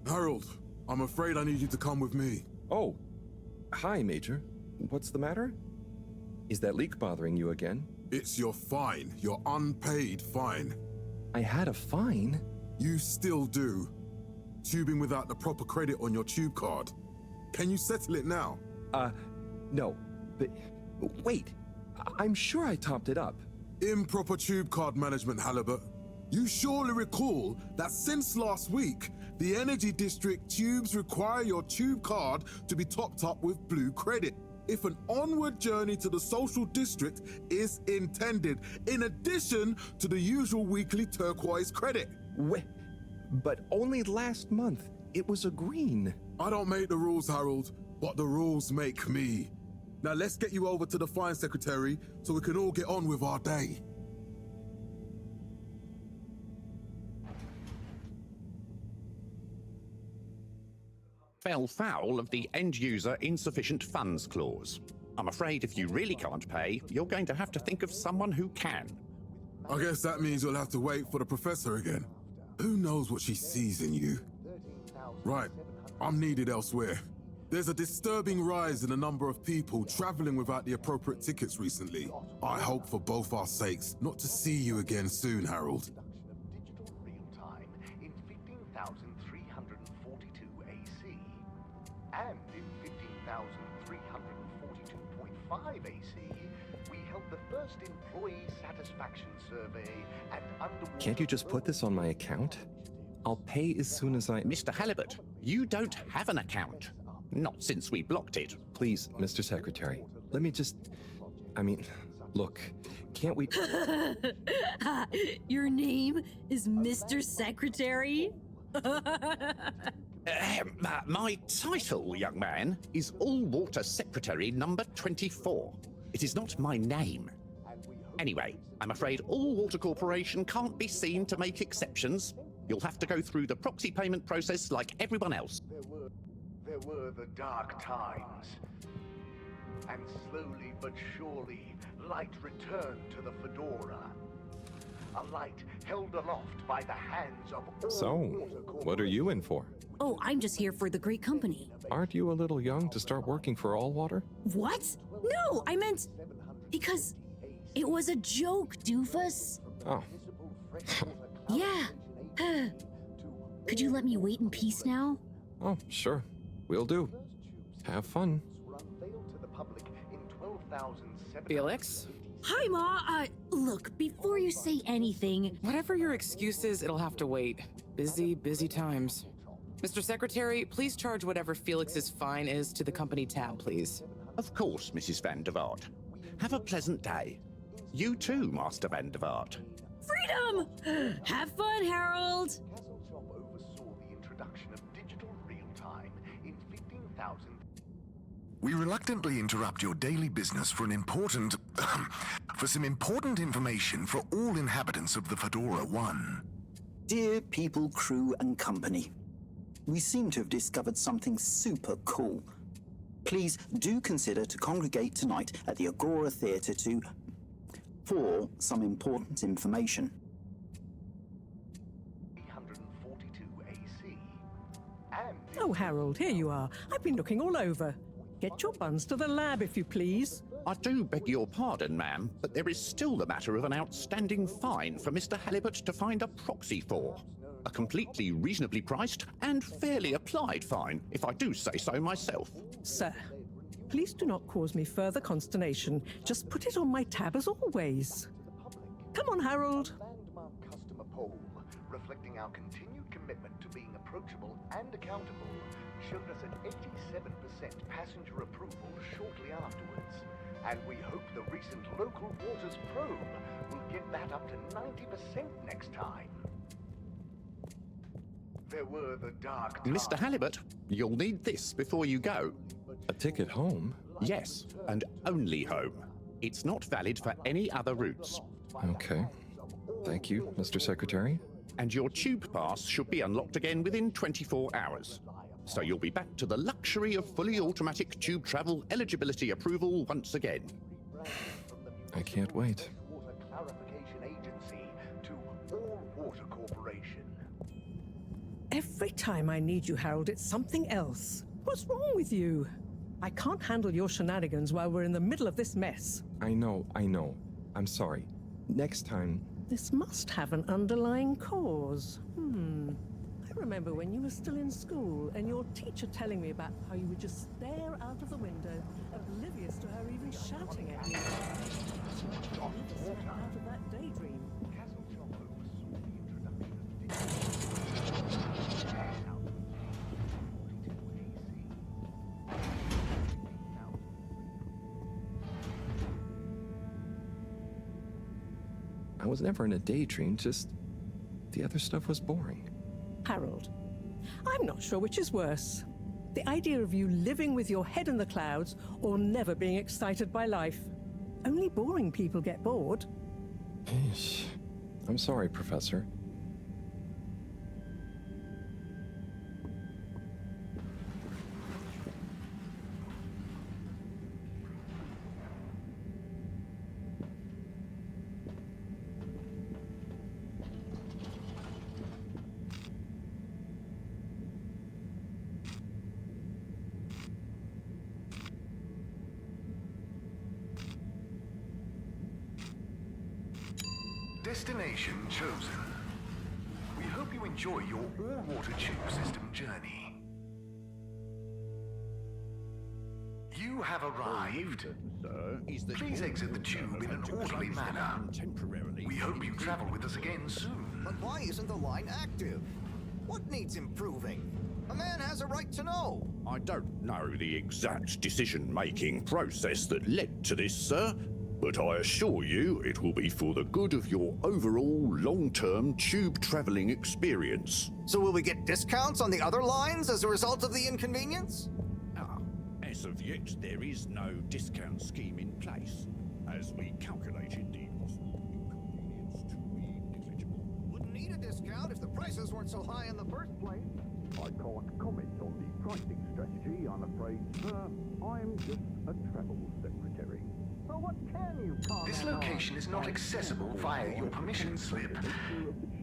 Harold, I'm afraid I need you to come with me. Oh, hi, Major. What's the matter? Is that leak bothering you again? It's your fine, your unpaid fine. I had a fine? You still do. Tubing without the proper credit on your tube card. Can you settle it now? No. But wait, I'm sure I topped it up. Improper tube card management, Halibut. You surely recall that since last week, the Energy District tubes require your tube card to be topped up with blue credit if an onward journey to the social district is intended, in addition to the usual weekly turquoise credit. Wait, but only last month it was a green. I don't make the rules, Harold, but the rules make me. Now let's get you over to the fine secretary so we can all get on with our day. Fell foul of the end-user insufficient funds clause. I'm afraid if you really can't pay, you're going to have to think of someone who can. I guess that means you'll have to wait for the professor again. Who knows what she sees in you? Right, I'm needed elsewhere. There's a disturbing rise in the number of people traveling without the appropriate tickets recently. I hope for both our sakes not to see you again soon, Harold. Real-time in 15,342 AC and in 15,342.5 AC, we held the first employee satisfaction survey at underwater. Can't you just put this on my account? I'll pay as soon as I... Mr. Halibut, you don't have an account. Not since we blocked it. Please, Mr. Secretary, let me just... look, can't we... Your name is Mr. Secretary? My title, young man, is All-Water Secretary number 24. It is not my name. Anyway, I'm afraid All-Water Corporation can't be seen to make exceptions. You'll have to go through the proxy payment process like everyone else. There were the dark times. And slowly but surely, light returned to the Fedora. A light held aloft by the hands of all So, what are you in for? Oh, I'm just here for the great company. Aren't you a little young to start working for All Water? What? No, I meant... because it was a joke, doofus. Oh. Yeah. Could you let me wait in peace now? Oh, sure. Will do. Have fun. Felix? Hi, Ma. Look, before you say anything... Whatever your excuse is, it'll have to wait. Busy times. Mr. Secretary, please charge whatever Felix's fine is to the company tab, please. Of course, Mrs. Van der Vaart. Have a pleasant day. You too, Master Van der Vaart. Freedom! Have fun, Harold! Castletop oversaw the introduction of digital real-time in 15,000... We reluctantly interrupt your daily business for some important information for all inhabitants of the Fedora 1. Dear people, crew, and company, we seem to have discovered something super cool. Please do consider to congregate tonight at the Agora Theatre for some important information. 342 AC and... Oh, Harold, here you are. I've been looking all over. Get your buns to the lab, if you please. I do beg your pardon, ma'am, but there is still the matter of an outstanding fine for Mr. Halibut to find a proxy for. A completely reasonably priced and fairly applied fine, if I do say so myself. Sir, please do not cause me further consternation. Just put it on my tab as always. Come on, Harold. Landmark customer poll, reflecting our continued commitment to being approachable and accountable, showed us an 87% passenger approval shortly afterwards. And we hope the recent local waters probe will get that up to 90% next time. There were the dark times. Mr. Halibut, you'll need this before you go. A ticket home? Yes, and only home. It's not valid for any other routes. Okay. Thank you, Mr. Secretary. And your tube pass should be unlocked again within 24 hours. So you'll be back to the luxury of fully automatic tube travel eligibility approval once again. I can't wait. Water Clarification Agency to All Water Corporation. Every time I need you, Harold, it's something else. What's wrong with you? I can't handle your shenanigans while we're in the middle of this mess. I know. I'm sorry. Next time... This must have an underlying cause. I remember when you were still in school and your teacher telling me about how you would just stare out of the window, oblivious to her even shouting at you. Out of that daydream. I was never in a daydream, just the other stuff was boring. Harold, I'm not sure which is worse. The idea of you living with your head in the clouds or never being excited by life. Only boring people get bored. Eesh. I'm sorry, Professor. Destination chosen. We hope you enjoy your all-water tube system journey. You have arrived. Please exit the tube in an orderly manner. We hope you travel with us again soon. But why isn't the line active? What needs improving? A man has a right to know. I don't know the exact decision-making process that led to this, sir, but I assure you it will be for the good of your overall long-term tube traveling experience. So will we get discounts on the other lines as a result of the inconvenience? As of yet, there is no discount scheme in place, as we calculated the possible inconvenience to be negligible. Wouldn't need a discount if the prices weren't so high in the first place. I can't comment on the pricing strategy, I'm afraid, sir. I'm just a travel secretary. So what can you comment This location is not accessible via your permission slip,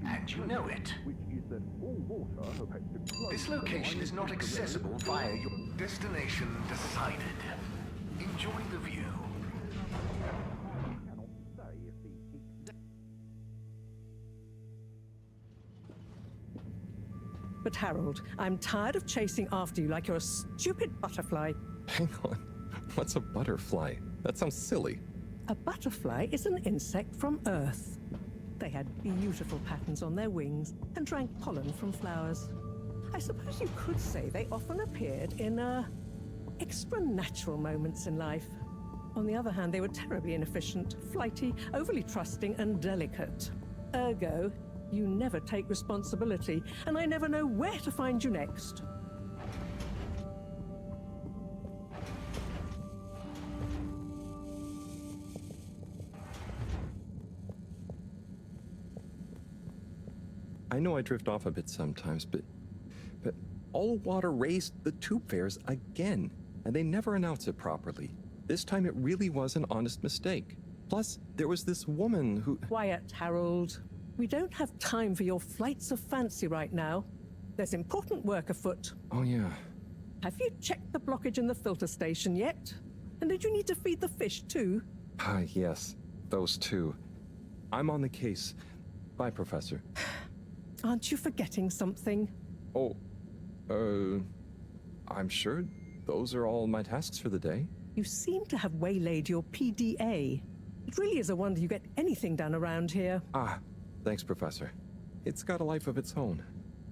and you know it. Which is that all water have had to close. This location is not accessible via your destination decided. Enjoy the view. Cannot say if the exact... But Harold, I'm tired of chasing after you like you're a stupid butterfly. Hang on. What's a butterfly? That sounds silly. A butterfly is an insect from Earth. They had beautiful patterns on their wings and drank pollen from flowers. I suppose you could say they often appeared in, extra natural moments in life. On the other hand, they were terribly inefficient, flighty, overly trusting, and delicate. Ergo, you never take responsibility, and I never know where to find you next. I know I drift off a bit sometimes, but All Water raised the tube fares again, and they never announced it properly. This time it really was an honest mistake. Plus, there was this woman who... Quiet, Harold. We don't have time for your flights of fancy right now. There's important work afoot. Oh, yeah. Have you checked the blockage in the filter station yet? And did you need to feed the fish too? Ah, yes. Those two. I'm on the case. Bye, Professor. Aren't you forgetting something? Oh, I'm sure those are all my tasks for the day. You seem to have waylaid your PDA. It really is a wonder you get anything done around here. Ah, thanks, Professor. It's got a life of its own.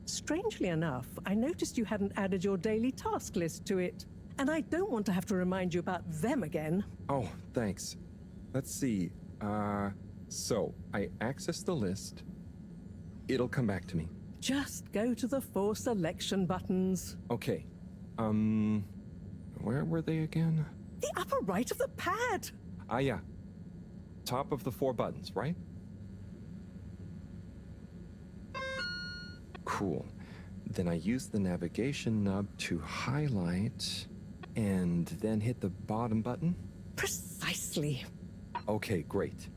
Strangely enough, I noticed you hadn't added your daily task list to it. And I don't want to have to remind you about them again. Oh, thanks. Let's see. So I access the list. It'll come back to me. Just go to the 4 selection buttons. Okay. Where were they again? The upper right of the pad. Ah, yeah. Top of the 4 buttons, right? Cool. Then I use the navigation nub to highlight and then hit the bottom button. Precisely. Okay, great.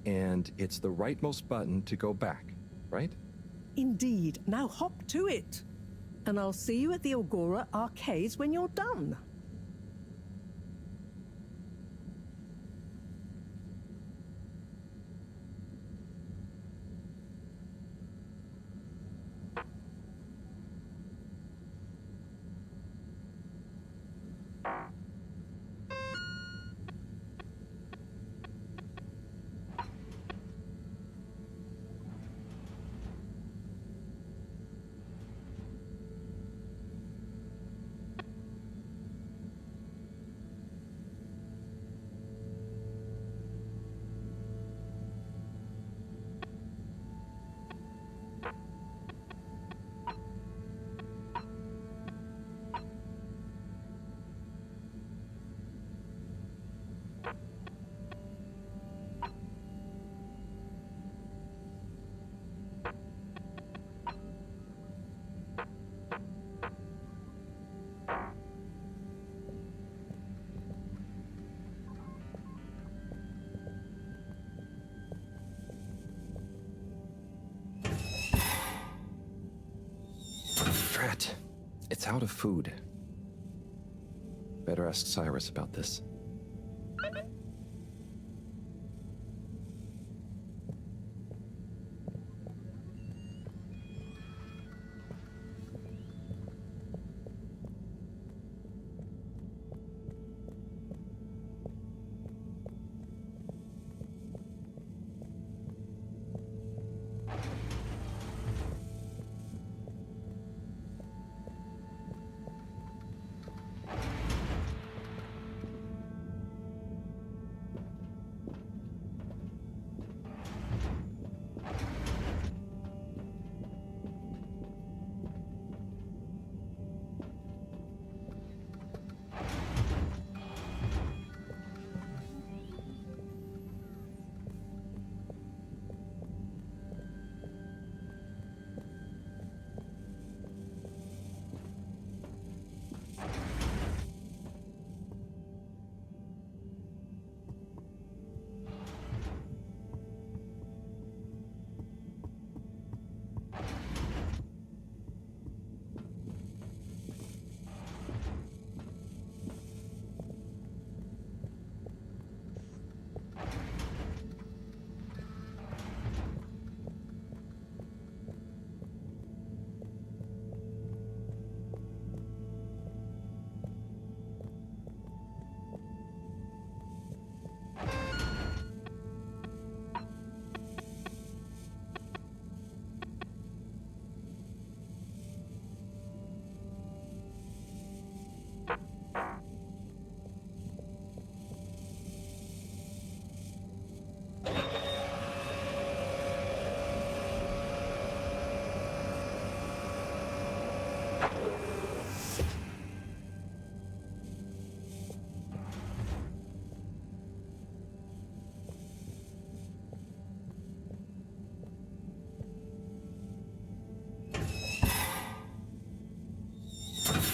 And it's the rightmost button to go back, right? Indeed. Now hop to it. And I'll see you at the Agora arcades when you're done. Drat. It's out of food. Better ask Cyrus about this.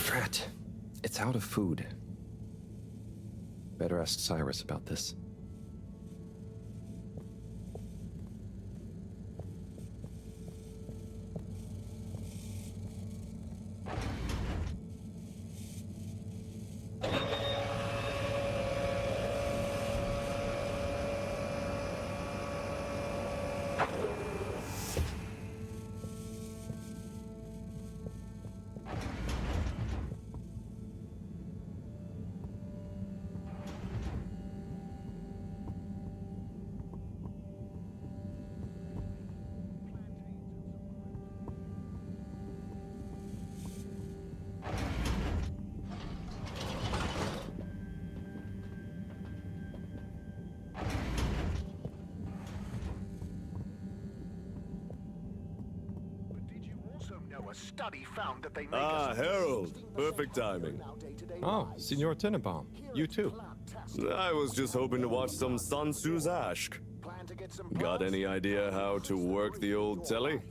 Drat. It's out of food. Better ask Cyrus about this. A study found that they make Harold. Perfect timing. Oh, Signor Tenenbaum. You too. I was just hoping to watch some Sansu's Ashk. Got any idea how to work the old telly?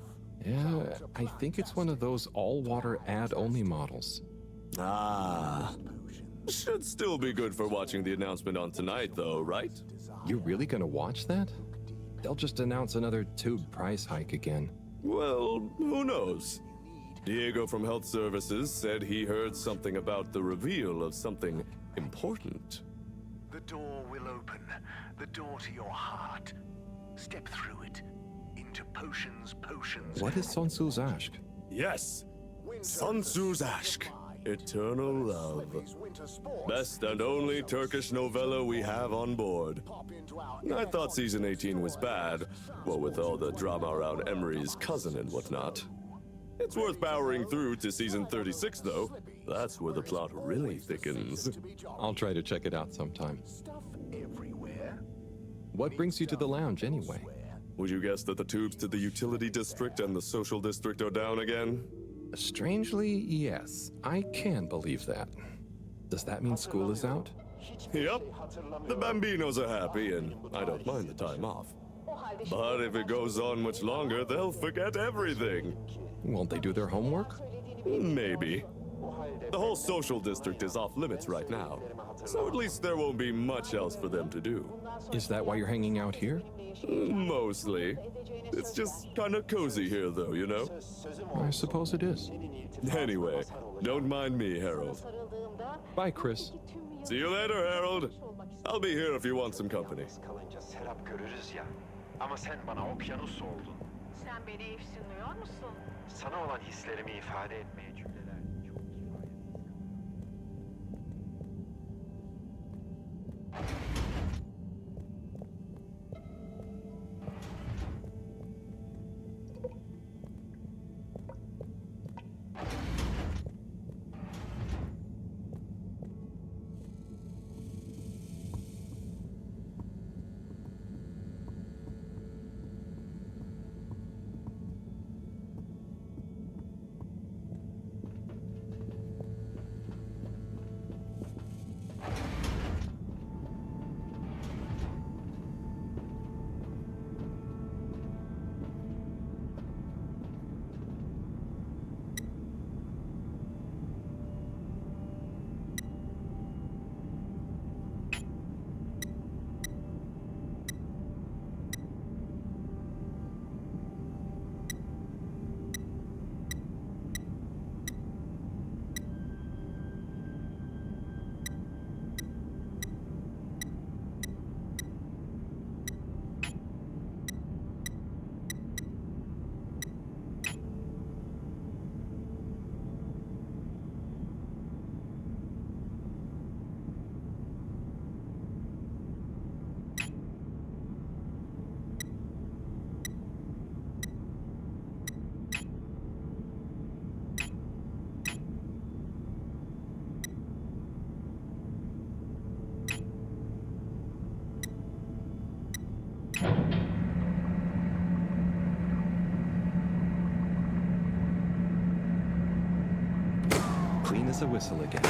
Yeah, I think it's one of those all-water ad-only models. Should still be good for watching the announcement on tonight, though, right? You're really gonna watch that? They'll just announce another tube price hike again. Well, who knows? Diego from Health Services said he heard something about the reveal of something important. The door will open. The door to your heart. Step through it. Into potions. What is Sonsu's Ashk? Yes! Sun Tzu's Ashk. Eternal love. Best and only Turkish novella we have on board. I thought season 18 was bad, well, with all the drama around Emery's cousin and whatnot. It's worth powering through to season 36, though. That's where the plot really thickens. I'll try to check it out sometime. What brings you to the lounge, anyway? Would you guess that the tubes to the utility district and the social district are down again? Strangely, yes. I can believe that. Does that mean school is out? Yep. The Bambinos are happy, and I don't mind the time off. But if it goes on much longer, they'll forget everything. Won't they do their homework? Maybe. The whole social district is off limits right now, so at least there won't be much else for them to do. Is that why you're hanging out here? Mostly. It's just kind of cozy here, though, you know? I suppose it is. Anyway, don't mind me, Harold. Bye, Chris. See you later, Harold. I'll be here if you want some company. Ama sen bana okyanus sordun. Sen beni efsunluyor musun? Sana olan hislerimi ifade etmeye cümleler çok kifayetsiz. Clean as a whistle again.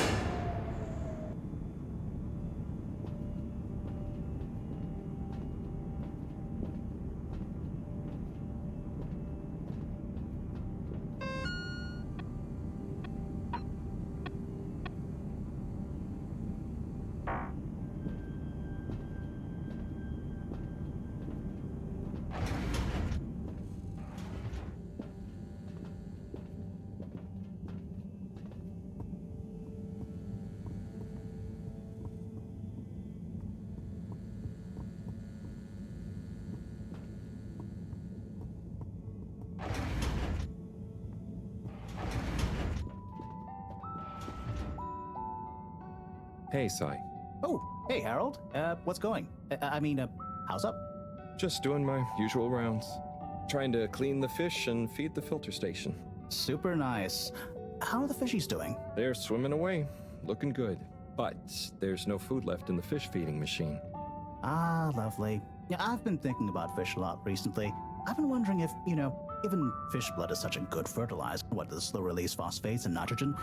Hey, Sai. Oh, hey, Harold. What's going? How's up? Just doing my usual rounds. Trying to clean the fish and feed the filter station. Super nice. How are the fishies doing? They're swimming away, looking good. But there's no food left in the fish feeding machine. Ah, lovely. Yeah, I've been thinking about fish a lot recently. I've been wondering if, even fish blood is such a good fertilizer, what, the slow-release phosphates and nitrogen,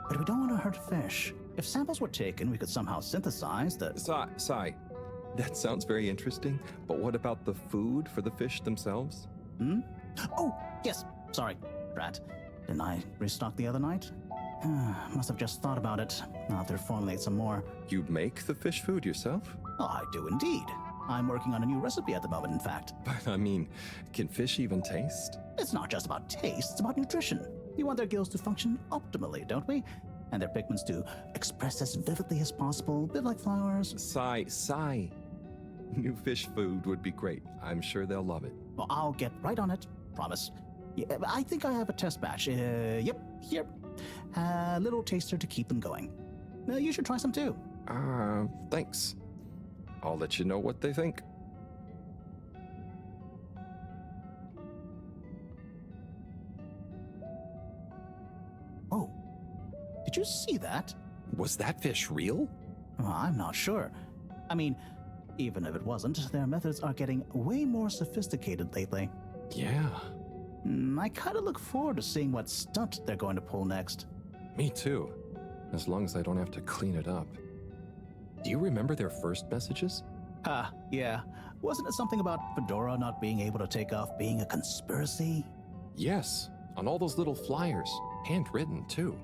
but we don't want to hurt fish. If samples were taken, we could somehow synthesize the... Sai, that sounds very interesting, but what about the food for the fish themselves? Oh, yes, sorry, Brad. Didn't I restock the other night? Must have just thought about it. I'll have to formulate some more. You make the fish food yourself? Oh, I do indeed. I'm working on a new recipe at the moment, in fact. But I mean, can fish even taste? It's not just about taste, it's about nutrition. We want their gills to function optimally, don't we? And their pigments to express as vividly as possible, a bit like flowers. Sigh. New fish food would be great. I'm sure they'll love it. Well, I'll get right on it, promise. Yeah, I think I have a test batch. Yep, here. A little taster to keep them going. You should try some too. Thanks. I'll let you know what they think. Oh, did you see that? Was that fish real? I'm not sure. I mean, even if it wasn't, their methods are getting way more sophisticated lately. Yeah. I kind of look forward to seeing what stunt they're going to pull next. Me too. As long as I don't have to clean it up. Do you remember their first messages? Yeah. Wasn't it something about Fedora not being able to take off being a conspiracy? Yes, on all those little flyers. Handwritten, too.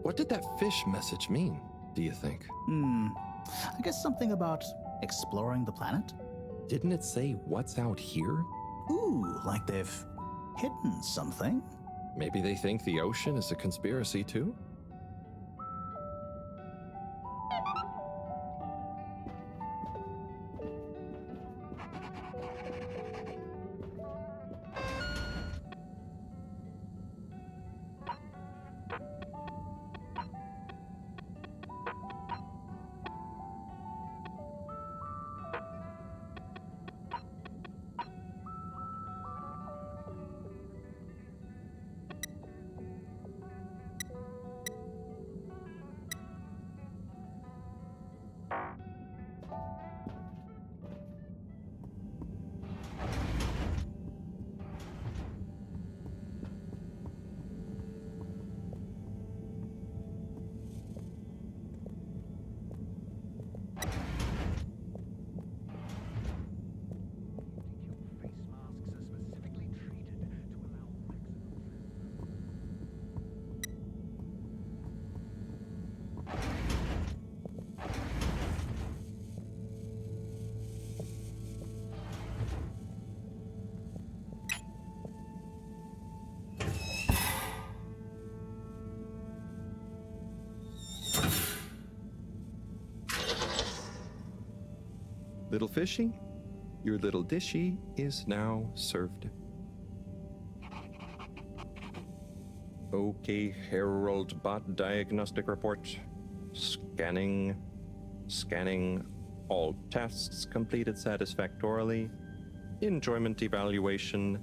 What did that fish message mean, do you think? I guess something about exploring the planet? Didn't it say what's out here? Ooh, like they've hidden something? Maybe they think the ocean is a conspiracy, too? Little fishy, your little dishy is now served. Okay, Herald Bot Diagnostic Report. Scanning. All tests completed satisfactorily. Enjoyment evaluation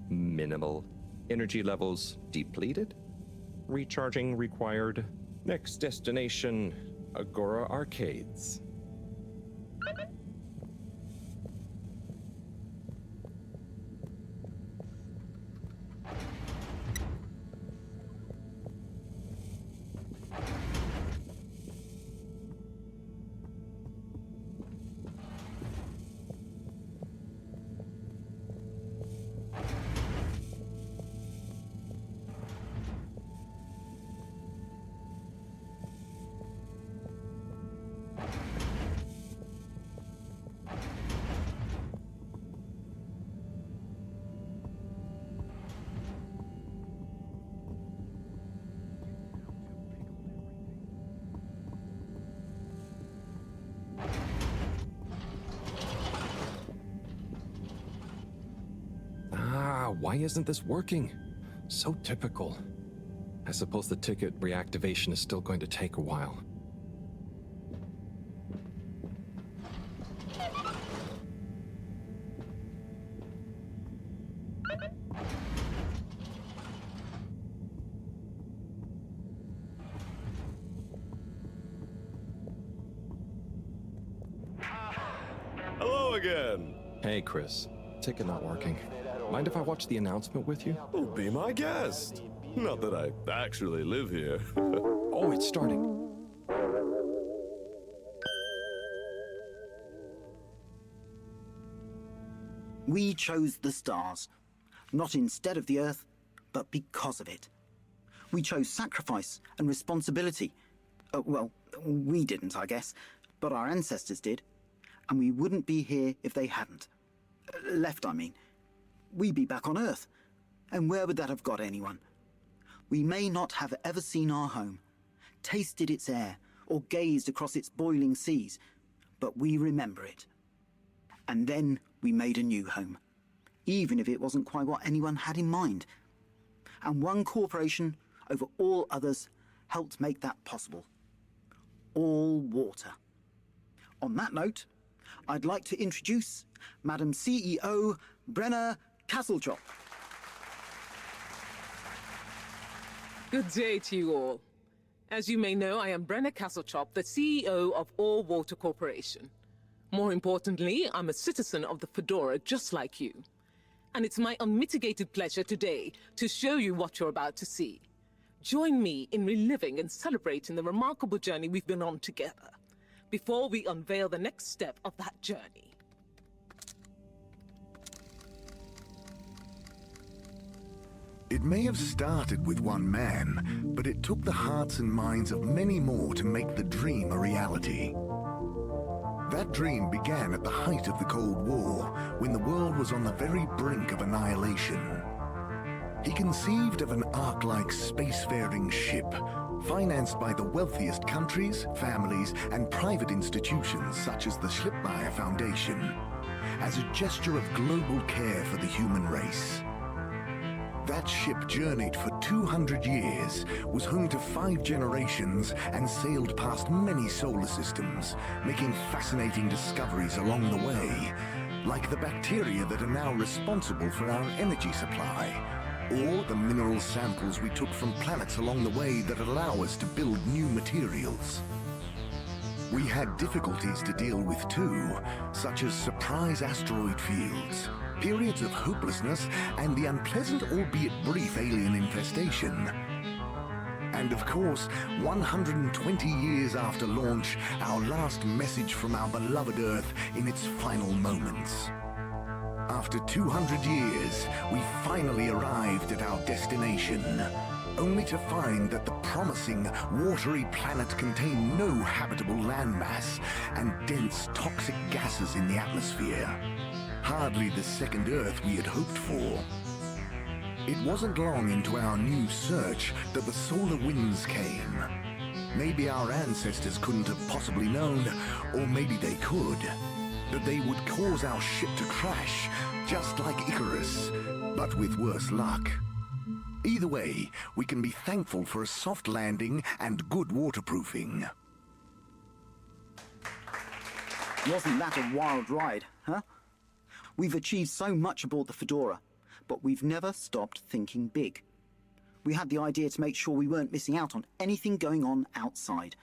minimal. Energy levels depleted. Recharging required. Next destination, Agora Arcades. Why isn't this working? So typical. I suppose the ticket reactivation is still going to take a while. Hello again. Hey, Chris. Ticket not working. Mind if I watch the announcement with you? Oh, be my guest. Not that I actually live here. Oh, it's starting. We chose the stars, not instead of the Earth, but because of it. We chose sacrifice and responsibility. Well, we didn't, I guess, but our ancestors did. And we wouldn't be here if they hadn't. Left, I mean. We'd be back on Earth. And where would that have got anyone? We may not have ever seen our home, tasted its air, or gazed across its boiling seas, but we remember it. And then we made a new home, even if it wasn't quite what anyone had in mind. And one corporation, over all others, helped make that possible. All water. On that note, I'd like to introduce Madam CEO Brenna Castletop. Good day to you all. As you may know, I am Brenna Castletop, the CEO of All Water Corporation. More importantly, I'm a citizen of the Fedora just like you. And it's my unmitigated pleasure today to show you what you're about to see. Join me in reliving and celebrating the remarkable journey we've been on together, before we unveil the next step of that journey. It may have started with one man, but it took the hearts and minds of many more to make the dream a reality. That dream began at the height of the Cold War, when the world was on the very brink of annihilation. He conceived of an ark-like spacefaring ship, financed by the wealthiest countries, families, and private institutions such as the Schlipmeyer Foundation, as a gesture of global care for the human race. That ship journeyed for 200 years, was home to 5 generations, and sailed past many solar systems, making fascinating discoveries along the way, like the bacteria that are now responsible for our energy supply, or the mineral samples we took from planets along the way that allow us to build new materials. We had difficulties to deal with too, such as surprise asteroid fields, periods of hopelessness, and the unpleasant albeit brief alien infestation. And of course, 120 years after launch, our last message from our beloved Earth in its final moments. After 200 years, we finally arrived at our destination, only to find that the promising, watery planet contained no habitable landmass and dense, toxic gases in the atmosphere. Hardly the second Earth we had hoped for. It wasn't long into our new search that the solar winds came. Maybe our ancestors couldn't have possibly known, or maybe they could, that they would cause our ship to crash, just like Icarus, but with worse luck. Either way, we can be thankful for a soft landing and good waterproofing. Wasn't that a wild ride, huh? We've achieved so much aboard the Fedora, but we've never stopped thinking big. We had the idea to make sure we weren't missing out on anything going on outside.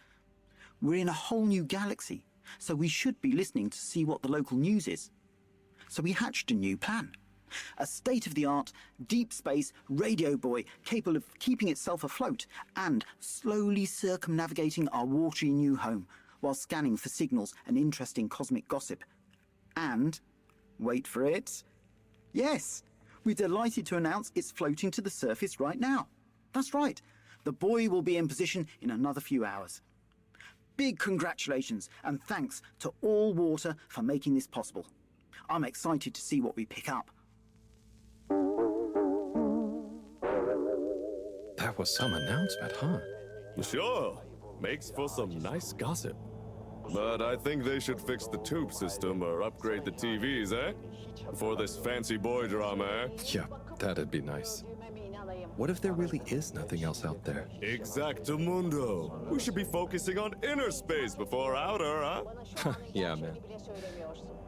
We're in a whole new galaxy, so we should be listening to see what the local news is. So we hatched a new plan. A state-of-the-art, deep space radio buoy capable of keeping itself afloat and slowly circumnavigating our watery new home while scanning for signals and interesting cosmic gossip. And, wait for it, yes, we're delighted to announce it's floating to the surface right now. That's right, the buoy will be in position in another few hours. Big congratulations and thanks to All Water for making this possible. I'm excited to see what we pick up. That was some announcement, huh? Sure. Makes for some nice gossip. But I think they should fix the tube system or upgrade the TVs, eh? For this fancy boy drama, eh? Yeah, that'd be nice. What if there really is nothing else out there? Exactamundo. We should be focusing on inner space before outer, huh? Yeah, man.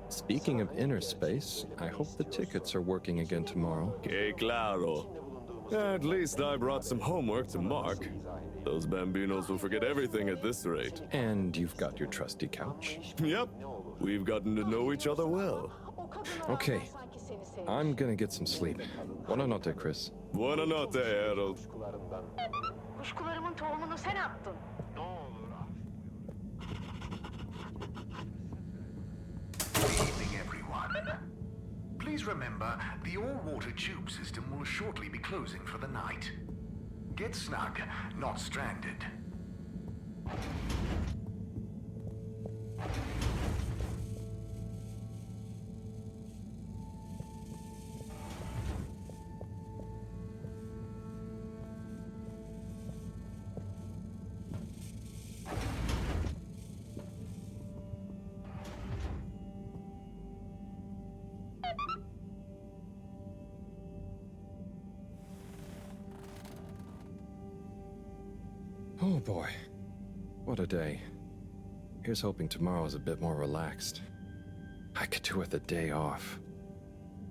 Speaking of inner space, I hope the tickets are working again tomorrow. Que claro. At least I brought some homework to mark. Those bambinos will forget everything at this rate. And you've got your trusty couch. Yep. We've gotten to know each other well. Okay. I'm gonna get some sleep. Buonanotte, Chris. Buonanotte, Harold. Kuşkularımın tohumunu sen attın. Good evening, everyone. Please remember, the all-water tube system will shortly be closing for the night. Get snug, not stranded. Oh boy. What a day. Here's hoping tomorrow's a bit more relaxed. I could do with a day off.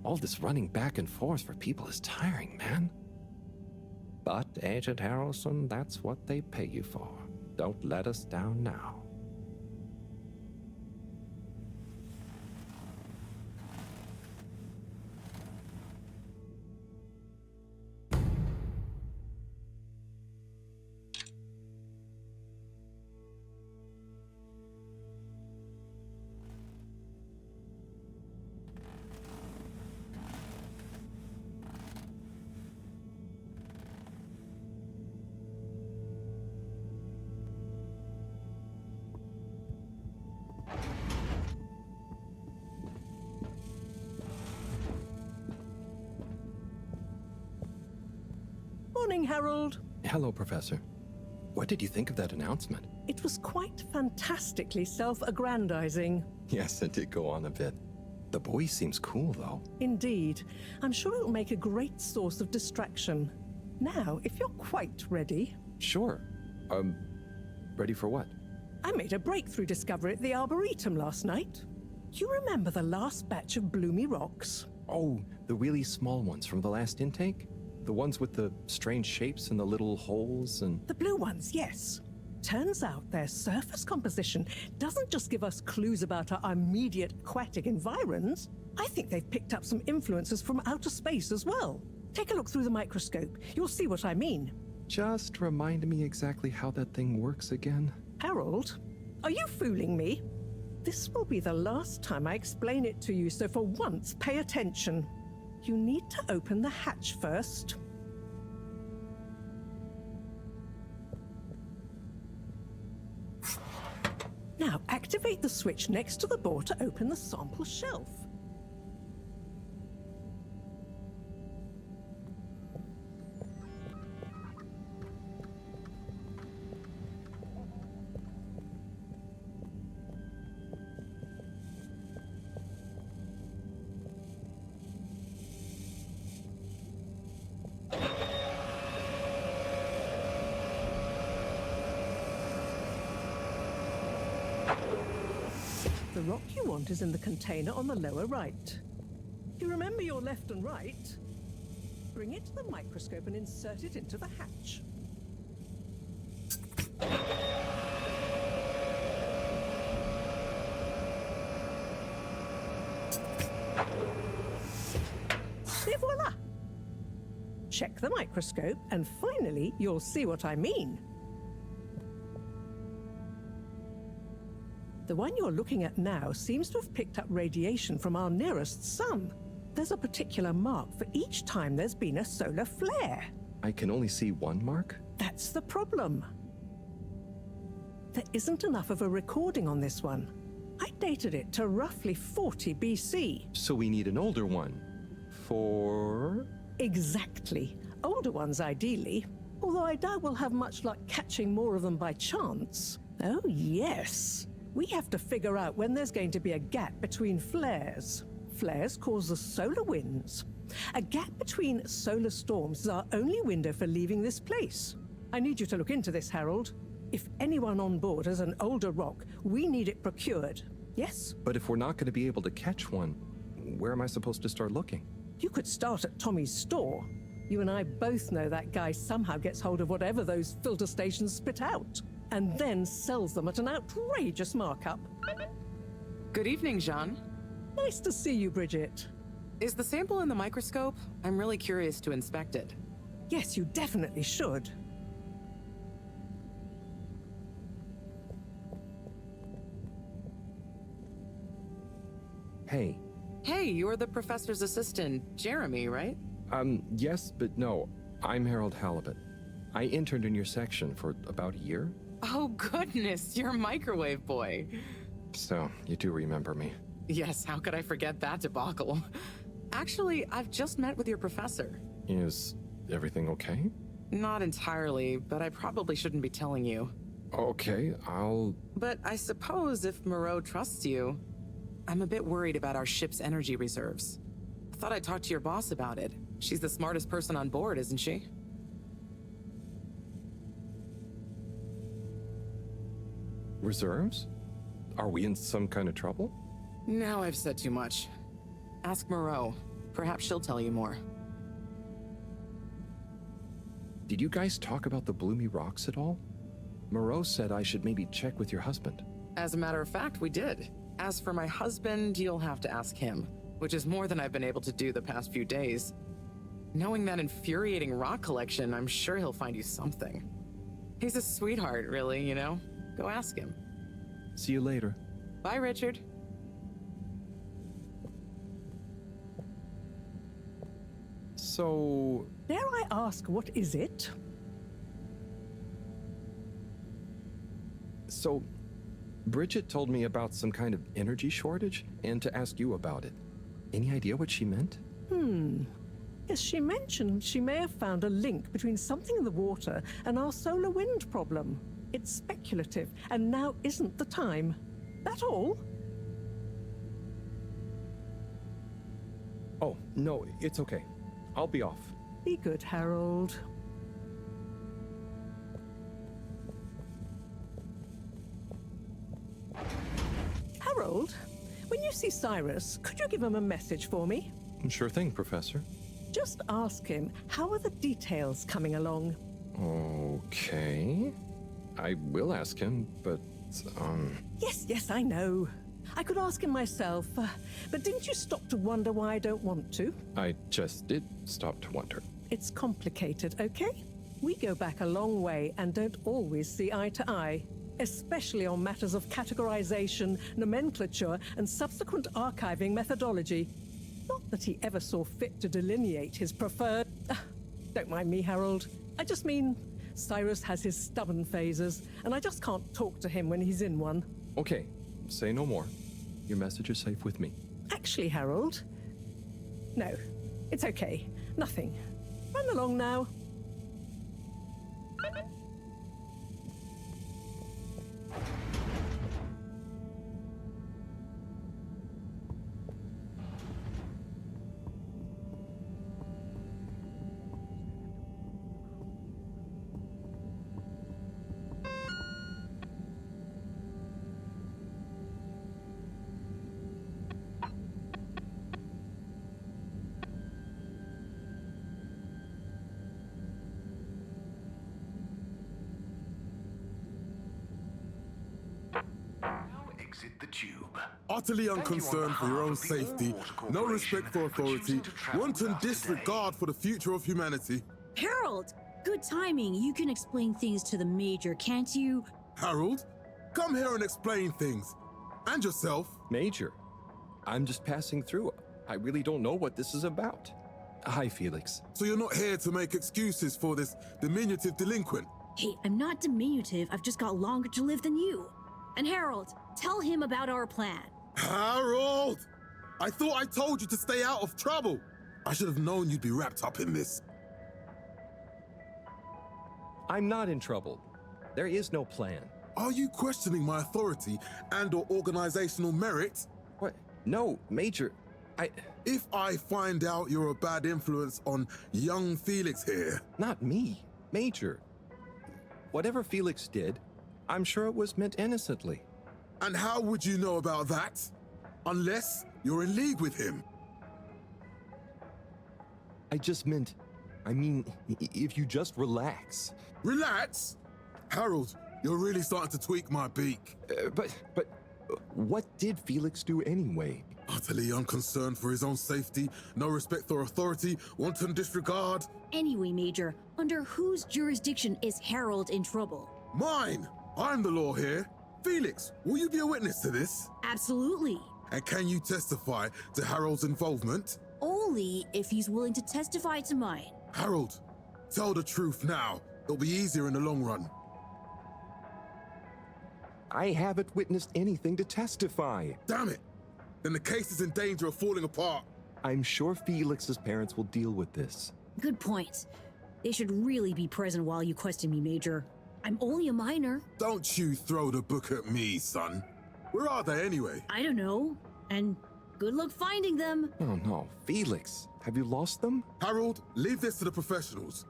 All this running back and forth for people is tiring, man. But, Agent Harrelson, that's what they pay you for. Don't let us down now. Morning, Harold. Hello, Professor. What did you think of that announcement? It was quite fantastically self-aggrandizing. Yes, it did go on a bit. The boy seems cool, though. Indeed. I'm sure it'll make a great source of distraction. Now, if you're quite ready... Sure. Ready for what? I made a breakthrough discovery at the Arboretum last night. You remember the last batch of bloomy rocks? Oh, the really small ones from the last intake? The ones with the strange shapes and the little holes and... The blue ones, yes. Turns out their surface composition doesn't just give us clues about our immediate aquatic environs. I think they've picked up some influences from outer space as well. Take a look through the microscope. You'll see what I mean. Just remind me exactly how that thing works again. Harold, are you fooling me? This will be the last time I explain it to you, so for once, pay attention. You need to open the hatch first. Now, activate the switch next to the board to open the sample shelf. The rock you want is in the container on the lower right. You remember your left and right? Bring it to the microscope and insert it into the hatch. Et voila! Check the microscope, and finally, you'll see what I mean. The one you're looking at now seems to have picked up radiation from our nearest sun. There's a particular mark for each time there's been a solar flare. I can only see one mark? That's the problem. There isn't enough of a recording on this one. I dated it to roughly 40 BC. So we need an older one. For... Exactly. Older ones, ideally. Although I doubt we'll have much luck catching more of them by chance. Oh, yes. We have to figure out when there's going to be a gap between flares. Flares cause the solar winds. A gap between solar storms is our only window for leaving this place. I need you to look into this, Harold. If anyone on board has an older rock, we need it procured. Yes? But if we're not going to be able to catch one, where am I supposed to start looking? You could start at Tommy's store. You and I both know that guy somehow gets hold of whatever those filter stations spit out, and then sells them at an outrageous markup. Good evening, Jeanne. Nice to see you, Bridget. Is the sample in the microscope? I'm really curious to inspect it. Yes, you definitely should. Hey. Hey, you're the professor's assistant, Jeremy, right? Yes, but no. I'm Harold Halibut. I interned in your section for about a year. Oh, goodness, you're a microwave boy. So, you do remember me. Yes, how could I forget that debacle? Actually, I've just met with your professor. Is everything okay? Not entirely, but I probably shouldn't be telling you. Okay, I'll... But I suppose if Mareaux trusts you, I'm a bit worried about our ship's energy reserves. I thought I'd talk to your boss about it. She's the smartest person on board, isn't she? Reserves? Are we in some kind of trouble? Now I've said too much. Ask Mareaux. Perhaps she'll tell you more. Did you guys talk about the bloomy rocks at all? Mareaux said I should maybe check with your husband. As a matter of fact, we did. As for my husband, you'll have to ask him, which is more than I've been able to do the past few days. Knowing that infuriating rock collection, I'm sure he'll find you something. He's a sweetheart, really, you know? Go ask him. See you later. Bye, Richard. So... Dare I ask, what is it? So, Bridget told me about some kind of energy shortage and to ask you about it. Any idea what she meant? Yes, she mentioned she may have found a link between something in the water and our solar wind problem. It's speculative, and now isn't the time. That all? Oh, no, it's okay. I'll be off. Be good, Harold. Harold, when you see Cyrus, could you give him a message for me? Sure thing, Professor. Just ask him, how are the details coming along? Okay. I will ask him, but, Yes, I know. I could ask him myself, but didn't you stop to wonder why I don't want to? I just did stop to wonder. It's complicated, okay? We go back a long way and don't always see eye to eye, especially on matters of categorization, nomenclature, and subsequent archiving methodology. Not that he ever saw fit to delineate his preferred... Don't mind me, Harold. I just mean, Cyrus has his stubborn phases, and I just can't talk to him when he's in one. Okay, say no more. Your message is safe with me. Actually, Harold... No, it's okay. Nothing. Run along now. Exit the tube. Utterly unconcerned for your own safety, no respect for authority, wanton disregard for the future of humanity. Harold! Good timing. You can explain things to the Major, can't you? Harold, come here and explain things. And yourself. Major, I'm just passing through. I really don't know what this is about. Hi, Felix. So you're not here to make excuses for this diminutive delinquent? Hey, I'm not diminutive. I've just got longer to live than you. And Harold, tell him about our plan. Harold! I thought I told you to stay out of trouble. I should have known you'd be wrapped up in this. I'm not in trouble. There is no plan. Are you questioning my authority and/or organizational merit? What? No, Major. If I find out you're a bad influence on young Felix here... Not me. Major. Whatever Felix did, I'm sure it was meant innocently. And how would you know about that? Unless you're in league with him. I mean, if you just relax. Relax? Harold, you're really starting to tweak my beak. But what did Felix do anyway? Utterly unconcerned for his own safety, no respect for authority, wanton disregard. Anyway, Major, under whose jurisdiction is Harold in trouble? Mine! I'm the law here. Felix, will you be a witness to this? Absolutely. And can you testify to Harold's involvement? Only if he's willing to testify to mine. Harold, tell the truth now. It'll be easier in the long run. I haven't witnessed anything to testify. Damn it! Then the case is in danger of falling apart. I'm sure Felix's parents will deal with this. Good point. They should really be present while you question me, Major. I'm only a minor. Don't you throw the book at me, son. Where are they anyway? I don't know. And good luck finding them. Oh no, Felix, have you lost them? Harold, leave this to the professionals.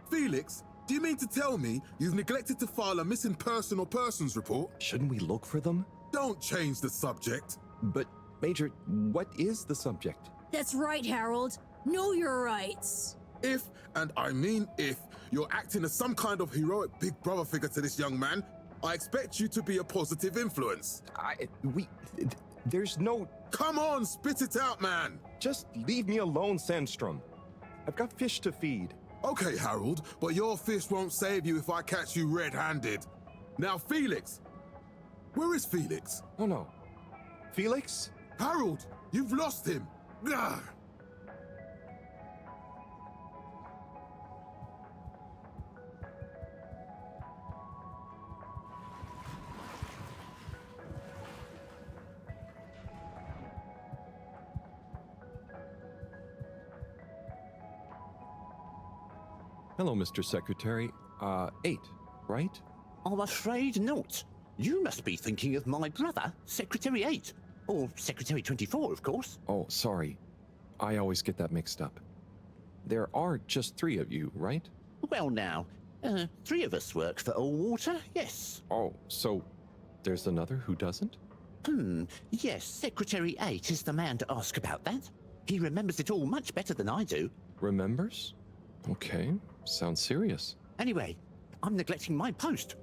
Felix, Do you mean to tell me you've neglected to file a missing person or persons report? Shouldn't we look for them? Don't change the subject. But, Major, what is the subject? That's right, Harold. Know your rights. If, and I mean if, you're acting as some kind of heroic big brother figure to this young man, I expect you to be a positive influence. There's no... Come on, spit it out, man! Just leave me alone, Sandstrom. I've got fish to feed. Okay, Harold, but your fish won't save you if I catch you red-handed. Now, Felix! Where is Felix? Oh, no. Felix? Harold, you've lost him! Gah! Hello, Mr. Secretary. 8, right? I'm afraid not. You must be thinking of my brother, Secretary 8. Or Secretary 24, of course. Oh, sorry. I always get that mixed up. There are just 3 of you, right? Well now, 3 of us work for Allwater, yes. Oh, so there's another who doesn't? Yes, Secretary 8 is the man to ask about that. He remembers it all much better than I do. Remembers? Okay, sounds serious. Anyway, I'm neglecting my post.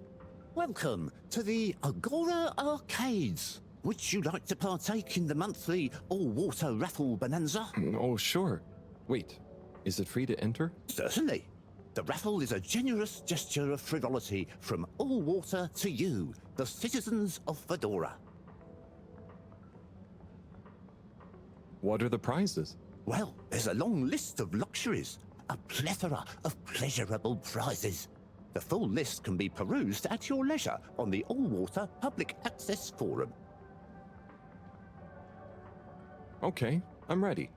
Welcome to the Agora Arcades. Would you like to partake in the monthly all-water raffle bonanza? Oh, sure. Wait, is it free to enter? Certainly. The raffle is a generous gesture of frivolity from Allwater to you, the citizens of Fedora. What are the prizes? Well, there's a long list of luxuries, a plethora of pleasurable prizes. The full list can be perused at your leisure on the Allwater Public Access Forum. Okay, I'm ready.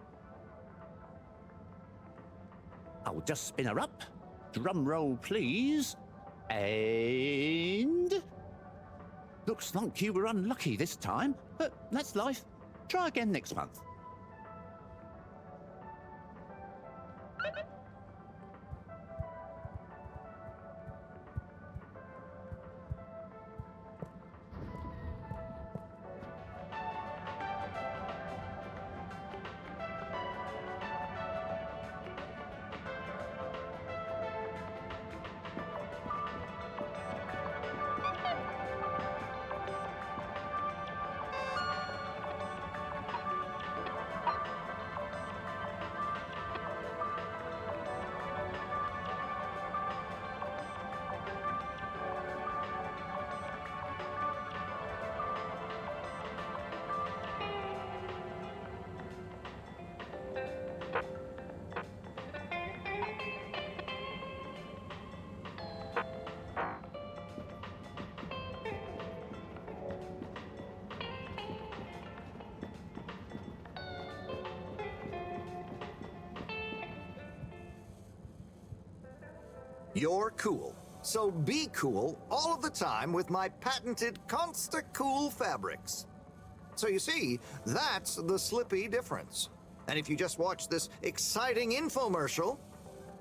I'll just spin her up. Drum roll, please. And... Looks like you were unlucky this time, but that's life. Try again next month. You're cool. So be cool all of the time with my patented Consta-Cool fabrics. So you see, that's the Slippy difference. And if you just watch this exciting infomercial...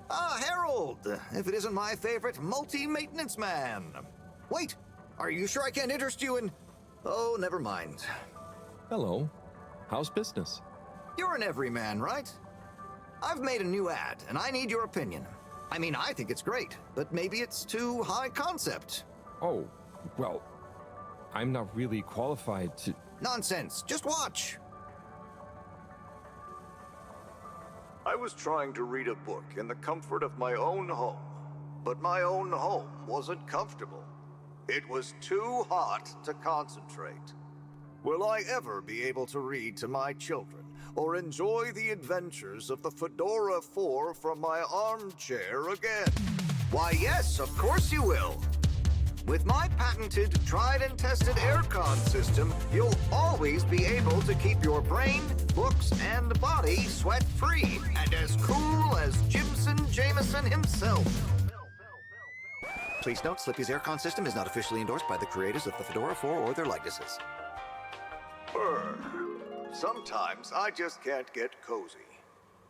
Ah, Harold, if it isn't my favorite multi-maintenance man. Wait, are you sure I can't interest you in... Oh, never mind. Hello. How's business? You're an everyman, right? I've made a new ad, and I need your opinion. I mean, I think it's great, but maybe it's too high concept. Oh, well, I'm not really qualified to... Nonsense. Just watch. I was trying to read a book in the comfort of my own home, but my own home wasn't comfortable. It was too hot to concentrate. Will I ever be able to read to my children or enjoy the adventures of the Fedora 4 from my armchair again? Why, yes, of course you will. With my patented, tried and tested aircon system, you'll always be able to keep your brain, books, and body sweat-free and as cool as Jimson Jameson himself. Please note, Slippy's aircon system is not officially endorsed by the creators of the Fedora 4 or their likenesses. Sometimes I just can't get cozy.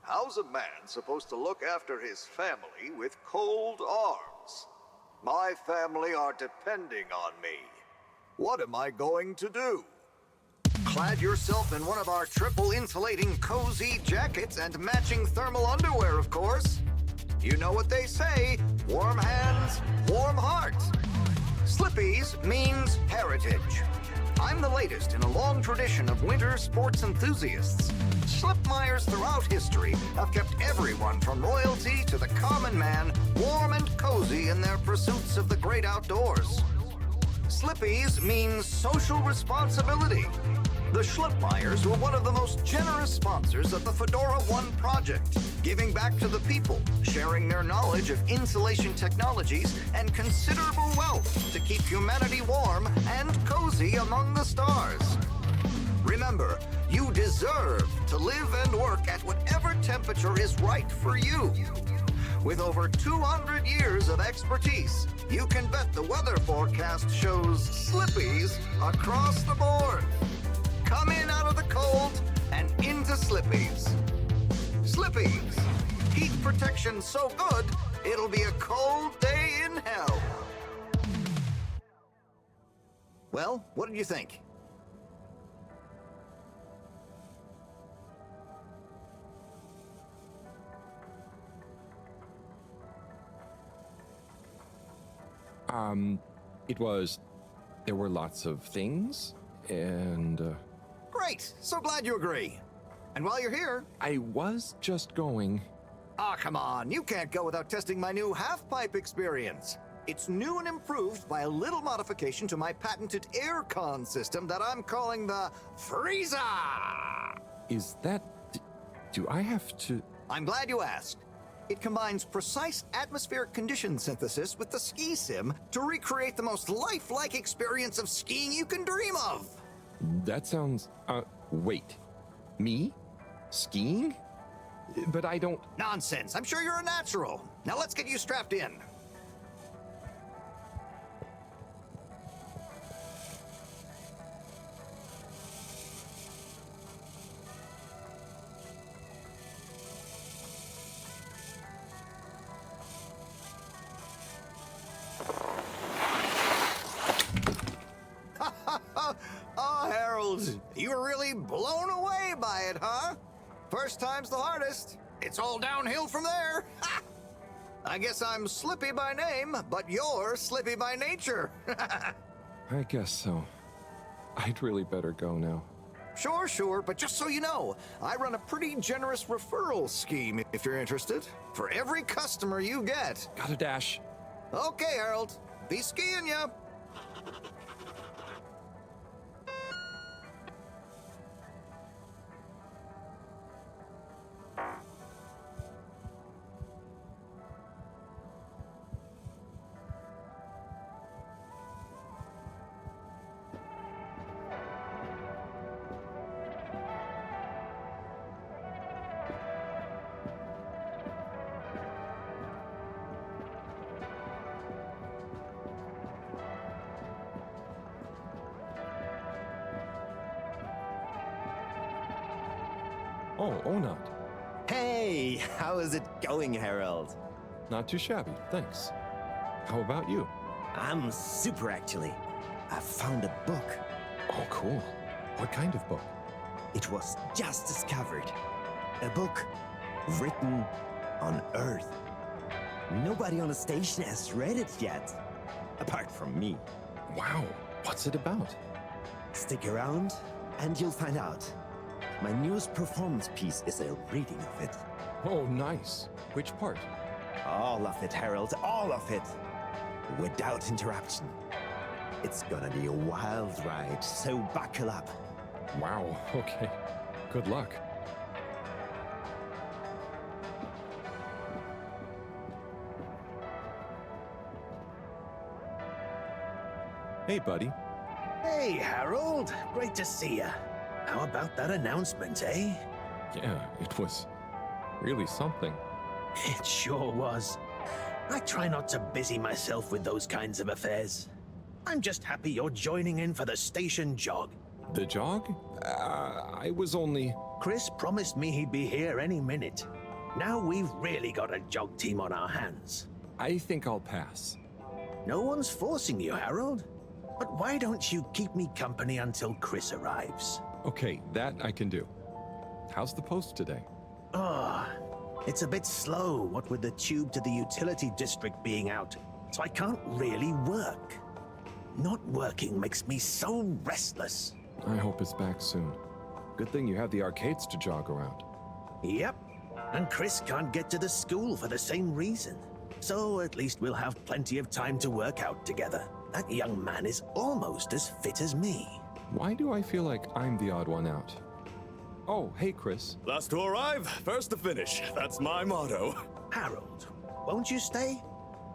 How's a man supposed to look after his family with cold arms? months. My family are depending on me. What am I going to do? Clad yourself in one of our triple insulating cozy jackets and matching thermal underwear, of course. You know what they say, warm hands, warm hearts. Slippies means heritage. I'm the latest in a long tradition of winter sports enthusiasts. Slipmeyers throughout history have kept everyone from royalty to the common man warm and cozy in their pursuits of the great outdoors. Slippies means social responsibility. The Schlipmeyers were one of the most generous sponsors of the Fedora 1 project, giving back to the people, sharing their knowledge of insulation technologies and considerable wealth to keep humanity warm and cozy among the stars. Remember, you deserve to live and work at whatever temperature is right for you. With over 200 years of expertise, you can bet the weather forecast shows slippies across the board. Come in out of the cold and into Slippies. Slippies. Heat protection so good, it'll be a cold day in hell. Well, what did you think? There were lots of things, and... Great! So glad you agree. And while you're here... I was just going... Ah, come on. You can't go without testing my new half-pipe experience. It's new and improved by a little modification to my patented air-con system that I'm calling the Freezer! Is that... Do I have to... I'm glad you asked. It combines precise atmospheric condition synthesis with the ski sim to recreate the most lifelike experience of skiing you can dream of. That sounds... wait. Me? Skiing? But I don't... Nonsense. I'm sure you're a natural. Now let's get you strapped in. Oh, Harold, you were really blown away by it, huh? First time's the hardest. It's all downhill from there. Ha! I guess I'm Slippy by name, but you're Slippy by nature. I guess so. I'd really better go now. Sure, but just so you know, I run a pretty generous referral scheme if you're interested. For every customer you get. Gotta dash. Okay, Harold. Be skiing ya. Oh, Onat. Hey, how is it going, Harold? Not too shabby, thanks. How about you? I'm super, actually. I found a book. Oh, cool. What kind of book? It was just discovered. A book written on Earth. Nobody on the station has read it yet, apart from me. Wow, what's it about? Stick around, and you'll find out. My newest performance piece is a reading of it. Oh, nice. Which part? All of it, Harold, all of it. Without interruption. It's gonna be a wild ride, so buckle up. Wow, okay. Good luck. Hey, buddy. Hey, Harold. Great to see ya. How about that announcement, eh? Yeah, it was really something. It sure was. I try not to busy myself with those kinds of affairs. I'm just happy you're joining in for the station jog. The jog? I was only... Chris promised me he'd be here any minute. Now we've really got a jog team on our hands. I think I'll pass. No one's forcing you, Harold. But why don't you keep me company until Chris arrives? Okay, that I can do. How's the post today? It's a bit slow, what with the tube to the utility district being out, so I can't really work. Not working makes me so restless. I hope it's back soon. Good thing you have the arcades to jog around. Yep, and Chris can't get to the school for the same reason. So at least we'll have plenty of time to work out together. That young man is almost as fit as me. Why do I feel like I'm the odd one out? Oh, hey, Chris. Last to arrive, first to finish. That's my motto. Harold, won't you stay?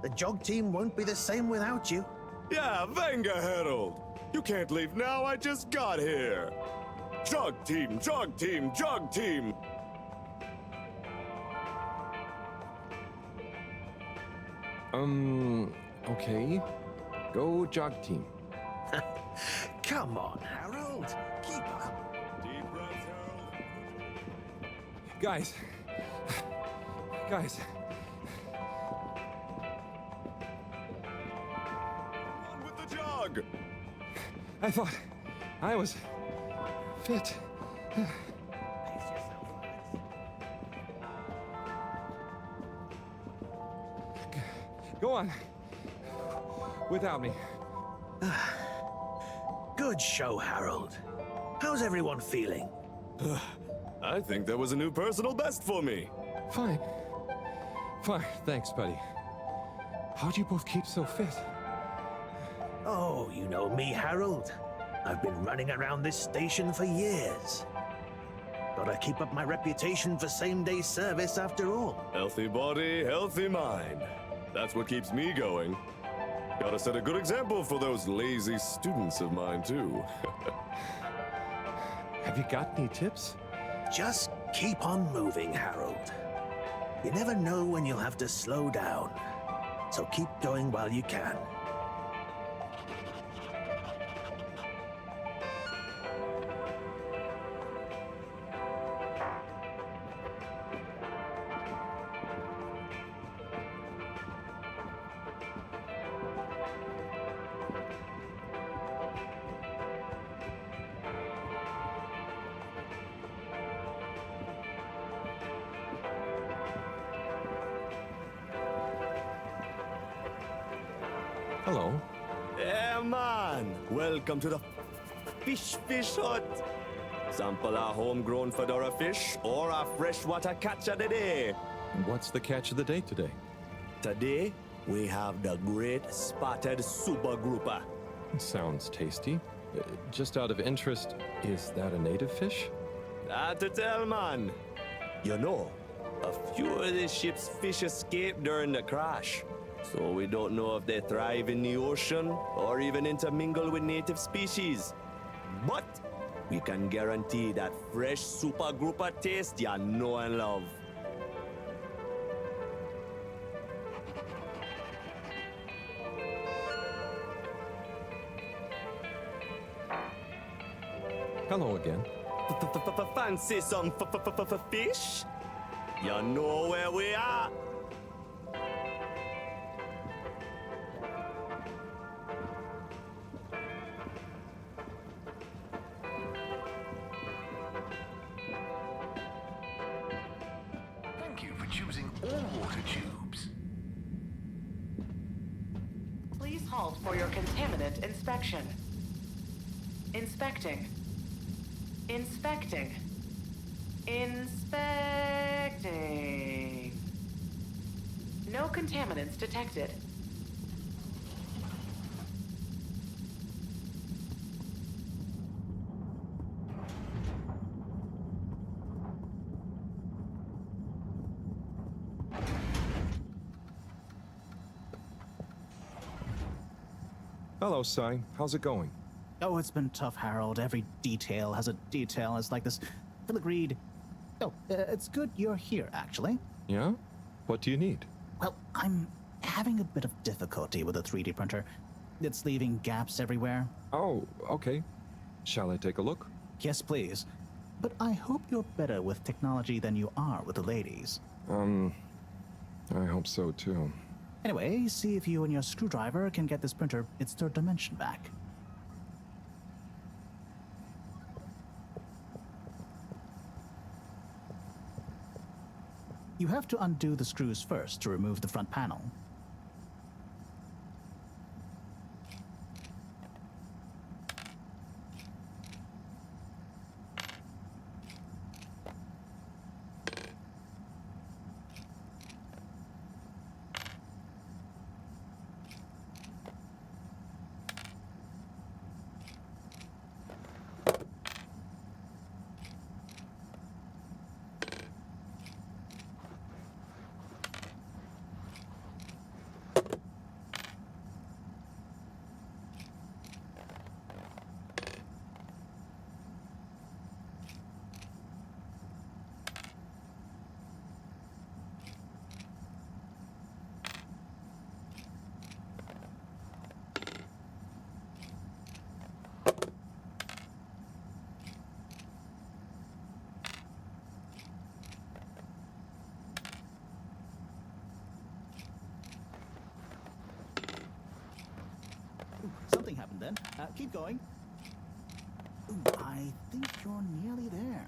The jog team won't be the same without you. Yeah, venga, Harold. You can't leave now, I just got here. Jog team, jog team, jog team. Okay. Go jog team. Come on, Harold. Keep up. Deep breaths, Harold. Guys. On with the jog. I thought I was fit. Go on. Without me. Good show, Harold. How's everyone feeling? I think that was a new personal best for me. Fine. Thanks, buddy. How'd you both keep so fit? Oh, you know me, Harold. I've been running around this station for years. Gotta keep up my reputation for same-day service after all. Healthy body, healthy mind. That's what keeps me going. Gotta set a good example for those lazy students of mine, too. Have you got any tips? Just keep on moving, Harold. You never know when you'll have to slow down. So keep going while you can. Hello. Yeah, man. Welcome to the fish hut. Sample our homegrown fedora fish or our freshwater catch of the day. What's the catch of the day today? Today, we have the great spotted super grouper. Sounds tasty. Just out of interest, is that a native fish? Hard to tell, man. You know, a few of the ship's fish escaped during the crash. So we don't know if they thrive in the ocean or even intermingle with native species. But we can guarantee that fresh super grouper taste you know and love. Hello again. Fancy some fish? You know where we are. Thank you for choosing all water tubes. Please halt for your contaminant inspection. Inspecting. Inspecting. Inspecting. No contaminants detected. Hello, Sai. How's it going? Oh, it's been tough, Harold. Every detail has a detail. It's like this filigreed. Oh, it's good you're here, actually. Yeah? What do you need? Well, I'm having a bit of difficulty with a 3D printer. It's leaving gaps everywhere. Oh, okay. Shall I take a look? Yes, please. But I hope you're better with technology than you are with the ladies. I hope so too. Anyway, see if you and your screwdriver can get this printer its third dimension back. You have to undo the screws first to remove the front panel. Something happened then. Keep going. Ooh, I think you're nearly there.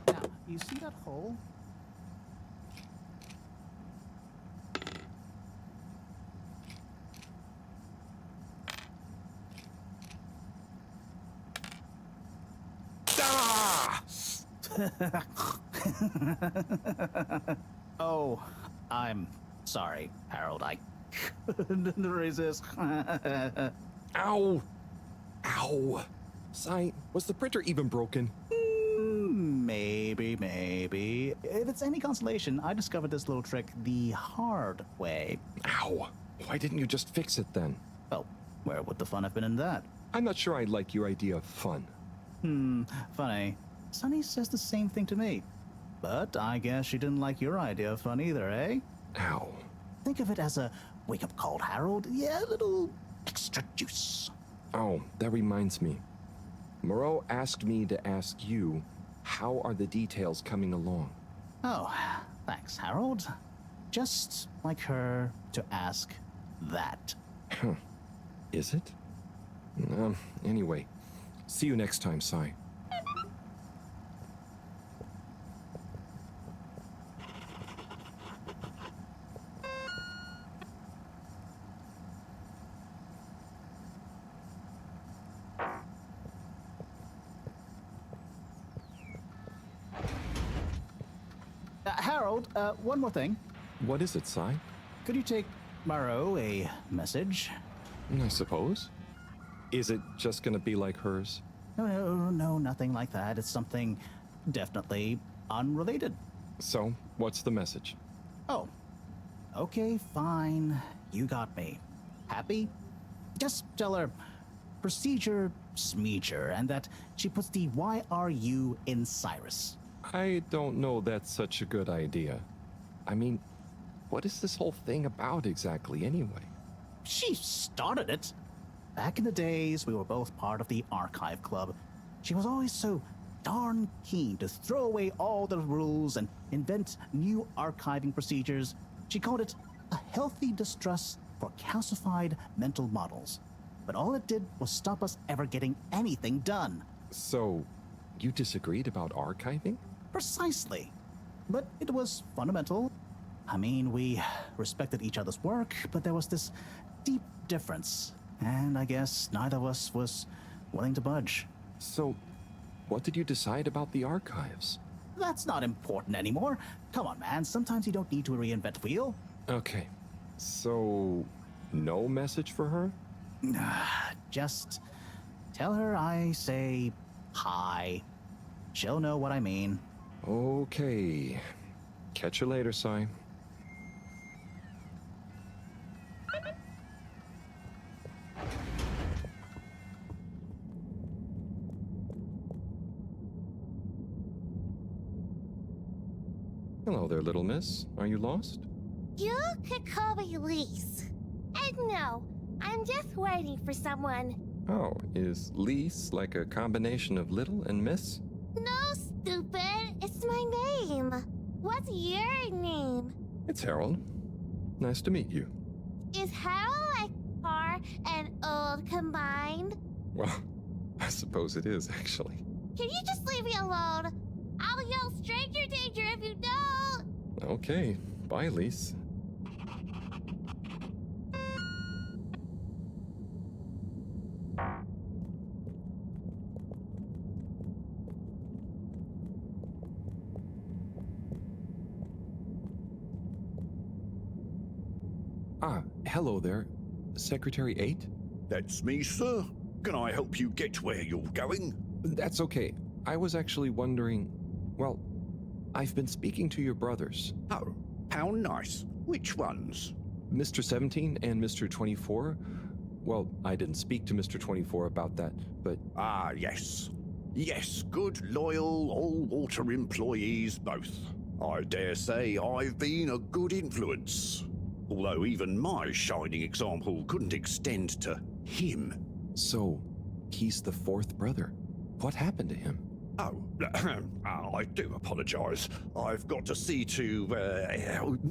Now, you see that hole? Oh, I'm sorry, Harold. I couldn't resist. Ow! Ow! Sai, was the printer even broken? Maybe. If it's any consolation, I discovered this little trick the hard way. Ow! Why didn't you just fix it then? Well, where would the fun have been in that? I'm not sure I like your idea of fun. Funny. Sunny says the same thing to me. But I guess she didn't like your idea of fun either, eh? Ow. Think of it as a wake-up call, Harold. Yeah, a little extra juice. Oh, that reminds me. Mareaux asked me to ask you, how are the details coming along? Oh, thanks, Harold. Just like her to ask that. Huh. Is it? Anyway, see you next time, Sai. Harold, one more thing. What is it, Sai? Could you take Mareaux a message? I suppose. Is it just gonna be like hers? No, nothing like that. It's something definitely unrelated. So, what's the message? Oh, okay, fine. You got me. Happy? Just tell her procedure smeeger and that she puts the YRU in Cyrus. I don't know that's such a good idea. I mean, what is this whole thing about exactly anyway? She started it. Back in the days, we were both part of the Archive Club. She was always so darn keen to throw away all the rules and invent new archiving procedures. She called it a healthy distrust for calcified mental models. But all it did was stop us ever getting anything done. So, you disagreed about archiving? Precisely. But it was fundamental. I mean, we respected each other's work, but there was this deep difference. And I guess neither of us was willing to budge. So, what did you decide about the archives? That's not important anymore. Come on, man. Sometimes you don't need to reinvent the wheel. Okay. So, no message for her? Just tell her I say hi. She'll know what I mean. Okay. Catch you later, Sai. Hello there, little miss. Are you lost? You could call me Lise. And no, I'm just waiting for someone. Oh, is Lise like a combination of little and miss? No, stupid. It's my name. What's your name? It's Harold. Nice to meet you. Is Harold like car and old combined? Well, I suppose it is, actually. Can you just leave me alone? I'll yell stranger danger if you don't! Okay. Bye, Lise. Ah, hello there. Secretary 8? That's me, sir. Can I help you get where you're going? That's okay. I was actually wondering... Well, I've been speaking to your brothers. Oh, how nice. Which ones? Mr. 17 and Mr. 24. Well, I didn't speak to Mr. 24 about that, but... Ah, yes. Yes, good, loyal, all-water employees both. I dare say I've been a good influence. Although even my shining example couldn't extend to him. So, he's the fourth brother. What happened to him? Oh, I do apologize. I've got to see to,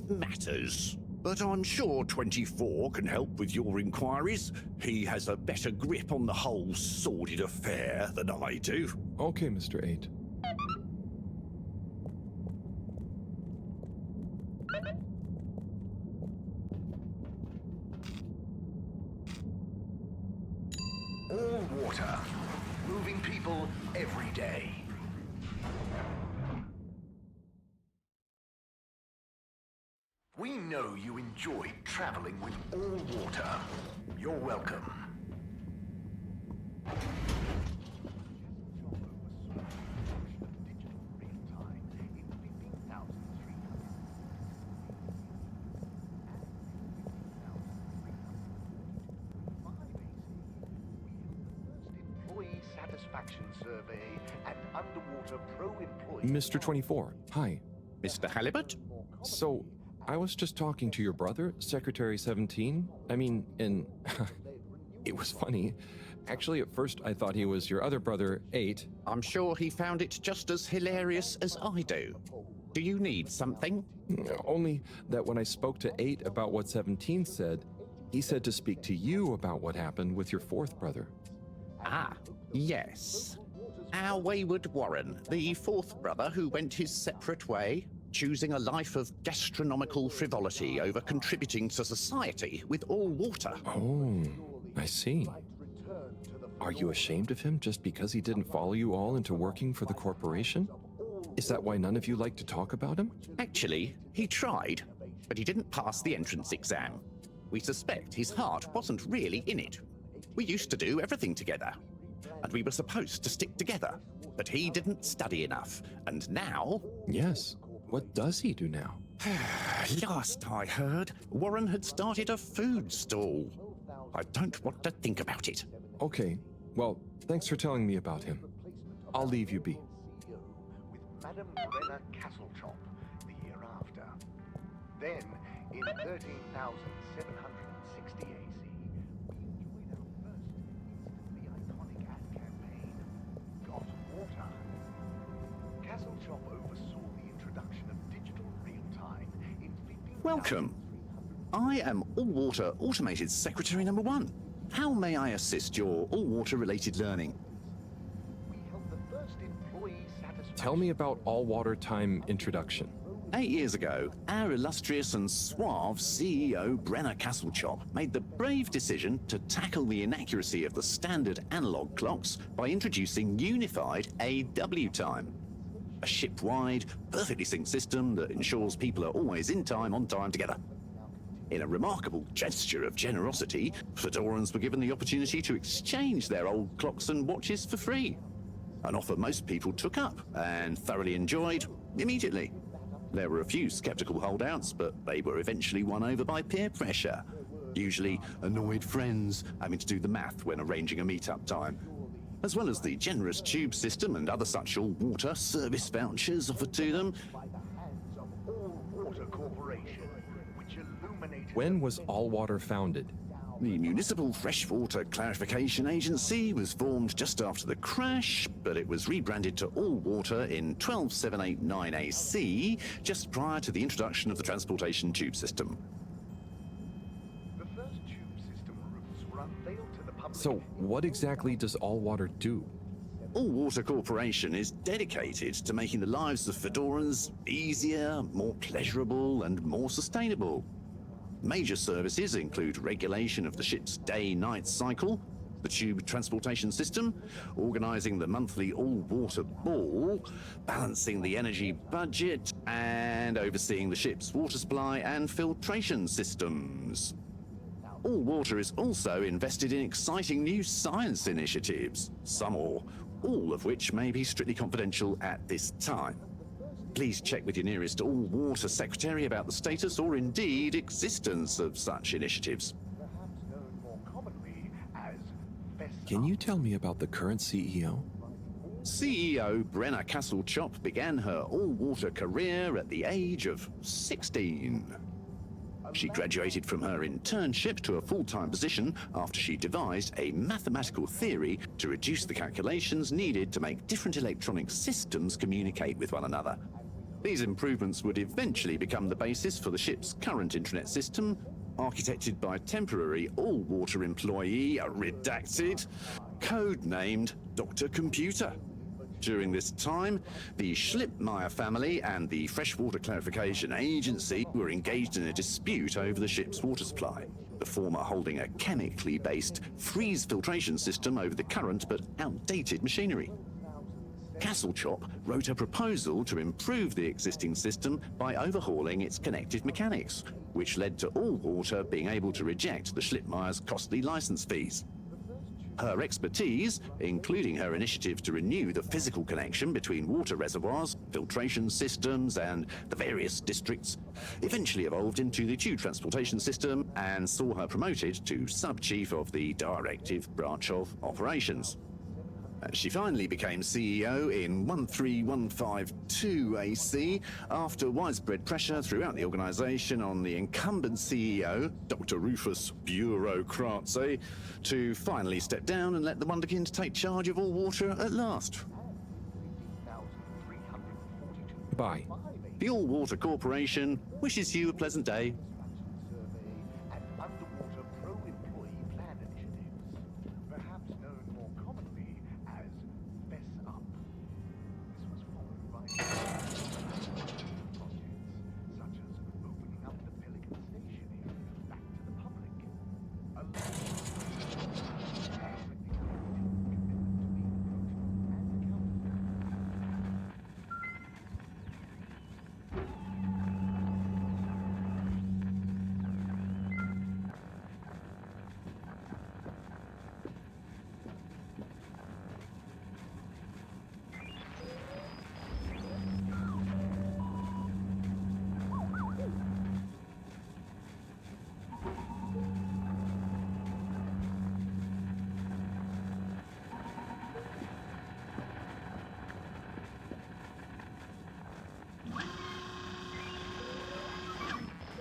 matters. But I'm sure 24 can help with your inquiries. He has a better grip on the whole sordid affair than I do. Okay, Mr. 8. All water. Moving people every day. We know you enjoy traveling with all water. You're welcome. Employee satisfaction survey and underwater pro-employee. Mr. 24, hi. Mr. Halibut? So, I was just talking to your brother, Secretary 17. I mean, and it was funny. Actually, at first I thought he was your other brother, 8. I'm sure he found it just as hilarious as I do. Do you need something? Only that when I spoke to 8 about what 17 said, he said to speak to you about what happened with your fourth brother. Ah, yes. Our wayward Warren, the fourth brother who went his separate way, choosing a life of gastronomical frivolity over contributing to society with all water. Oh, I see. Are you ashamed of him just because he didn't follow you all into working for the corporation? Is that why none of you like to talk about him? Actually, he tried, but he didn't pass the entrance exam. We suspect his heart wasn't really in it. We used to do everything together, and we were supposed to stick together, but he didn't study enough, and now... Yes. What does he do now? Last I heard, Warren had started a food stall. I don't want to think about it. Okay, well, thanks for telling me about him. I'll leave you be. With Madame Brenner Castlechop the year after. Then, in 13,760 AC, we enjoyed our first the iconic ad campaign, Got Water. Castlechop oversaw the introduction of digital real-time in 15,000... Welcome. I am All-Water Automated Secretary number 1. How may I assist your all-water related learning? We held the first employee satisfaction... Tell me about all-water time introduction. 8 years ago, our illustrious and suave CEO Brenner Castlechop made the brave decision to tackle the inaccuracy of the standard analog clocks by introducing unified AW time. A ship-wide, perfectly synced system that ensures people are always in time, on time, together. In a remarkable gesture of generosity, Fedorans were given the opportunity to exchange their old clocks and watches for free. An offer most people took up and thoroughly enjoyed immediately. There were a few skeptical holdouts, but they were eventually won over by peer pressure. Usually annoyed friends having to do the math when arranging a meet-up time. As well as the generous tube system and other such all-water service vouchers offered to them. All Water Corporation, which illuminated... When was All Water founded? The Municipal Freshwater Clarification Agency was formed just after the crash, but it was rebranded to All Water in 12789 AC, just prior to the introduction of the transportation tube system. The first tube system routes were unveiled to the public. So, what exactly does All Water do? All Water Corporation is dedicated to making the lives of Fedorans easier, more pleasurable, and more sustainable. Major services include regulation of the ship's day-night cycle, the tube transportation system, organising the monthly all-water ball, balancing the energy budget, and overseeing the ship's water supply and filtration systems. All Water is also invested in exciting new science initiatives, some or all of which may be strictly confidential at this time. Please check with your nearest All Water secretary about the status or indeed existence of such initiatives. Can you tell me about the current CEO? CEO Brenna Castlechop began her all-water career at the age of 16. She graduated from her internship to a full-time position after she devised a mathematical theory to reduce the calculations needed to make different electronic systems communicate with one another. These improvements would eventually become the basis for the ship's current intranet system, architected by temporary all-water employee, redacted, codenamed Dr. Computer. During this time, the Schlippmeyer family and the Freshwater Clarification Agency were engaged in a dispute over the ship's water supply, the former holding a chemically based freeze filtration system over the current but outdated machinery. Castlechop wrote a proposal to improve the existing system by overhauling its connected mechanics, which led to All Water being able to reject the Schlippmeyer's costly license fees. Her expertise, including her initiative to renew the physical connection between water reservoirs, filtration systems, and the various districts, eventually evolved into the tube transportation system and saw her promoted to sub-chief of the directive branch of operations. She finally became CEO in 13152 AC after widespread pressure throughout the organization on the incumbent CEO, Dr. Rufus Bureaucratse, to finally step down and let the Wonderkind take charge of All Water at last. Bye. The All Water Corporation wishes you a pleasant day.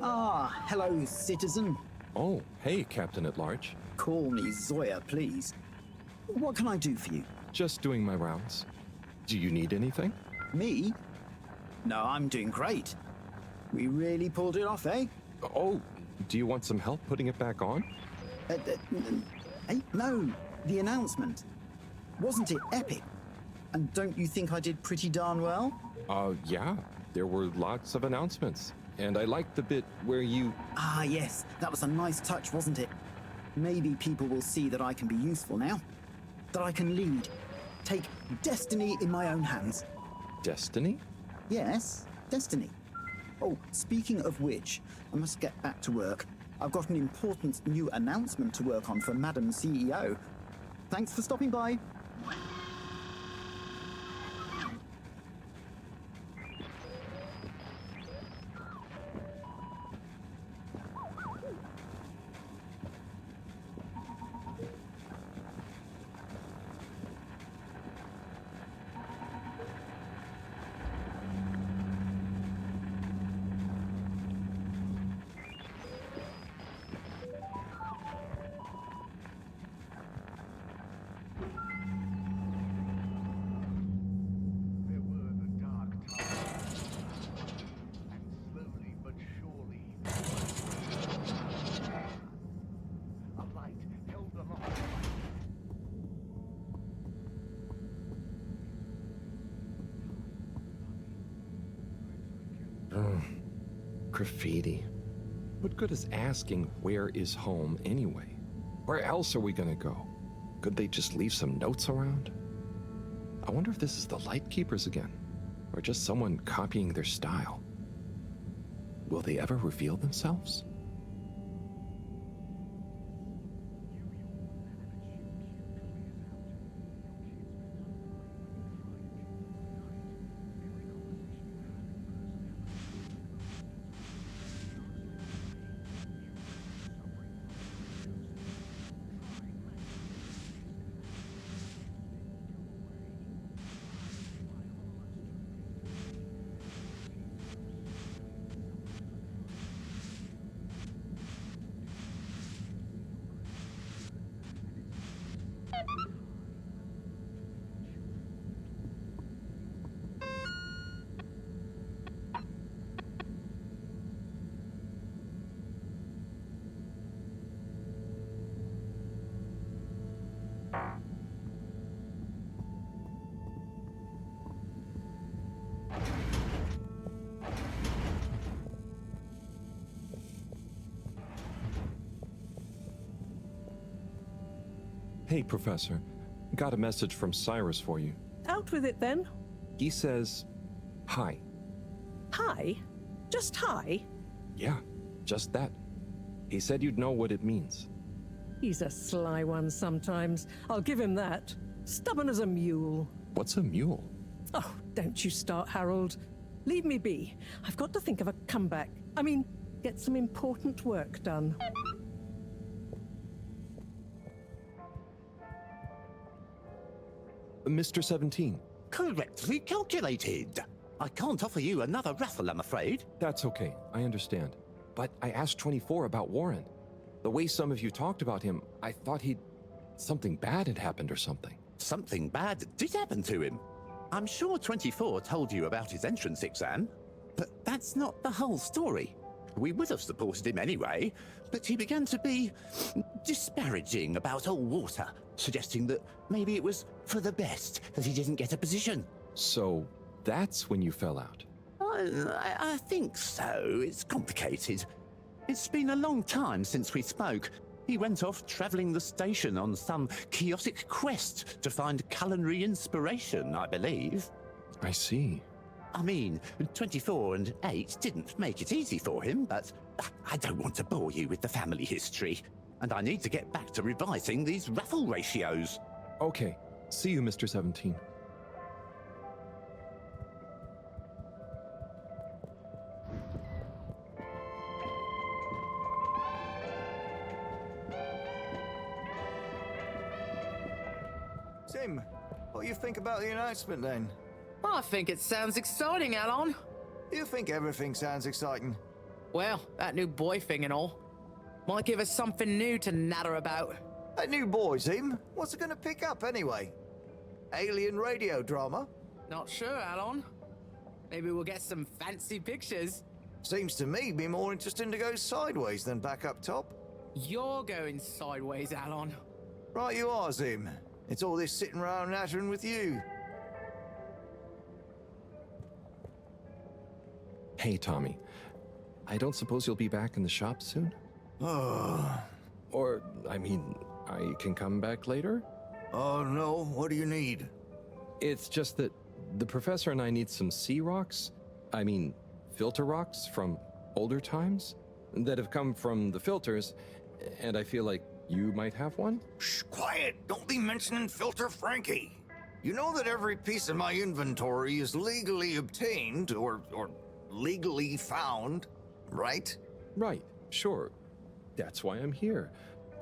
Ah, hello, citizen. Oh, hey, Captain at Large. Call me Zoya, please. What can I do for you? Just doing my rounds. Do you need anything? Me? No, I'm doing great. We really pulled it off, eh? Oh, do you want some help putting it back on? No, the announcement. Wasn't it epic? And don't you think I did pretty darn well? Yeah. There were lots of announcements. And I liked the bit where you... Ah, yes. That was a nice touch, wasn't it? Maybe people will see that I can be useful now. That I can lead. Take destiny in my own hands. Destiny? Yes, destiny. Oh, speaking of which, I must get back to work. I've got an important new announcement to work on for Madam CEO. Thanks for stopping by. There were the dark times, and slowly but surely, a light held them off. Graffiti. What good is asking where is home anyway? Where else are we gonna go? Could they just leave some notes around? I wonder if this is the Lightkeepers again, or just someone copying their style. Will they ever reveal themselves? Hey, Professor. Got a message from Cyrus for you. Out with it then. He says, hi. Hi? Just hi? Yeah, just that. He said you'd know what it means. He's a sly one sometimes. I'll give him that. Stubborn as a mule. What's a mule? Oh, don't you start, Harold. Leave me be. I've got to think of a comeback. I mean, get some important work done. Mr. 17. Correctly calculated. I can't offer you another raffle, I'm afraid. That's okay, I understand. But I asked 24 about Warren. The way some of you talked about him, I thought something bad had happened or something. Something bad did happen to him. I'm sure 24 told you about his entrance exam, but that's not the whole story. We would have supported him anyway, but he began to be disparaging about all water, suggesting that maybe it was for the best that he didn't get a position. So that's when you fell out? I think so. It's complicated. It's been a long time since we spoke. He went off traveling the station on some chaotic quest to find culinary inspiration, I believe. I see. I mean, 24 and 8 didn't make it easy for him, but I don't want to bore you with the family history. And I need to get back to revising these raffle ratios. Okay. See you, Mr. 17. Tim, what do you think about the announcement then? I think it sounds exciting, Alon. You think everything sounds exciting? Well, that new boy thing and all. Might give us something new to natter about. That new boy, Tim? What's it gonna pick up anyway? Alien radio drama? Not sure, Alon. Maybe we'll get some fancy pictures. Seems to me be more interesting to go sideways than back up top. You're going sideways, Alon. Right you are, Zim. It's all this sitting around nattering with you. Hey, Tommy. I don't suppose you'll be back in the shop soon? Or, I mean, I can come back later? Oh, no. What do you need? It's just that the professor and I need some sea rocks. I mean, filter rocks from older times that have come from the filters, and I feel like you might have one? Shh, quiet. Don't be mentioning Filter Frankie. You know that every piece of my inventory is legally obtained or legally found, right? Right, sure. That's why I'm here,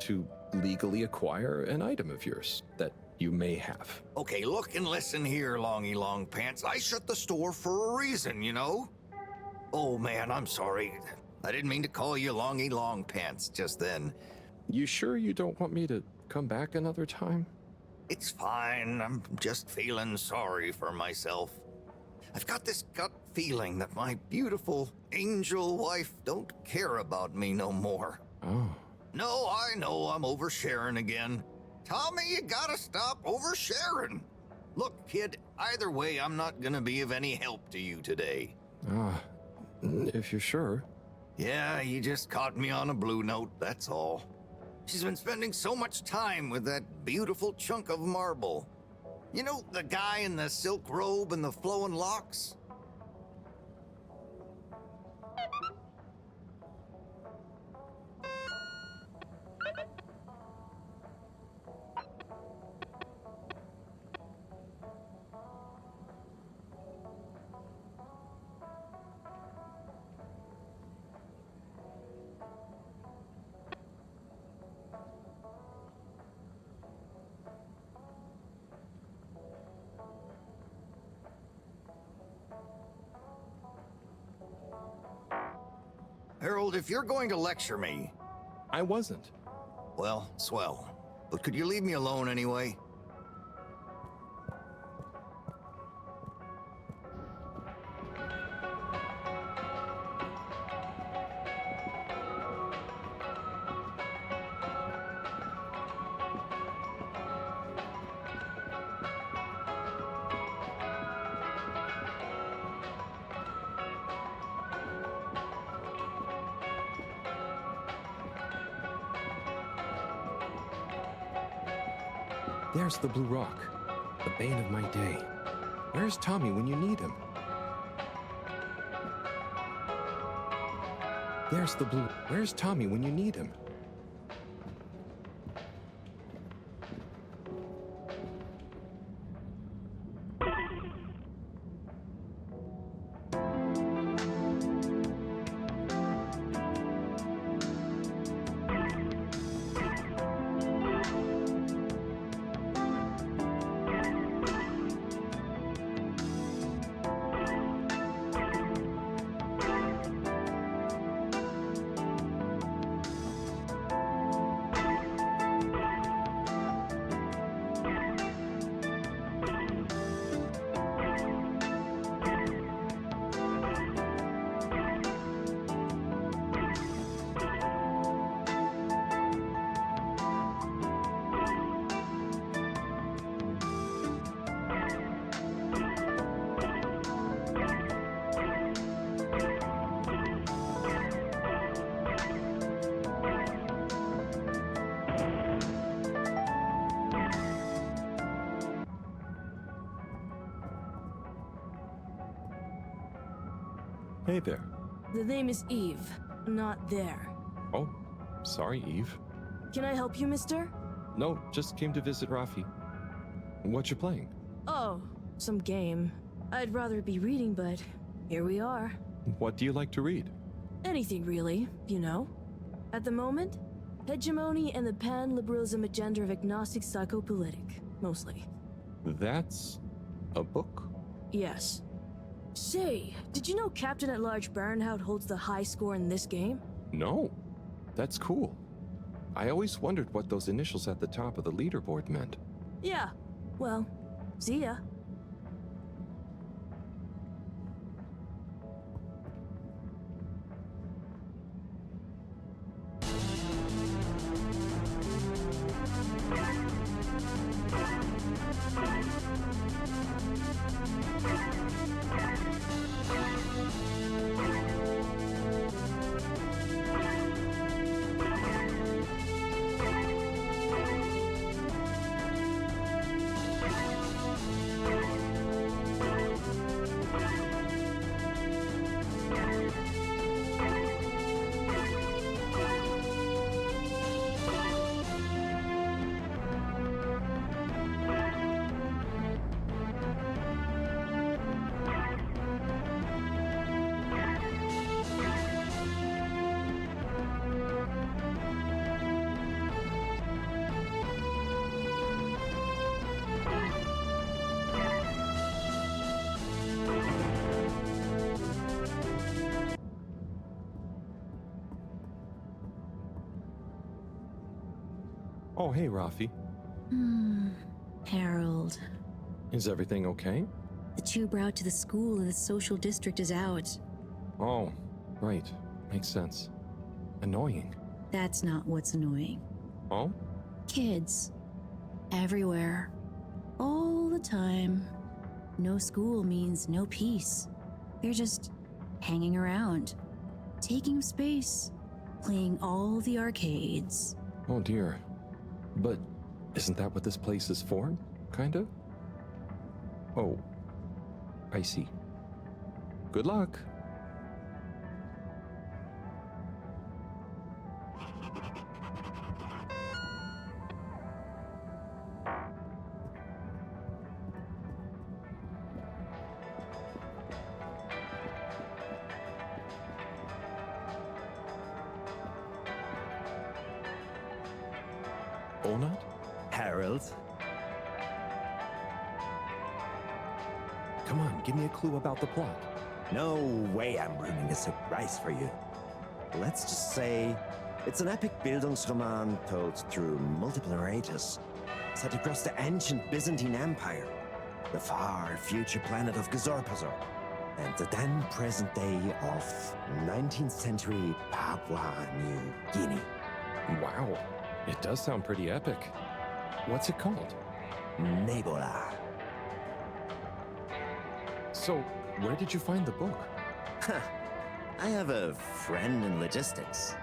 to legally acquire an item of yours that you may have. Okay, look and listen here, Longy Long Pants. I shut the store for a reason, you know? Oh man, I'm sorry. I didn't mean to call you Longy Long Pants just then. You sure you don't want me to come back another time? It's fine. I'm just feeling sorry for myself. I've got this gut feeling that my beautiful angel wife don't care about me no more. Oh. No, I know I'm oversharing again. Tommy, you gotta stop oversharing. Look, kid, either way, I'm not gonna be of any help to you today. If you're sure. Yeah, you just caught me on a blue note, that's all. She's been spending so much time with that beautiful chunk of marble. You know, the guy in the silk robe and the flowing locks? Harold, if you're going to lecture me... I wasn't. Well, swell. But could you leave me alone anyway? There's the Blue Rock, the bane of my day. Where's Tommy when you need him? Where's Tommy when you need him? Hey there. The name is Eve, not there. Oh, sorry, Eve. Can I help you, mister? No, just came to visit Rafi. What you playing? Oh, some game. I'd rather be reading, but here we are. What do you like to read? Anything really, you know. At the moment, hegemony and the pan-liberalism agenda of agnostic psychopolitic, mostly. That's a book? Yes. Say, did you know Captain-at-Large Baronhout holds the high score in this game? No. That's cool. I always wondered what those initials at the top of the leaderboard meant. Yeah. Well, see ya. Oh, hey, Rafi. Harold, Is everything okay? the tube route to the school in the social district is out. Oh, right. Makes sense. Annoying. That's not what's annoying. Oh? Kids. Everywhere. All the time. No school means no peace. They're just hanging around, taking space, playing all the arcades. Oh dear. But isn't that what this place is for? Kinda? Oh. I see. Good luck. Onat? Harold? Come on, give me a clue about the plot. No way I'm ruining a surprise for you. Let's just say it's an epic Bildungsroman told through multiple narrators, set across the ancient Byzantine Empire, the far future planet of Gazorpazor, and the then present day of 19th century Papua New Guinea. Wow, it does sound pretty epic. What's it called? Nebola. So, where did you find the book? I have a friend in logistics.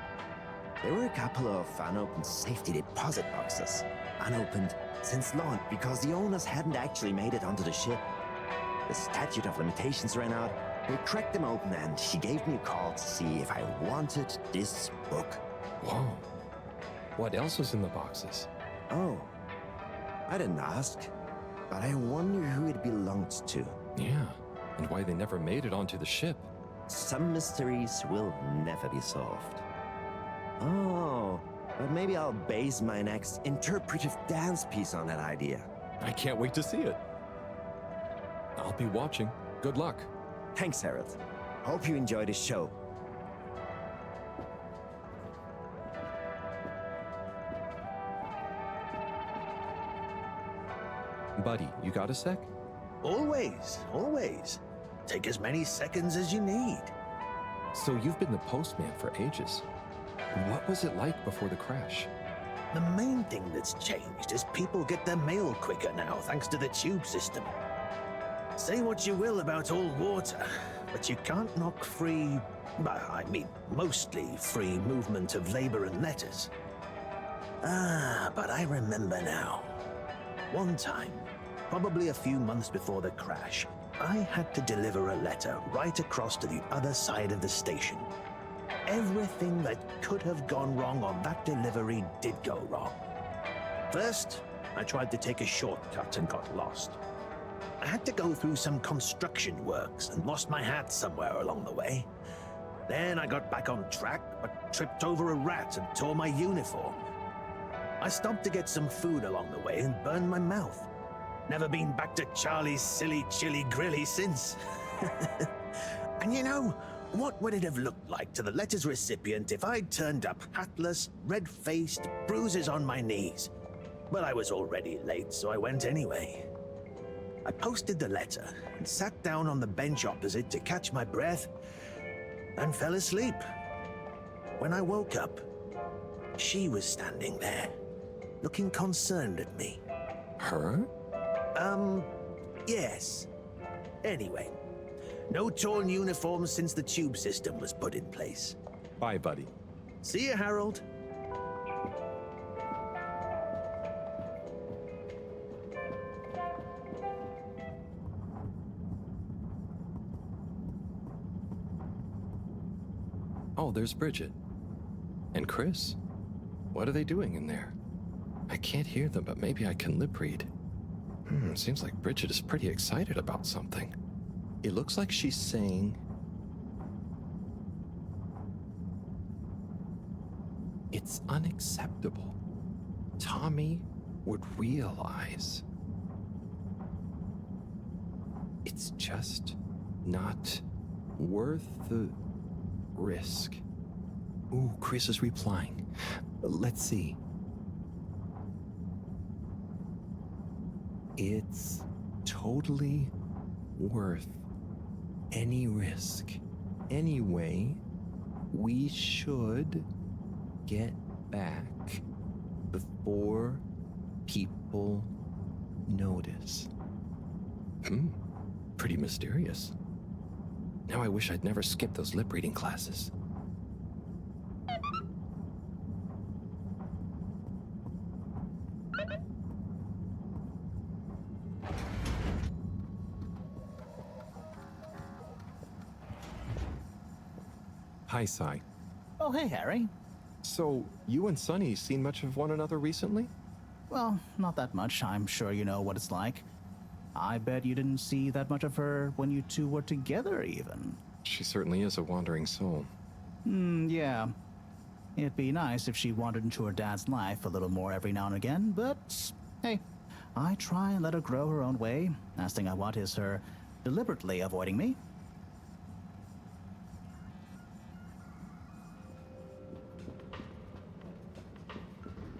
There were a couple of unopened safety deposit boxes. Unopened since launch because the owners hadn't actually made it onto the ship. The statute of limitations ran out. We cracked them open and he gave me a call to see if I wanted this book. Whoa. What else was in the boxes? Oh, I didn't ask, but I wonder who it belonged to. Yeah, and why they never made it onto the ship. Some mysteries will never be solved. Oh, but maybe I'll base my next interpretive dance piece on that idea. I can't wait to see it. I'll be watching. Good luck. Thanks, Harold. Hope you enjoy the show. Buddy, you got a sec? Always, always. Take as many seconds as you need. So you've been the postman for ages. What was it like before the crash? The main thing that's changed is people get their mail quicker now, thanks to the tube system. Say what you will about all water, but you can't knock free, mostly free movement of labor and letters. But I remember now. One time, probably a few months before the crash, I had to deliver a letter right across to the other side of the station. Everything that could have gone wrong on that delivery did go wrong. First, I tried to take a shortcut and got lost. I had to go through some construction works and lost my hat somewhere along the way. Then I got back on track, but tripped over a rat and tore my uniform. I stopped to get some food along the way and burned my mouth. Never been back to Charlie's silly chili grilly since. And you know, what would it have looked like to the letter's recipient if I'd turned up hatless, red-faced, bruises on my knees? But I was already late, so I went anyway. I posted the letter and sat down on the bench opposite to catch my breath and fell asleep. When I woke up, she was standing there, looking concerned at me. Her? Yes. Anyway, no torn uniforms since the tube system was put in place. Bye, buddy. See you, Harold. Oh, there's Bridget. And Chris. What are they doing in there? I can't hear them, but maybe I can lip read. Seems like Bridget is pretty excited about something. It looks like she's saying... It's unacceptable. Tommy would realize. It's just not worth the risk. Ooh, Chris is replying. Let's see. It's totally worth any risk. Anyway, we should get back before people notice. Pretty mysterious. Now I wish I'd never skipped those lip reading classes. Hi, Sai. Oh, hey, Harry. So, you and Sunny seen much of one another recently? Well, not that much. I'm sure you know what it's like. I bet you didn't see that much of her when you two were together, even. She certainly is a wandering soul. Yeah. It'd be nice if she wandered into her dad's life a little more every now and again, but hey, I try and let her grow her own way. Last thing I want is her deliberately avoiding me.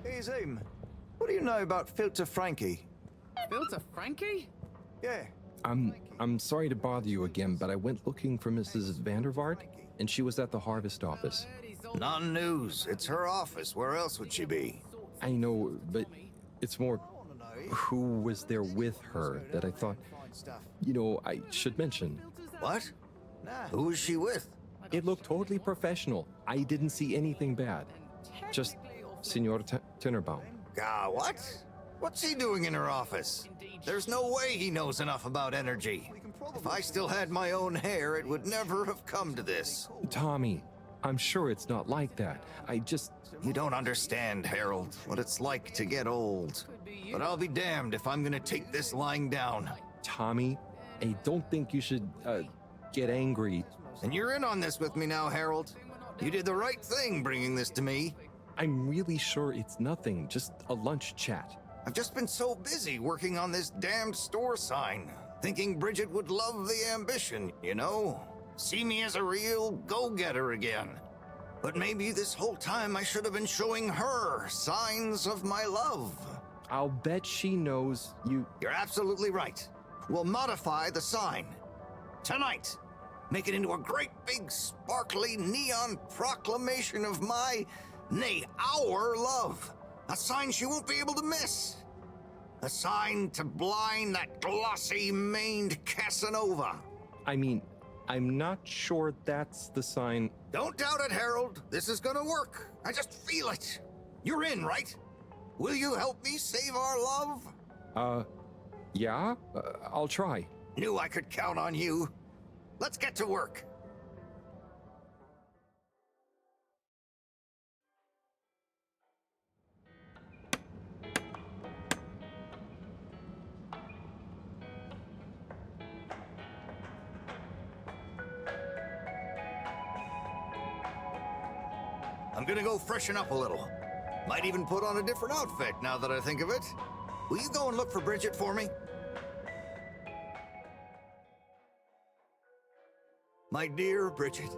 Hey, Zoom. What do you know about Filter Frankie? Filter Frankie? Yeah. I'm sorry to bother you again, but I went looking for Mrs. Vandervaart, and she was at the harvest office. Non-news. It's her office. Where else would she be? I know, but it's more who was there with her that I thought, I should mention. What? Who was she with? It looked totally professional. I didn't see anything bad. Just Senor Tinnerbaum. What? What's he doing in her office? There's no way he knows enough about energy. If I still had my own hair, it would never have come to this. Tommy, I'm sure it's not like that. You don't understand, Harold, what it's like to get old. But I'll be damned if I'm gonna take this lying down. Tommy, I don't think you should, get angry. And you're in on this with me now, Harold. You did the right thing bringing this to me. I'm really sure it's nothing, just a lunch chat. I've just been so busy working on this damned store sign, thinking Bridget would love the ambition, you know? See me as a real go-getter again. But maybe this whole time I should have been showing her signs of my love. I'll bet she knows you... You're absolutely right. We'll modify the sign. Tonight. Make it into a great big sparkly neon proclamation of my, nay, our love. A sign she won't be able to miss. A sign to blind that glossy-maned Casanova. I mean, I'm not sure that's the sign. Don't doubt it, Harold. This is gonna work. I just feel it. You're in, right? Will you help me save our love? Yeah? I'll try. Knew I could count on you. Let's get to work. I'm gonna go freshen up a little. Might even put on a different outfit now that I think of it. Will you go and look for Bridget for me? My dear Bridget,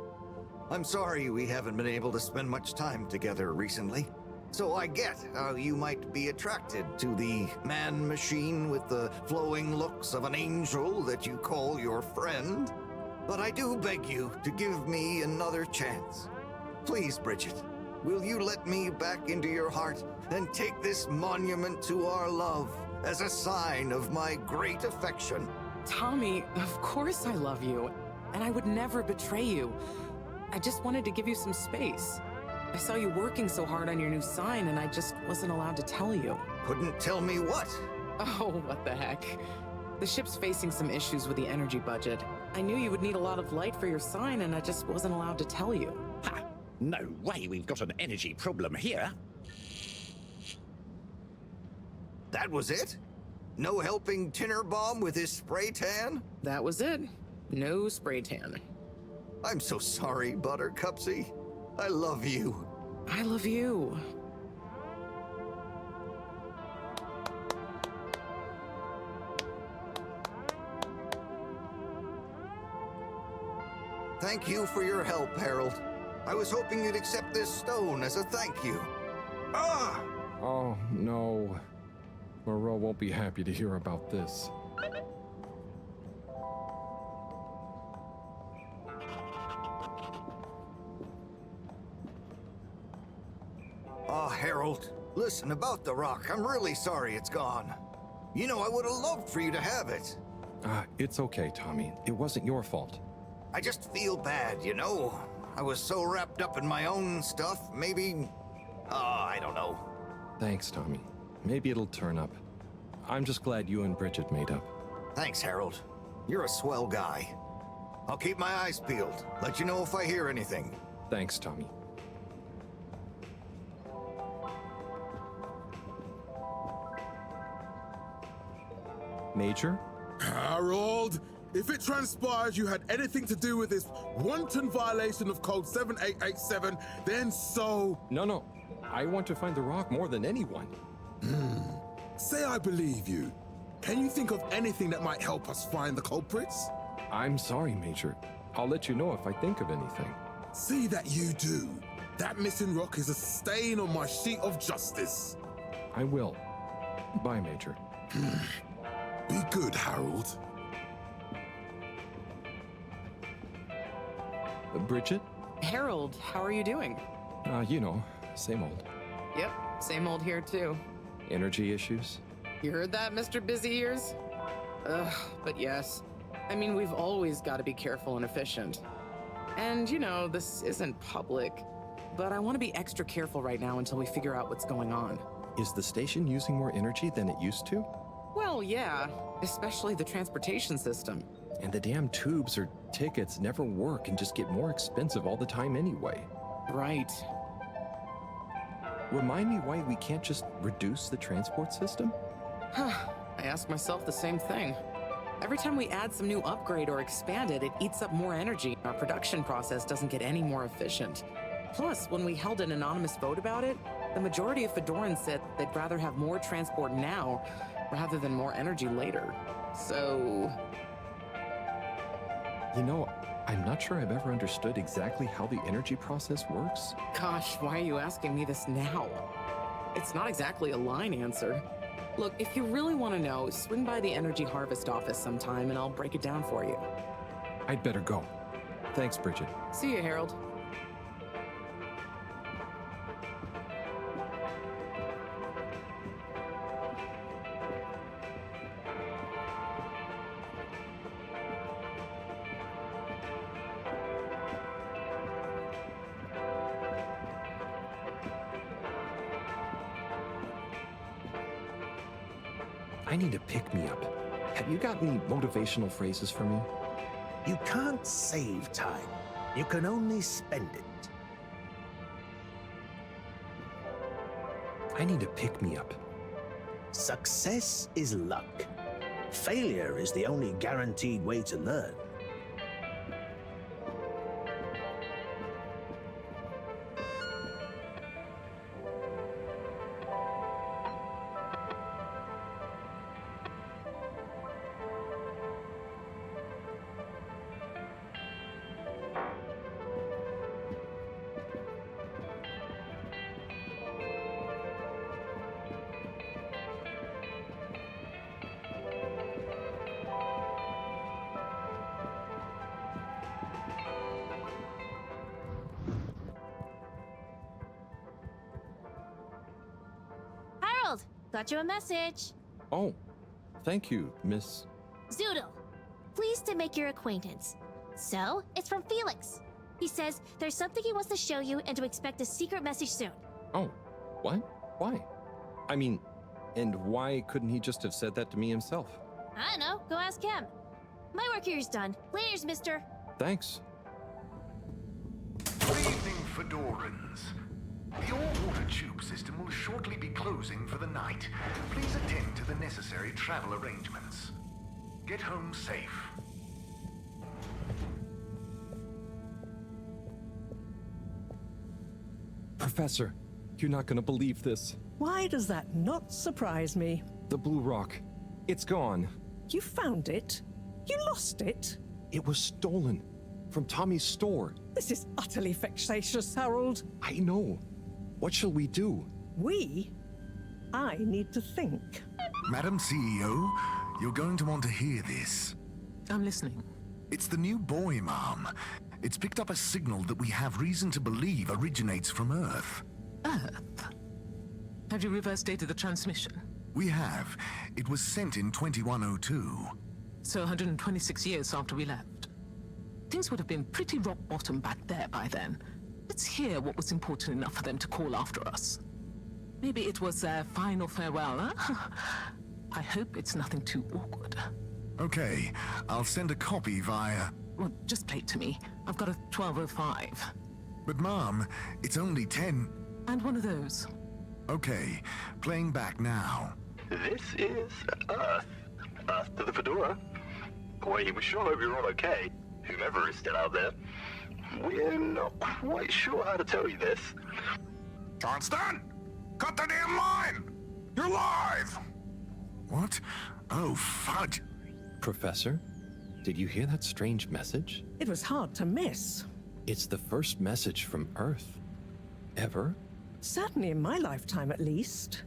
I'm sorry we haven't been able to spend much time together recently. So I get how you might be attracted to the man-machine with the flowing looks of an angel that you call your friend. But I do beg you to give me another chance. Please, Bridget, will you let me back into your heart and take this monument to our love as a sign of my great affection? Tommy, of course I love you, and I would never betray you. I just wanted to give you some space. I saw you working so hard on your new sign, and I just wasn't allowed to tell you. Couldn't tell me what? Oh, what the heck. The ship's facing some issues with the energy budget. I knew you would need a lot of light for your sign, and I just wasn't allowed to tell you. Ha! No way we've got an energy problem here. That was it? No helping Tinnerbaum with his spray tan? That was it. No spray tan. I'm so sorry, Buttercupsy. I love you. I love you. Thank you for your help, Harold. I was hoping you'd accept this stone as a thank you. Ah! Oh, no. Mareaux won't be happy to hear about this. Oh, Harold, listen, about the rock, I'm really sorry it's gone. You know, I would have loved for you to have it. It's okay, Tommy. It wasn't your fault. I just feel bad, you know? I was so wrapped up in my own stuff, maybe... I don't know. Thanks, Tommy. Maybe it'll turn up. I'm just glad you and Bridget made up. Thanks, Harold. You're a swell guy. I'll keep my eyes peeled. Let you know if I hear anything. Thanks, Tommy. Major? Harold, if it transpires you had anything to do with this wanton violation of Code 7887, then so... No. I want to find the rock more than anyone. Say I believe you. Can you think of anything that might help us find the culprits? I'm sorry, Major. I'll let you know if I think of anything. See that you do. That missing rock is a stain on my sheet of justice. I will. Bye, Major. Be good, Harold. Bridget? Harold, how are you doing? You know, same old. Yep, same old here too. Energy issues? You heard that, Mr. Busy Ears? Ugh, but yes. I mean, we've always got to be careful and efficient. And, you know, this isn't public, but I want to be extra careful right now until we figure out what's going on. Is the station using more energy than it used to? Well, yeah, especially the transportation system. And the damn tubes or tickets never work and just get more expensive all the time anyway. Right. Remind me why we can't just reduce the transport system? I ask myself the same thing. Every time we add some new upgrade or expand it, it eats up more energy. Our production process doesn't get any more efficient. Plus, when we held an anonymous vote about it, the majority of Fedorans said they'd rather have more transport now rather than more energy later. So... You know, I'm not sure I've ever understood exactly how the energy process works. Gosh, why are you asking me this now? It's not exactly a line answer. Look, if you really want to know, swing by the Energy Harvest office sometime and I'll break it down for you. I'd better go. Thanks, Bridget. See you, Harold. I need a pick-me-up. Have you got any motivational phrases for me? You can't save time. You can only spend it. I need a pick-me-up. Success is luck. Failure is the only guaranteed way to learn. Got you a message. Oh, thank you, Miss... Zoodle. Pleased to make your acquaintance. So, it's from Felix. He says there's something he wants to show you and to expect a secret message soon. Oh, what? Why? I mean, and why couldn't he just have said that to me himself? I don't know. Go ask him. My work here's done. Laters, mister. Thanks. Good evening, Fedorans. The all-water tube system will shortly be closing for the night. Please attend to the necessary travel arrangements. Get home safe. Professor, you're not gonna believe this. Why does that not surprise me? The blue rock. It's gone. You found it? You lost it? It was stolen. From Tommy's store. This is utterly vexatious, Harold. I know. What shall we do? We? I need to think. Madam CEO, you're going to want to hear this. I'm listening. It's the new buoy, Mom. It's picked up a signal that we have reason to believe originates from Earth. Earth? Have you reverse dated the transmission? We have. It was sent in 2102. So 126 years after we left. Things would have been pretty rock bottom back there by then. Let's hear what was important enough for them to call after us. Maybe it was their final farewell, huh? I hope it's nothing too awkward. Okay, I'll send a copy via... Well, just play it to me. I've got a 1205. But Mom, it's only 10... And one of those. Okay, playing back now. This is Earth. Earth to the Fedora. We sure hope you're all okay, whomever is still out there. We're not quite sure how to tell you this. Johnston! Cut the damn line! You're live! What? Oh, fudge. Professor, did you hear that strange message? It was hard to miss. It's the first message from Earth. Ever? Certainly in my lifetime, at least.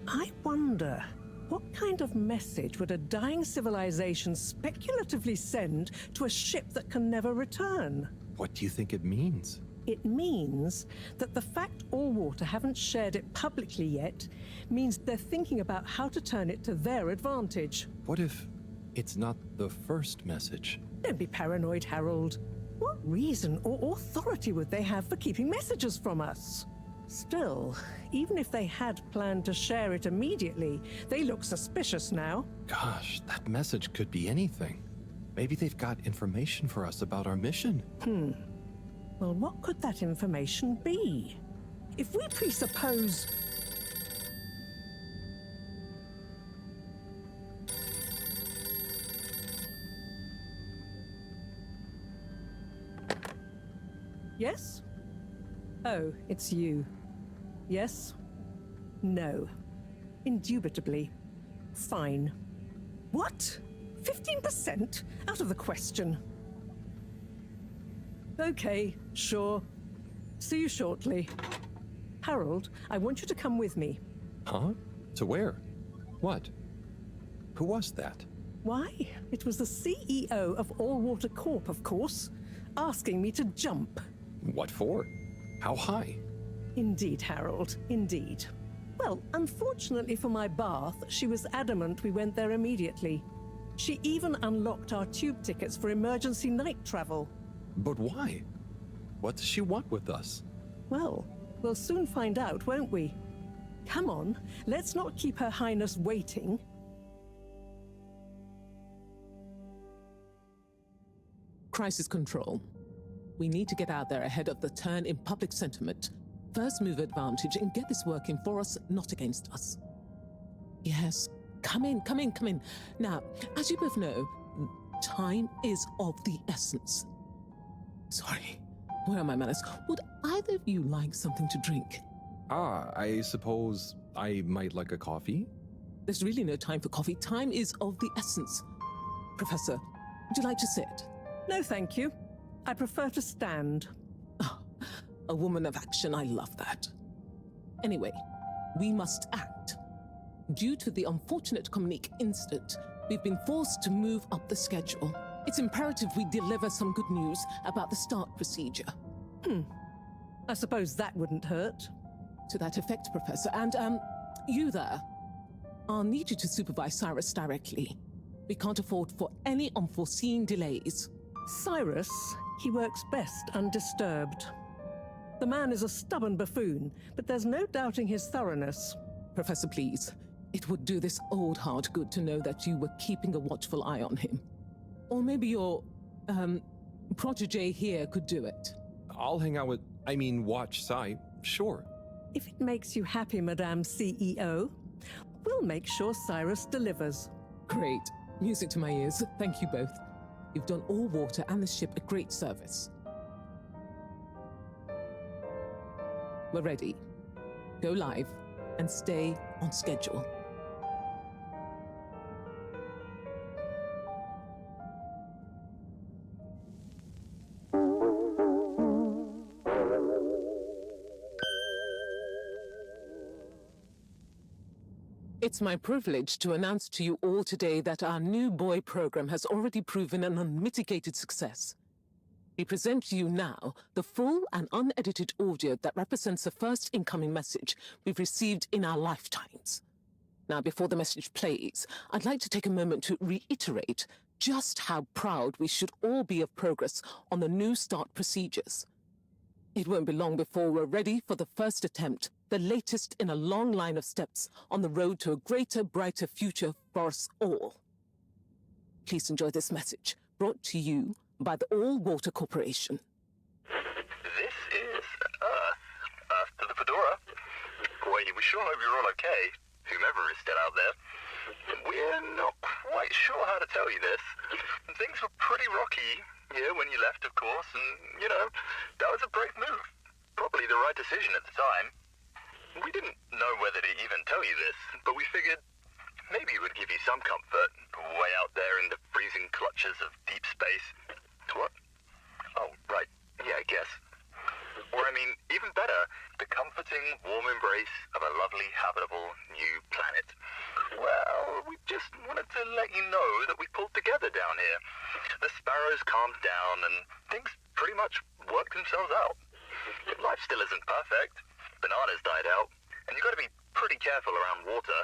I wonder, what kind of message would a dying civilization speculatively send to a ship that can never return? What do you think it means? It means that the fact Allwater haven't shared it publicly yet means they're thinking about how to turn it to their advantage. What if it's not the first message? Don't be paranoid, Harold. What reason or authority would they have for keeping messages from us? Still, even if they had planned to share it immediately, they look suspicious now. Gosh, that message could be anything. Maybe they've got information for us about our mission. Well, what could that information be? If we presuppose... Yes? Oh, it's you. Yes? No. Indubitably. Fine. What? 15%? Out of the question. Okay, sure. See you shortly. Harold, I want you to come with me. Huh? To where? What? Who was that? Why? It was the CEO of Allwater Corp, of course, asking me to jump. What for? How high? Indeed, Harold, indeed. Well, unfortunately for my bath, she was adamant we went there immediately. She even unlocked our tube tickets for emergency night travel. But why? What does she want with us? Well, we'll soon find out, won't we? Come on, let's not keep Her Highness waiting. Crisis control. We need to get out there ahead of the turn in public sentiment. First move advantage and get this working for us, not against us. Yes, come in. Now, as you both know, time is of the essence. Sorry, where are my manners? Would either of you like something to drink? I suppose I might like a coffee? There's really no time for coffee. Time is of the essence. Professor, would you like to sit? No, thank you. I prefer to stand. Oh, a woman of action, I love that. Anyway, we must act. Due to the unfortunate Communique incident, we've been forced to move up the schedule. It's imperative we deliver some good news about the start procedure. I suppose that wouldn't hurt. To that effect, Professor. And, you there. I'll need you to supervise Cyrus directly. We can't afford for any unforeseen delays. Cyrus, he works best undisturbed. The man is a stubborn buffoon, but there's no doubting his thoroughness. Professor, please. It would do this old heart good to know that you were keeping a watchful eye on him. Or maybe your, protege here could do it. I'll hang out with, watch Cy, sure. If it makes you happy, Madame CEO, we'll make sure Cyrus delivers. Great. Music to my ears. Thank you both. You've done Allwater and the ship a great service. We're ready. Go live and stay on schedule. It's my privilege to announce to you all today that our new boy program has already proven an unmitigated success. We present to you now the full and unedited audio that represents the first incoming message we've received in our lifetimes. Now, before the message plays, I'd like to take a moment to reiterate just how proud we should all be of progress on the New Start procedures. It won't be long before we're ready for the first attempt, the latest in a long line of steps on the road to a greater, brighter future for us all. Please enjoy this message, brought to you by the All Water Corporation. This is Earth to the Fedora. We sure hope you're all okay, whomever is still out there. We're not quite sure how to tell you this. Things were pretty rocky here when you left, of course, and, that was a brave move. Probably the right decision at the time. We didn't know whether to even tell you this, but we figured maybe it would give you some comfort way out there in the freezing clutches of deep space. What? Oh, right. Yeah, I guess. Or, even better, the comforting, warm embrace of a lovely, habitable new planet. Well, we just wanted to let you know that we pulled together down here. The sparrows calmed down and things pretty much worked themselves out. Life still isn't perfect. Bananas died out, and you've got to be pretty careful around water.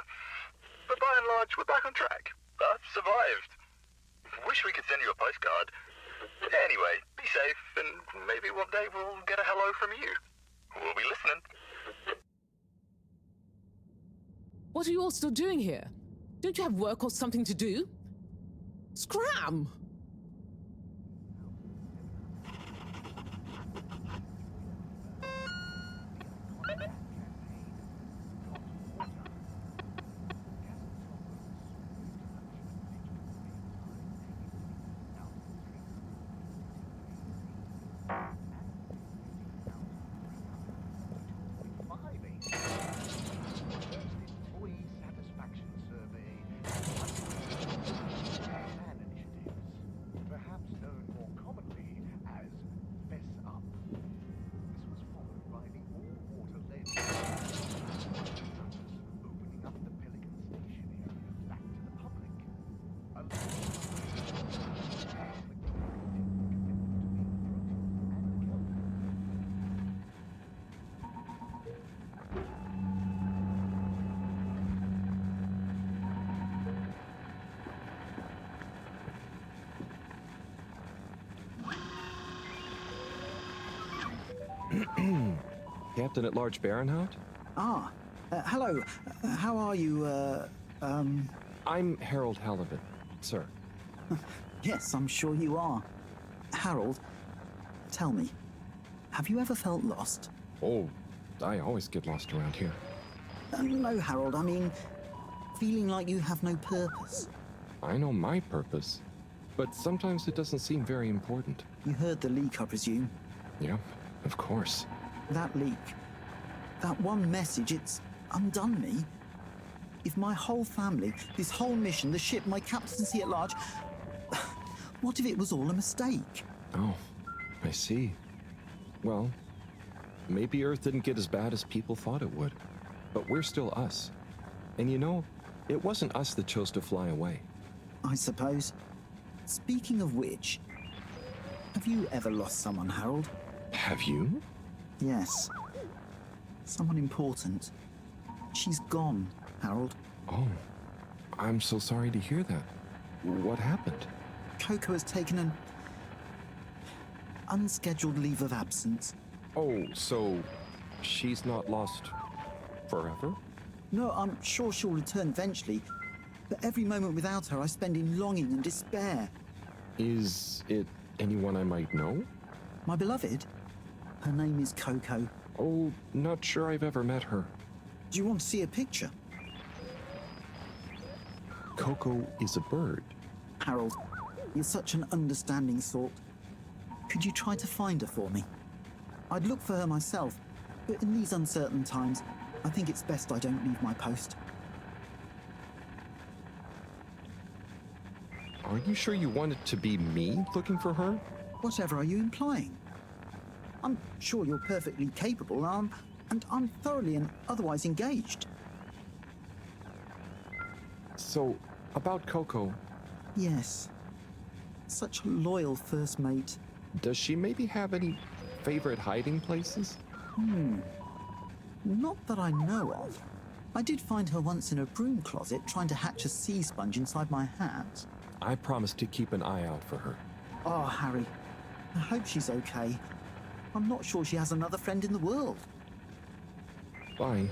But by and large, we're back on track. Earth survived. Wish we could send you a postcard. Anyway, be safe, and maybe one day we'll get a hello from you. We'll be listening. What are you all still doing here? Don't you have work or something to do? Scram! Captain at Large Baronhout? Hello. How are you, I'm Harold Halibut, sir. Yes, I'm sure you are. Harold, tell me, have you ever felt lost? Oh, I always get lost around here. No, Harold, I mean, feeling like you have no purpose. I know my purpose, but sometimes it doesn't seem very important. You heard the leak, I presume? Yeah, of course. That leak, that one message, it's undone me. If my whole family, this whole mission, the ship, my captaincy at large, what if it was all a mistake? Oh, I see. Well, maybe Earth didn't get as bad as people thought it would, but we're still us. And it wasn't us that chose to fly away. I suppose. Speaking of which, have you ever lost someone, Harold? Have you? Yes. Someone important. She's gone, Harold. Oh, I'm so sorry to hear that. What happened? Coco has taken an unscheduled leave of absence. Oh, so she's not lost forever? No, I'm sure she'll return eventually. But every moment without her I spend in longing and despair. Is it anyone I might know? My beloved? Her name is Coco. Oh, not sure I've ever met her. Do you want to see a picture? Coco is a bird. Harold, you're such an understanding sort. Could you try to find her for me? I'd look for her myself, but in these uncertain times, I think it's best I don't leave my post. Are you sure you want it to be me looking for her? Whatever are you implying? I'm sure you're perfectly capable, and I'm thoroughly and otherwise engaged. So, about Coco, Yes. Such a loyal first mate. does she maybe have any favorite hiding places? Not that I know of. I did find her once in a broom closet trying to hatch a sea sponge inside my hat. I promise to keep an eye out for her. Oh, Harry. I hope she's okay. I'm not sure she has another friend in the world. Bye.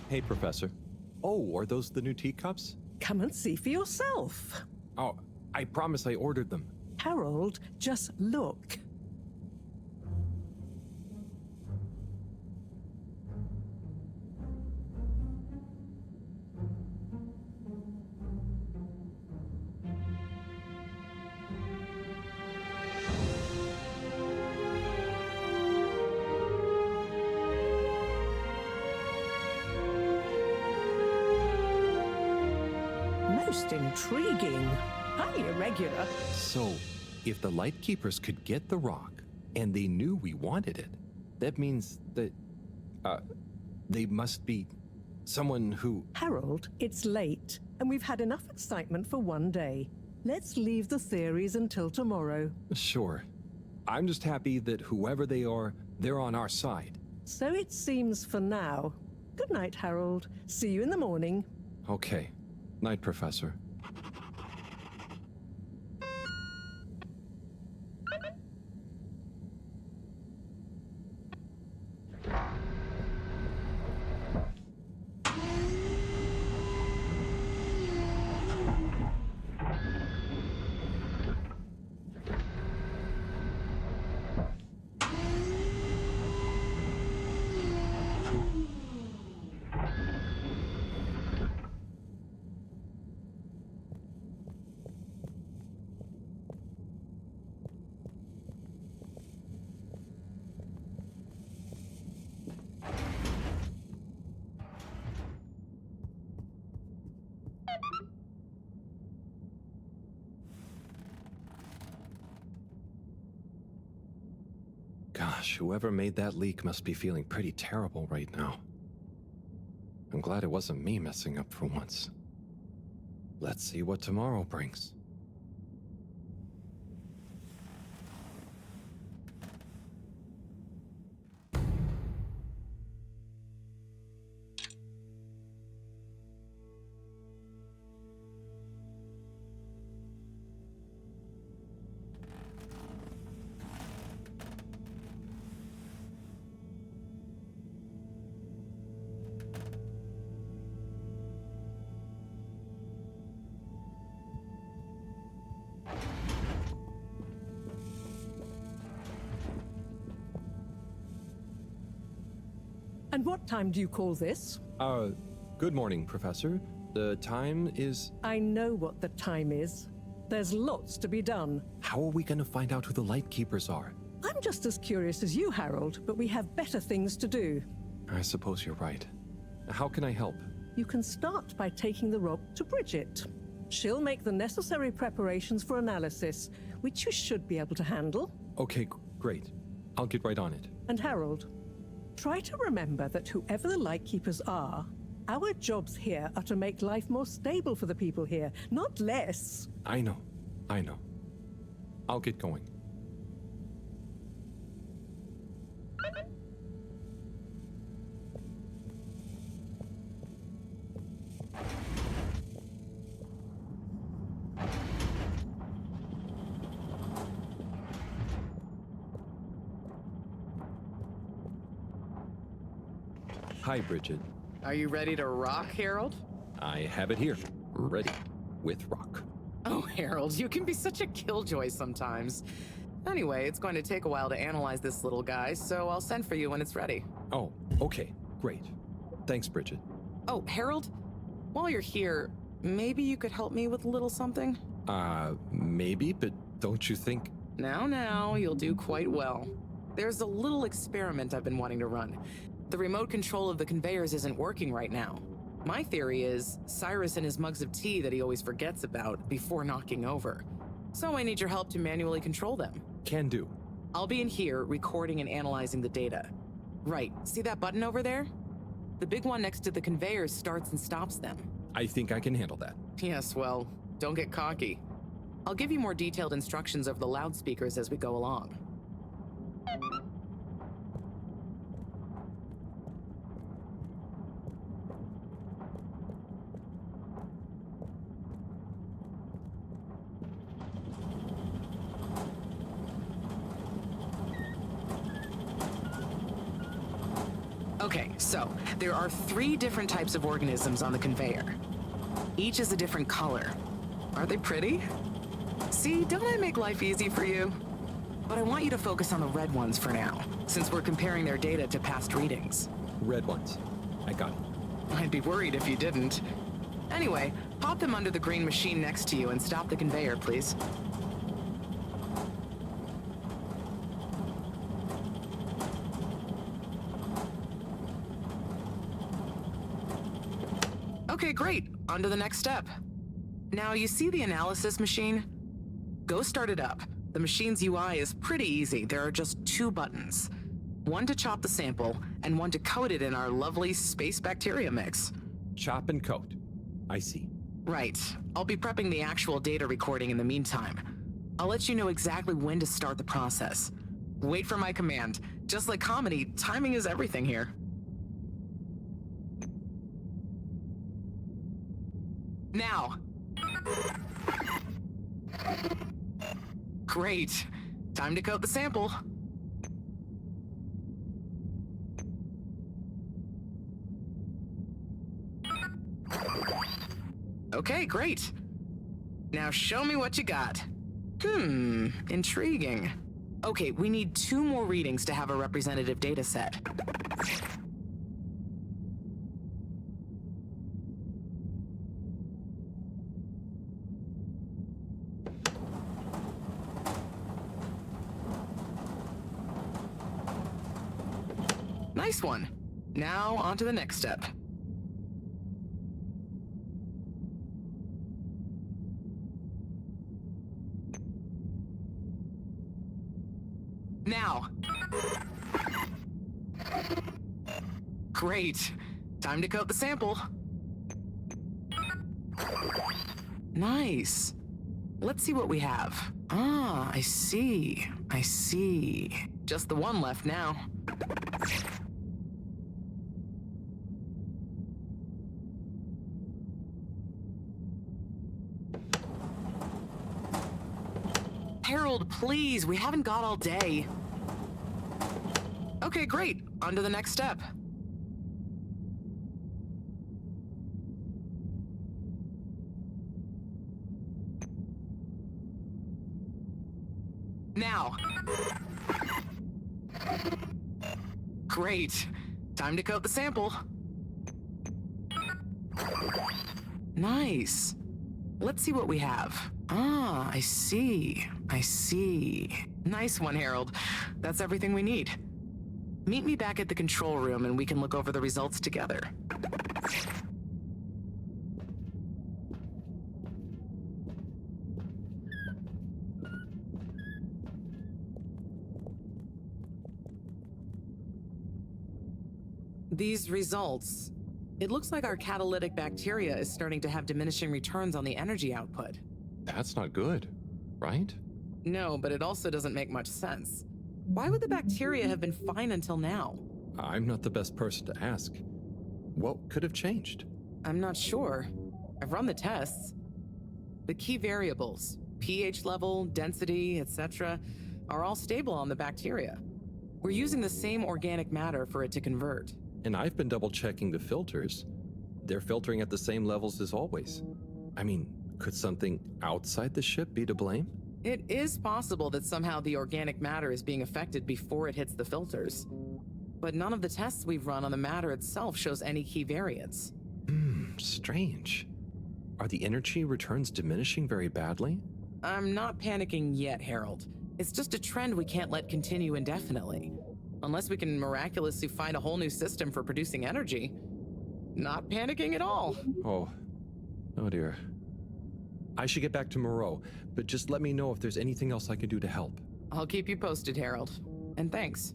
Hey, Professor. Oh, are those the new teacups? Come and see for yourself. Oh, I promise I ordered them. Harold, just look. Most intriguing. Highly irregular. So, if the Lightkeepers could get the rock, and they knew we wanted it, that means that, they must be someone who... Harold, it's late, and we've had enough excitement for one day. Let's leave the theories until tomorrow. Sure. I'm just happy that whoever they are, they're on our side. So it seems for now. Good night, Harold. See you in the morning. Okay. Night, Professor. Gosh, whoever made that leak must be feeling pretty terrible right now. I'm glad it wasn't me messing up for once. Let's see what tomorrow brings. And what time do you call this? Good morning, Professor. The time is... I know what the time is. There's lots to be done. How are we gonna find out who the Lightkeepers are? I'm just as curious as you, Harold, but we have better things to do. I suppose you're right. How can I help? You can start by taking the rock to Bridget. She'll make the necessary preparations for analysis, which you should be able to handle. Okay, great. I'll get right on it. And Harold, try to remember that whoever the Lightkeepers are, our jobs here are to make life more stable for the people here, not less. I know. I'll get going. Hi, Bridget. Are you ready to rock, Harold? I have it here, ready, with rock. Oh, Harold, you can be such a killjoy sometimes. Anyway, it's going to take a while to analyze this little guy, so I'll send for you when it's ready. Oh, okay, great. Thanks, Bridget. Oh, Harold? While you're here, maybe you could help me with a little something? Maybe, but don't you think... Now, you'll do quite well. There's a little experiment I've been wanting to run. The remote control of the conveyors isn't working right now. My theory is Cyrus and his mugs of tea that he always forgets about before knocking over. So I need your help to manually control them. Can do. I'll be in here recording and analyzing the data. Right, see that button over there? The big one next to the conveyors starts and stops them. I think I can handle that. Yes, well, don't get cocky. I'll give you more detailed instructions over the loudspeakers as we go along. Okay, so there are 3 different types of organisms on the conveyor. Each is a different color. Aren't they pretty? See, don't I make life easy for you? But I want you to focus on the red ones for now, since we're comparing their data to past readings. Red ones. I got it. I'd be worried if you didn't. Anyway, pop them under the green machine next to you and stop the conveyor, please. Okay, great. On to the next step. Now, you see the analysis machine? Go start it up. The machine's UI is pretty easy. There are just 2 buttons. One to chop the sample, and one to coat it in our lovely space bacteria mix. Chop and coat. I see. Right. I'll be prepping the actual data recording in the meantime. I'll let you know exactly when to start the process. Wait for my command. Just like comedy, timing is everything here. Now. Great. Time to coat the sample. Okay, great. Now show me what you got. Intriguing. Okay, we need 2 more readings to have a representative data set. Nice one. Now, on to the next step. Now. Great. Time to coat the sample. Nice. Let's see what we have. Ah, I see. I see. Just the one left now. Harold, please, we haven't got all day. Okay, great. On to the next step. Now. Great. Time to coat the sample. Nice. Let's see what we have. Ah, I see. I see. Nice one, Harold. That's everything we need. Meet me back at the control room and we can look over the results together. These results, it looks like our catalytic bacteria is starting to have diminishing returns on the energy output. That's not good, right? No, but it also doesn't make much sense. Why would the bacteria have been fine until now? I'm not the best person to ask. What could have changed? I'm not sure. I've run the tests. The key variables, pH level, density, etc., are all stable on the bacteria. We're using the same organic matter for it to convert. And I've been double-checking the filters. They're filtering at the same levels as always. I mean, could something outside the ship be to blame? It is possible that somehow the organic matter is being affected before it hits the filters. But none of the tests we've run on the matter itself shows any key variants. Strange. Are the energy returns diminishing very badly? I'm not panicking yet, Harold. It's just a trend we can't let continue indefinitely. Unless we can miraculously find a whole new system for producing energy. Not panicking at all. Oh dear. I should get back to Mareaux, but just let me know if there's anything else I can do to help. I'll keep you posted, Harold. And thanks.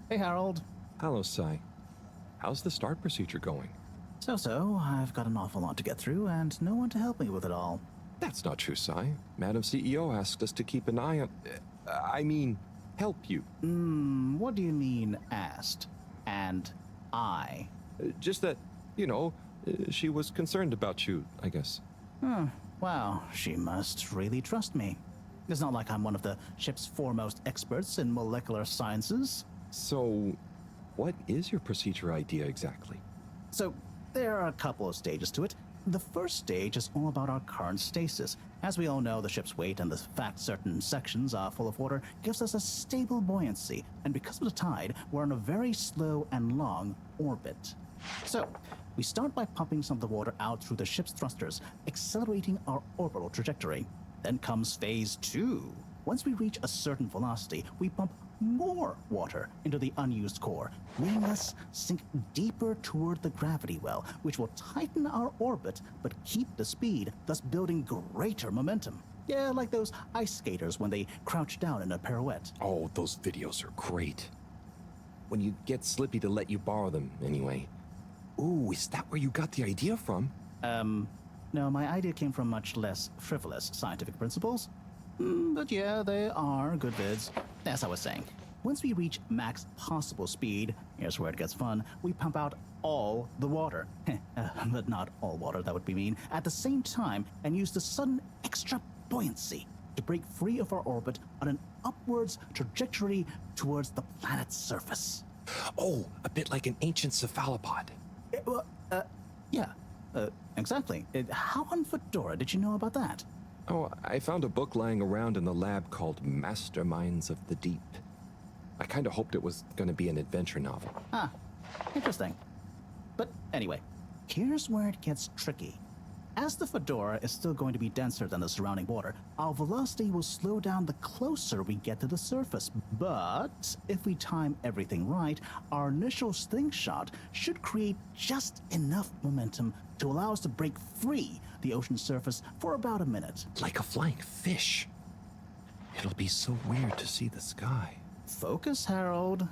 Hey, Harold. Hello, Sai. How's the start procedure going? So, I've got an awful lot to get through, and no one to help me with it all. That's not true, Sai. Madam CEO asked us to keep an eye on... help you. What do you mean, asked? And I? Just that, she was concerned about you, I guess. Wow, she must really trust me. It's not like I'm one of the ship's foremost experts in molecular sciences. So, what is your procedure idea exactly? So, there are a couple of stages to it. The first stage is all about our current stasis. As we all know, the ship's weight and the fact certain sections are full of water gives us a stable buoyancy, and because of the tide, we're on a very slow and long orbit. So, we start by pumping some of the water out through the ship's thrusters, accelerating our orbital trajectory. Then comes phase 2. Once we reach a certain velocity, we pump more water into the unused core, letting us sink deeper toward the gravity well, which will tighten our orbit but keep the speed, thus building greater momentum. Yeah, like those ice skaters when they crouch down in a pirouette. Oh, those videos are great. When you get Slippy to let you borrow them, anyway. Ooh, is that where you got the idea from? No, my idea came from much less frivolous scientific principles. But yeah, they are good vids. As I was saying, once we reach max possible speed, here's where it gets fun, we pump out all the water. But not all water, that would be mean. At the same time, and use the sudden extra buoyancy to break free of our orbit on an upwards trajectory towards the planet's surface. Oh, a bit like an ancient cephalopod. Exactly. How on Fedora did you know about that? Oh, I found a book lying around in the lab called Masterminds of the Deep. I kind of hoped it was going to be an adventure novel. Interesting. But anyway, here's where it gets tricky. As the Fedora is still going to be denser than the surrounding water, our velocity will slow down the closer we get to the surface. But if we time everything right, our initial slingshot should create just enough momentum to allow us to break free the ocean surface for about a minute. Like a flying fish. It'll be so weird to see the sky. Focus, Harold.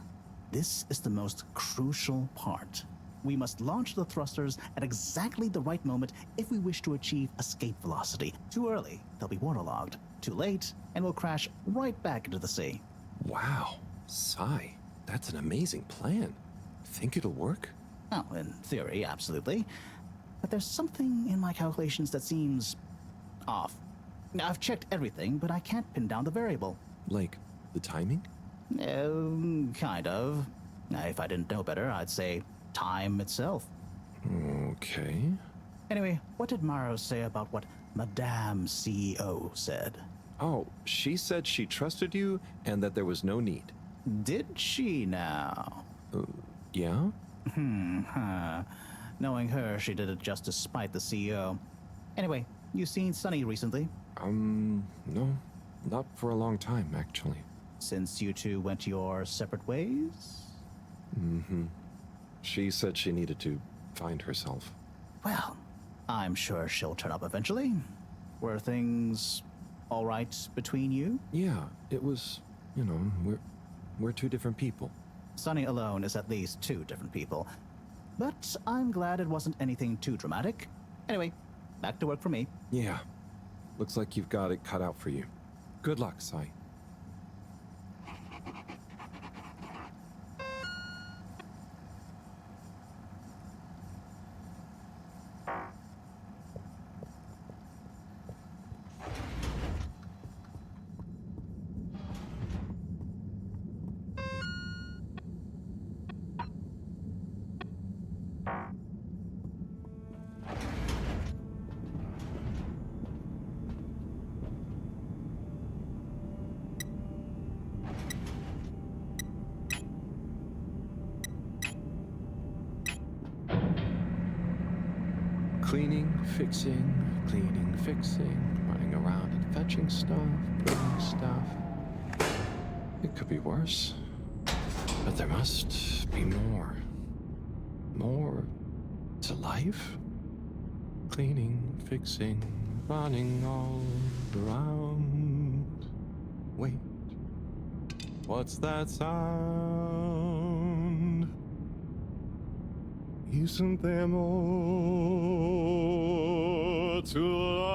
This is the most crucial part. We must launch the thrusters at exactly the right moment if we wish to achieve escape velocity. Too early, they'll be waterlogged. Too late, and we'll crash right back into the sea. Wow, Sai, that's an amazing plan. Think it'll work? Oh, in theory, absolutely. But there's something in my calculations that seems off. Now, I've checked everything, but I can't pin down the variable. Like the timing? Kind of. Now, if I didn't know better, I'd say time itself. Okay. Anyway, what did Mareaux say about what Madame CEO said? Oh, she said she trusted you and that there was no need. Did she now? Yeah? Knowing her, she did it just to spite the CEO. Anyway, you seen Sunny recently? No. Not for a long time, actually. Since you two went your separate ways? She said she needed to find herself. Well, I'm sure she'll turn up eventually. Were things all right between you? Yeah, it was, we're two different people. Sunny alone is at least two different people. But I'm glad it wasn't anything too dramatic. Anyway, back to work for me. Yeah. Looks like you've got it cut out for you. Good luck, Sai. Cleaning, fixing, running around and fetching stuff, bringing stuff. It could be worse. But there must be more. More to life? Cleaning, fixing, running all around. Wait. What's that sound? Isn't there more to life?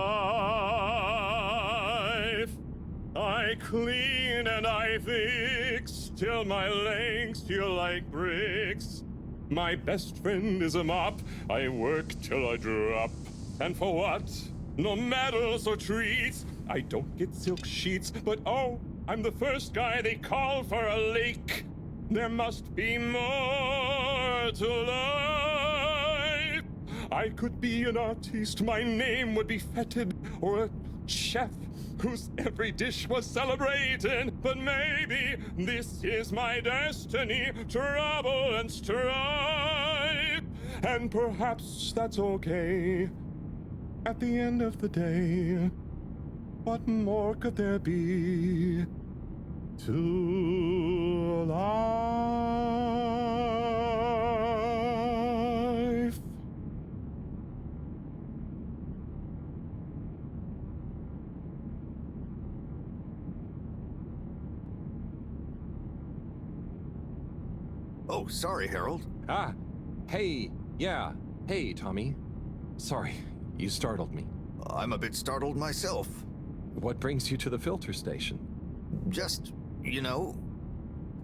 I clean and I fix till my legs feel like bricks. My best friend is a mop. I work till I drop. And for what? No medals or treats. I don't get silk sheets, but oh, I'm the first guy they call for a lake. There must be more to life. I could be an artiste, my name would be feted, or a chef whose every dish was celebrated. But maybe this is my destiny, trouble and strife. And perhaps that's okay. At the end of the day, what more could there be to life? Oh, sorry, Harold. Ah, hey, yeah, hey, Tommy. Sorry, you startled me. I'm a bit startled myself. What brings you to the filter station? Just, you know,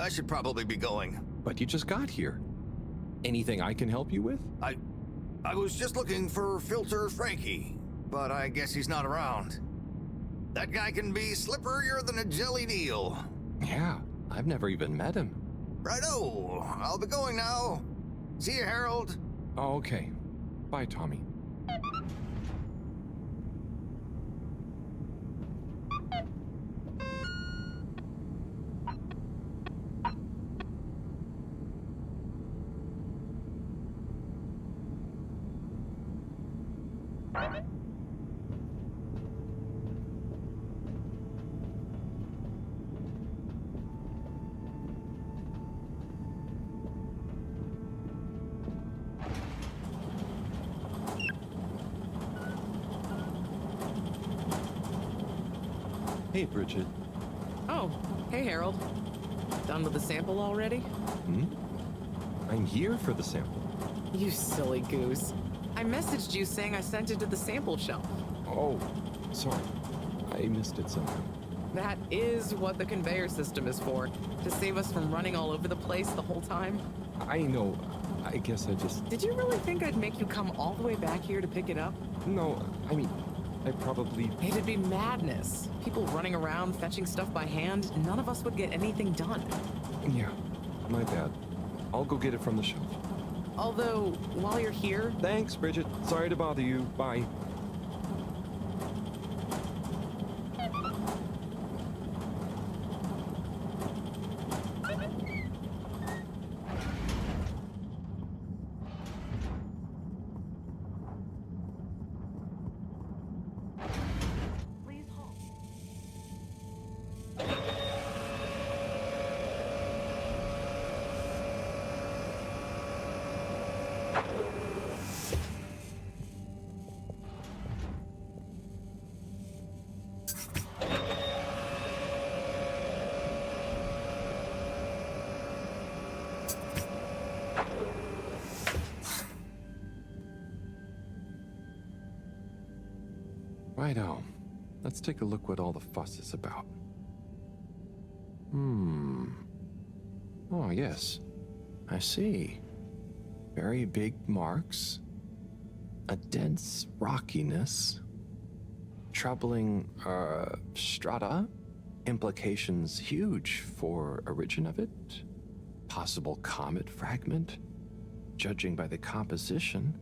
I should probably be going. But you just got here. Anything I can help you with? I was just looking for Filter Frankie, but I guess he's not around. That guy can be slipperier than a jelly deal. Yeah, I've never even met him. Righto, I'll be going now. See you, Harold. Oh, okay. Bye, Tommy. Hey, Bridget. Oh, hey, Harold. Done with the sample already? Hmm? I'm here for the sample. You silly goose. I messaged you saying I sent it to the sample shelf. Oh, sorry. I missed it somehow. That is what the conveyor system is for, to save us from running all over the place the whole time. I know. I guess I just... Did you really think I'd make you come all the way back here to pick it up? No, I mean, I probably... It'd be madness. People running around, fetching stuff by hand. None of us would get anything done. Yeah, my bad. I'll go get it from the shelf. Although, while you're here... Thanks, Bridget. Sorry to bother you. Bye. Righto. Let's take a look what all the fuss is about. Oh, yes. I see. Very big marks. A dense rockiness. Troubling, strata. Implications huge for origin of it. Possible comet fragment. Judging by the composition,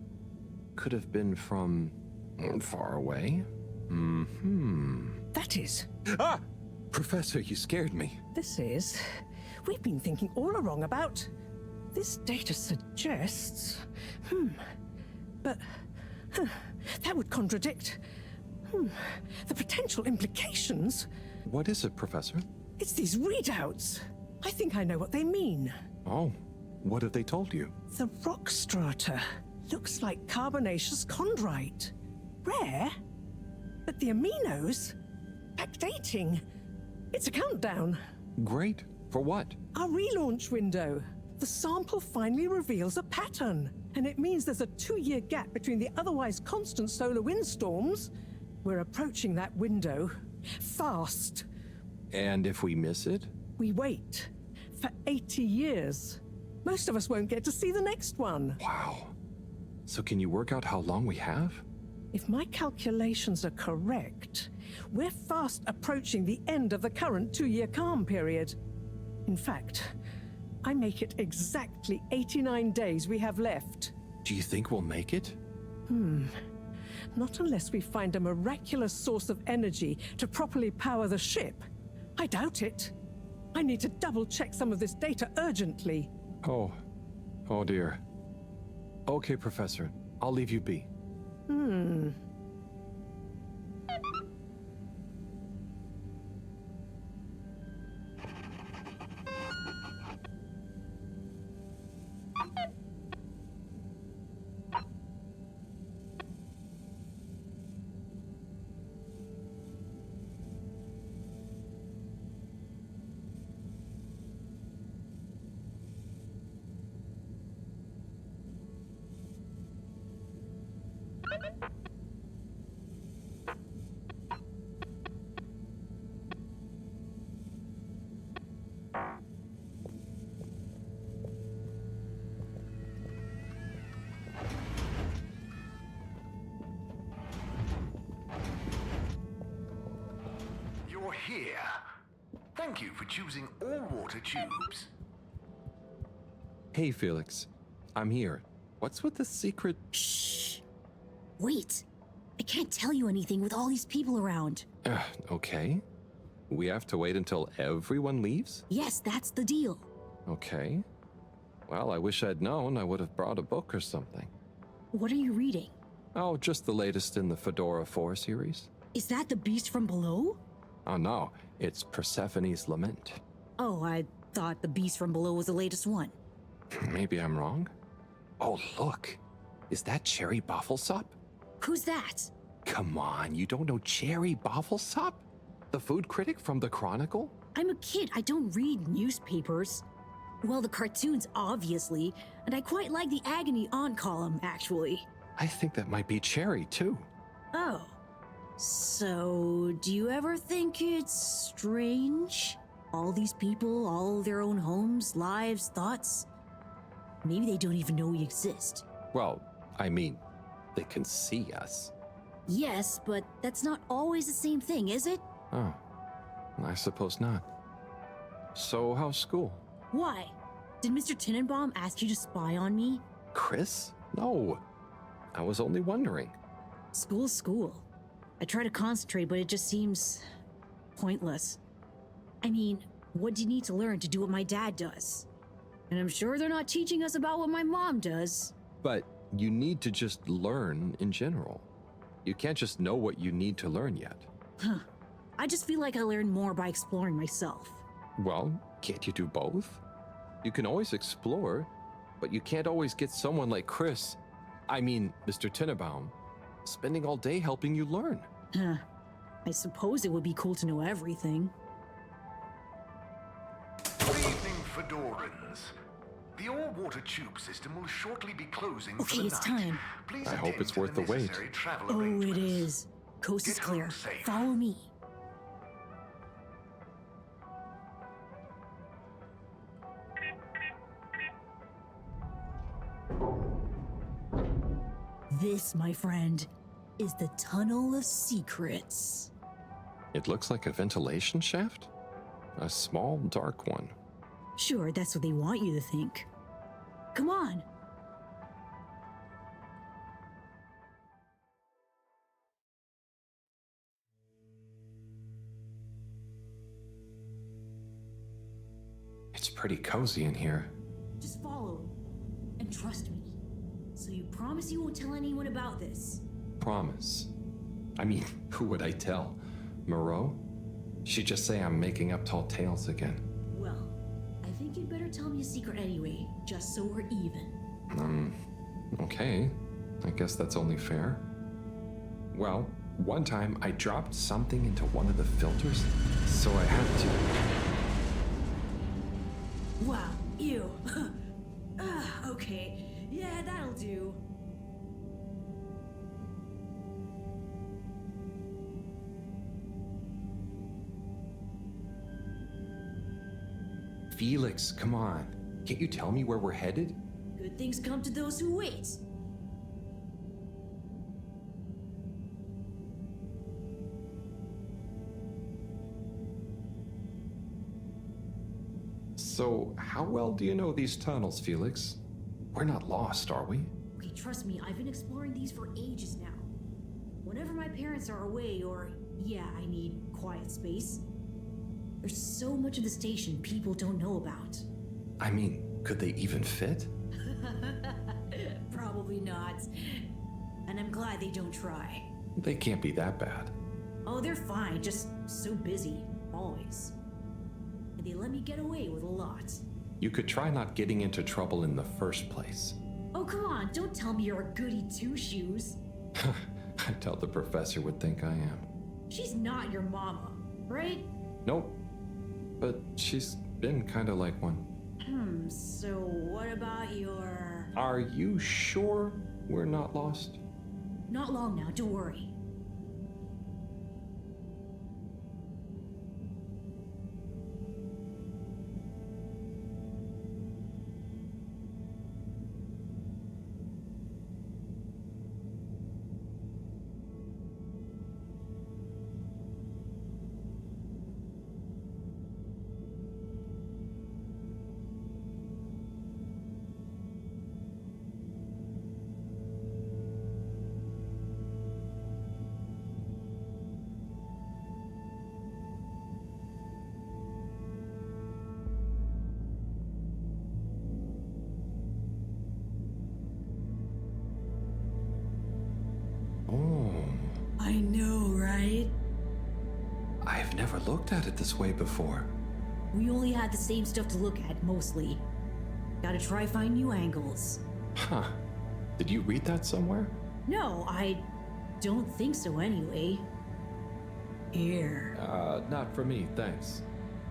could have been from far away. That is. Ah! Professor, you scared me. This is. We've been thinking all along about. This data suggests. But. That would contradict. The potential implications. What is it, Professor? It's these readouts. I think I know what they mean. Oh, what have they told you? The rock strata looks like carbonaceous chondrite. Rare, but the aminos backdating. It's a countdown. Great. For what? Our relaunch window. The sample finally reveals a pattern, and it means there's a 2-year gap between the otherwise constant solar windstorms. We're approaching that window fast. And if we miss it? We wait for 80 years. Most of us won't get to see the next one. Wow. So can you work out how long we have? If my calculations are correct, we're fast approaching the end of the current 2-year calm period. In fact, I make it exactly 89 days we have left. Do you think we'll make it? Not unless we find a miraculous source of energy to properly power the ship. I doubt it. I need to double-check some of this data urgently. Oh dear. Okay, Professor. I'll leave you be. You're here. Thank you for choosing all-water tubes. Hey, Felix. I'm here. What's with the secret? Shh. Wait. I can't tell you anything with all these people around. Okay. We have to wait until everyone leaves? Yes, that's the deal. Okay. Well, I wish I'd known. I would have brought a book or something. What are you reading? Oh, just the latest in the Fedora 4 series. Is that the beast from below? Oh no, it's Persephone's Lament. Oh, I thought the beast from below was the latest one. Maybe I'm wrong. Oh, look. Is that Cherry Bofflesop? Who's that? Come on, you don't know Cherry Bofflesop? The food critic from the Chronicle? I'm a kid. I don't read newspapers. Well, the cartoons, obviously. And I quite like the Agony On column, actually. I think that might be Cherry, too. Oh. So, do you ever think it's strange? All these people, all their own homes, lives, thoughts? Maybe they don't even know we exist. Well, I mean, they can see us. Yes, but that's not always the same thing, is it? Oh, I suppose not. So, how's school? Why? Did Mr. Tenenbaum ask you to spy on me? Chris? No. I was only wondering. School's school. I try to concentrate, but it just seems pointless. I mean, what do you need to learn to do what my dad does? And I'm sure they're not teaching us about what my mom does. But you need to just learn in general. You can't just know what you need to learn yet. Huh. I just feel like I learn more by exploring myself. Well, can't you do both? You can always explore, but you can't always get someone like Chris, Mr. Tenenbaum, spending all day helping you learn. Huh. I suppose it would be cool to know everything. Good evening, Fedorans. The all-water tube system will shortly be closing for the Okay, it's night. time. Please I hope attend it's to worth the wait. necessary travel Oh, it arrangements. is. Coast is Get home clear. safe. Follow me. This, my friend, is the Tunnel of Secrets. It looks like a ventilation shaft? A small, dark one. Sure, that's what they want you to think. Come on. It's pretty cozy in here. Just follow. And trust me. So you promise you won't tell anyone about this? Promise. I mean, who would I tell? Mareaux? She'd just say I'm making up tall tales again. Well, I think you'd better tell me a secret anyway, just so we're even. Okay. I guess that's only fair. Well, one time I dropped something into one of the filters, so I had to... Wow, ew. Okay, yeah, that'll do. Felix, come on. Can't you tell me where we're headed? Good things come to those who wait. So, how well do you know these tunnels, Felix? We're not lost, are we? Okay, trust me, I've been exploring these for ages now. Whenever my parents are away or, yeah, I need quiet space, there's so much of the station people don't know about. I mean, could they even fit? Probably not. And I'm glad they don't try. They can't be that bad. Oh, they're fine, just so busy, always. And they let me get away with a lot. You could try not getting into trouble in the first place. Oh, come on, don't tell me you're a goody two-shoes. I doubt the professor would think I am. She's not your mama, right? Nope. But she's been kinda like one. So what about your... Are you sure we're not lost? Not long now, don't worry. I know, right? I've never looked at it this way before. We only had the same stuff to look at, mostly. Gotta try find new angles. Huh. Did you read that somewhere? No, I don't think so anyway. Here. Not for me, thanks.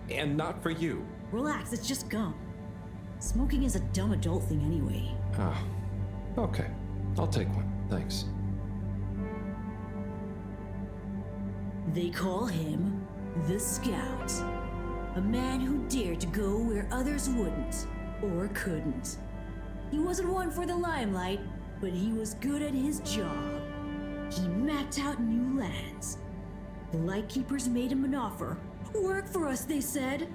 And not for you. Relax, it's just gum. Smoking is a dumb adult thing anyway. Oh, okay. I'll take one, thanks. They call him the Scout. A man who dared to go where others wouldn't, or couldn't. He wasn't one for the limelight, but he was good at his job. He mapped out new lands. The Lightkeepers made him an offer. Work for us, they said.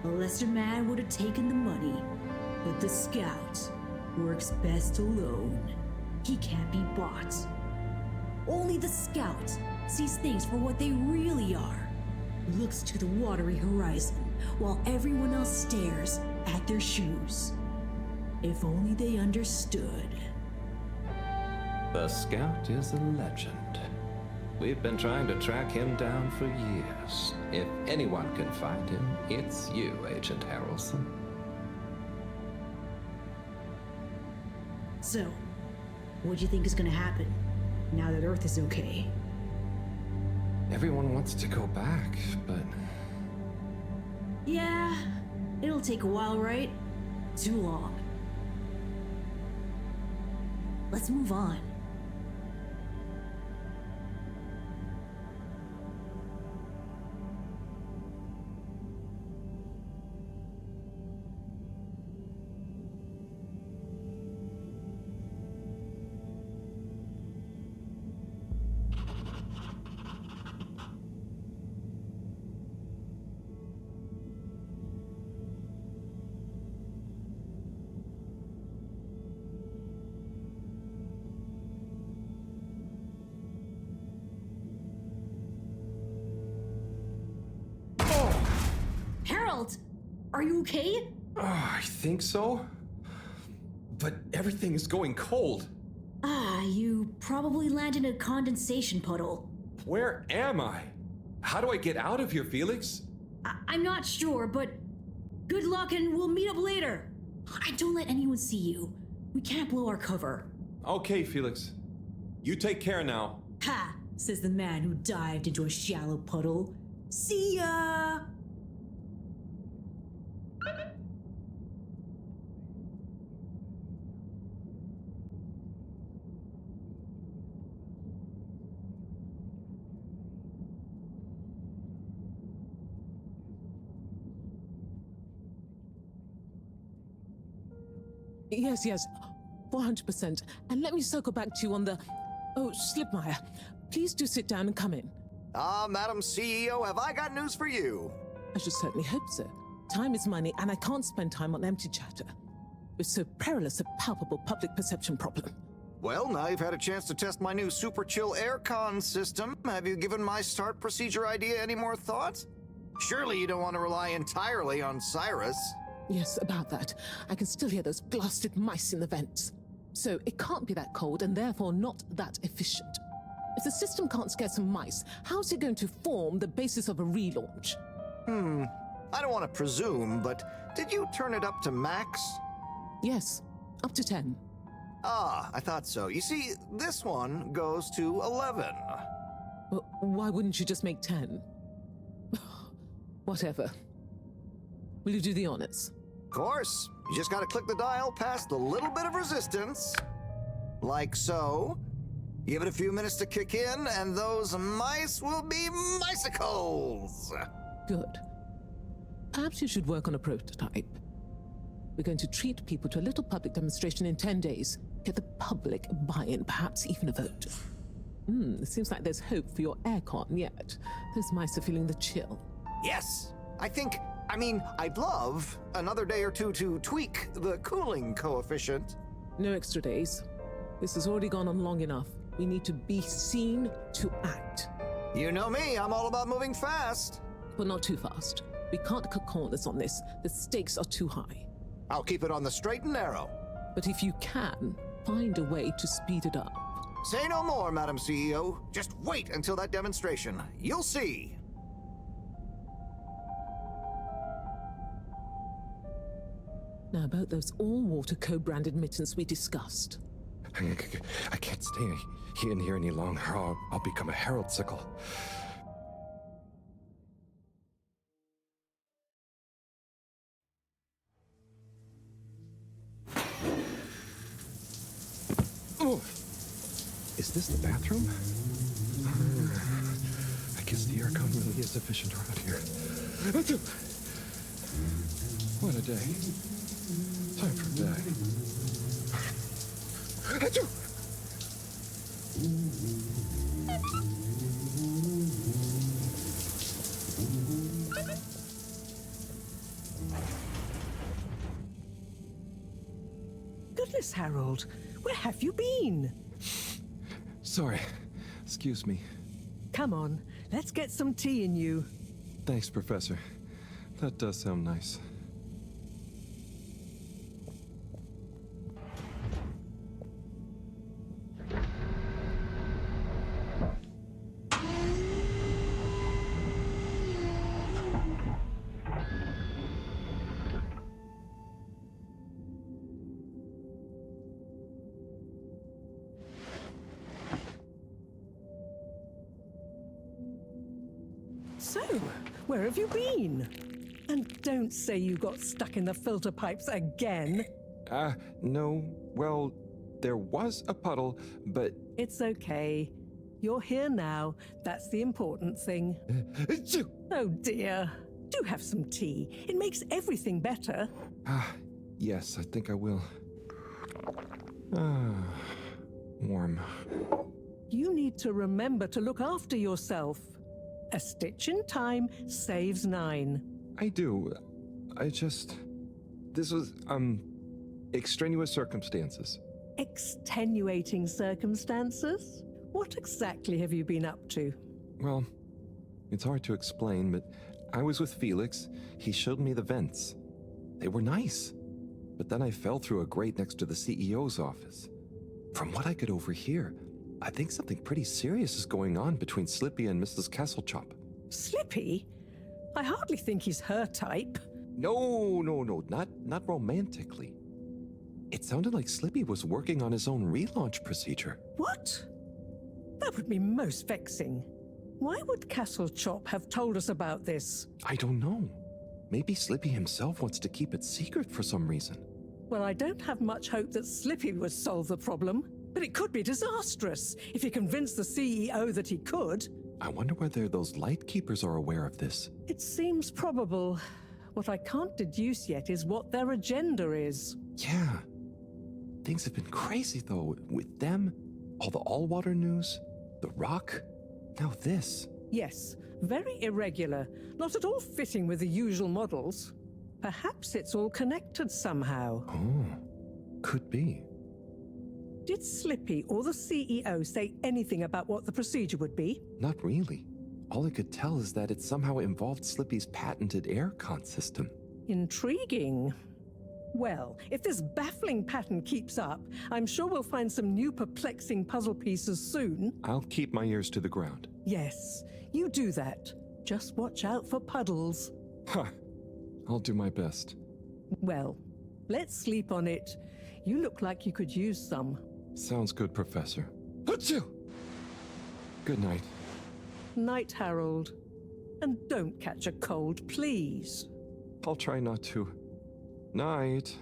A lesser man would have taken the money. But the Scout works best alone. He can't be bought. Only the Scout sees things for what they really are. Looks to the watery horizon, while everyone else stares at their shoes. If only they understood. The Scout is a legend. We've been trying to track him down for years. If anyone can find him, it's you, Agent Harrelson. So, what do you think is gonna happen, now that Earth is okay? Everyone wants to go back, but... Yeah, it'll take a while, right? Too long. Let's move on. Harold! Are you okay? I think so. But everything is going cold. You probably landed in a condensation puddle. Where am I? How do I get out of here, Felix? I'm not sure, but good luck and we'll meet up later. And don't let anyone see you. We can't blow our cover. Okay, Felix. You take care now. Ha! Says the man who dived into a shallow puddle. See ya! Yes, 400%. And let me circle back to you on the... Oh, Slipmeyer, please do sit down and come in. Madam CEO, have I got news for you? I should certainly hope so. Time is money, and I can't spend time on empty chatter. With so perilous a palpable public perception problem. Well, now you've had a chance to test my new super chill aircon system. Have you given my start procedure idea any more thought? Surely you don't want to rely entirely on Cyrus. Yes, about that. I can still hear those blasted mice in the vents. So it can't be that cold and therefore not that efficient. If the system can't scare some mice, how's it going to form the basis of a relaunch? I don't want to presume, but did you turn it up to max? Yes, up to 10. I thought so. You see, this one goes to 11. Well, why wouldn't you just make 10? Whatever. Will you do the honors? Of course. You just gotta click the dial past the little bit of resistance. Like so. Give it a few minutes to kick in, and those mice will be micicles! Good. Perhaps you should work on a prototype. We're going to treat people to a little public demonstration in 10 days. Get the public buy-in, perhaps even a vote. It seems like there's hope for your aircon yet. Those mice are feeling the chill. Yes! I'd love another day or two to tweak the cooling coefficient. No extra days. This has already gone on long enough. We need to be seen to act. You know me, I'm all about moving fast. But not too fast. We can't cut corners on this. The stakes are too high. I'll keep it on the straight and narrow. But if you can, find a way to speed it up. Say no more, Madam CEO. Just wait until that demonstration. You'll see. Now about those all-water co-branded mittens we discussed. I can't stay in here any longer. I'll become a herald-sickle. Oh, is this the bathroom? I guess the aircon really is efficient around here. What a day. Time for bed. Goodness, Harold, where have you been? Sorry. Excuse me. Come on, let's get some tea in you. Thanks, Professor. That does sound nice. So, where have you been? And don't say you got stuck in the filter pipes again. No. Well, there was a puddle, but... It's okay. You're here now. That's the important thing. Oh dear. Do have some tea. It makes everything better. Yes, I think I will. Warm. You need to remember to look after yourself. A stitch in time saves 9. I do. This was, extraneous circumstances. Extenuating circumstances? What exactly have you been up to? Well, it's hard to explain, but I was with Felix. He showed me the vents. They were nice. But then I fell through a grate next to the CEO's office. From what I could overhear, I think something pretty serious is going on between Slippy and Mrs. Castlechop. Slippy? I hardly think he's her type. No, not romantically. It sounded like Slippy was working on his own relaunch procedure. What? That would be most vexing. Why would Castlechop have told us about this? I don't know. Maybe Slippy himself wants to keep it secret for some reason. Well, I don't have much hope that Slippy would solve the problem, but it could be disastrous if he convinced the CEO that he could. I wonder whether those light keepers are aware of this. It seems probable. What I can't deduce yet is what their agenda is. Yeah. Things have been crazy, though, with them, all the all-water news, the rock, now this. Yes, very irregular, not at all fitting with the usual models. Perhaps it's all connected somehow. Oh, could be. Did Slippy or the CEO say anything about what the procedure would be? Not really. All I could tell is that it somehow involved Slippy's patented air-con system. Intriguing. Well, if this baffling pattern keeps up, I'm sure we'll find some new perplexing puzzle pieces soon. I'll keep my ears to the ground. Yes, you do that. Just watch out for puddles. Ha! I'll do my best. Well, let's sleep on it. You look like you could use some. Sounds good, Professor. Achoo! Good night. Night, Harold. And don't catch a cold, please. I'll try not to. Night.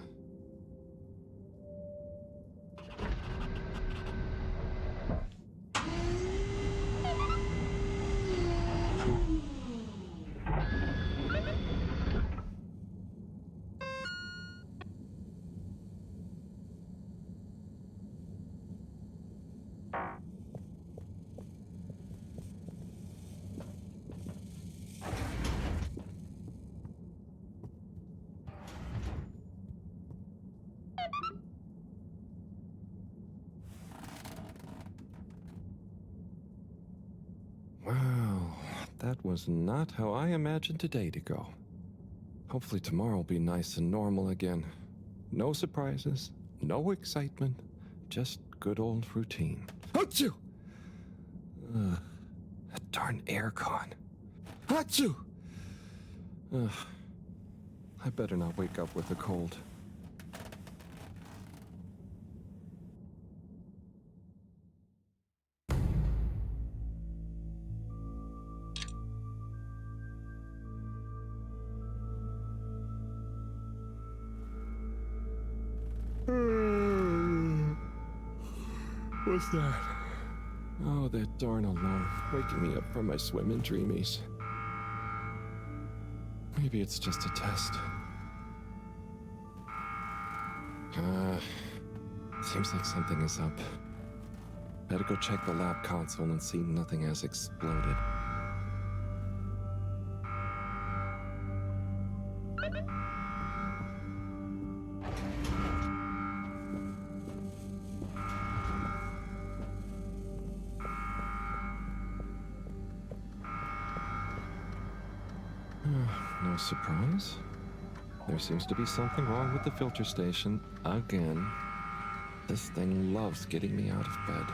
Wow, that was not how I imagined today to go. Hopefully tomorrow will be nice and normal again. No surprises, no excitement, just good old routine. Achoo! That darn aircon. Achoo! I better not wake up with a cold. What's that? Oh, that darn alarm, waking me up from my swimming dreamies. Maybe it's just a test. Seems like something is up. Better go check the lab console and see nothing has exploded. No surprise. There seems to be something wrong with the filter station again. This thing loves getting me out of bed.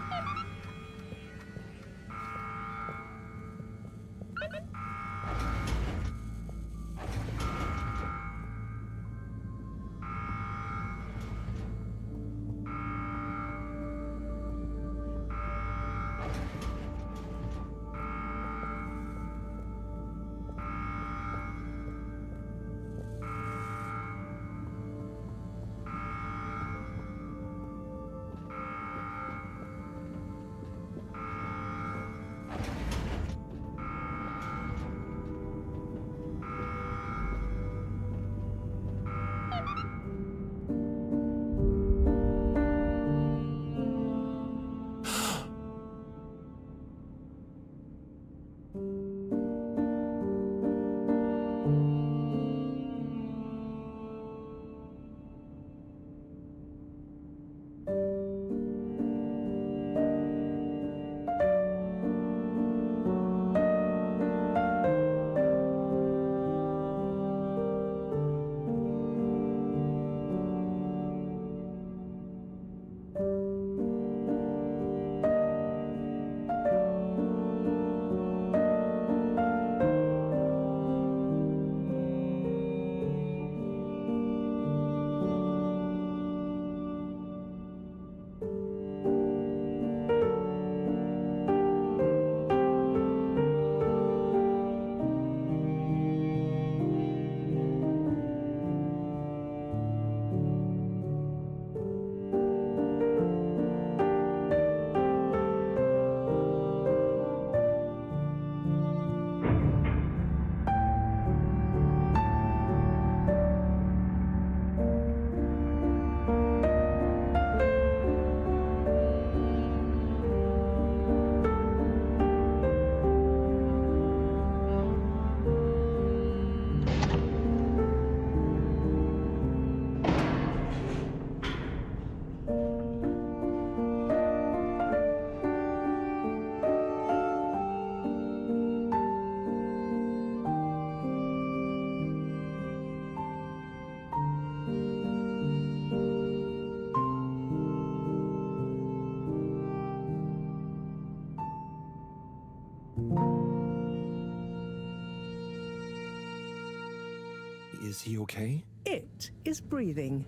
Is he okay? It is breathing.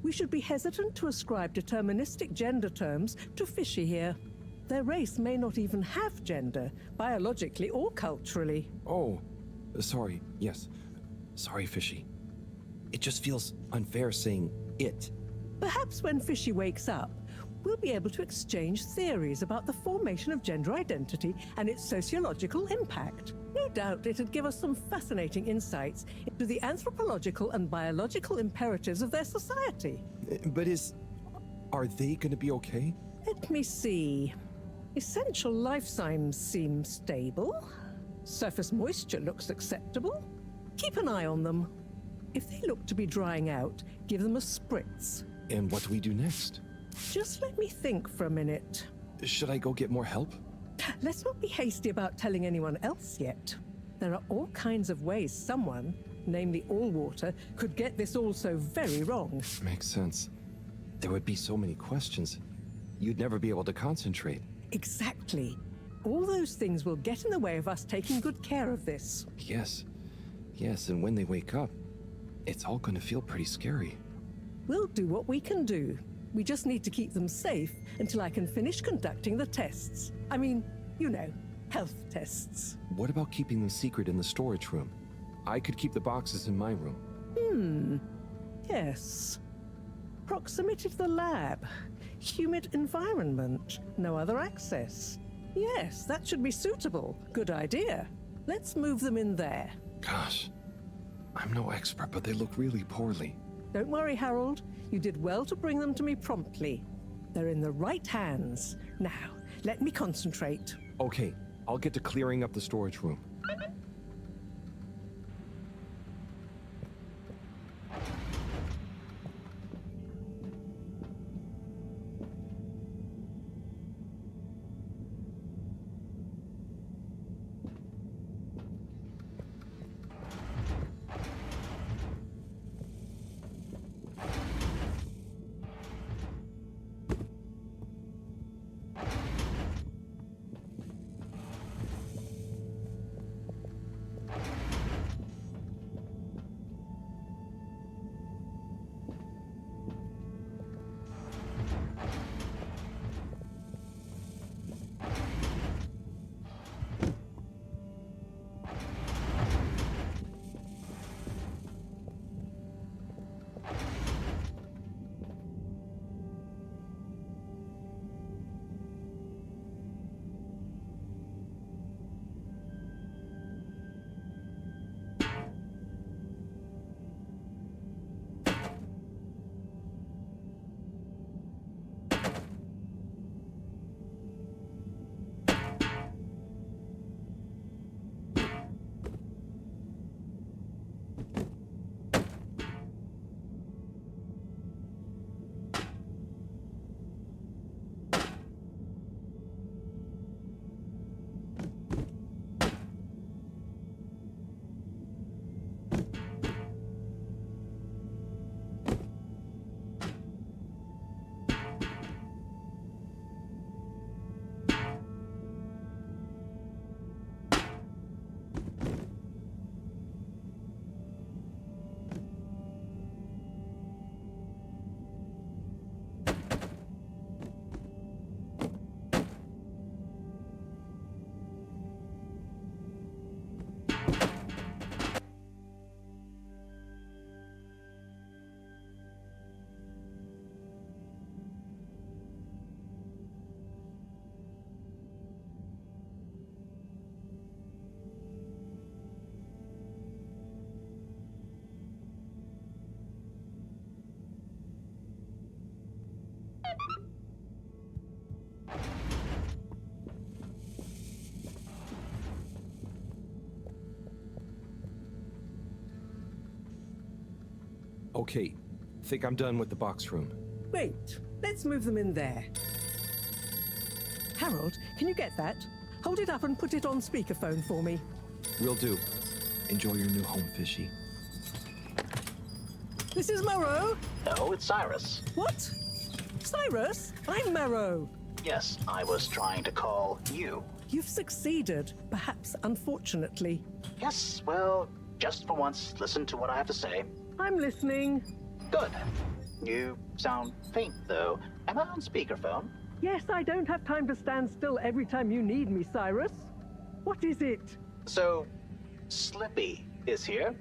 We should be hesitant to ascribe deterministic gender terms to fishy here. Their race may not even have gender, biologically or culturally. Oh, sorry, yes. Sorry, Fishy. It just feels unfair saying it. Perhaps when Fishy wakes up, we'll be able to exchange theories about the formation of gender identity and its sociological impact. No doubt it'd give us some fascinating insights into the anthropological and biological imperatives of their society. But are they going to be okay? Let me see. Essential life signs seem stable. Surface moisture looks acceptable. Keep an eye on them. If they look to be drying out, give them a spritz. And what do we do next? Just let me think for a minute. Should I go get more help? Let's not be hasty about telling anyone else yet. There are all kinds of ways someone, namely Allwater, could get this all so very wrong. Makes sense. There would be so many questions. You'd never be able to concentrate. Exactly. All those things will get in the way of us taking good care of this. Yes. Yes, and when they wake up, it's all going to feel pretty scary. We'll do what we can do. We just need to keep them safe until I can finish conducting the tests. I mean, you know, health tests. What about keeping them secret in the storage room? I could keep the boxes in my room. Yes. Proximity to the lab. Humid environment. No other access. Yes, that should be suitable. Good idea. Let's move them in there. Gosh, I'm no expert, but they look really poorly. Don't worry, Harold. You did well to bring them to me promptly. They're in the right hands. Now, let me concentrate. Okay, I'll get to clearing up the storage room. Okay, think I'm done with the box room. Wait, let's move them in there. Harold, can you get that? Hold it up and put it on speakerphone for me. Will do. Enjoy your new home, Fishy. This is Mareaux. No, it's Cyrus. What? Cyrus? I'm Mareaux. Yes, I was trying to call you. You've succeeded, perhaps unfortunately. Yes, well, just for once, listen to what I have to say. I'm listening. Good. You sound faint, though. Am I on speakerphone? Yes, I don't have time to stand still every time you need me, Cyrus. What is it? So, Slippy is here.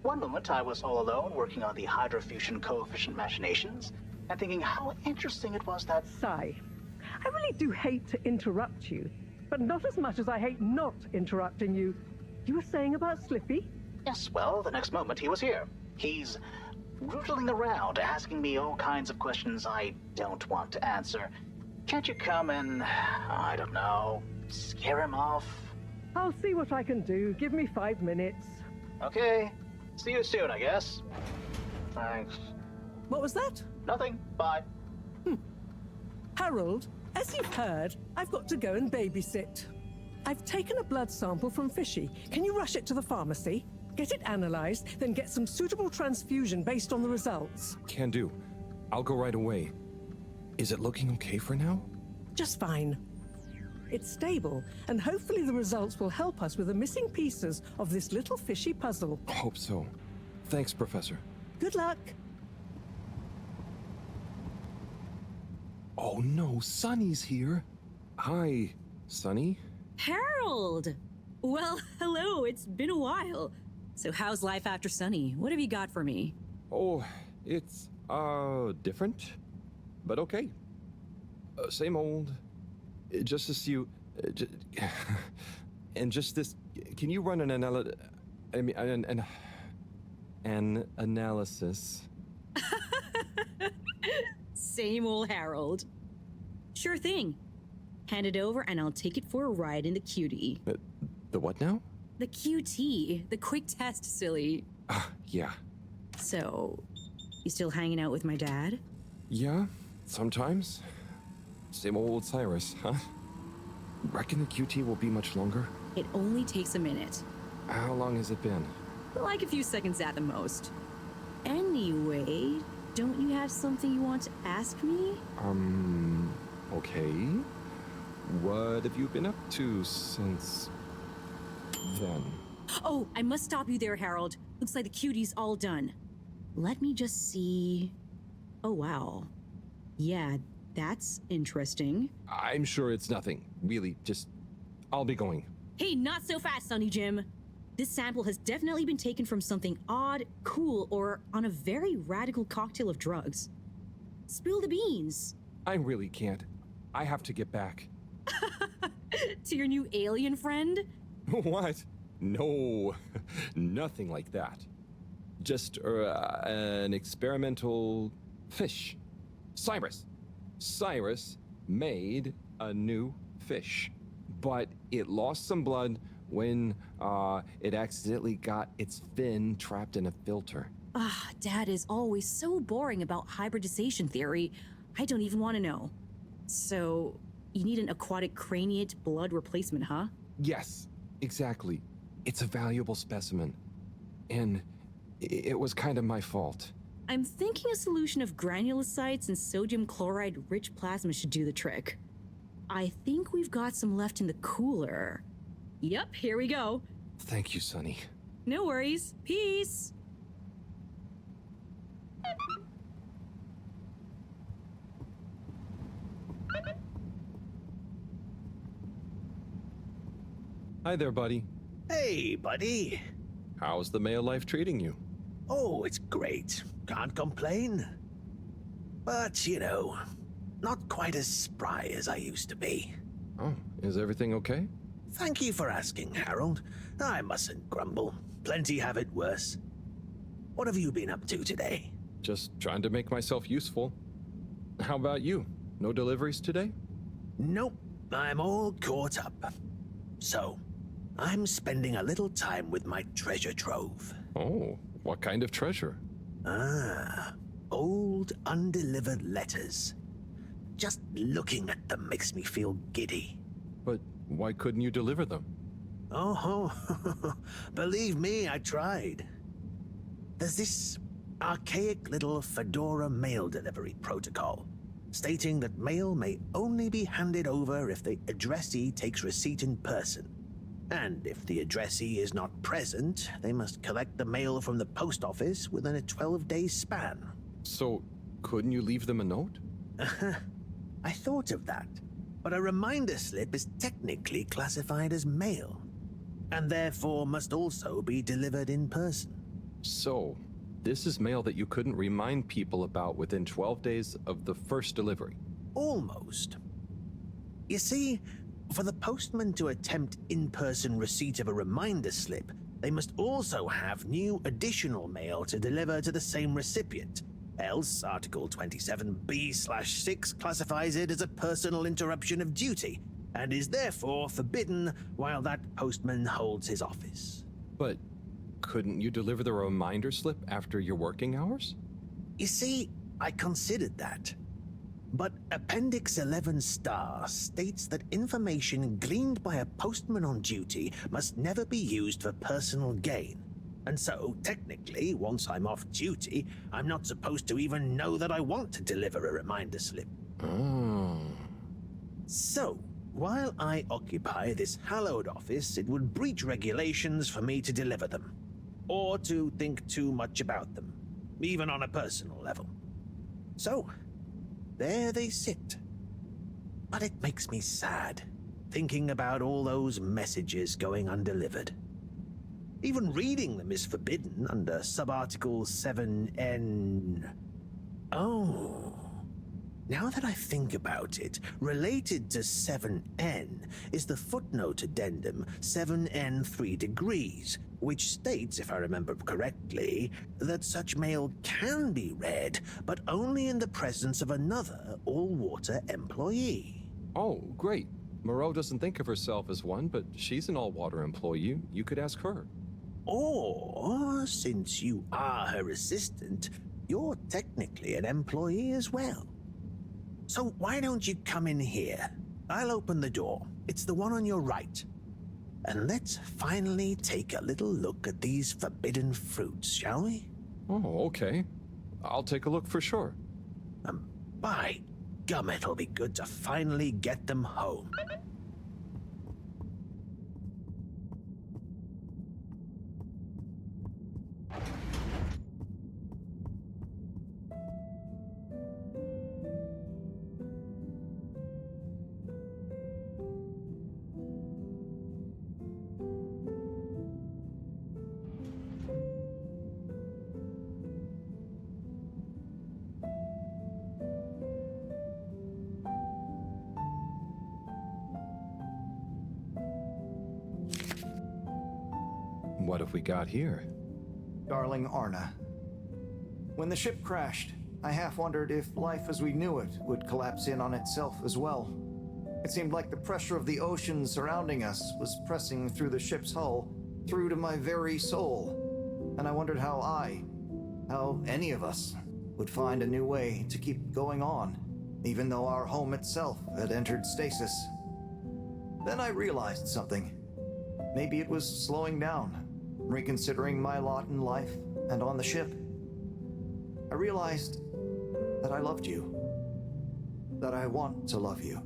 One moment I was all alone working on the hydrofusion coefficient machinations and thinking how interesting it was that... Sigh. I really do hate to interrupt you, but not as much as I hate not interrupting you. You were saying about Slippy? Yes, well, the next moment he was here. He's rootling around, asking me all kinds of questions I don't want to answer. Can't you come and, I don't know, scare him off? I'll see what I can do. Give me 5 minutes. Okay. See you soon, I guess. Thanks. What was that? Nothing. Bye. Harold, as you've heard, I've got to go and babysit. I've taken a blood sample from Fishy. Can you rush it to the pharmacy? Get it analyzed, then get some suitable transfusion based on the results. Can do. I'll go right away. Is it looking okay for now? Just fine. It's stable, and hopefully the results will help us with the missing pieces of this little fishy puzzle. Hope so. Thanks, Professor. Good luck. Oh no, Sonny's here. Hi, Sonny. Harold! Well, hello, it's been a while. So how's life after Sunny? What have you got for me? Oh, it's, different, but okay. Same old, just as you, and just this, can you run an analysis? Same old Harold. Sure thing. Hand it over and I'll take it for a ride in the QT. The what now? The QT, the quick test, silly. Yeah. So, you still hanging out with my dad? Yeah, sometimes. Same old Cyrus, huh? Reckon the QT will be much longer? It only takes a minute. How long has it been? Like a few seconds at the most. Anyway, don't you have something you want to ask me? Okay. What have you been up to since then? Oh, I must stop you there, Harold. Looks like the QT's all done. Let me just see. Oh, wow. Yeah, that's interesting. I'm sure it's nothing. Really, just... I'll be going. Hey, not so fast, Sonny Jim. This sample has definitely been taken from something odd, cool, or on a very radical cocktail of drugs. Spill the beans. I really can't. I have to get back. To your new alien friend? What? No, nothing like that. Just an experimental fish. Cyrus made a new fish, but it lost some blood when it accidentally got its fin trapped in a filter. Dad is always so boring about hybridization theory. I don't even want to know. So, you need an aquatic craniate blood replacement, huh? Yes, exactly. It's a valuable specimen. And it was kind of my fault. I'm thinking a solution of granulocytes and sodium chloride-rich plasma should do the trick. I think we've got some left in the cooler. Yep, here we go. Thank you, Sonny. No worries. Peace! Hi there, buddy. Hey, buddy. How's the male life treating you? Oh, it's great. Can't complain. But, you know, not quite as spry as I used to be. Oh, is everything okay? Thank you for asking, Harold. I mustn't grumble. Plenty have it worse. What have you been up to today? Just trying to make myself useful. How about you? No deliveries today? Nope. I'm all caught up. So, I'm spending a little time with my treasure trove. Oh, what kind of treasure? Old undelivered letters. Just looking at them makes me feel giddy. But why couldn't you deliver them? Oh, believe me, I tried. There's this archaic little Fedora mail delivery protocol, stating that mail may only be handed over if the addressee takes receipt in person. And if the addressee is not present, they must collect the mail from the post office within a 12-day span. So, couldn't you leave them a note? I thought of that, but a reminder slip is technically classified as mail, and therefore must also be delivered in person. So, this is mail that you couldn't remind people about within 12 days of the first delivery. Almost. You see, for the postman to attempt in-person receipt of a reminder slip, they must also have new additional mail to deliver to the same recipient. Else, Article 27B/6 classifies it as a personal interruption of duty, and is therefore forbidden while that postman holds his office. But couldn't you deliver the reminder slip after your working hours? You see, I considered that. But Appendix 11 Star states that information gleaned by a postman on duty must never be used for personal gain. And so, technically, once I'm off duty, I'm not supposed to even know that I want to deliver a reminder slip. Oh. So, while I occupy this hallowed office, it would breach regulations for me to deliver them, or to think too much about them, even on a personal level. So, there they sit. But it makes me sad, thinking about all those messages going undelivered. Even reading them is forbidden under Subarticle 7N. Oh. Now that I think about it, related to 7N is the footnote addendum 7N 3 degrees, which states, if I remember correctly, that such mail can be read, but only in the presence of another all-water employee. Oh, great. Mareaux doesn't think of herself as one, but she's an all-water employee. You could ask her. Or, since you are her assistant, you're technically an employee as well. So why don't you come in here? I'll open the door. It's the one on your right. And let's finally take a little look at these forbidden fruits, shall we? Oh, okay. I'll take a look for sure. By gum, it'll be good to finally get them home. What have we got here? Darling Arna, when the ship crashed, I half wondered if life as we knew it would collapse in on itself as well. It seemed like the pressure of the ocean surrounding us was pressing through the ship's hull, through to my very soul. And I wondered how any of us, would find a new way to keep going on, even though our home itself had entered stasis. Then I realized something. Maybe it was slowing down, reconsidering my lot in life and on the ship. I realized that I loved you, that I want to love you.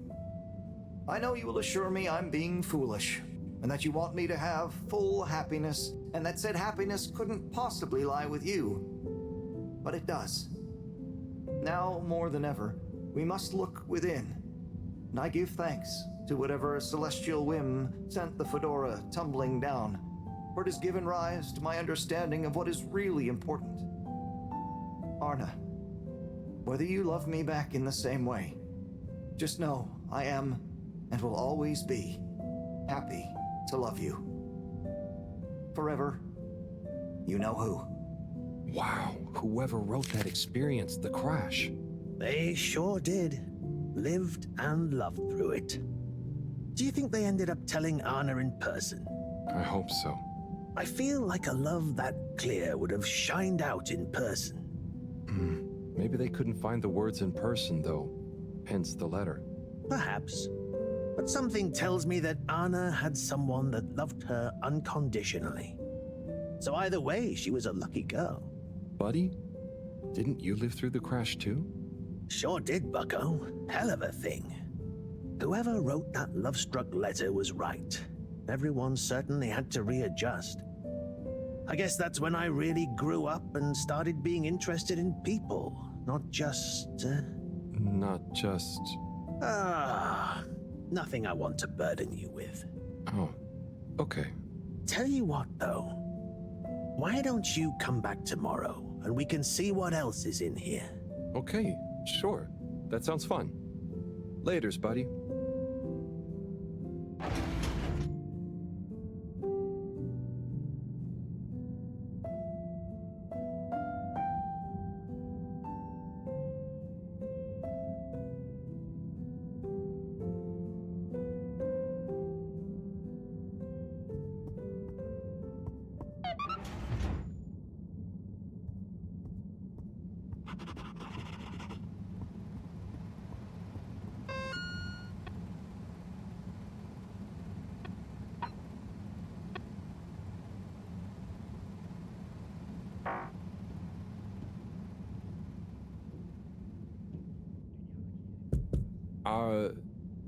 I know you will assure me I'm being foolish, and that you want me to have full happiness, and that said happiness couldn't possibly lie with you. But it does. Now, more than ever, we must look within, and I give thanks to whatever celestial whim sent the Fedora tumbling down, for it has given rise to my understanding of what is really important. Arna, whether you love me back in the same way, just know I am, and will always be, happy to love you. Forever, you know who. Wow, whoever wrote that experienced the crash. They sure did. Lived and loved through it. Do you think they ended up telling Arna in person? I hope so. I feel like a love that clear would have shined out in person. Maybe they couldn't find the words in person, though. Hence the letter. Perhaps. But something tells me that Arna had someone that loved her unconditionally. So either way, she was a lucky girl. Buddy, didn't you live through the crash too? Sure did, bucko. Hell of a thing. Whoever wrote that love-struck letter was right. everyone certainly had to readjust. I guess that's when I really grew up and started being interested in people, not just... nothing I want to burden you with. Oh, okay. Tell you what, though. Why don't you come back tomorrow, and we can see what else is in here? Okay, sure. That sounds fun. Laters, buddy.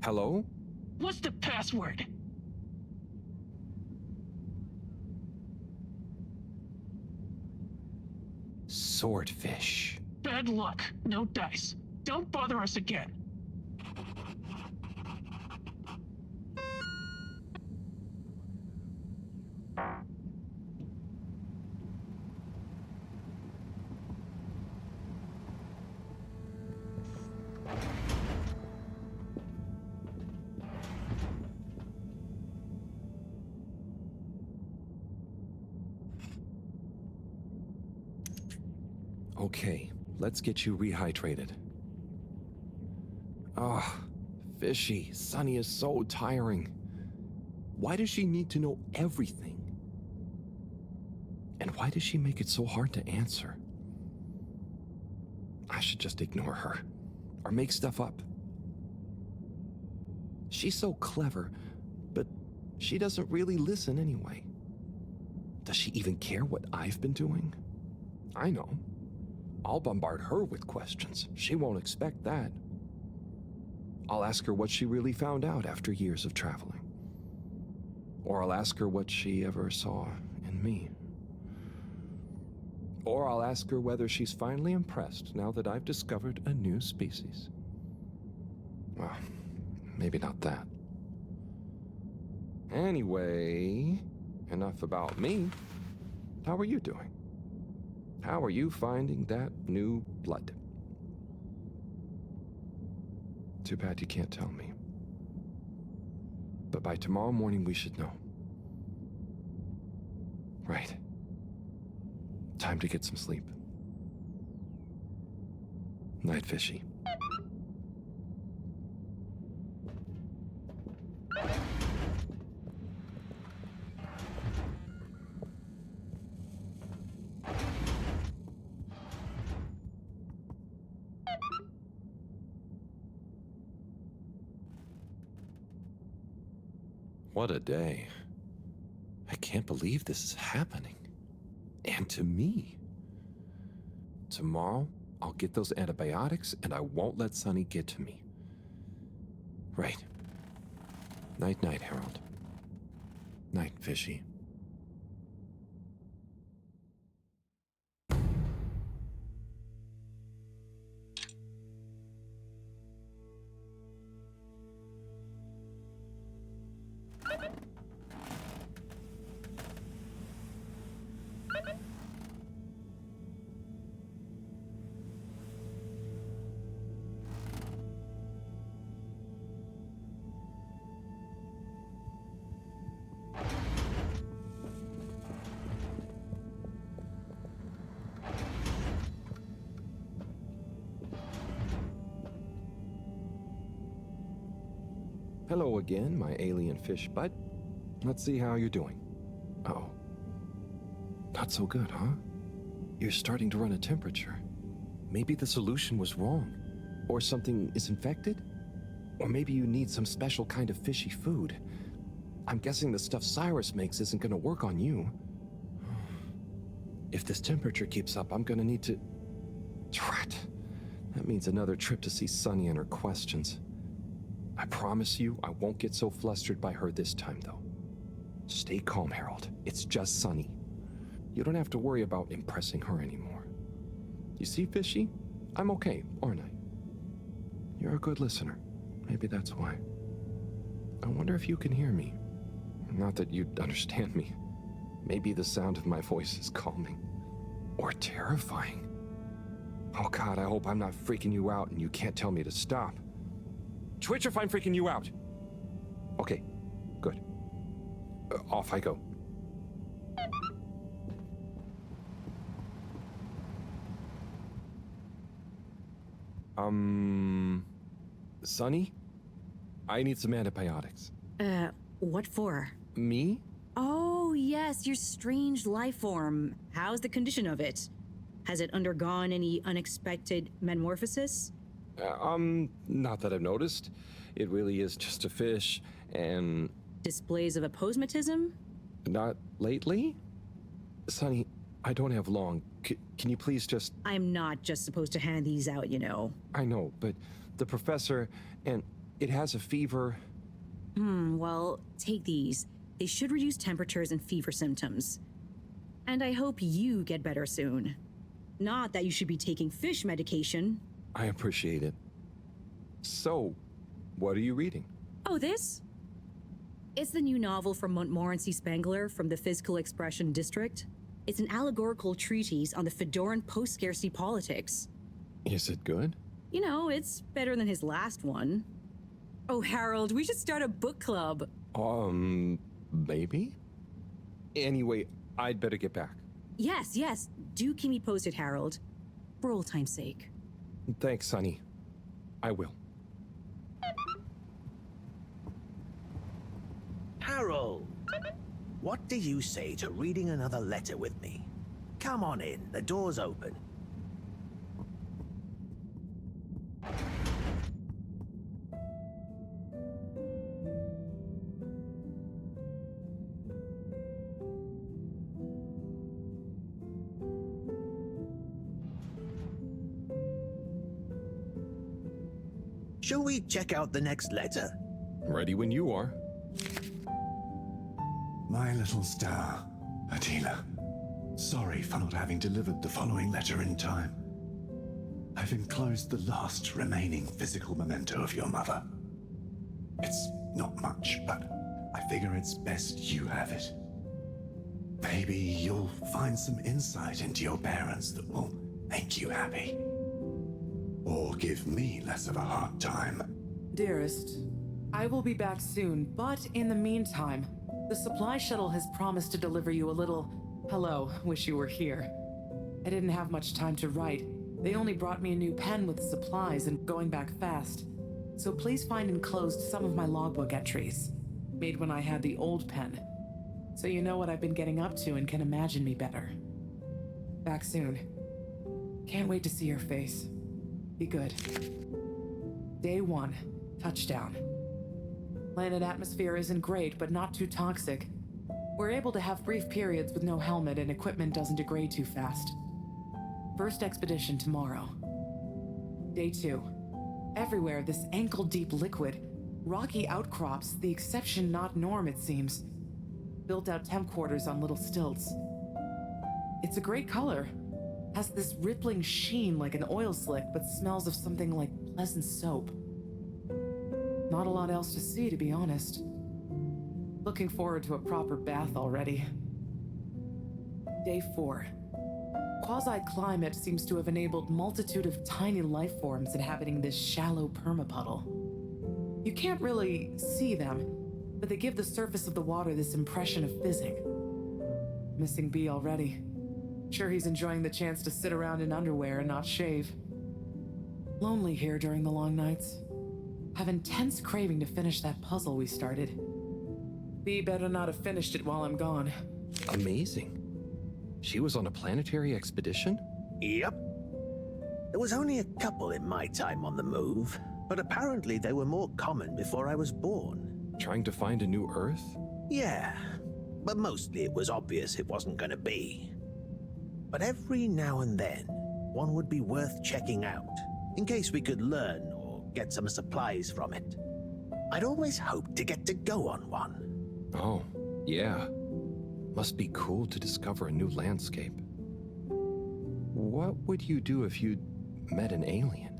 Hello? What's the password? Swordfish. Bad luck. No dice. Don't bother us again. Okay, let's get you rehydrated. Ah, Fishy, Sunny is so tiring. Why does she need to know everything? And why does she make it so hard to answer? I should just ignore her, or make stuff up. She's so clever, but she doesn't really listen anyway. Does she even care what I've been doing? I know. I'll bombard her with questions. She won't expect that. I'll ask her what she really found out after years of traveling. Or I'll ask her what she ever saw in me. Or I'll ask her whether she's finally impressed now that I've discovered a new species. Well, maybe not that. Anyway, enough about me. How are you doing? How are you finding that new blood? Too bad you can't tell me. But by tomorrow morning, we should know. Right. Time to get some sleep. Night, Fishy. What a day. I can't believe this is happening. And to me. Tomorrow, I'll get those antibiotics and I won't let Sunny get to me. Right. Night-night, Harold. Night, Fishy. Hello again, my alien fish bud. Let's see how you're doing. Oh. Not so good, huh? You're starting to run a temperature. Maybe the solution was wrong. Or something is infected? Or maybe you need some special kind of fishy food. I'm guessing the stuff Cyrus makes isn't gonna work on you. If this temperature keeps up, I'm gonna need to... Drat. That means another trip to see Sunny and her questions. I promise you, I won't get so flustered by her this time, though. Stay calm, Harold. It's just Sunny. You don't have to worry about impressing her anymore. You see, Fishy? I'm okay, aren't I? You're a good listener. Maybe that's why. I wonder if you can hear me. Not that you'd understand me. Maybe the sound of my voice is calming. Or terrifying. Oh God, I hope I'm not freaking you out and you can't tell me to stop. Twitch if I'm freaking you out. Okay, good. Off I go. Sunny? I need some antibiotics. What for? Me? Oh, yes, your strange life form. How's the condition of it? Has it undergone any unexpected metamorphosis? Not that I've noticed. It really is just a fish, and... Displays of aposematism? Not lately? Sunny, I don't have long. Can you please just... I'm not just supposed to hand these out, you know. I know, but the professor, and it has a fever. Well, take these. They should reduce temperatures and fever symptoms. And I hope you get better soon. Not that you should be taking fish medication. I appreciate it. So, what are you reading? Oh, this? It's the new novel from Montmorency Spengler from the Physical Expression District. It's an allegorical treatise on the Fedoran post-scarcity politics. Is it good? You know, it's better than his last one. Oh, Harold, we should start a book club. Maybe? Anyway, I'd better get back. Yes. Do keep me posted, Harold. For old time's sake. Thanks, Sunny. I will. Harold! What do you say to reading another letter with me? Come on in, the door's open. Shall we check out the next letter? Ready when you are. My little star, Attila. Sorry for not having delivered the following letter in time. I've enclosed the last remaining physical memento of your mother. It's not much, but I figure it's best you have it. Maybe you'll find some insight into your parents that will make you happy. Or give me less of a hard time. Dearest, I will be back soon, but in the meantime, the supply shuttle has promised to deliver you a little, hello, wish you were here. I didn't have much time to write. They only brought me a new pen with supplies and going back fast. So please find enclosed some of my logbook entries, made when I had the old pen. So you know what I've been getting up to and can imagine me better. Back soon. Can't wait to see your face. Be good. Day 1, touchdown. Planet atmosphere isn't great, but not too toxic. We're able to have brief periods with no helmet and equipment doesn't degrade too fast. First expedition tomorrow. Day 2. Everywhere this ankle-deep liquid. Rocky outcrops, the exception not norm it seems. Built out temp quarters on little stilts. It's a great color. Has this rippling sheen like an oil slick, but smells of something like pleasant soap. Not a lot else to see, to be honest. Looking forward to a proper bath already. Day 4. Quasi-climate seems to have enabled multitude of tiny life forms inhabiting this shallow permapuddle. You can't really see them, but they give the surface of the water this impression of fizzing. Missing B already. Sure he's enjoying the chance to sit around in underwear and not shave. Lonely here during the long nights. Have intense craving to finish that puzzle we started. B better not have finished it while I'm gone. Amazing. She was on a planetary expedition? Yep. There was only a couple in my time on the move, but apparently they were more common before I was born. Trying to find a new Earth? Yeah, but mostly it was obvious it wasn't going to be. But every now and then, one would be worth checking out, in case we could learn or get some supplies from it. I'd always hoped to get to go on one. Oh, Yeah. Must be cool to discover a new landscape. What would you do if you'd met an alien?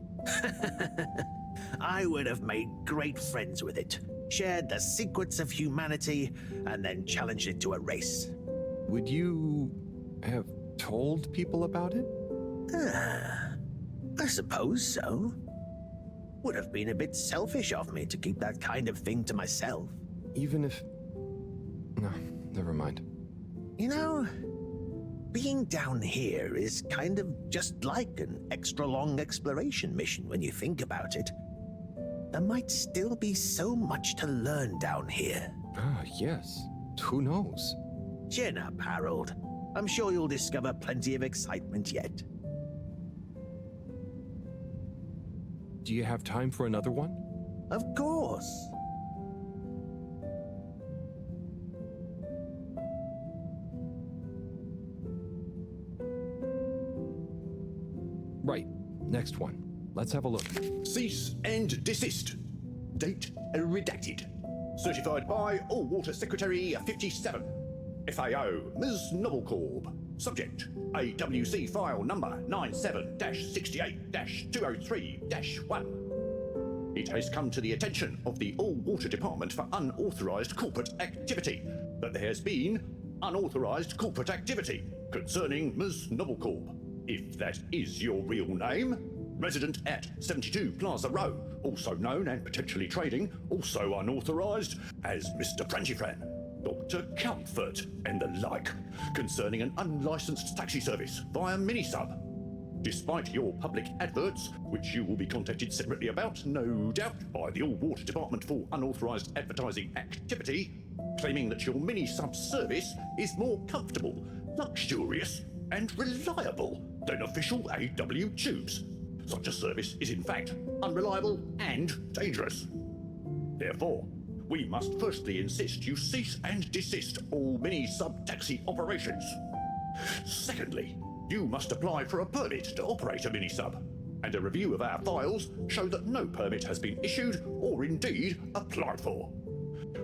I would have made great friends with it, shared the secrets of humanity, and then challenged it to a race. Would you have told people about it? I suppose so. Would have been a bit selfish of me to keep that kind of thing to myself. Even if... No, never mind. You know, being down here is kind of just like an extra-long exploration mission when you think about it. There might still be so much to learn down here. Ah, yes. Who knows? Chin up, Harold. I'm sure you'll discover plenty of excitement yet. Do you have time for another one? Of course. Right. Next one. Let's have a look. Cease and desist. Date redacted. Certified by All Water Secretary 57. FAO, Ms. Noblecorp. Subject, AWC file number 97-68-203-1. It has come to the attention of the All Water Department for unauthorized corporate activity that there has been unauthorized corporate activity concerning Ms. Noblecorp, if that is your real name, resident at 72 Plaza Row, also known and potentially trading, also unauthorized, as Mr. Prantifran, Dr. Comfort, and the like, concerning an unlicensed taxi service via Minisub. Despite your public adverts, which you will be contacted separately about, no doubt, by the All Water Department for unauthorized advertising activity, claiming that your Minisub service is more comfortable, luxurious, and reliable than official AW tubes. Such a service is in fact unreliable and dangerous. Therefore, we must firstly insist you cease and desist all mini-sub-taxi operations. Secondly, you must apply for a permit to operate a mini-sub, and a review of our files show that no permit has been issued or indeed applied for.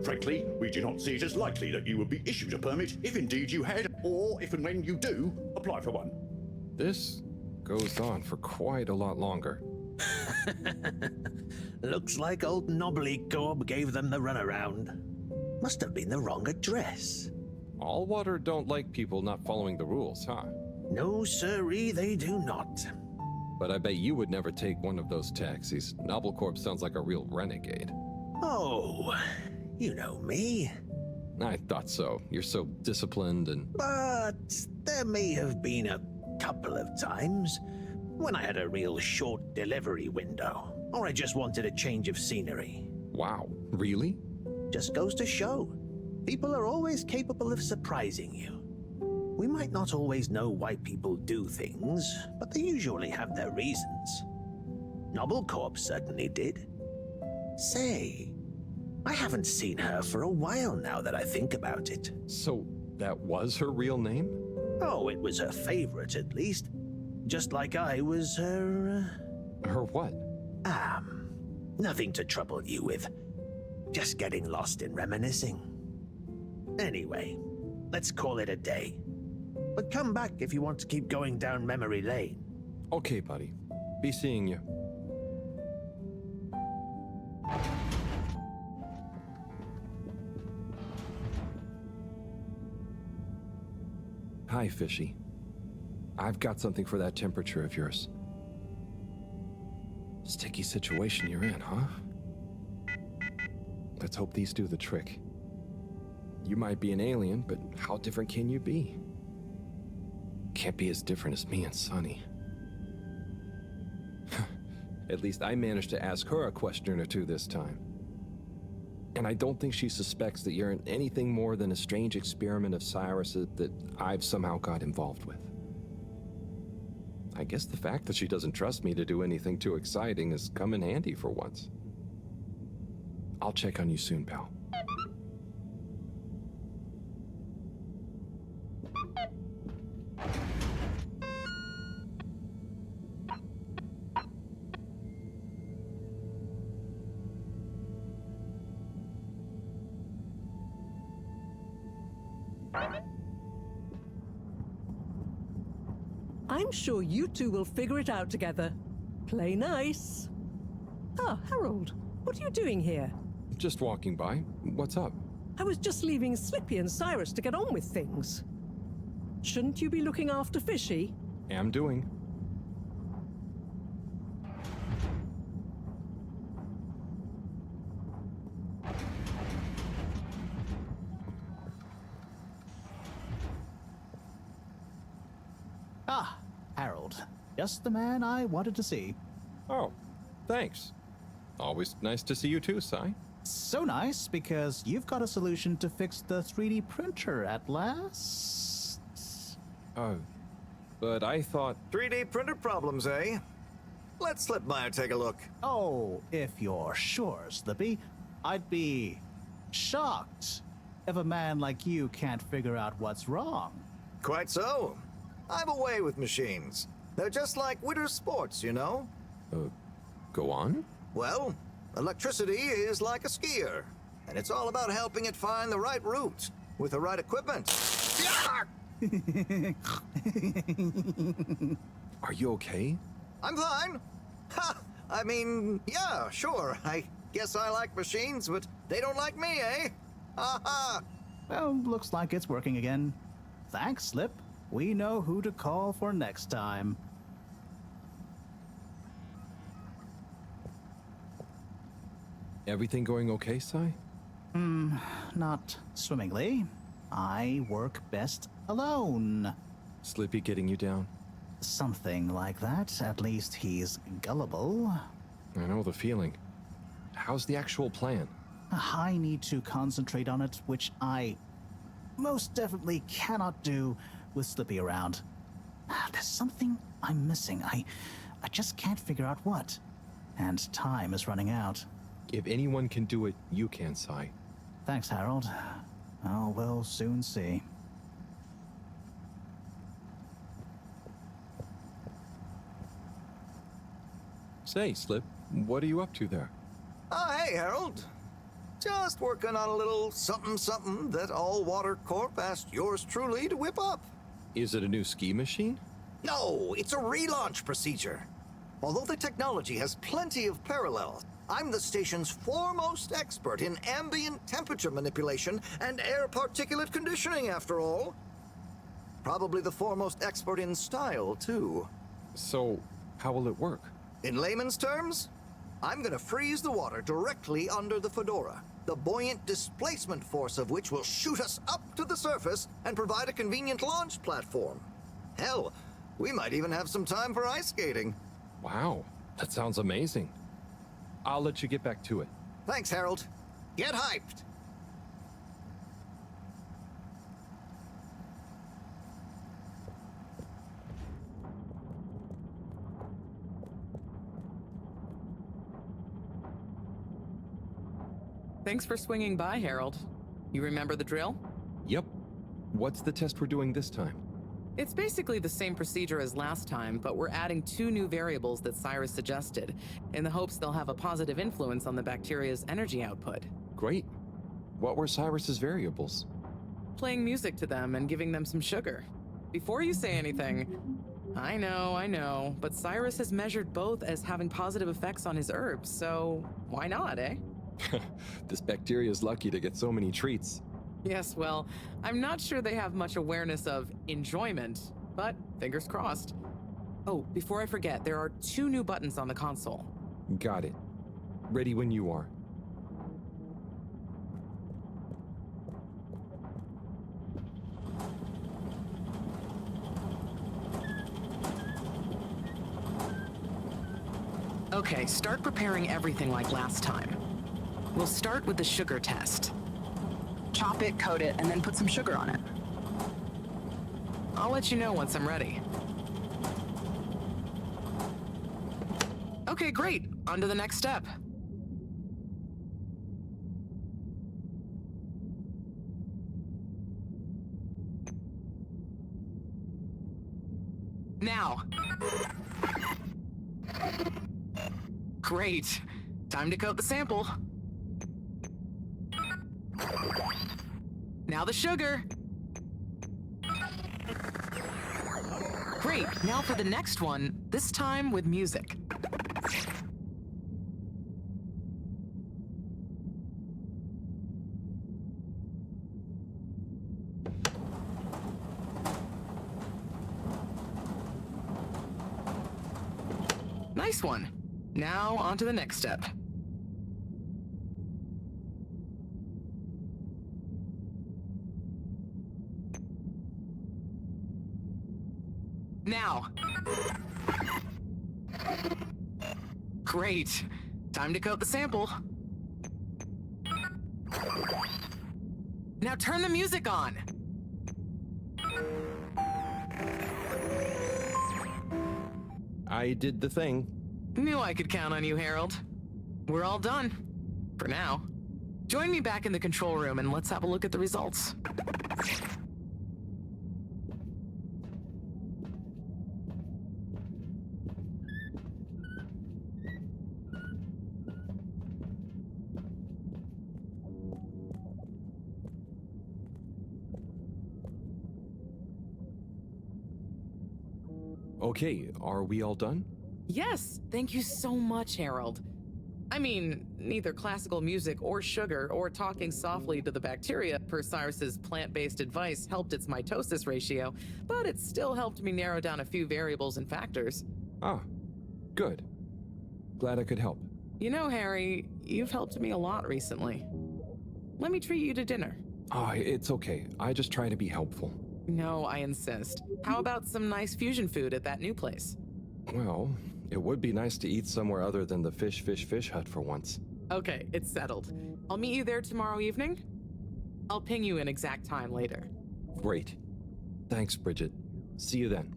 Frankly, we do not see it as likely that you would be issued a permit if indeed you had, or if and when you do, apply for one. This goes on for quite a lot longer. Looks like old Noblecorp gave them the runaround. Must have been the wrong address. All water don't like people not following the rules, huh? No, sirree, they do not. But I bet you would never take one of those taxis. Noblecorp sounds like a real renegade. Oh, you know me. I thought so. You're so disciplined and... But there may have been a couple of times when I had a real short delivery window, or I just wanted a change of scenery. Wow, really? Just goes to show. People are always capable of surprising you. We might not always know why people do things, but they usually have their reasons. Noblecorp certainly did. Say, I haven't seen her for a while now that I think about it. So that was her real name? Oh, it was her favorite at least. Just like I was her... Her what? Nothing to trouble you with. Just getting lost in reminiscing. Anyway, let's call it a day. But come back if you want to keep going down memory lane. Okay, buddy. Be seeing you. Hi, Fishy. I've got something for that temperature of yours. Sticky situation you're in, huh? Let's hope these do the trick. You might be an alien, but how different can you be? Can't be as different as me and Sunny. At least I managed to ask her a question or two this time. And I don't think she suspects that you're anything more than a strange experiment of Cyrus's that I've somehow got involved with. I guess the fact that she doesn't trust me to do anything too exciting has come in handy for once. I'll check on you soon, pal. I'm sure you two will figure it out together. Play nice. Ah, Harold, what are you doing here? Just walking by. What's up? I was just leaving Slippy and Cyrus to get on with things. Shouldn't you be looking after Fishy? Am doing. Ah, Harold. Just the man I wanted to see. Oh, thanks. Always nice to see you too, Sai. So nice, because you've got a solution to fix the 3D printer at last. But I thought... 3D printer problems, eh? Let Slipmeyer take a look. Oh, if you're sure, Slippy. I'd be shocked if a man like you can't figure out what's wrong. Quite so. I'm away with machines. They're just like winter sports, you know? Go on? Well, electricity is like a skier, and it's all about helping it find the right route with the right equipment. Are you okay? I'm fine. Ha! I mean, yeah, sure. I guess I like machines, but they don't like me, eh? Ha ha! Well, looks like it's working again. Thanks, Slip. We know who to call for next time. Everything going okay, Sai? Not swimmingly. I work best alone. Slippy getting you down? Something like that. At least he's gullible. I know the feeling. How's the actual plan? I need to concentrate on it, which I most definitely cannot do with Slippy around. There's something I'm missing. I just can't figure out what. And time is running out. If anyone can do it, you can, Sai. Thanks, Harold. Oh, we'll soon see. Say, Slip, what are you up to there? Oh, hey, Harold. Just working on a little something that All Water Corp asked yours truly to whip up. Is it a new ski machine? No, it's a relaunch procedure. Although the technology has plenty of parallels, I'm the station's foremost expert in ambient temperature manipulation and air particulate conditioning, after all. Probably the foremost expert in style, too. So, how will it work? In layman's terms, I'm gonna freeze the water directly under the Fedora, the buoyant displacement force of which will shoot us up to the surface and provide a convenient launch platform. Hell, we might even have some time for ice skating. Wow, that sounds amazing. I'll let you get back to it. Thanks, Harold. Get hyped! Thanks for swinging by, Harold. You remember the drill? Yep. What's the test we're doing this time? It's basically the same procedure as last time, but we're adding 2 new variables that Cyrus suggested, in the hopes they'll have a positive influence on the bacteria's energy output. Great. What were Cyrus's variables? Playing music to them and giving them some sugar. Before you say anything, I know, but Cyrus has measured both as having positive effects on his herbs, so why not, eh? This bacteria is lucky to get so many treats. Yes, well, I'm not sure they have much awareness of enjoyment, but fingers crossed. Oh, before I forget, there are 2 new buttons on the console. Got it. Ready when you are. Okay, start preparing everything like last time. We'll start with the sugar test. Chop it, coat it, and then put some sugar on it. I'll let you know once I'm ready. Okay, great. On to the next step. Now. Great. Time to coat the sample. Now the sugar. Great, now for the next one, this time with music. Nice one. Now on to the next step. Now. Great. Time to coat the sample. Now turn the music on. I did the thing. Knew I could count on you, Harold. We're all done. For now. Join me back in the control room and let's have a look at the results. Okay, are we all done? Yes, thank you so much, Harold. I mean, neither classical music or sugar or talking softly to the bacteria per Cyrus's plant-based advice helped its mitosis ratio, but it still helped me narrow down a few variables and factors. Ah, good. Glad I could help. You know, Harry, you've helped me a lot recently. Let me treat you to dinner. Ah, it's okay. I just try to be helpful. No, I insist. How about some nice fusion food at that new place? Well, it would be nice to eat somewhere other than the fish hut for once. Okay, it's settled. I'll meet you there tomorrow evening. I'll ping you an exact time later. Great. Thanks, Bridget. See you then.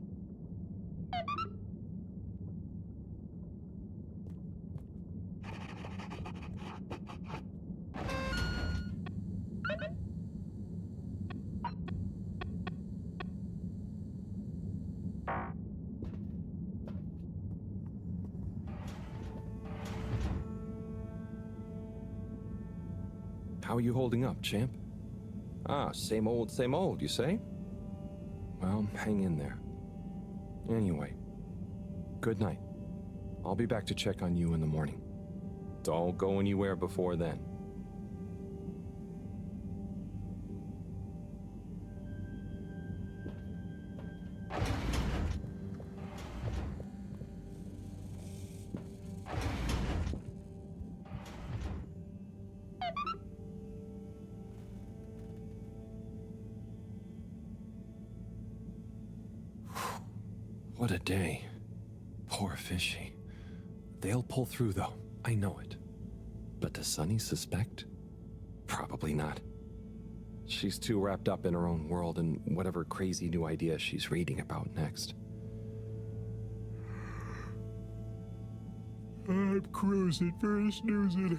How are you holding up, champ? Ah, same old, you say? Well, hang in there. Anyway, good night. I'll be back to check on you in the morning. Don't go anywhere before then. What a day. Poor fishy. They'll pull through, though. I know it. But does Sunny suspect? Probably not. She's too wrapped up in her own world and whatever crazy new idea she's reading about next. I'm cruising for a snoozing.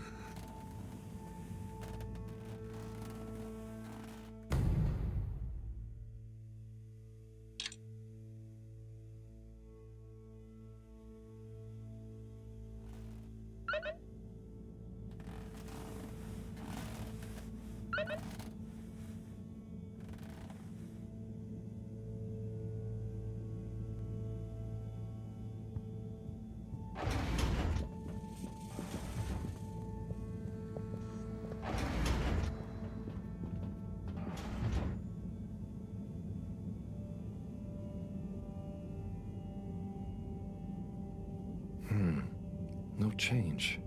No change.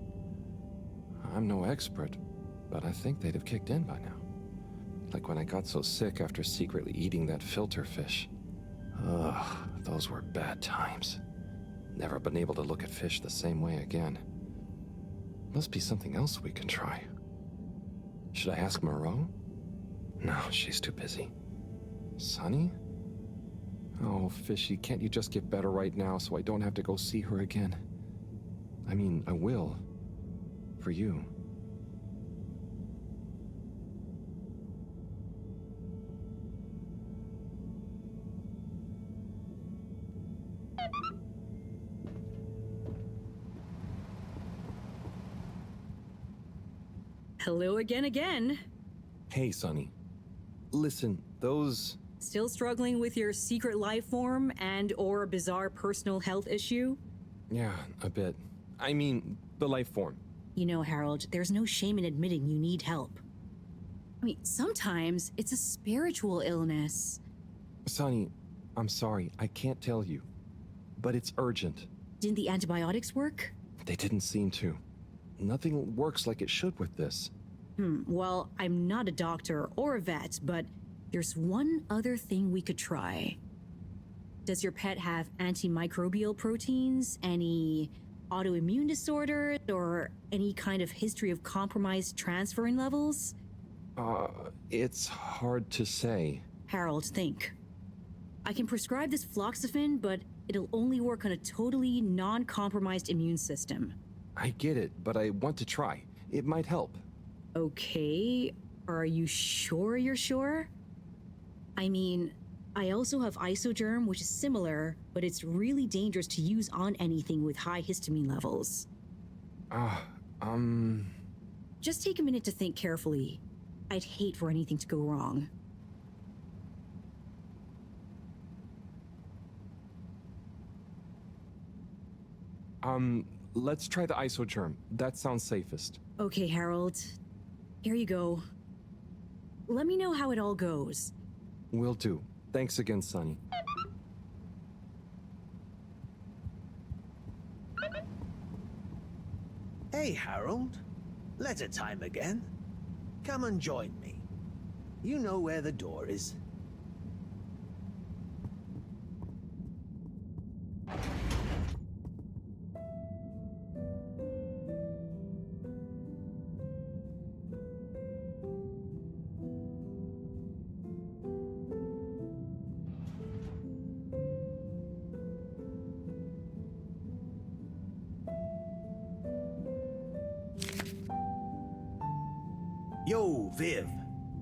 I'm no expert, but I think they'd have kicked in by now. Like when I got so sick after secretly eating that filter fish. Ugh, those were bad times. Never been able to look at fish the same way again. Must be something else we can try. Should I ask Mareaux? No, she's too busy. Sunny? Oh, Fishy, can't you just get better right now so I don't have to go see her again? I mean, I will. For you. Hello again. Hey, Sunny. Listen, those Still struggling with your secret life form and or a bizarre personal health issue? Yeah, a bit. I mean, the life form. You know, Harold, there's no shame in admitting you need help. I mean, sometimes it's a spiritual illness. Sonny, I'm sorry, I can't tell you. But it's urgent. Didn't the antibiotics work? They didn't seem to. Nothing works like it should with this. Well, I'm not a doctor or a vet, but there's one other thing we could try. Does your pet have antimicrobial proteins, any autoimmune disorders, or any kind of history of compromised transferrin levels? It's hard to say. Harold, think. I can prescribe this floxifene, but it'll only work on a totally non-compromised immune system. I get it, but I want to try. It might help. Okay, are you sure you're sure? I mean, I also have isogerm, which is similar, but it's really dangerous to use on anything with high histamine levels. Just take a minute to think carefully. I'd hate for anything to go wrong. Let's try the isogerm. That sounds safest. Okay, Harold. Here you go. Let me know how it all goes. Will do. Thanks again, Sonny. Hey, Harold. Letter time again. Come and join me. You know where the door is. Yo, Viv.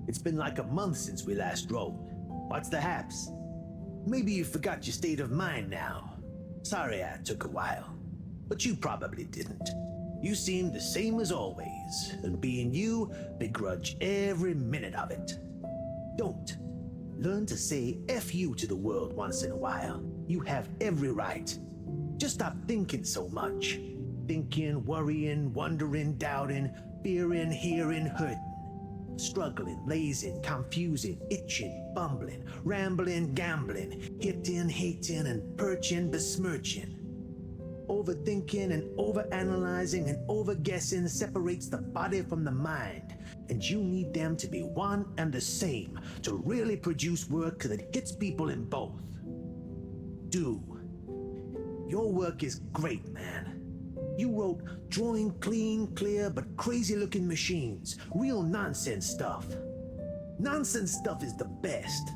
It's been like a month since we last rode. What's the haps? Maybe you forgot your state of mind now. Sorry I took a while. But you probably didn't. You seem the same as always, and being you, begrudge every minute of it. Don't. Learn to say F you to the world once in a while. You have every right. Just stop thinking so much. Thinking, worrying, wondering, doubting, fearing, hearing, hurting. Struggling, lazing, confusing, itching, bumbling, rambling, gambling, hitting, hating, and perching, besmirching. Overthinking and overanalyzing and overguessing separates the body from the mind, and you need them to be one and the same to really produce work that hits people in both. Do. Your work is great, man. You wrote drawing clean, clear, but crazy-looking machines. Real nonsense stuff. Nonsense stuff is the best.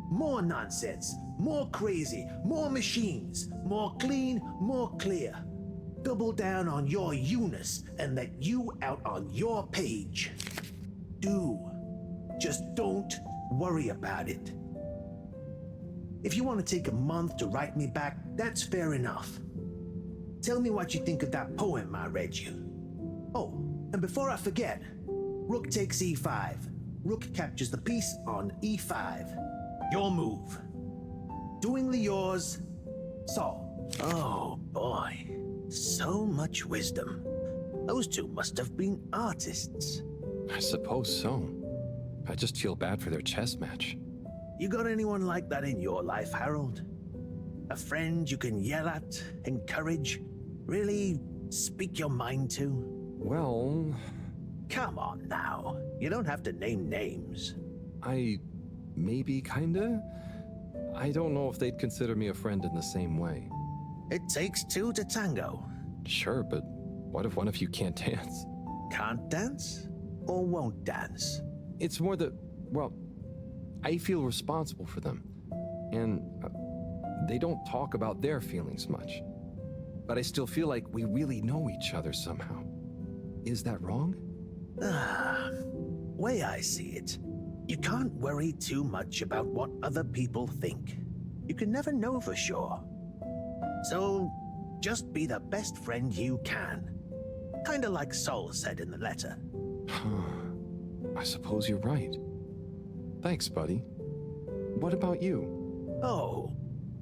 More nonsense, more crazy, more machines, more clean, more clear. Double down on your you-ness and let you out on your page. Do. Just don't worry about it. If you want to take a month to write me back, that's fair enough. Tell me what you think of that poem I read you. Oh, and before I forget, Rook takes e5. Rook captures the piece on e5. Your move. Doingly yours, Saul. Oh boy, so much wisdom. Those two must have been artists. I suppose so. I just feel bad for their chess match. You got anyone like that in your life, Harold? A friend you can yell at, encourage, really speak your mind to? Well... Come on now. You don't have to name names. Maybe kinda? I don't know if they'd consider me a friend in the same way. It takes two to tango. Sure, but what if one of you can't dance? Can't dance? Or won't dance? It's more that, well, I feel responsible for them. And they don't talk about their feelings much. But I still feel like we really know each other somehow. Is that wrong? Way I see it, you can't worry too much about what other people think. You can never know for sure. So, just be the best friend you can. Kinda like Sol said in the letter. I suppose you're right. Thanks, buddy. what about you? Oh,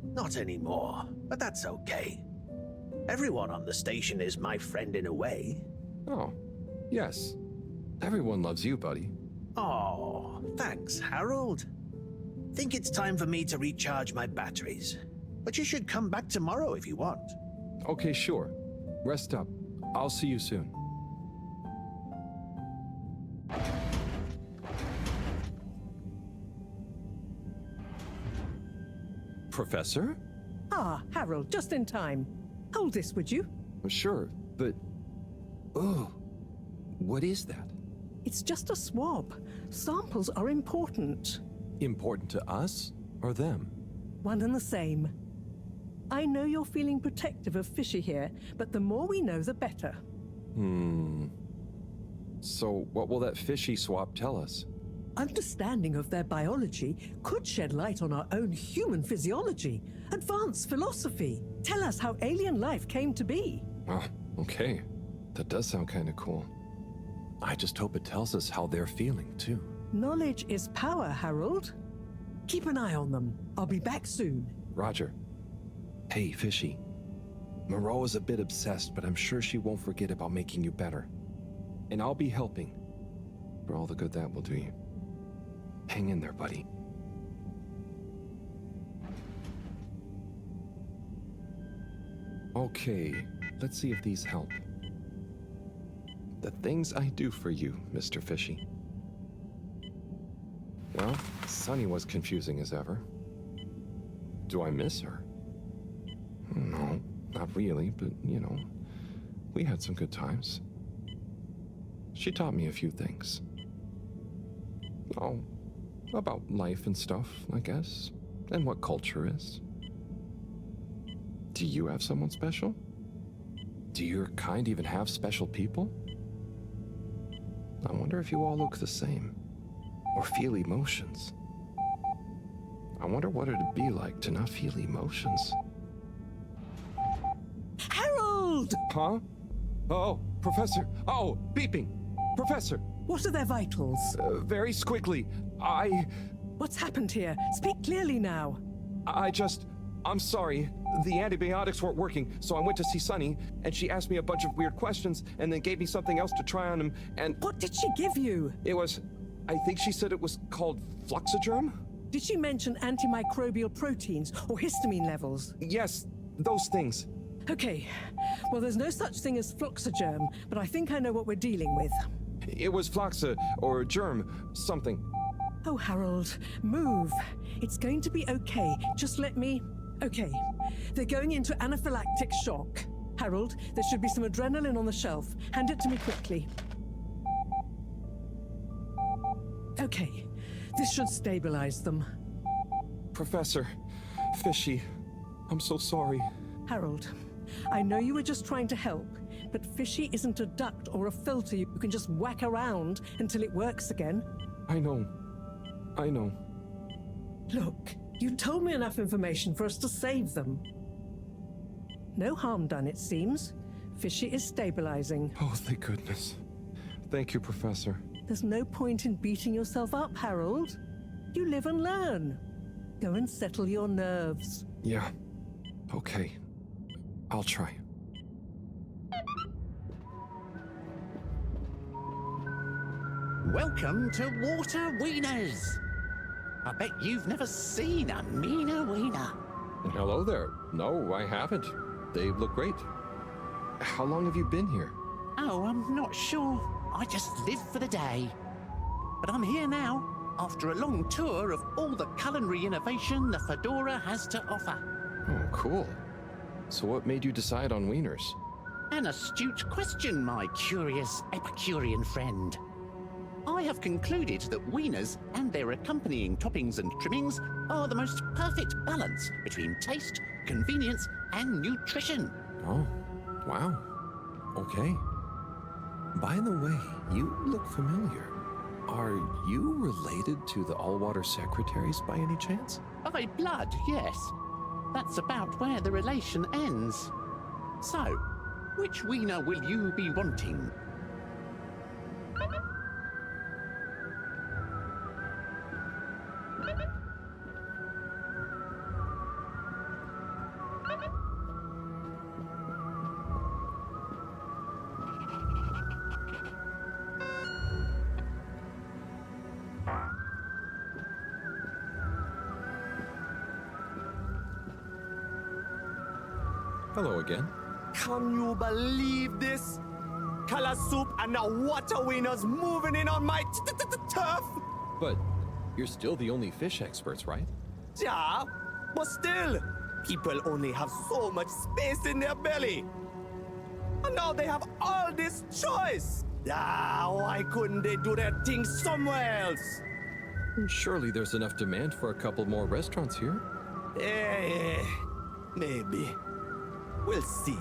not anymore, but that's okay. Everyone on the station is my friend in a way. Oh, yes. Everyone loves you, buddy. Oh, thanks, Harold. Think it's time for me to recharge my batteries. But you should come back tomorrow if you want. Okay, sure. Rest up. I'll see you soon. Professor? Ah, Harold, just in time. Hold this, would you? Sure, but... Oh, what is that? It's just a swab. Samples are important. Important to us or them? One and the same. I know you're feeling protective of Fishy here, but the more we know, the better. So what will that fishy swap tell us? Understanding of their biology could shed light on our own human physiology, advance philosophy, tell us how alien life came to be. Oh, okay. That does sound kind of cool. I just hope it tells us how they're feeling, too. Knowledge is power, Harold. Keep an eye on them. I'll be back soon. Roger. Hey, Fishy. Mareaux is a bit obsessed, but I'm sure she won't forget about making you better. And I'll be helping. For all the good that will do you. Hang in there, buddy. Okay, let's see if these help. The things I do for you, Mr. Fishy. Well, Sunny was confusing as ever. Do I miss her? No, not really, but, you know, we had some good times. She taught me a few things. Oh, about life and stuff, I guess, and what culture is. Do you have someone special? Do your kind even have special people? I wonder if you all look the same, or feel emotions. I wonder what it'd be like to not feel emotions. Harold! Huh? Oh, Professor. Oh, beeping. Professor. What are their vitals? Very squiggly. What's happened here? Speak clearly now. I'm sorry. The antibiotics weren't working, so I went to see Sunny, and she asked me a bunch of weird questions, and then gave me something else to try on him, and... What did she give you? It was... I think she said it was called Fluxogerm? Did she mention antimicrobial proteins or histamine levels? Yes, those things. Okay. Well, there's no such thing as Fluxogerm, but I think I know what we're dealing with. It was Fluxa, or germ, something. Oh, Harold, move. It's going to be okay. Just let me... Okay. They're going into anaphylactic shock. Harold, there should be some adrenaline on the shelf. Hand it to me quickly. Okay. This should stabilize them. Professor, Fishy, I'm so sorry. Harold, I know you were just trying to help, but Fishy isn't a duct or a filter you can just whack around until it works again. I know. Look, you told me enough information for us to save them. No harm done, it seems. Fishy is stabilizing. Oh, thank goodness. Thank you, Professor. There's no point in beating yourself up, Harold. You live and learn. Go and settle your nerves. Yeah. Okay. I'll try. Welcome to Water Wieners. I bet you've never seen a meaner wiener. Hello there. No, I haven't. They look great. How long have you been here? Oh, I'm not sure. I just live for the day. But I'm here now, after a long tour of all the culinary innovation the Fedora has to offer. Oh, cool. So what made you decide on wieners? An astute question, my curious Epicurean friend. I have concluded that wieners and their accompanying toppings and trimmings are the most perfect balance between taste, convenience, and nutrition. Oh, wow. Okay. By the way, you look familiar. Are you related to the Allwater Secretaries by any chance? By blood, yes. That's about where the relation ends. So, which wiener will you be wanting? Hello again. Can you believe this? Color soup and the water winners moving in on my turf? But you're still the only fish experts, right? Yeah, but still, people only have so much space in their belly. And now they have all this choice. Why couldn't they do their thing somewhere else? Surely there's enough demand for a couple more restaurants here. Maybe. We'll see.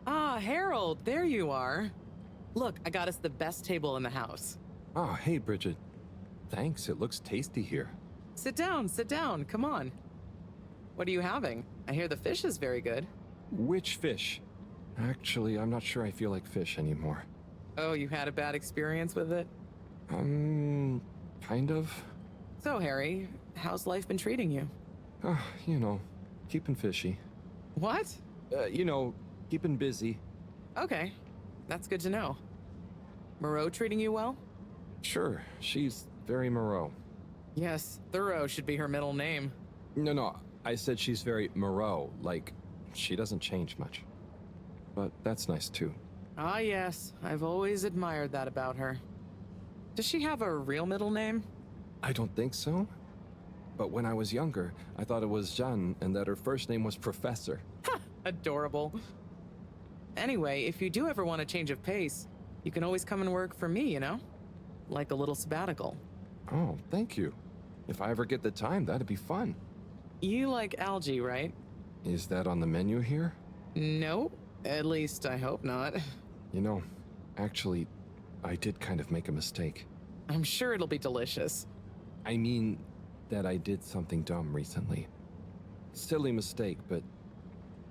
Ah, Harold, there you are. Look, I got us the best table in the house. Oh, hey, Bridget. Thanks, it looks tasty here. Sit down, come on. What are you having? I hear the fish is very good. Which fish? Actually, I'm not sure I feel like fish anymore. Oh, you had a bad experience with it? Kind of. So, Harry, how's life been treating you? You know, keeping fishy. What? Keeping busy. Okay, that's good to know. Mareaux treating you well? Sure, she's very Mareaux. Yes, Thorough should be her middle name. No, I said she's very Mareaux, like, she doesn't change much. But that's nice too. Ah, yes, I've always admired that about her. Does she have a real middle name? I don't think so. But when I was younger, I thought it was Jeanne and that her first name was Professor. Ha! Adorable. Anyway, if you do ever want a change of pace, you can always come and work for me, you know? Like a little sabbatical. Oh, thank you. If I ever get the time, that'd be fun. You like algae, right? Is that on the menu here? No, at least I hope not. Actually, I did kind of make a mistake. I'm sure it'll be delicious. I mean that I did something dumb recently. Silly mistake, but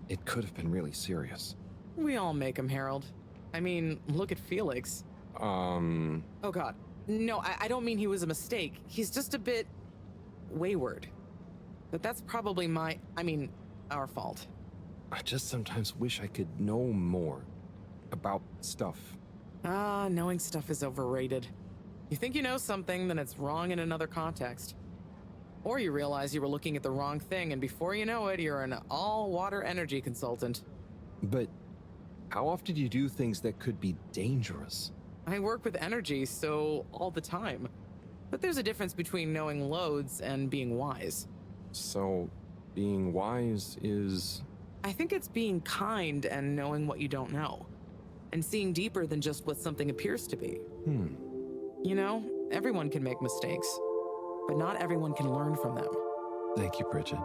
it could have been really serious. We all make them, Harold. I mean, look at Felix. Oh god. No, I don't mean he was a mistake. He's just a bit wayward. But that's probably our fault. I just sometimes wish I could know more about stuff. Knowing stuff is overrated. You think you know something, then it's wrong in another context. Or you realize you were looking at the wrong thing, and before you know it, you're an all-water energy consultant. But how often do you do things that could be dangerous? I work with energy, so all the time. But there's a difference between knowing loads and being wise. So, being wise is... I think it's being kind and knowing what you don't know. And seeing deeper than just what something appears to be. You know, everyone can make mistakes, but not everyone can learn from them. Thank you, Bridget.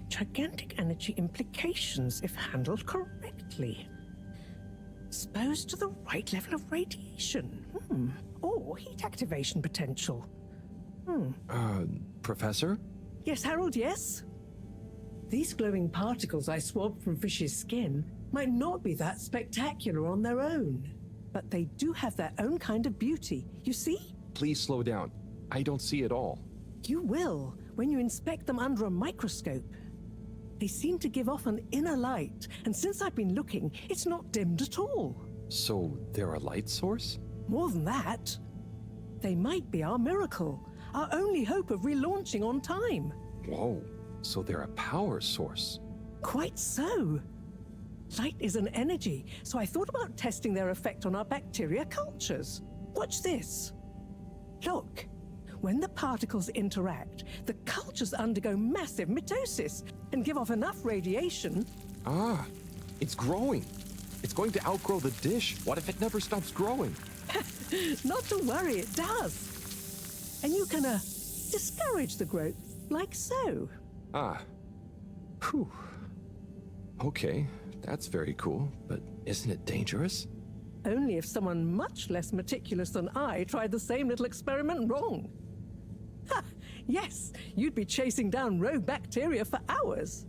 Gigantic energy implications if handled correctly. Exposed to the right level of radiation. Or heat activation potential. Professor? Yes, Harold, yes? These glowing particles I swabbed from fish's skin might not be that spectacular on their own, but they do have their own kind of beauty, you see? Please slow down. I don't see it all. You will when you inspect them under a microscope. They seem to give off an inner light, and since I've been looking, it's not dimmed at all. So they're a light source? More than that, they might be our miracle, our only hope of relaunching on time. Whoa, so they're a power source. Quite so. Light is an energy, so I thought about testing their effect on our bacteria cultures. Watch this. Look, when the particles interact, the cultures undergo massive mitosis and give off enough radiation. Ah, it's growing. It's going to outgrow the dish. What if it never stops growing? Not to worry, it does. And you can, discourage the growth, like so. Ah. Whew. Okay, that's very cool, but isn't it dangerous? Only if someone much less meticulous than I tried the same little experiment wrong. Ha! Yes, you'd be chasing down rogue bacteria for hours.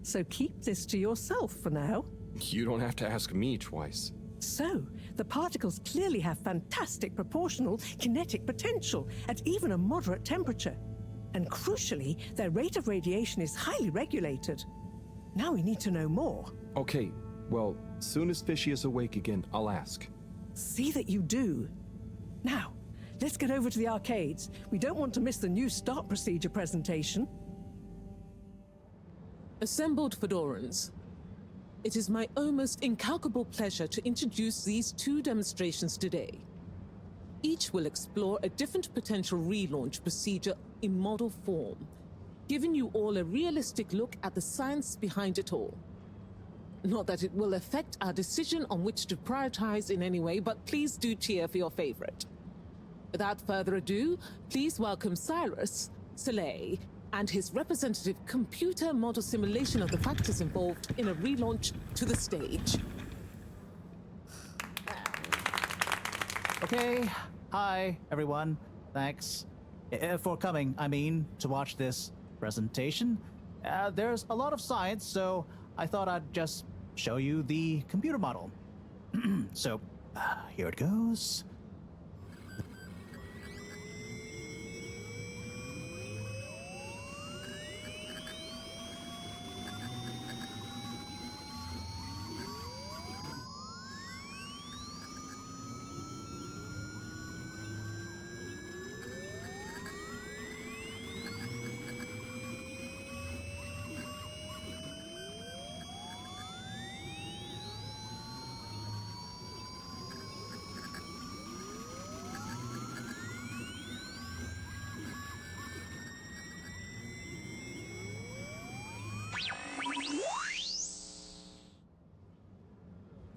So keep this to yourself for now. You don't have to ask me twice. So, the particles clearly have fantastic proportional kinetic potential at even a moderate temperature. And crucially, their rate of radiation is highly regulated. Now we need to know more. Okay, well, soon as Fishy is awake again, I'll ask. See that you do. Now, let's get over to the arcades. We don't want to miss the new start procedure presentation. Assembled Fedorans, it is my almost incalculable pleasure to introduce these two demonstrations today. Each will explore a different potential relaunch procedure in model form, giving you all a realistic look at the science behind it all. Not that it will affect our decision on which to prioritize in any way, but please do cheer for your favorite. Without further ado, please welcome Cyrus, Soleil, and his representative computer model simulation of the factors involved in a relaunch to the stage. Okay, hi everyone. Thanks for coming, to watch this presentation. There's a lot of science, so I thought I'd just show you the computer model. So, here it goes.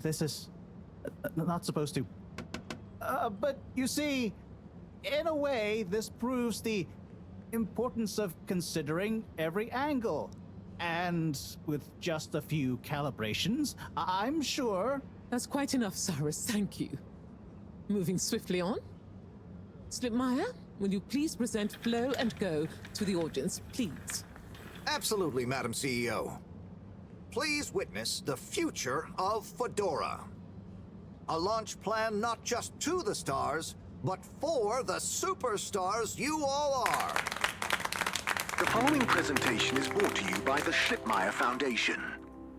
This is not supposed to. But you see, in a way, this proves the importance of considering every angle. And with just a few calibrations, I'm sure... That's quite enough, Cyrus, thank you. Moving swiftly on. Slipmeyer, will you please present Flow and Go to the audience, please? Absolutely, Madam CEO. Please witness the future of Fedora. A launch plan not just to the stars, but for the superstars you all are. The following presentation is brought to you by the Slipmeyer Foundation,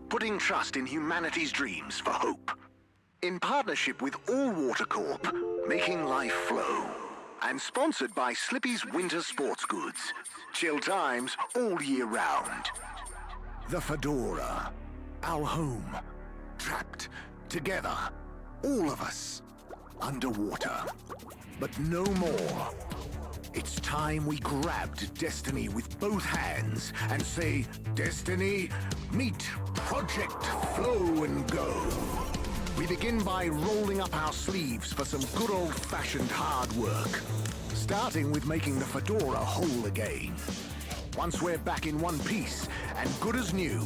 putting trust in humanity's dreams for hope. In partnership with All Water Corp, making life flow. And sponsored by Slippy's Winter Sports Goods. Chill times all year round. The Fedora, our home, trapped together, all of us, underwater. But no more. It's time we grabbed destiny with both hands and say, Destiny, meet Project Flow and Go. We begin by rolling up our sleeves for some good old-fashioned hard work, starting with making the Fedora whole again. Once we're back in one piece, and good as new,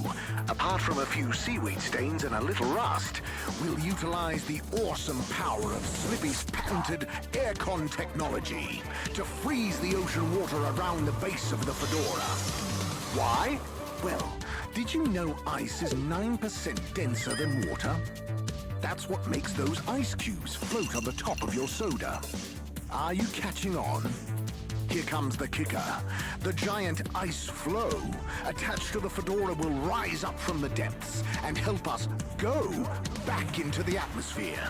apart from a few seaweed stains and a little rust, we'll utilize the awesome power of Slippy's patented aircon technology to freeze the ocean water around the base of the Fedora. Why? Well, did you know ice is 9% denser than water? That's what makes those ice cubes float on the top of your soda. Are you catching on? Here comes the kicker. The giant ice floe attached to the Fedora will rise up from the depths and help us go back into the atmosphere.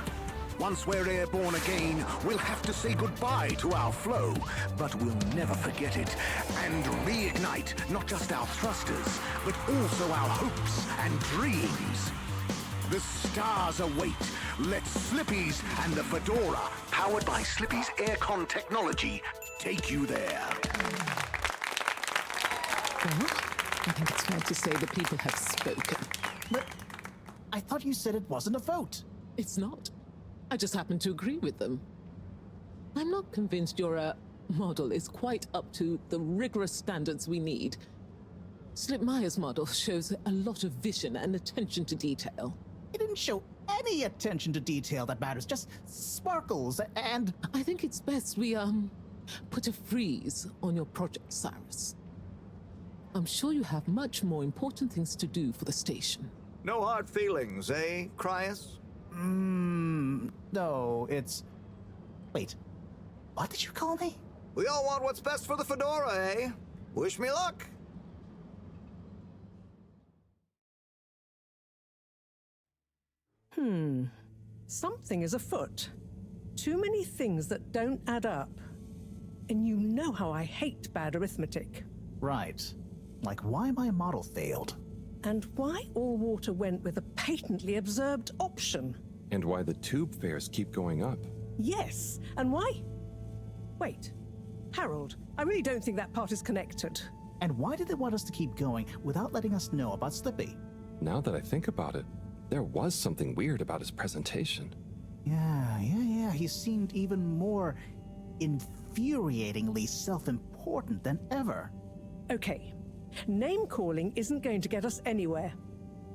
Once we're airborne again, we'll have to say goodbye to our flow, but we'll never forget it and reignite not just our thrusters, but also our hopes and dreams. The stars await. Let Slippy's and the Fedora, powered by Slippy's aircon technology, take you there. Well, I think it's fair to say the people have spoken. But I thought you said it wasn't a vote. It's not. I just happen to agree with them. I'm not convinced your model is quite up to the rigorous standards we need. Slipmeyer's model shows a lot of vision and attention to detail. It didn't show any attention to detail that matters, just sparkles and... I think it's best we, put a freeze on your project, Cyrus. I'm sure you have much more important things to do for the station. No hard feelings, eh, Cryus? No, it's... Wait, what did you call me? We all want what's best for the Fedora, eh? Wish me luck. Something is afoot. Too many things that don't add up. And you know how I hate bad arithmetic. Right. Like why my model failed. And why all water went with a patently absurd option. And why the tube fares keep going up. Yes, and why? Wait, Harold, I really don't think that part is connected. And why did they want us to keep going without letting us know about Slippy? Now that I think about it, there was something weird about his presentation. Yeah. He seemed even more infuriatingly self-important than ever. Okay, name-calling isn't going to get us anywhere.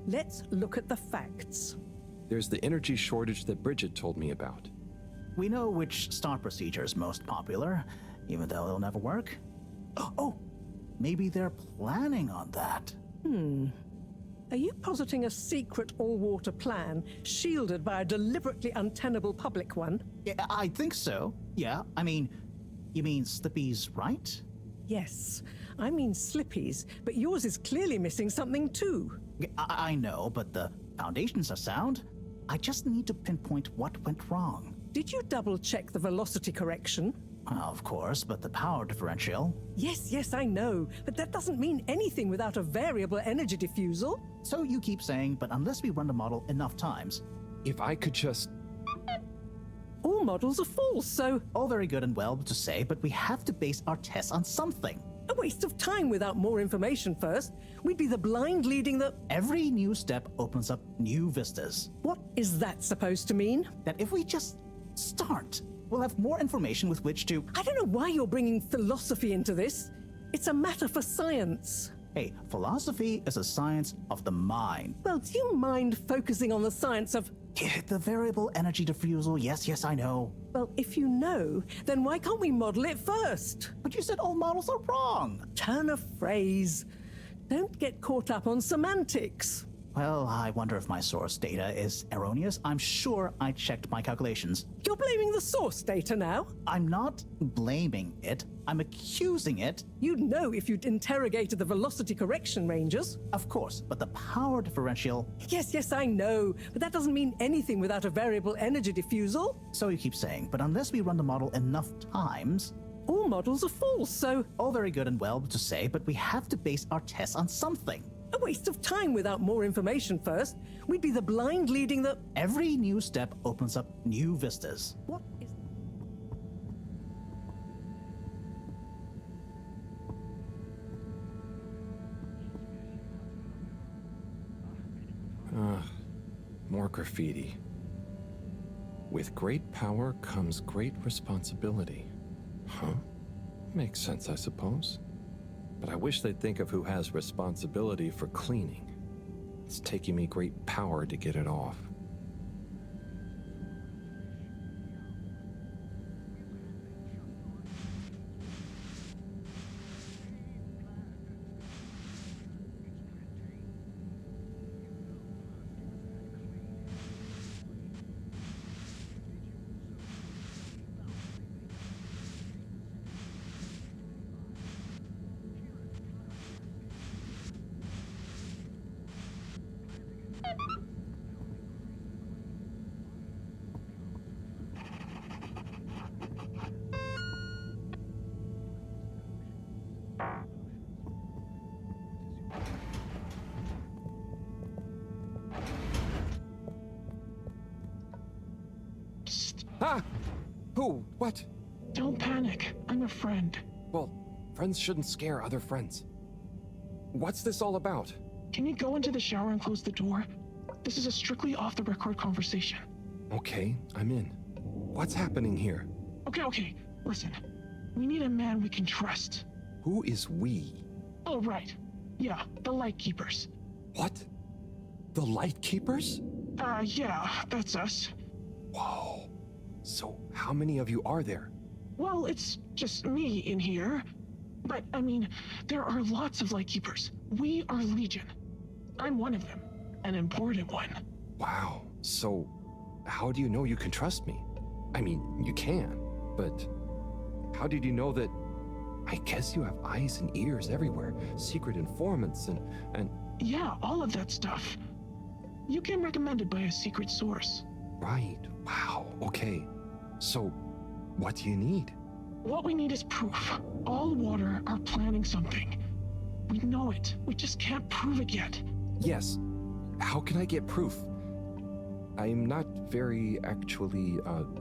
Let's look at the facts. There's the energy shortage that Bridget told me about. We know which start procedure is most popular, even though it'll never work. Oh, maybe they're planning on that. Are you positing a secret all-water plan, shielded by a deliberately untenable public one? Yeah, I think so. Yeah, you mean Slippy's right? Yes, I mean Slippy's, but yours is clearly missing something too. I know, but the foundations are sound. I just need to pinpoint what went wrong. Did you double-check the velocity correction? Of course, but the power differential... Yes, I know, but that doesn't mean anything without a variable energy diffusal. So you keep saying, but unless we run the model enough times... If I could just... All models are false, so... All very good and well to say, but we have to base our tests on something. A waste of time without more information first. We'd be the blind leading the... Every new step opens up new vistas. What is that supposed to mean? That if we just start, we'll have more information with which to... I don't know why you're bringing philosophy into this. It's a matter for science. Hey, philosophy is a science of the mind. Well, do you mind focusing on the science of... The variable energy diffusal, yes, I know. Well, if you know, then why can't we model it first? But you said all models are wrong. Turn a phrase. Don't get caught up on semantics. Well, I wonder if my source data is erroneous. I'm sure I checked my calculations. You're blaming the source data now? I'm not blaming it. I'm accusing it. You'd know if you'd interrogated the velocity correction ranges. Of course, but the power differential... Yes, I know, but that doesn't mean anything without a variable energy diffusal. So you keep saying, but unless we run the model enough times... All models are false, so... All very good and well to say, but we have to base our tests on something. A waste of time without more information first. We'd be the blind leading the... Every new step opens up new vistas. What is... More graffiti. With great power comes great responsibility. Huh? Makes sense, I suppose. but I wish they'd think of who has responsibility for cleaning. It's taking me great power to get it off. Ah! Who? What? Don't panic. I'm a friend. Well, friends shouldn't scare other friends. What's this all about? Can you go into the shower and close the door? This is a strictly off-the-record conversation. Okay, I'm in. What's happening here? Okay. Listen. We need a man we can trust. Who is we? Oh, right. Yeah, the Lightkeepers. What? The Lightkeepers? Yeah, that's us. Whoa. So, how many of you are there? Well, it's just me in here. But, I mean, there are lots of Lightkeepers. We are Legion. I'm one of them. An important one. Wow. So, how do you know you can trust me? I mean, you can, but how did you know that... I guess you have eyes and ears everywhere. Secret informants and... Yeah, all of that stuff. You came recommended by a secret source. Right. Wow. Okay. So, what do you need? What we need is proof. All water are planning something. We know it. We just can't prove it yet. Yes. How can I get proof? I'm not very, actually,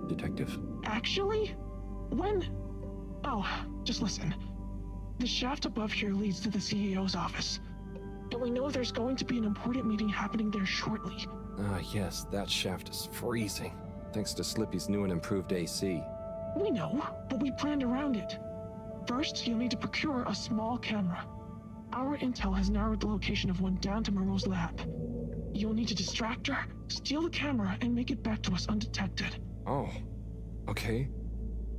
detective. Actually? When? Oh, just listen. The shaft above here leads to the CEO's office. And we know there's going to be an important meeting happening there shortly. Yes, that shaft is freezing. Thanks to Slippy's new and improved AC. We know, but we planned around it. First, you'll need to procure a small camera. Our intel has narrowed the location of one down to Mareaux's lab. You'll need to distract her, steal the camera, and make it back to us undetected. Oh, okay.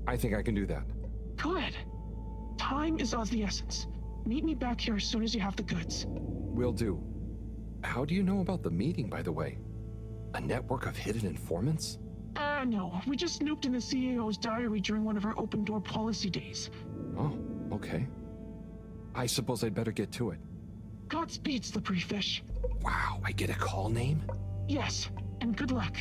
I think I can do that. Good. Time is of the essence. Meet me back here as soon as you have the goods. Will do. How do you know about the meeting, by the way? A network of hidden informants? No. We just snooped in the CEO's diary during one of our open-door policy days. Oh, okay. I suppose I'd better get to it. Godspeed, slippery fish. Wow, I get a call name? Yes, and good luck.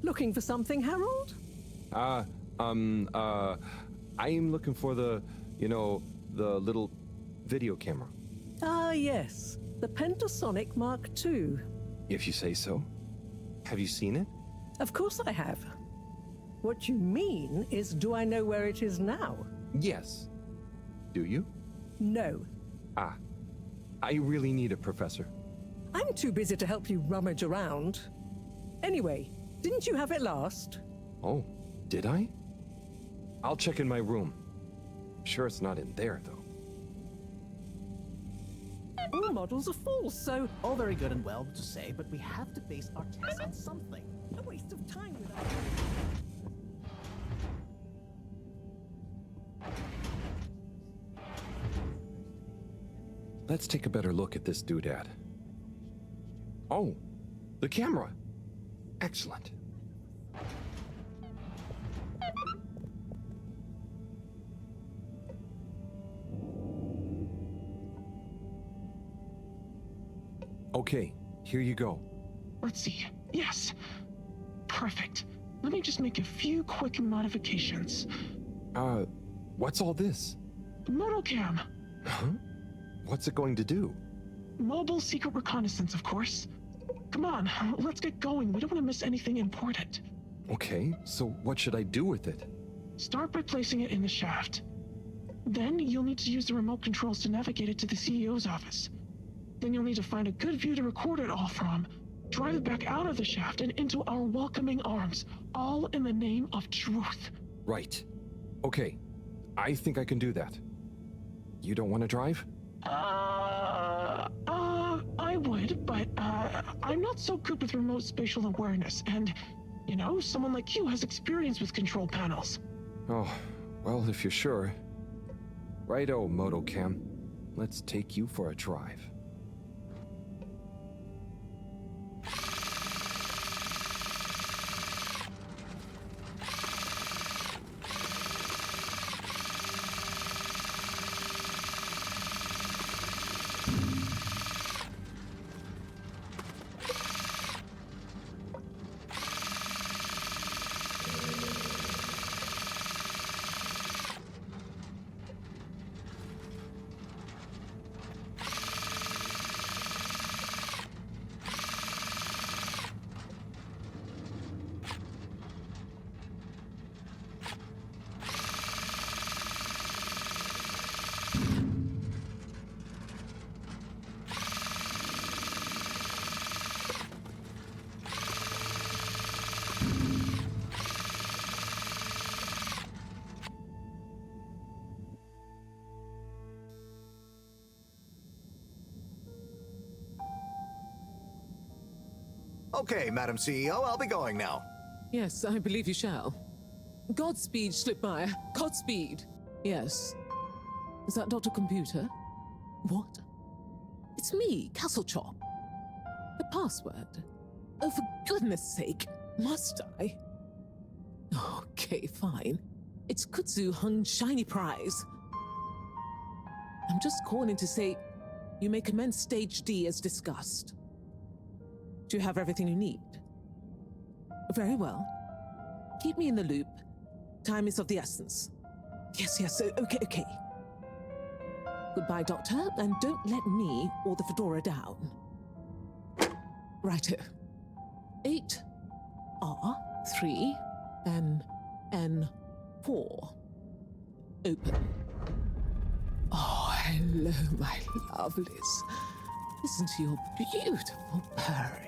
Looking for something, Harold? I'm looking for the little video camera. Ah, yes. The Pentasonic Mark II. If you say so. Have you seen it? Of course I have. What you mean is, do I know where it is now? Yes. Do you? No. Ah. I really need it, Professor. I'm too busy to help you rummage around. Anyway, didn't you have it last? Oh, did I? I'll check in my room. Sure it's not in there, though. All models are false, so... All very good and well to say, but we have to base our tests on something. A waste of time without... Let's take a better look at this doodad. Oh, the camera. Excellent. Okay, here you go. Let's see. Yes. Perfect. Let me just make a few quick modifications. What's all this? Motocam. Huh? What's it going to do? Mobile secret reconnaissance, of course. Come on, let's get going. We don't want to miss anything important. Okay, so what should I do with it? Start by placing it in the shaft. Then you'll need to use the remote controls to navigate it to the CEO's office. Then you'll need to find a good view to record it all from. drive it back out of the shaft and into our welcoming arms, all in the name of truth. Right. Okay. I think I can do that. You don't want to drive? I would, but, I'm not so good with remote spatial awareness, and, you know, someone like you has experience with control panels. Oh, well, if you're sure. Righto, Motocam. Let's take you for a drive. Okay, Madam CEO, I'll be going now. Yes, I believe you shall. Godspeed, Schlipmeyer. Godspeed. Yes. Is that Dr. Computer? What? It's me, Castlechop. The password. Oh, for goodness sake. Must I? Okay, fine. It's Kutsu Hung Shiny Prize. I'm just calling to say you may commence Stage D as discussed. Do you have everything you need? Very well. Keep me in the loop. Time is of the essence. Yes, okay. Goodbye, Doctor, and don't let me or the Fedora down. Righto. 8R3 N4. Open. Oh, hello, my lovelies. Listen to your beautiful purring.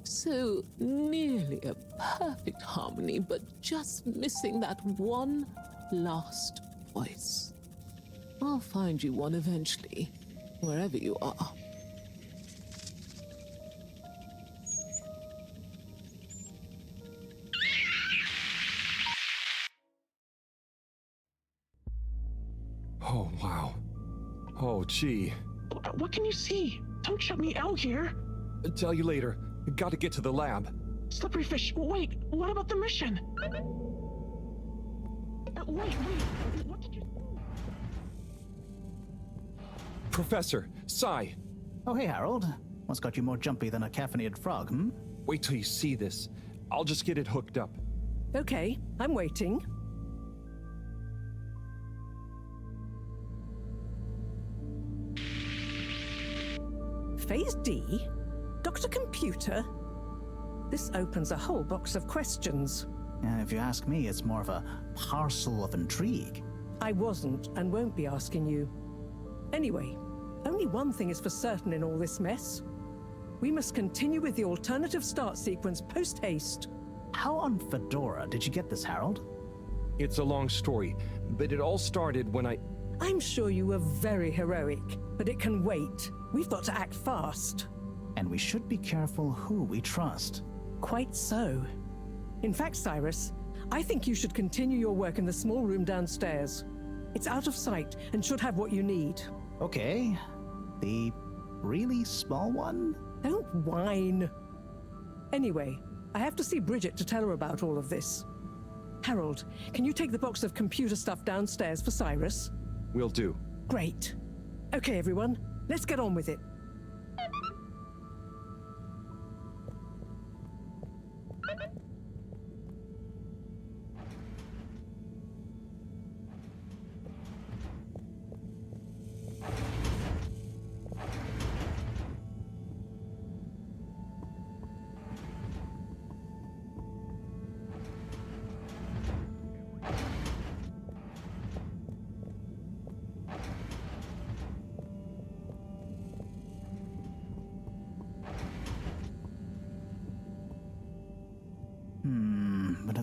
So nearly a perfect harmony, but just missing that one last voice. I'll find you one eventually, wherever you are. Oh, wow. Oh, gee. What can you see? Don't shut me out here. Tell you later. Gotta get to the lab. Slippery fish, wait, what about the mission? Wait, what did you... Professor, Sai. Oh, hey, Harold. What's got you more jumpy than a caffeinated frog, hmm? Wait till you see this. I'll just get it hooked up. Okay, I'm waiting. Phase D? Dr. Computer? This opens a whole box of questions. If you ask me, it's more of a parcel of intrigue. I wasn't and won't be asking you. Anyway, only one thing is for certain in all this mess. We must continue with the alternative start sequence post-haste. How on Fedora did you get this, Harold? It's a long story, but it all started when I'm sure you were very heroic, but it can wait. We've got to act fast. And we should be careful who we trust. Quite so. In fact, Cyrus, I think you should continue your work in the small room downstairs. It's out of sight and should have what you need. Okay. The really small one? Don't whine. Anyway, I have to see Bridget to tell her about all of this. Harold, can you take the box of computer stuff downstairs for Cyrus? Will do. Great. Okay, everyone, let's get on with it.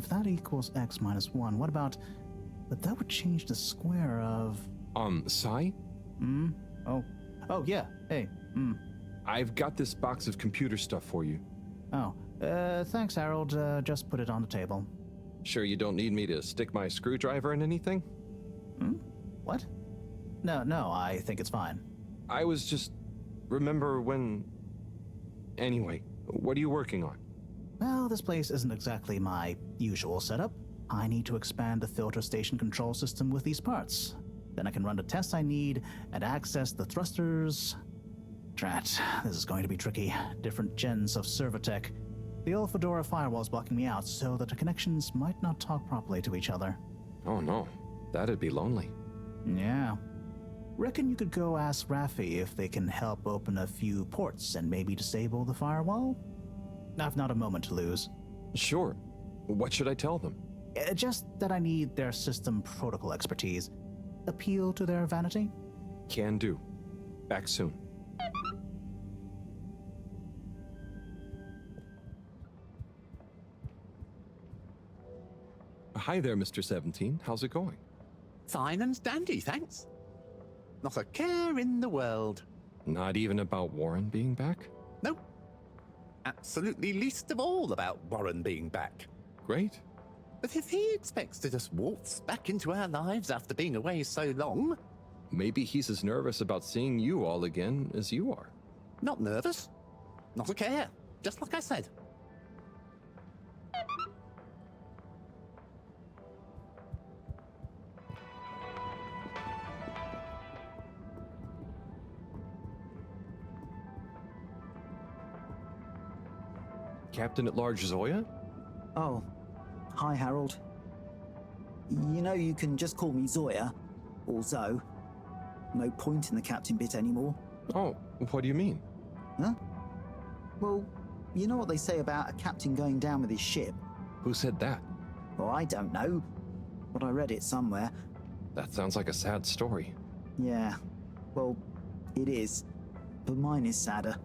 if that equals x minus 1, what about... But that would change the square of... Psi? Oh, yeah. Hey, I've got this box of computer stuff for you. Oh, thanks, Harold. Just put it on the table. Sure you don't need me to stick my screwdriver in anything? What? No, I think it's fine. I was just... Remember when... Anyway, what are you working on? Well, this place isn't exactly my usual setup. I need to expand the filter station control system with these parts. Then I can run the tests I need and access the thrusters. Drat, this is going to be tricky. Different gens of server tech. The old Fedora firewall's blocking me out so that the connections might not talk properly to each other. Oh no, that'd be lonely. Yeah. Reckon you could go ask Raffi if they can help open a few ports and maybe disable the firewall? I've not a moment to lose. Sure. What should I tell them? Just that I need their system protocol expertise. Appeal to their vanity? Can do. Back soon. Hi there, Mr. 17. How's it going? Fine and dandy, thanks. Not a care in the world. Not even about Warren being back? Nope. Absolutely least of all about Warren being back. Great. But if he expects to just waltz back into our lives after being away so long... Maybe he's as nervous about seeing you all again as you are. Not nervous. Not a care. Just like I said. Captain at Large Zoya? Oh, hi, Harold. You know you can just call me Zoya, or Zoe. No point in the captain bit anymore. Oh, what do you mean? Huh? Well, you know what they say about a captain going down with his ship? Who said that? Well, I don't know, but I read it somewhere. That sounds like a sad story. Yeah, well, it is, but mine is sadder.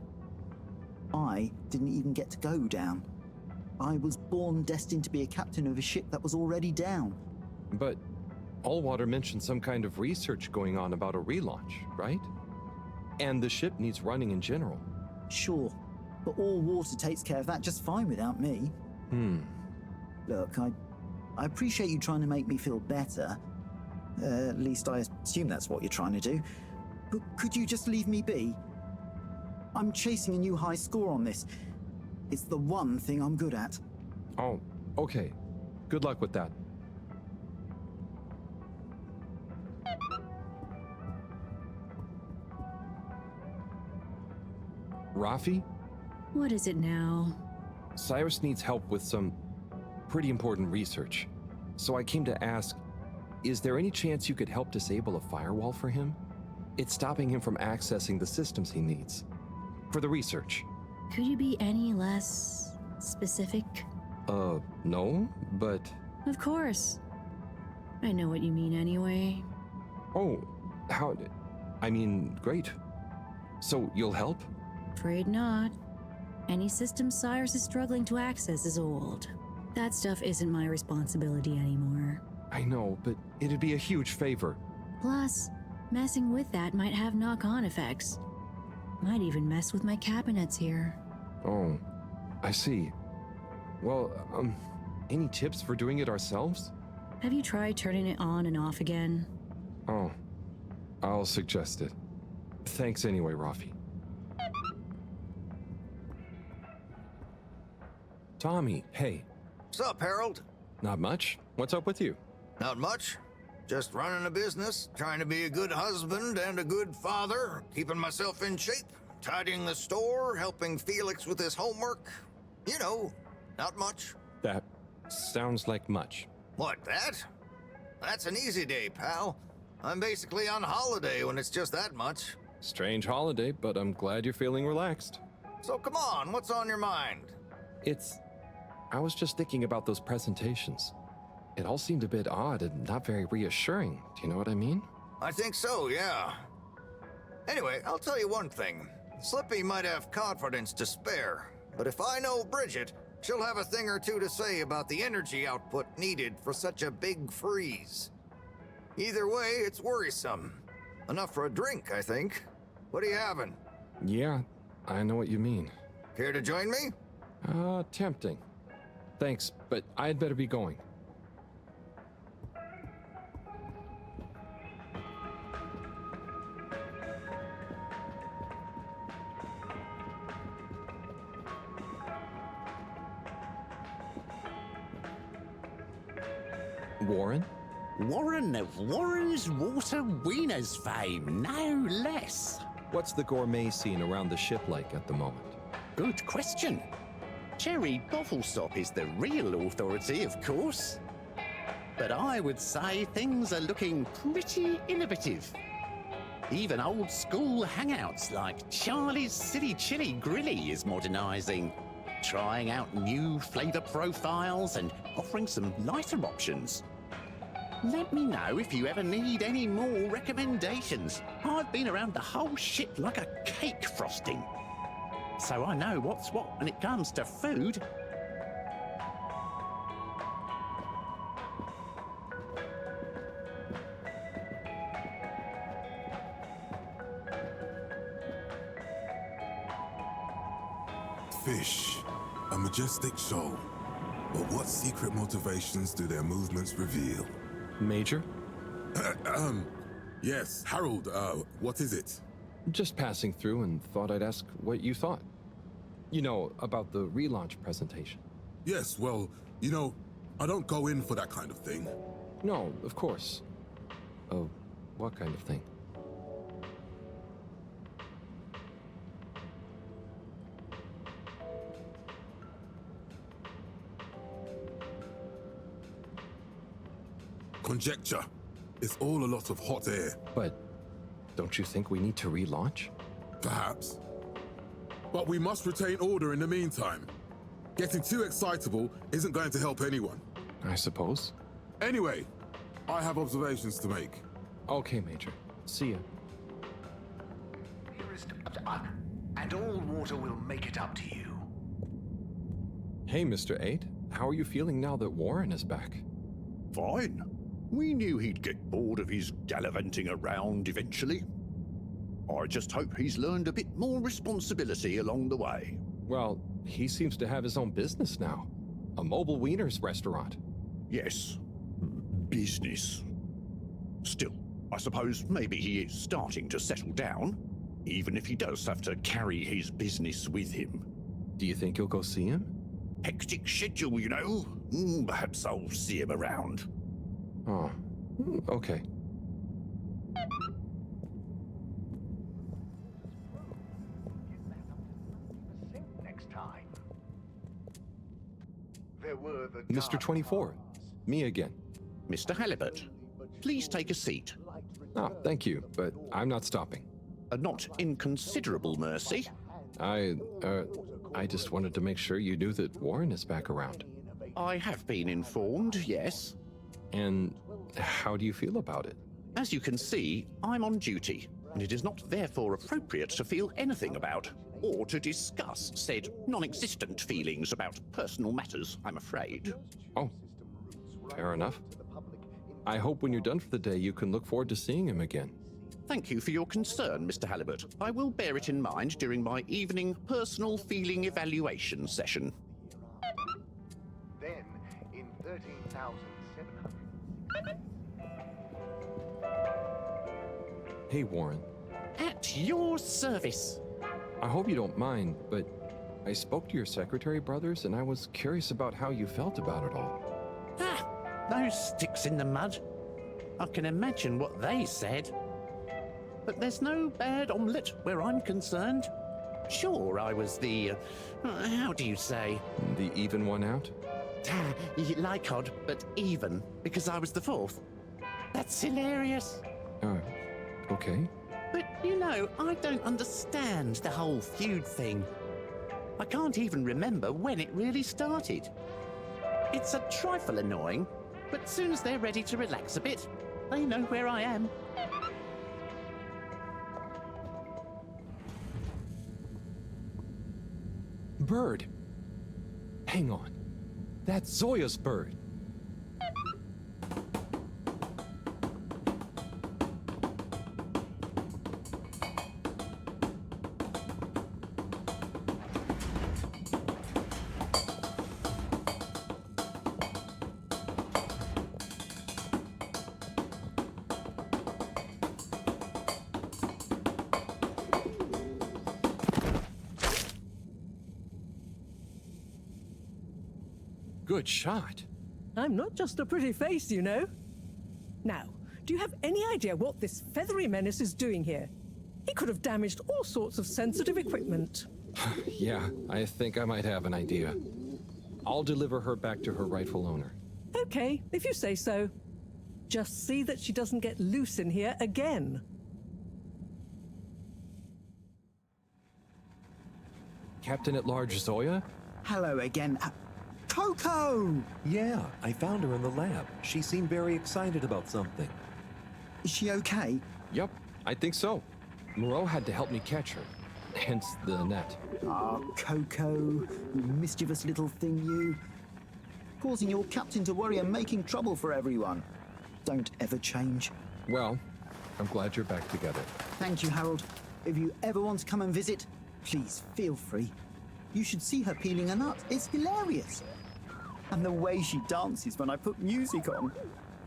I didn't even get to go down. I was born destined to be a captain of a ship that was already down. But Allwater mentioned some kind of research going on about a relaunch, right? And the ship needs running in general. Sure, but all water takes care of that just fine without me. Look, I appreciate you trying to make me feel better. At least I assume that's what you're trying to do. But could you just leave me be? I'm chasing a new high score on this. It's the one thing I'm good at. Oh, okay. Good luck with that. Raffi? What is it now? Cyrus needs help with some pretty important research. So I came to ask, is there any chance you could help disable a firewall for him? It's stopping him from accessing the systems he needs. For the research. Could you be any less specific? No, but... Of course. I know what you mean anyway. Oh, how... I mean, great. So, you'll help? Afraid not. Any system Cyrus is struggling to access is old. That stuff isn't my responsibility anymore. I know, but it'd be a huge favor. Plus, messing with that might have knock-on effects. Might even mess with my cabinets here. Oh, I see. Well, any tips for doing it ourselves? Have you tried turning it on and off again? Oh, I'll suggest it. Thanks anyway, Raffi. Tommy, hey. What's up, Harold? Not much. What's up with you? Not much. Just running a business, trying to be a good husband and a good father, keeping myself in shape, tidying the store, helping Felix with his homework. You know, not much. That sounds like much. What, that? That's an easy day, pal. I'm basically on holiday when it's just that much. Strange holiday, but I'm glad you're feeling relaxed. So come on, what's on your mind? I was just thinking about those presentations. It all seemed a bit odd and not very reassuring. Do you know what I mean? I think so, yeah. Anyway, I'll tell you one thing. Slippy might have confidence to spare, but if I know Bridget, She'll have a thing or two to say about the energy output needed for such a big freeze. Either way, it's worrisome. Enough for a drink, I think. What are you having? Yeah, I know what you mean. Care to join me? Tempting. Thanks, but I'd better be going. Warren? Warren of Warren's Water Wieners fame, no less. What's the gourmet scene around the ship like at the moment? Good question. Cherry Bottlestop is the real authority, of course. But I would say things are looking pretty innovative. Even old school hangouts like Charlie's Silly Chili Grilly is modernising, trying out new flavour profiles and offering some lighter options. Let me know if you ever need any more recommendations. I've been around the whole ship like a cake frosting. So I know what's what when it comes to food. Fish, a majestic shoal. But what secret motivations do their movements reveal? Major? Yes, Harold, what is it? Just passing through and thought I'd ask what you thought. You know, about the relaunch presentation. Yes, well, you know, I don't go in for that kind of thing. No, of course. Oh, what kind of thing? Conjecture. It's all a lot of hot air. But don't you think we need to relaunch? Perhaps. But we must retain order in the meantime. Getting too excitable isn't going to help anyone. I suppose. Anyway, I have observations to make. Okay, Major. See ya. And all water will make it up to you. Hey, Mr. 8. How are you feeling now that Warren is back? Fine. We knew he'd get bored of his gallivanting around eventually. I just hope he's learned a bit more responsibility along the way. Well, he seems to have his own business now. A mobile wieners restaurant. Yes. Business. Still, I suppose maybe he is starting to settle down, even if he does have to carry his business with him. Do you think you'll go see him? Hectic schedule, you know. Perhaps I'll see him around. Oh, okay. Next time. There were the Mr. 24, me again. Mr. Halibut, please take a seat. Ah, thank you, but I'm not stopping. A not inconsiderable mercy. I just wanted to make sure you knew that Warren is back around. I have been informed, yes. And how do you feel about it? As you can see, I'm on duty, and it is not therefore appropriate to feel anything about, or to discuss said non-existent feelings about personal matters, I'm afraid. Oh, fair enough. I hope when you're done for the day you can look forward to seeing him again. Thank you for your concern, Mr. Halibut. I will bear it in mind during my evening personal feeling evaluation session. Then, in 13,700... Hey, Warren. At your service. I hope you don't mind, but I spoke to your secretary brothers and I was curious about how you felt about it all. Ah, those sticks in the mud. I can imagine what they said. But there's no bad omelette where I'm concerned. Sure, I was the, how do you say? The even one out? Like odd, but even, because I was the fourth. That's hilarious. Okay. But, you know, I don't understand the whole feud thing. I can't even remember when it really started. It's a trifle annoying, but soon as they're ready to relax a bit, they know where I am. Bird. Hang on. That's Zoya's bird. Good shot. I'm not just a pretty face, you know. Now, do you have any idea what this feathery menace is doing here? He could have damaged all sorts of sensitive equipment. Yeah, I think I might have an idea. I'll deliver her back to her rightful owner. Okay, if you say so. Just see that she doesn't get loose in here again. Captain at Large Zoya? Hello again. Coco! Yeah, I found her in the lab. She seemed very excited about something. Is she okay? Yup, I think so. Mareaux had to help me catch her. Hence the net. Ah, Coco, you mischievous little thing, you. Causing your captain to worry and making trouble for everyone. Don't ever change. Well, I'm glad you're back together. Thank you, Harold. If you ever want to come and visit, please feel free. You should see her peeling a nut. It's hilarious. And the way she dances when I put music on.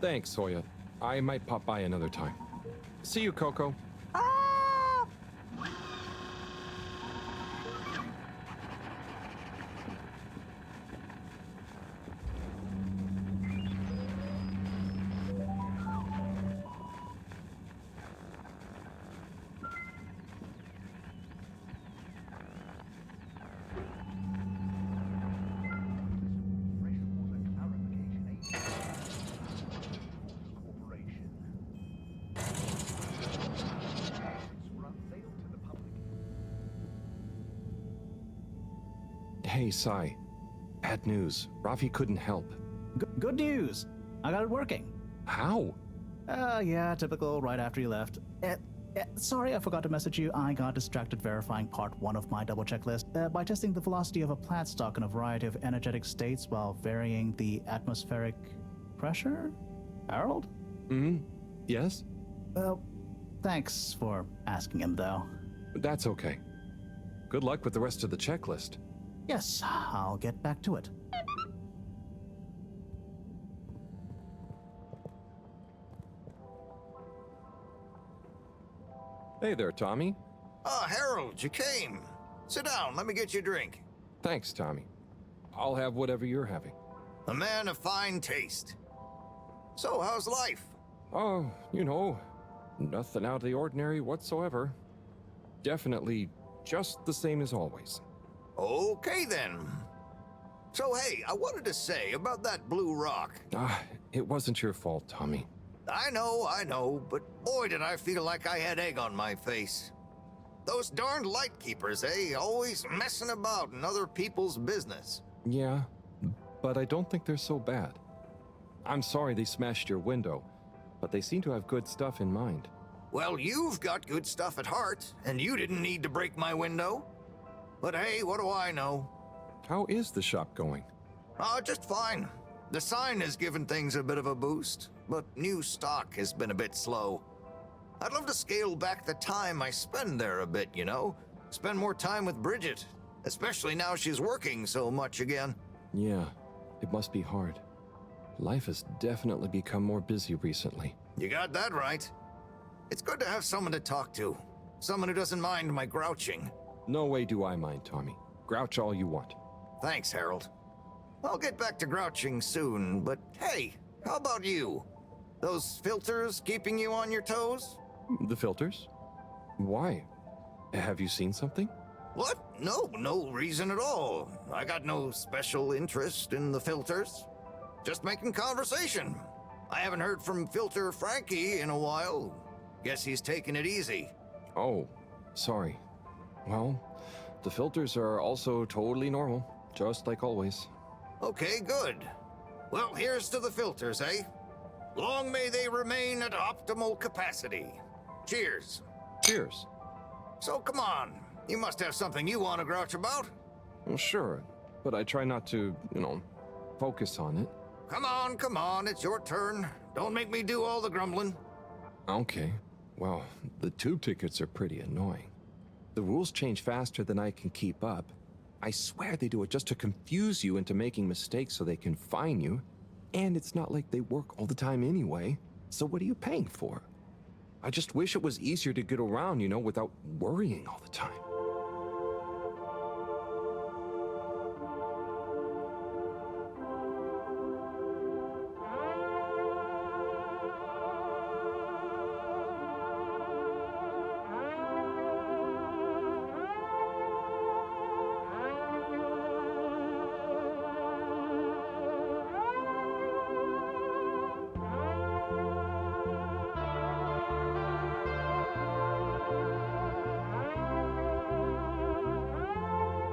Thanks, Zoya. I might pop by another time. See you, Coco. Hey, Sai. Bad news. Rafi couldn't help. Good news. I got it working. How? Yeah, typical right after you left. Sorry, I forgot to message you. I got distracted verifying part 1 of my double checklist by testing the velocity of a plat stock in a variety of energetic states while varying the atmospheric pressure? Harold? Yes? Well, thanks for asking him, though. That's okay. Good luck with the rest of the checklist. Yes, I'll get back to it. Hey there, Tommy. Ah, Harold, you came. Sit down, let me get you a drink. Thanks, Tommy. I'll have whatever you're having. A man of fine taste. So, how's life? Oh, nothing out of the ordinary whatsoever. Definitely just the same as always. Okay, then. So, hey, I wanted to say about that blue rock. It wasn't your fault, Tommy. I know, but boy did I feel like I had egg on my face. Those darned lightkeepers, eh? Always messing about in other people's business. Yeah, but I don't think they're so bad. I'm sorry they smashed your window, but they seem to have good stuff in mind. Well, you've got good stuff at heart, and you didn't need to break my window. But hey, what do I know? How is the shop going? Just fine. The sign has given things a bit of a boost, but new stock has been a bit slow. I'd love to scale back the time I spend there a bit, Spend more time with Bridget, especially now she's working so much again. Yeah, it must be hard. Life has definitely become more busy recently. You got that right. It's good to have someone to talk to. Someone who doesn't mind my grouching. No way do I mind, Tommy. Grouch all you want. Thanks, Harold. I'll get back to grouching soon, but hey, how about you? Those filters keeping you on your toes? The filters? Why? Have you seen something? What? No reason at all. I got no special interest in the filters. Just making conversation. I haven't heard from Filter Frankie in a while. Guess he's taking it easy. Oh, sorry. Well, the filters are also totally normal, just like always. Okay, good. Well, here's to the filters, eh? Long may they remain at optimal capacity. Cheers. Cheers. So come on, you must have something you want to grouch about. Well, sure. but I try not to, focus on it. Come on, it's your turn. Don't make me do all the grumbling. Okay. Well, the tube tickets are pretty annoying. The rules change faster than I can keep up. I swear they do it just to confuse you into making mistakes so they can fine you. And it's not like they work all the time anyway. So what are you paying for? I just wish it was easier to get around, without worrying all the time.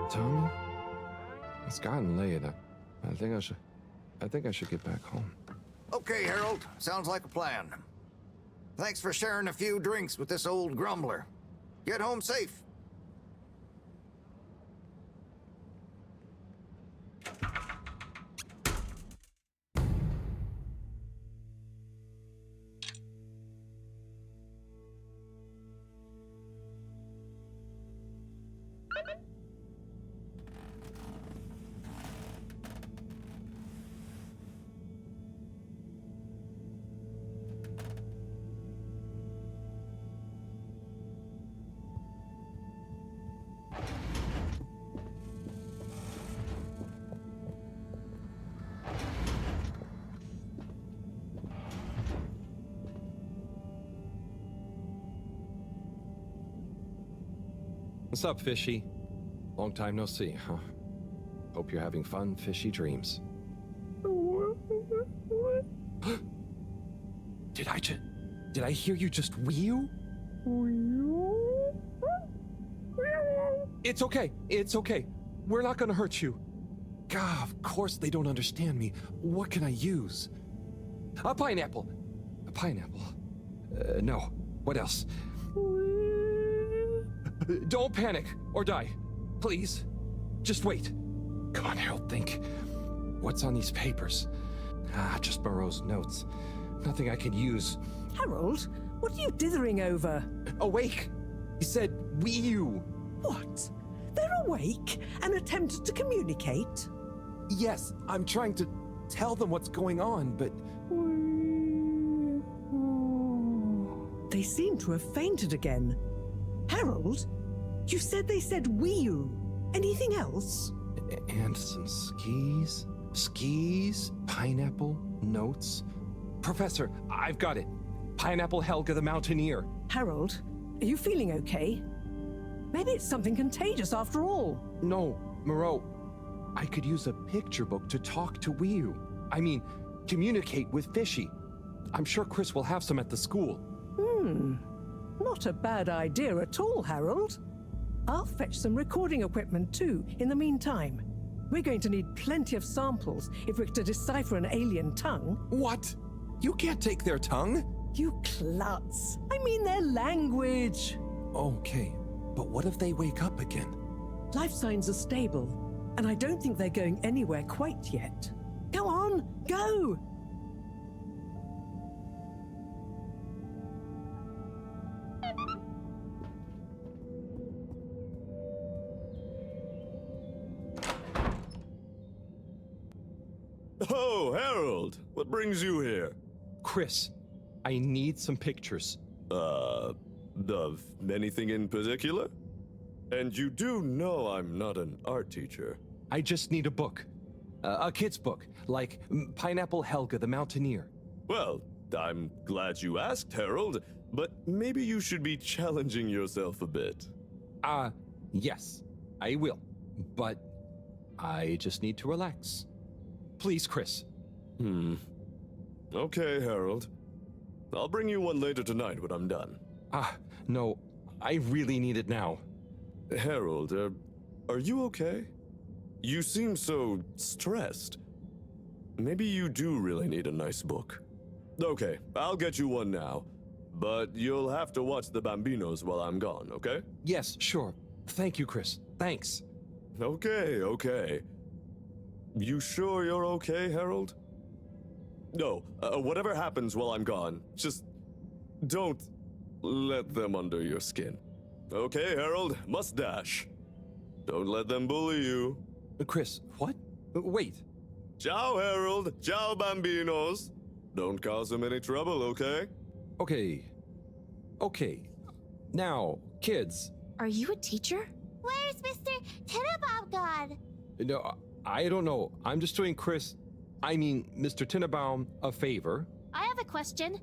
Tommy? It's gotten late. I think I should get back home. Okay, Harold. Sounds like a plan. Thanks for sharing a few drinks with this old grumbler. Get home safe. What's up, Fishy? Long time no see, huh? Hope you're having fun, fishy dreams. Did I hear you just wheel? It's okay. We're not gonna hurt you. God, of course they don't understand me. What can I use? A pineapple. No. What else? Don't panic or die. Please. Just wait. Come on, Harold, think. What's on these papers? Just Mareaux's notes. Nothing I can use. Harold, what are you dithering over? Awake! He said, "We you." What? They're awake and attempted to communicate? Yes, I'm trying to tell them what's going on, but... They seem to have fainted again. Harold, you said they said "wee-oo." Anything else? And some skis. Skis, pineapple, notes. Professor, I've got it. Pineapple Helga the Mountaineer. Harold, are you feeling okay? Maybe it's something contagious after all. No, Mareaux. I could use a picture book to talk to Wii-oo. I mean, communicate with Fishy. I'm sure Chris will have some at the school. Not a bad idea at all, Harold. I'll fetch some recording equipment too, in the meantime. We're going to need plenty of samples if we're to decipher an alien tongue. What? You can't take their tongue? You klutz. I mean their language. Okay, but what if they wake up again? Life signs are stable, and I don't think they're going anywhere quite yet. Go on, go! Oh, Harold! What brings you here? Chris, I need some pictures. Of anything in particular? And you do know I'm not an art teacher. I just need a book. A kid's book, like Pineapple Helga the Mountaineer. Well, I'm glad you asked, Harold, but maybe you should be challenging yourself a bit. Yes, I will. But I just need to relax. Please, Chris. Okay, Harold. I'll bring you one later tonight when I'm done. No, I really need it now. Harold, are you okay? You seem so stressed. Maybe you do really need a nice book. Okay, I'll get you one now. But you'll have to watch the Bambinos while I'm gone, okay? Yes, sure. Thank you, Chris. Thanks. Okay. You sure you're okay, Harold? No, whatever happens while I'm gone, just don't let them under your skin. Okay, Harold, must dash. Don't let them bully you. Chris, what? Wait. Ciao, Harold. Ciao, bambinos. Don't cause them any trouble, okay? Okay. Now, kids. Are you a teacher? Where's Mr. Tenenbaum gone? No, I don't know. I'm just doing Mr. Tenenbaum a favor. I have a question.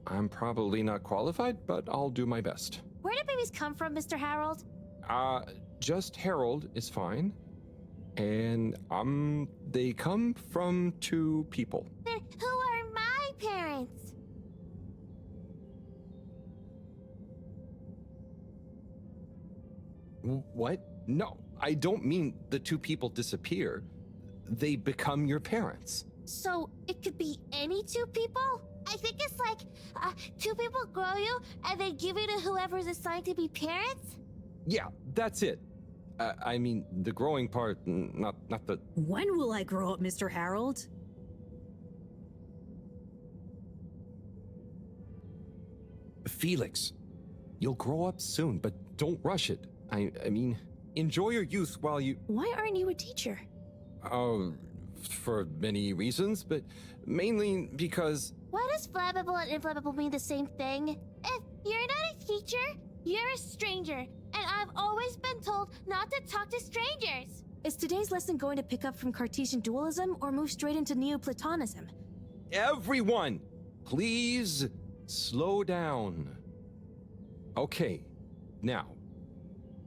I'm probably not qualified, but I'll do my best. Where do babies come from, Mr. Harold? Just Harold is fine. And, they come from 2 people. Who are my parents? What? No, I don't mean the 2 people disappear. They become your parents. So, it could be any 2 people? I think it's like 2 people grow you and they give you to whoever's assigned to be parents? Yeah, that's it. I mean, the growing part, not the... When will I grow up, Mr. Harold? Felix, you'll grow up soon, but don't rush it. I mean, enjoy your youth while you... Why aren't you a teacher? For many reasons, but mainly because... Why does flammable and inflammable mean the same thing? If you're not a teacher, you're a stranger. And I've always been told not to talk to strangers. Is today's lesson going to pick up from Cartesian dualism or move straight into Neoplatonism? Everyone, please slow down. Okay, now,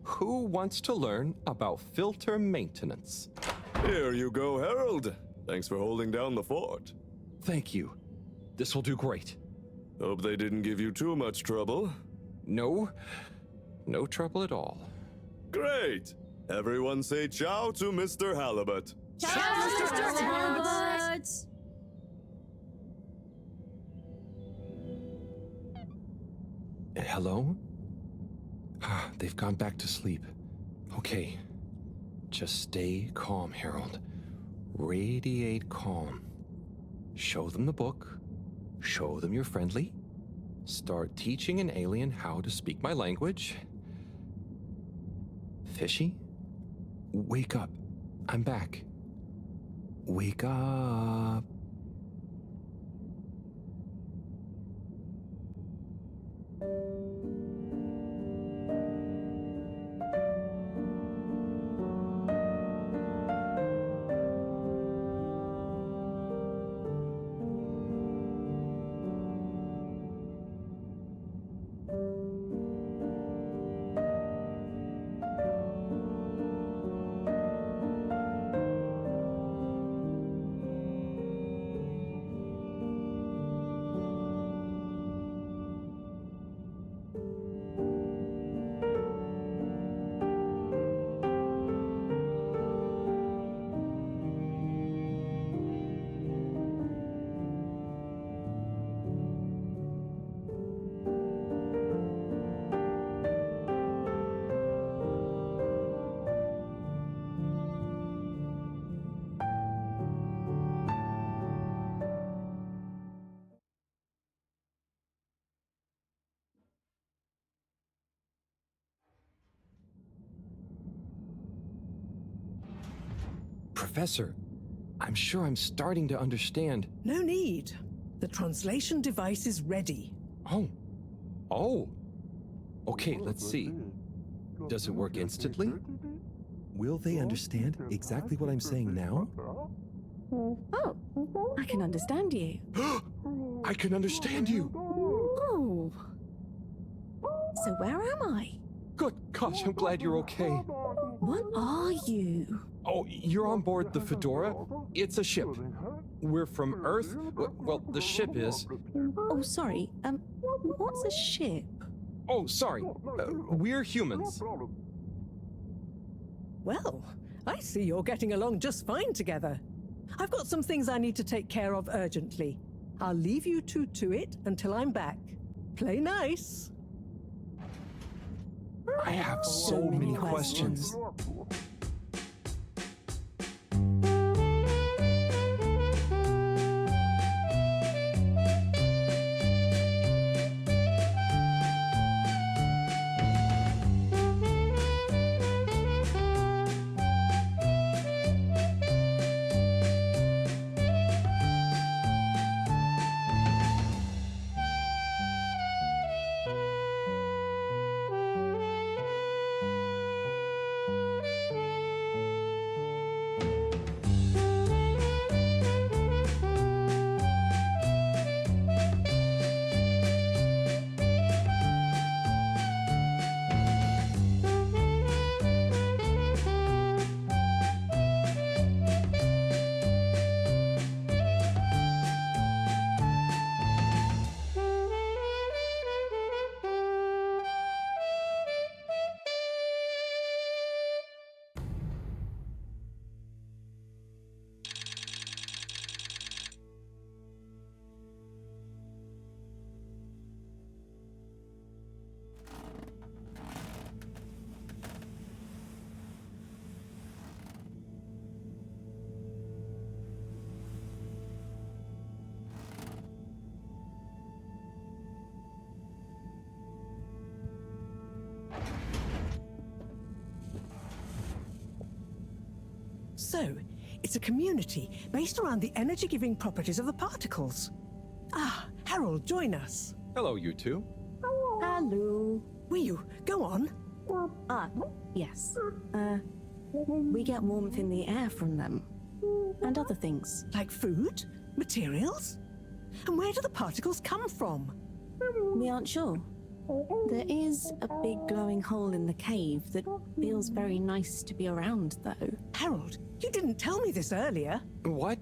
who wants to learn about filter maintenance? Here you go, Harold. Thanks for holding down the fort. Thank you. This will do great. Hope they didn't give you too much trouble. No trouble at all. Great! Everyone say ciao to Mr. Halibut. Ciao, Mr. Halibut! Hello? They've gone back to sleep. Okay. Just stay calm, Harold. Radiate calm. Show them the book. Show them you're friendly. Start teaching an alien how to speak my language. Fishy? Wake up. I'm back. Wake up. Professor, I'm sure I'm starting to understand. No need. The translation device is ready. Oh. Okay, let's see. Does it work instantly? Will they understand exactly what I'm saying now? Oh, I can understand you. I can understand you. Oh. So where am I? Good gosh, I'm glad you're okay. What are you? Oh, you're on board the Fedora. It's a ship. We're from Earth. Well, the ship is. Oh, sorry. What's a ship? Oh, sorry. We're humans. Well, I see you're getting along just fine together. I've got some things I need to take care of urgently. I'll leave you two to it until I'm back. Play nice. I have so many questions. So, it's a community based around the energy-giving properties of the particles. Ah, Harold, join us. Hello, you two. Hello. Wiyu, go on. Yes. We get warmth in the air from them. And other things. Like food? Materials? And where do the particles come from? We aren't sure. There is a big glowing hole in the cave that feels very nice to be around, though. Harold, you didn't tell me this earlier. What?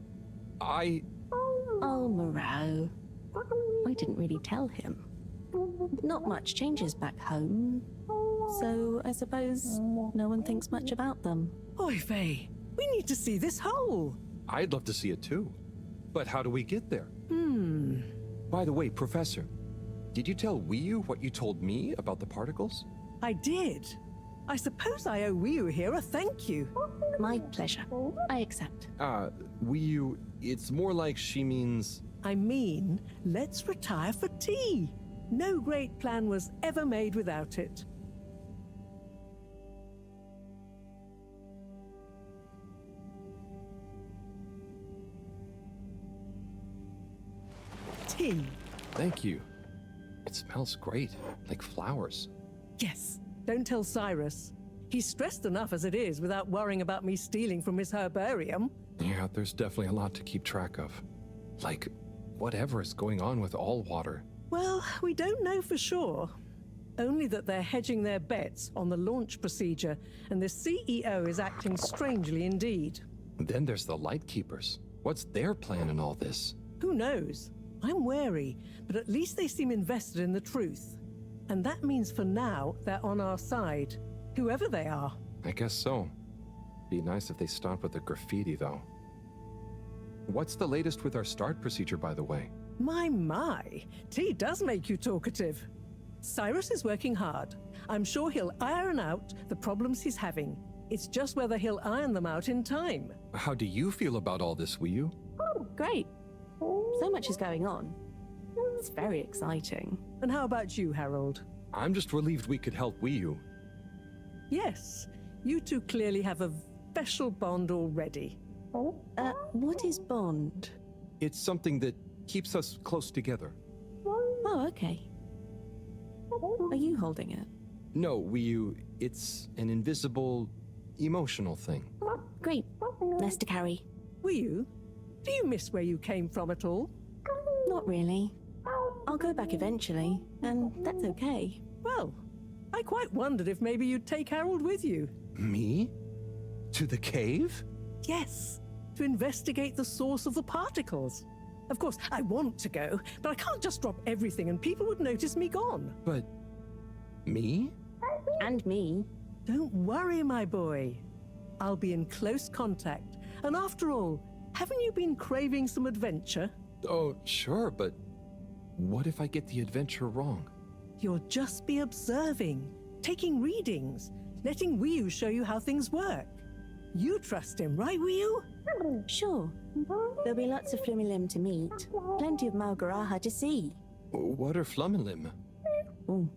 Oh, Mareaux. I didn't really tell him. Not much changes back home. So I suppose no one thinks much about them. Oy vey, we need to see this hole. I'd love to see it too. But how do we get there? By the way, Professor, did you tell Wiyu what you told me about the particles? I did. I suppose I owe Wiyu here a thank you. My pleasure. I accept. Wiyu, it's more like she means... I mean, let's retire for tea. No great plan was ever made without it. Tea. Thank you. It smells great, like flowers. Yes, don't tell Cyrus. He's stressed enough as it is without worrying about me stealing from his herbarium. Yeah, there's definitely a lot to keep track of. Like, whatever is going on with all water. Well, we don't know for sure. Only that they're hedging their bets on the launch procedure, and the CEO is acting strangely indeed. Then there's the Lightkeepers. What's their plan in all this? Who knows? I'm wary, but at least they seem invested in the truth. And that means for now, they're on our side. Whoever they are. I guess so. Be nice if they stopped with the graffiti, though. What's the latest with our start procedure, by the way? My. Tea does make you talkative. Cyrus is working hard. I'm sure he'll iron out the problems he's having. It's just whether he'll iron them out in time. How do you feel about all this, Wiyu? Great. So much is going on. It's very exciting. And how about you, Harold? I'm just relieved we could help Wiyu. Yes, you two clearly have a special bond already. What is bond? It's something that keeps us close together. Oh, okay. Are you holding it? No, Wiyu, it's an invisible, emotional thing. Great. Less to carry. Wiyu, do you miss where you came from at all? Not really. I'll go back eventually, and that's okay. Well, I quite wondered if maybe you'd take Harold with you. Me? To the cave? Yes, to investigate the source of the particles. Of course, I want to go, but I can't just drop everything and people would notice me gone. But... me? And me. Don't worry, my boy. I'll be in close contact. And after all, haven't you been craving some adventure? Oh, sure, but what if I get the adventure wrong? You'll just be observing, taking readings, letting Wiyu show you how things work. You trust him, right, Wiyu? Sure. There'll be lots of Flumilim to meet. Plenty of Malgaraha to see. What are Flumilim? Oh,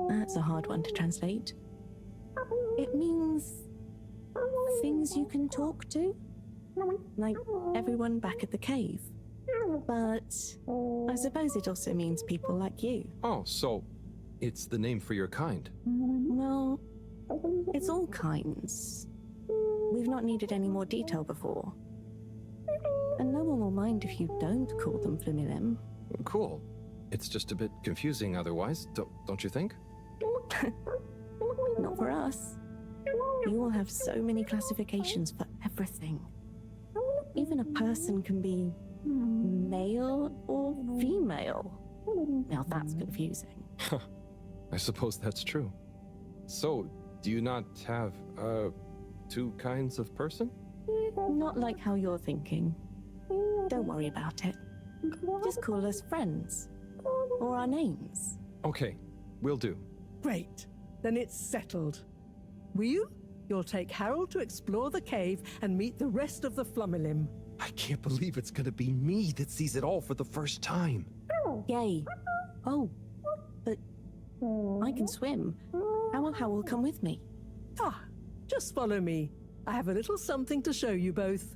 that's a hard one to translate. It means things you can talk to. Like everyone back at the cave. But I suppose it also means people like you. Oh, so it's the name for your kind. Well, it's all kinds. We've not needed any more detail before. And no one will mind if you don't call them Flumilim. Cool. It's just a bit confusing otherwise, don't you think? Not for us. You all have so many classifications for everything. Even a person can be male or female. Now that's confusing. I suppose that's true. So, do you not have, two kinds of person? Not like how you're thinking. Don't worry about it. Just call us friends. Or our names. Okay, will do. Great. Then it's settled. Wiyu, you'll take Harold to explore the cave and meet the rest of the Flumilim. I can't believe it's gonna be me that sees it all for the first time. Yay. Oh, but I can swim. How will come with me? Ah, just follow me. I have a little something to show you both.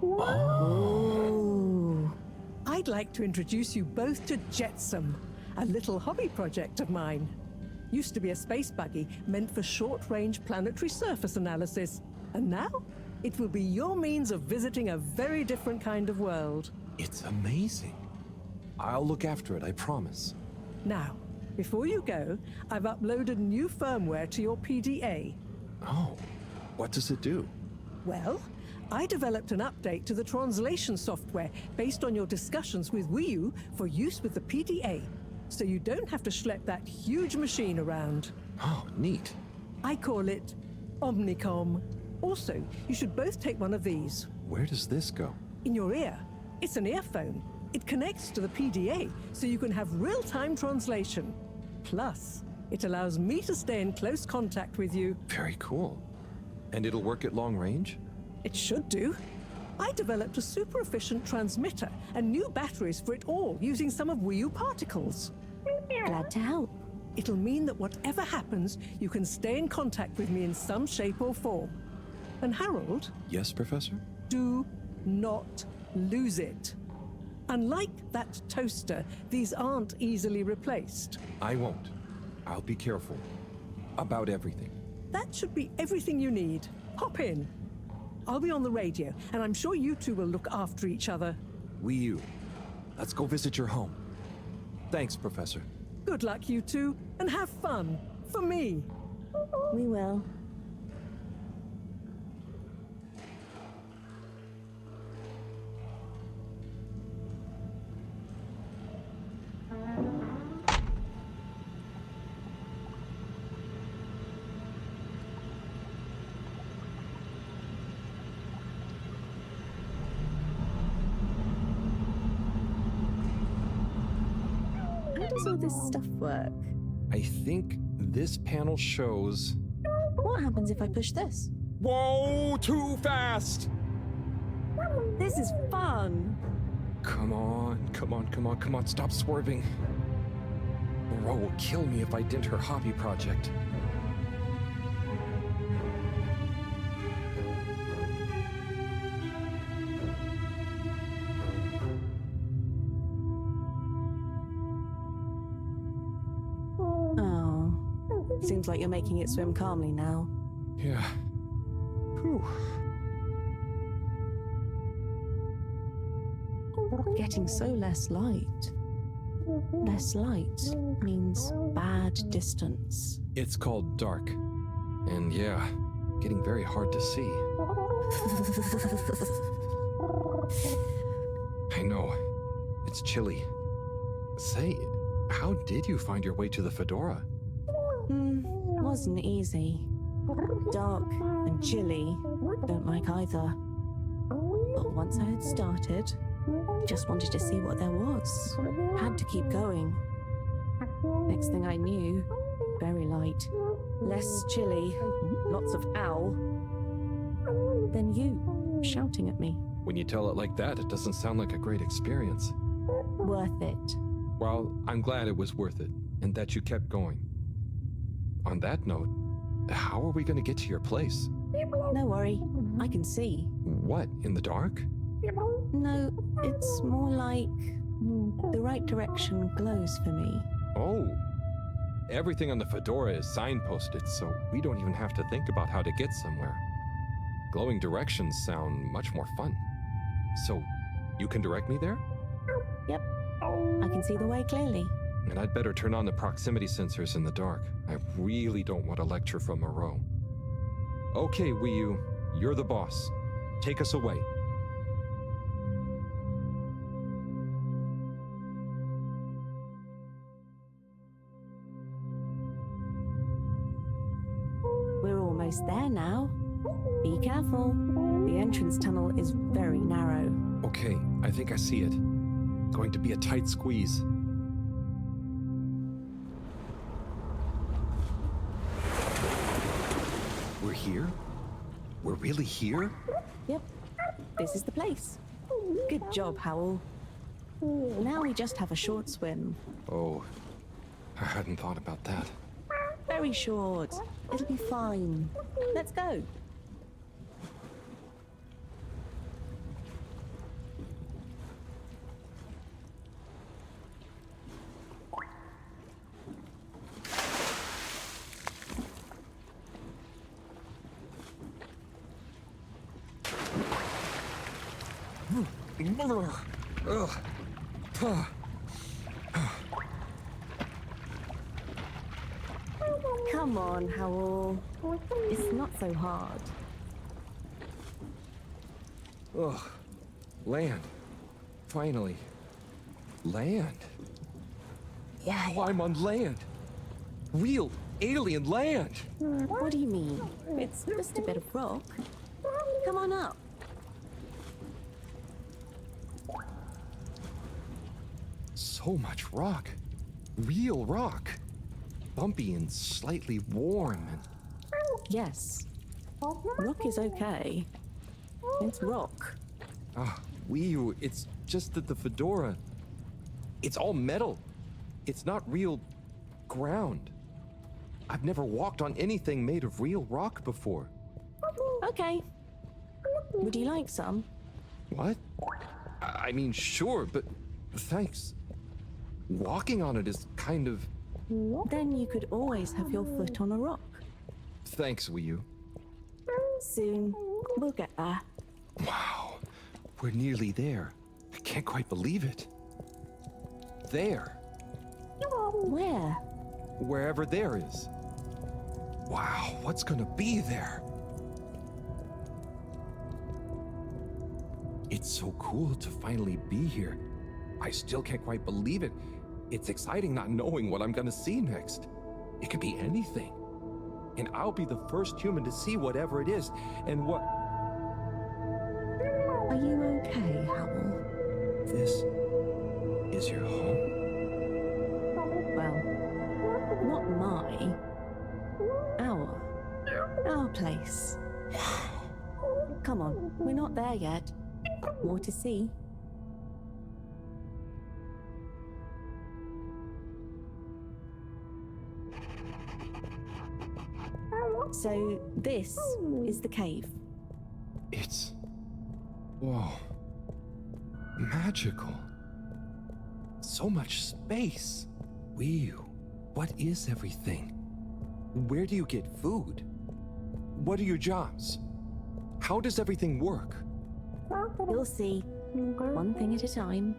Oh. I'd like to introduce you both to Jetsam, a little hobby project of mine. Used to be a space buggy meant for short-range planetary surface analysis, and now it will be your means of visiting a very different kind of world. It's amazing. I'll look after it, I promise. Now, before you go, I've uploaded new firmware to your PDA. Oh, what does it do? Well, I developed an update to the translation software based on your discussions with Wii U for use with the PDA, so you don't have to schlep that huge machine around. Oh, neat. I call it Omnicom. Also, you should both take one of these. Where does this go? In your ear. It's an earphone. It connects to the PDA, so you can have real-time translation. Plus, it allows me to stay in close contact with you. Very cool. And it'll work at long range? It should do. I developed a super efficient transmitter and new batteries for it all using some of Wii U particles. Glad to help. It'll mean that whatever happens, you can stay in contact with me in some shape or form. And Harold? Yes, Professor? Do not lose it. Unlike that toaster, these aren't easily replaced. I won't. I'll be careful. About everything. That should be everything you need. Hop in. I'll be on the radio, and I'm sure you two will look after each other. Wii U. Let's go visit your home. Thanks, Professor. Good luck, you two, and have fun. For me. We will. How does all this stuff work? I think this panel shows... What happens if I push this? Whoa, too fast! This is fun! Come on, come on, come on, come on, stop swerving. Mareaux will kill me if I dent her hobby project. Seems like you're making it swim calmly now. Yeah. Whew. Getting so less light. Less light means bad distance. It's called dark. And yeah, getting very hard to see. I know. It's chilly. Say, how did you find your way to the Fedora? Wasn't easy. Dark and chilly. Don't like either. But once I had started, I just wanted to see what there was. Had to keep going. Next thing I knew, very light. Less chilly, lots of owl, than you shouting at me. When you tell it like that, it doesn't sound like a great experience. Worth it. Well, I'm glad it was worth it, and that you kept going. On that note, how are we going to get to your place? No worry, I can see. What, in the dark? No, it's more like the right direction glows for me. Oh. Everything on the fedora is signposted, so we don't even have to think about how to get somewhere. Glowing directions sound much more fun. So, you can direct me there? Yep, I can see the way clearly. And I'd better turn on the proximity sensors in the dark. I really don't want a lecture from Mareaux. Okay, Wii, you're the boss. Take us away. We're almost there now. Be careful. The entrance tunnel is very narrow. Okay, I think I see it. Going to be a tight squeeze. We're here? We're really here? Yep, this is the place. Good job, Howell. Now we just have a short swim. Oh, I hadn't thought about that. Very short. It'll be fine. Let's go. Come on, Howell. It's not so hard. Ugh. Land. Finally. Land. Wow, I'm on land. Real alien land. What do you mean? It's just a bit of rock. Come on up. So much rock. Real rock. Bumpy and slightly warm and... Yes. Rock is okay. It's rock. Ah, Wii, it's just that the fedora... It's all metal. It's not real ground. I've never walked on anything made of real rock before. Okay. Would you like some? What? I mean, sure, but thanks. Walking on it is kind of... Then you could always have your foot on a rock. Thanks, Wii. Soon, we'll get there. Wow, we're nearly there. I can't quite believe it. There. Where? Wherever there is. Wow, what's gonna be there? It's so cool to finally be here. I still can't quite believe it. It's exciting not knowing what I'm gonna see next. It could be anything. And I'll be the first human to see whatever it is, and what... Are you okay, Howell? This is your home? Well, not my. Our place. Come on, we're not there yet. More to see. So, this is the cave. It's... whoa. Magical. So much space. Whew. What is everything? Where do you get food? What are your jobs? How does everything work? You'll see. One thing at a time.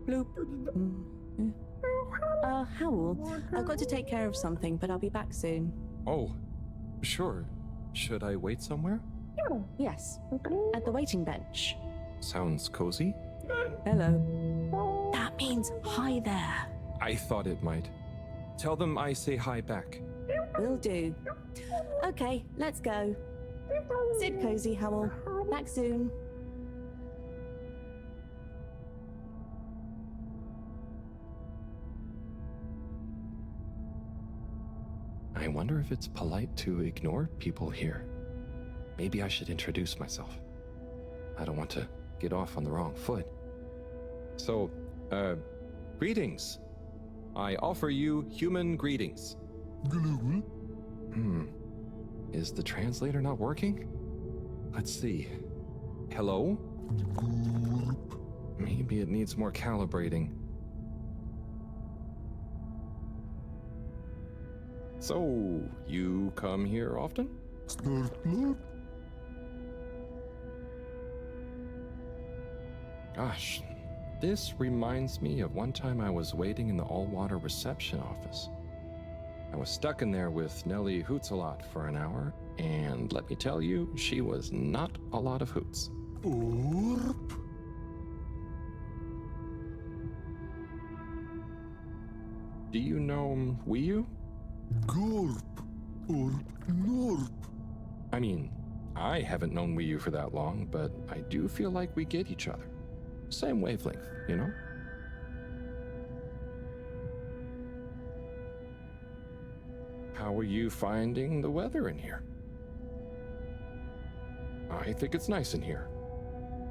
Bloop. Howl, I've got to take care of something, but I'll be back soon. Oh, sure. Should I wait somewhere? Yes, at the waiting bench. Sounds cozy. Hello. That means hi there. I thought it might. Tell them I say hi back. Will do. Okay, let's go. Sit cozy, Howl. Back soon. I wonder if it's polite to ignore people here. Maybe I should introduce myself. I don't want to get off on the wrong foot. So, greetings. I offer you human greetings. Is the translator not working? Let's see. Hello? Maybe it needs more calibrating. So, you come here often? Gosh, this reminds me of one time I was waiting in the all-water reception office. I was stuck in there with Nellie Hootsalot for an hour, and let me tell you, she was not a lot of hoots. Do you know Wiyu? Gorp or Norp. I mean, I haven't known Wiyu for that long, but I do feel like we get each other. Same wavelength, you know? How are you finding the weather in here? I think it's nice in here.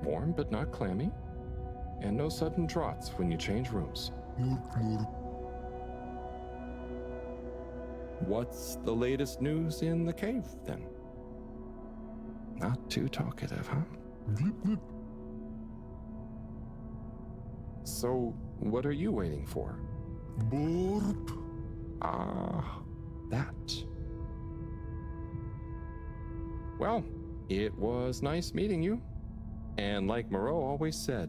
Warm but not clammy. And no sudden draughts when you change rooms. What's the latest news in the cave, then? Not too talkative, huh? So, what are you waiting for? Borp. Ah, that. Well, it was nice meeting you. And like Mareaux always said,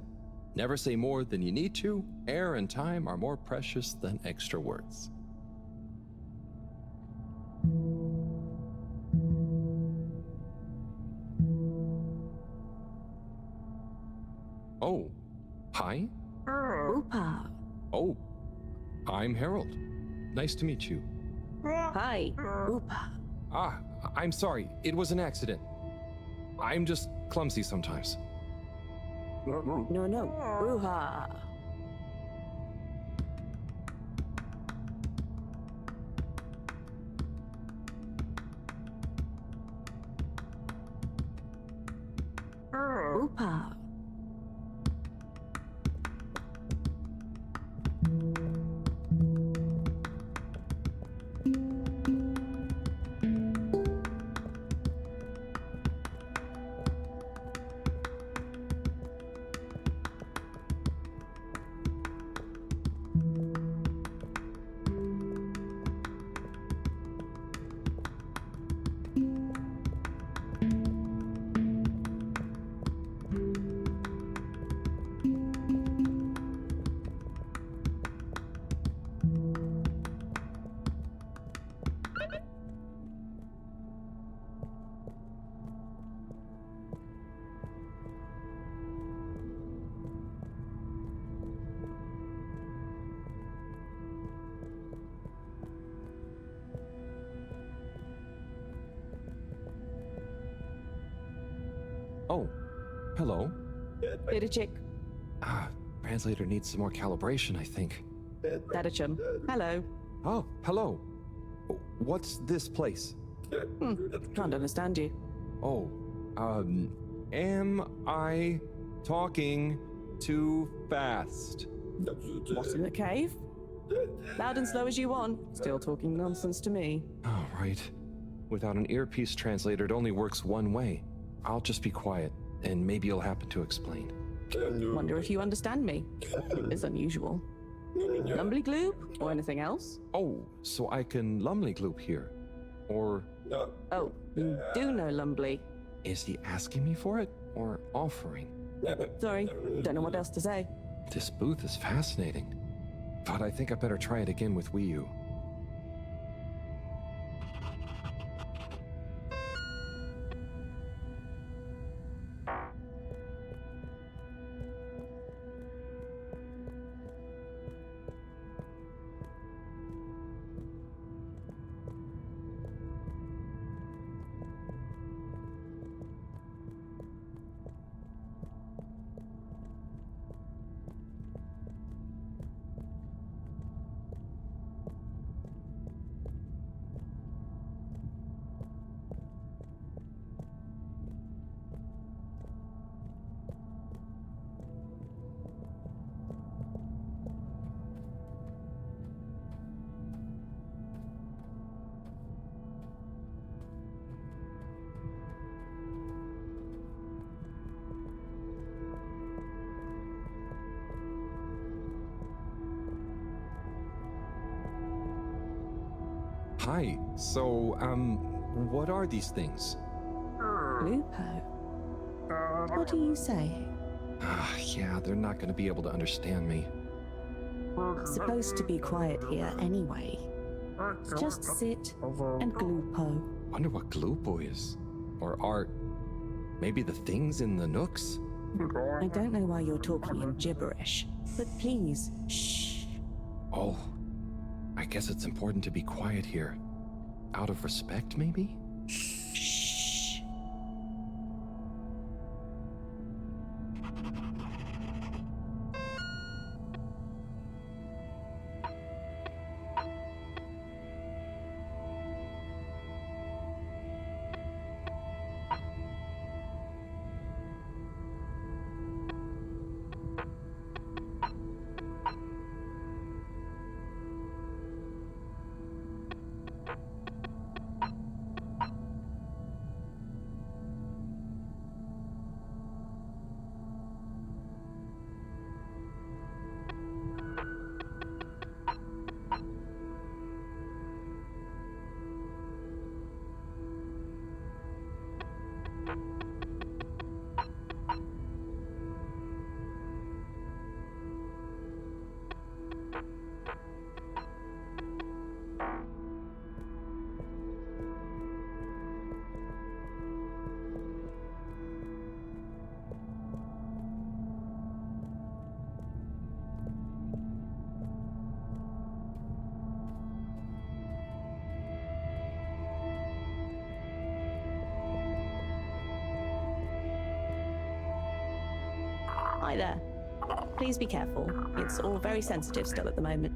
never say more than you need to. Air and time are more precious than extra words. Oh, hi? Oopa. Oh, I'm Harold. Nice to meet you. Hi, Oopa. Ah, I'm sorry. It was an accident. I'm just clumsy sometimes. No, Bruha. Oopa. Oh, hello. Little chick. Ah, translator needs some more calibration, I think. Dadachum. Hello. Oh, hello. What's this place? Can't understand you. Oh, am I talking too fast? What's in the cave? Loud and slow as you want. Still talking nonsense to me. Oh, right. Without an earpiece translator, it only works one way. I'll just be quiet, and maybe you'll happen to explain. Wonder if you understand me. It's unusual. Lumbly gloop or anything else? Oh, so I can lumley gloop here. Or... Oh, you do know Lumbly. Is he asking me for it, or offering? Sorry, don't know what else to say. This booth is fascinating, but I think I better try it again with Wii U. Hi, so, what are these things? Lupo. What are you saying? Yeah, they're not gonna be able to understand me. Supposed to be quiet here anyway. Just sit and glupo. Wonder what glupo is. Or art. Maybe the things in the nooks? I don't know why you're talking in gibberish, but please, shh. Oh, I guess it's important to be quiet here. Out of respect, maybe? Shh. Hi there. Please be careful. It's all very sensitive still at the moment.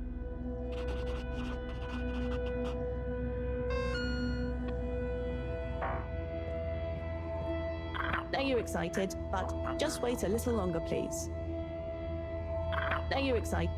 Now you're excited, but just wait a little longer, please. Now you're excited.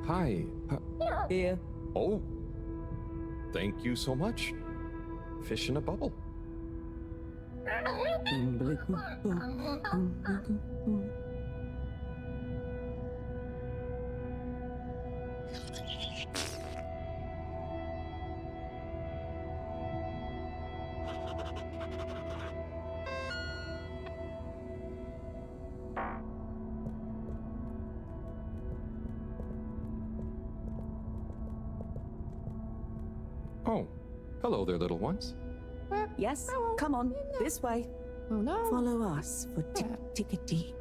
Hi. Here. Oh. Thank you so much. Fish in a bubble. Oh, hello there, little ones. Yes, come on, this way. Oh no. Follow us for tickety.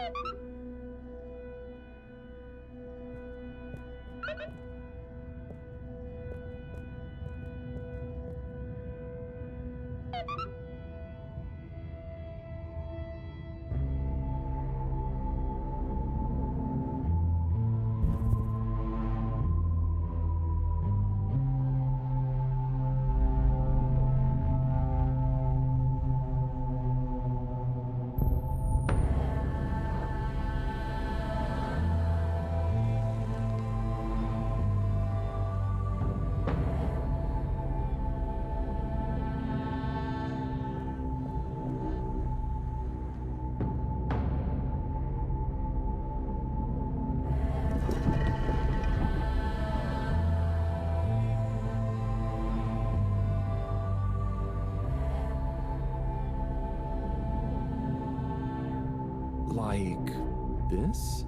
Like this?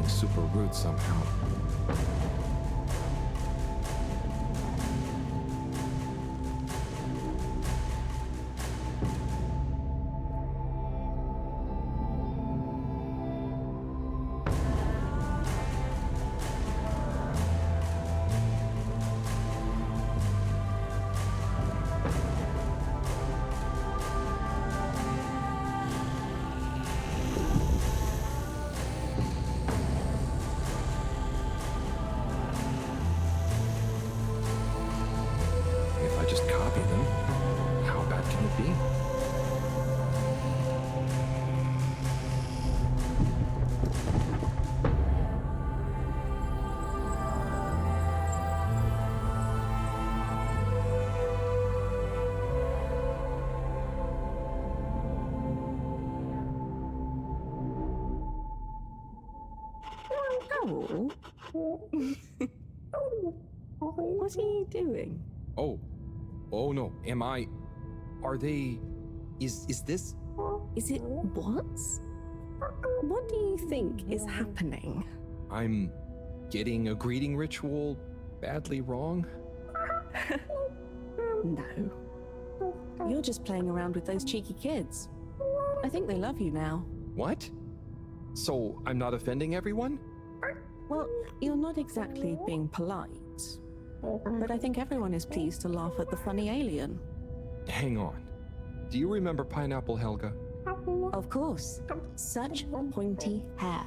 Super rude somehow. What are you doing? Oh no, am I... Are they... Is this... Is it what? What do you think is happening? I'm getting a greeting ritual badly wrong? No. You're just playing around with those cheeky kids. I think they love you now. What? So I'm not offending everyone? Well, you're not exactly being polite. But I think everyone is pleased to laugh at the funny alien. Hang on. Do you remember Pineapple Helga? Of course. Such pointy hair.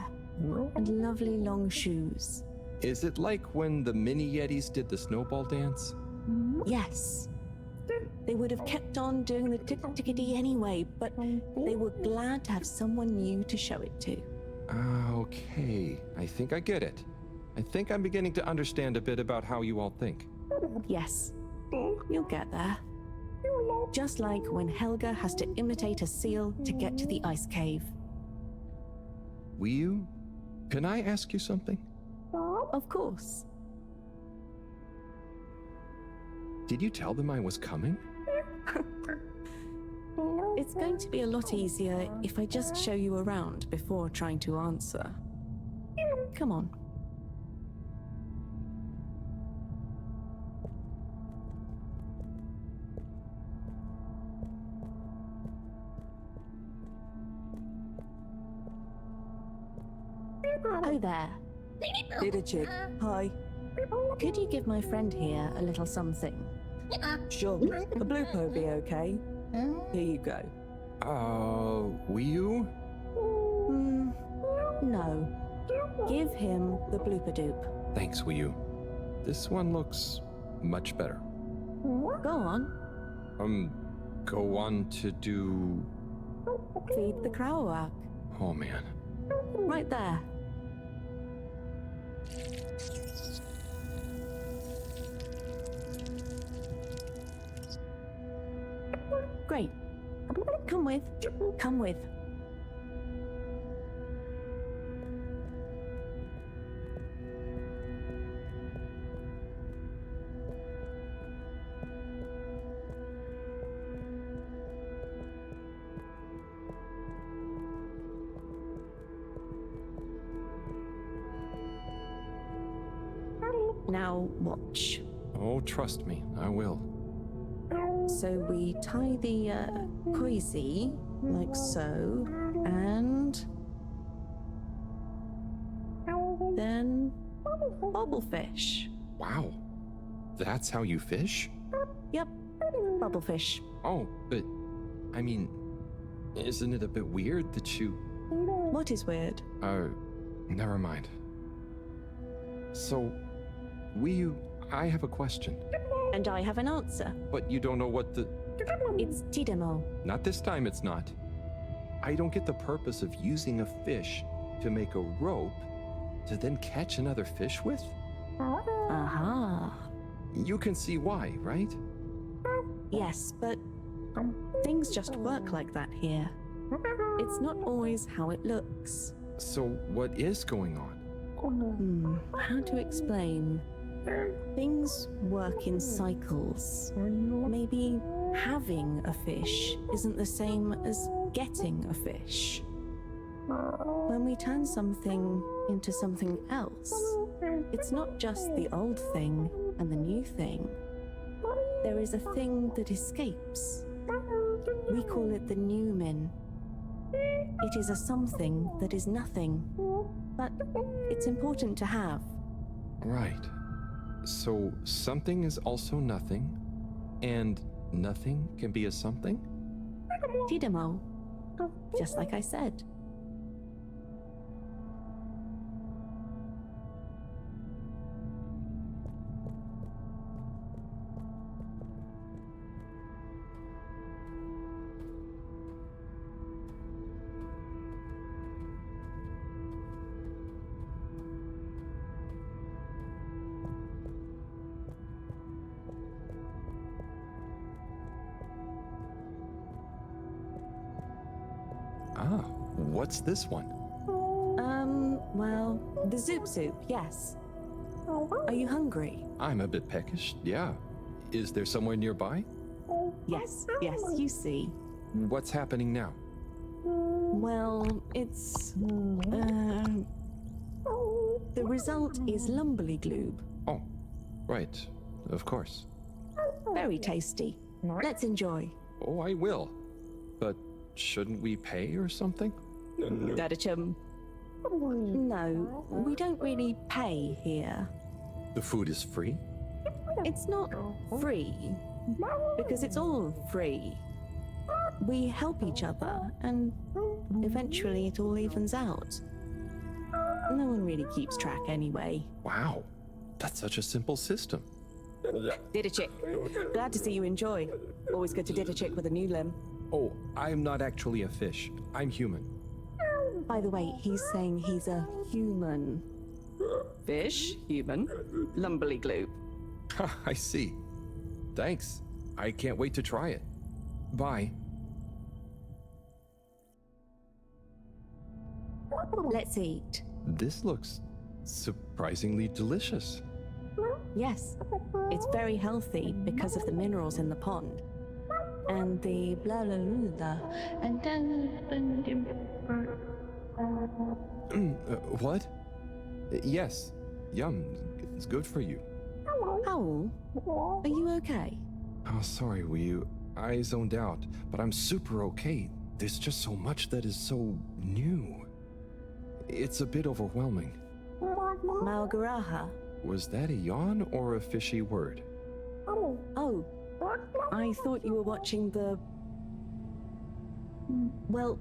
And lovely long shoes. Is it like when the mini Yetis did the snowball dance? Yes. They would have kept on doing the tick-tickety anyway, but they were glad to have someone new to show it to. Okay. I think I get it. I think I'm beginning to understand a bit about how you all think. Yes. You'll get there. Just like when Helga has to imitate a seal to get to the ice cave. Will, can I ask you something? Of course. Did you tell them I was coming? It's going to be a lot easier if I just show you around before trying to answer. Come on. Oh there. Little chick. Hi. Could you give my friend here a little something? Sure. A blooper will be okay. Here you go. Will? No. Give him the blooper doop. Thanks, Will. This one looks much better. Go on. Go on to do... Feed the crowak. Oh, man. Right there. Great. Come with. Come with. Now watch. Oh, trust me, I will. So we tie the coisy like so, and then bubblefish. Wow, that's how you fish? Yep, bubblefish. Oh, but I mean, isn't it a bit weird that you What is weird? Never mind. So, I have a question. And I have an answer. But you don't know what the... It's tidemo. Not this time, it's not. I don't get the purpose of using a fish to make a rope to then catch another fish with? Aha. You can see why, right? Yes, but things just work like that here. It's not always how it looks. So what is going on? How to explain? Things work in cycles. Maybe having a fish isn't the same as getting a fish. When we turn something into something else, it's not just the old thing and the new thing. There is a thing that escapes. We call it the Newman. It is a something that is nothing, but it's important to have. Right. So something is also nothing, and nothing can be a something? Tidemo. Just like I said. Ah, what's this one? Well, the Zoop Soup, yes. Are you hungry? I'm a bit peckish, yeah. Is there somewhere nearby? Yes, you see. What's happening now? Well, it's... the result is lumbly gloob. Oh, right. Of course. Very tasty. Let's enjoy. Oh, I will. But shouldn't we pay or something? Dadachum. No, we don't really pay here. The food is free? It's not free, because it's all free. We help each other, and eventually it all evens out. No one really keeps track anyway. Wow, that's such a simple system. Didachick, glad to see you enjoy. Always good to Didachick with a new limb. Oh, I'm not actually a fish. I'm human. By the way, he's saying he's a human. Fish, human, lumbly gloob. I see. Thanks. I can't wait to try it. Bye. Let's eat. This looks surprisingly delicious. Yes, it's very healthy because of the minerals in the pond. And the blah blah blah. And then... What? Yes. Yum. It's good for you. Owl, are you okay? Oh, sorry, I zoned out, but I'm super okay. There's just so much that is so new. It's a bit overwhelming. Malgaraha. Was that a yawn or a fishy word? Oh, I thought you were watching the... Well,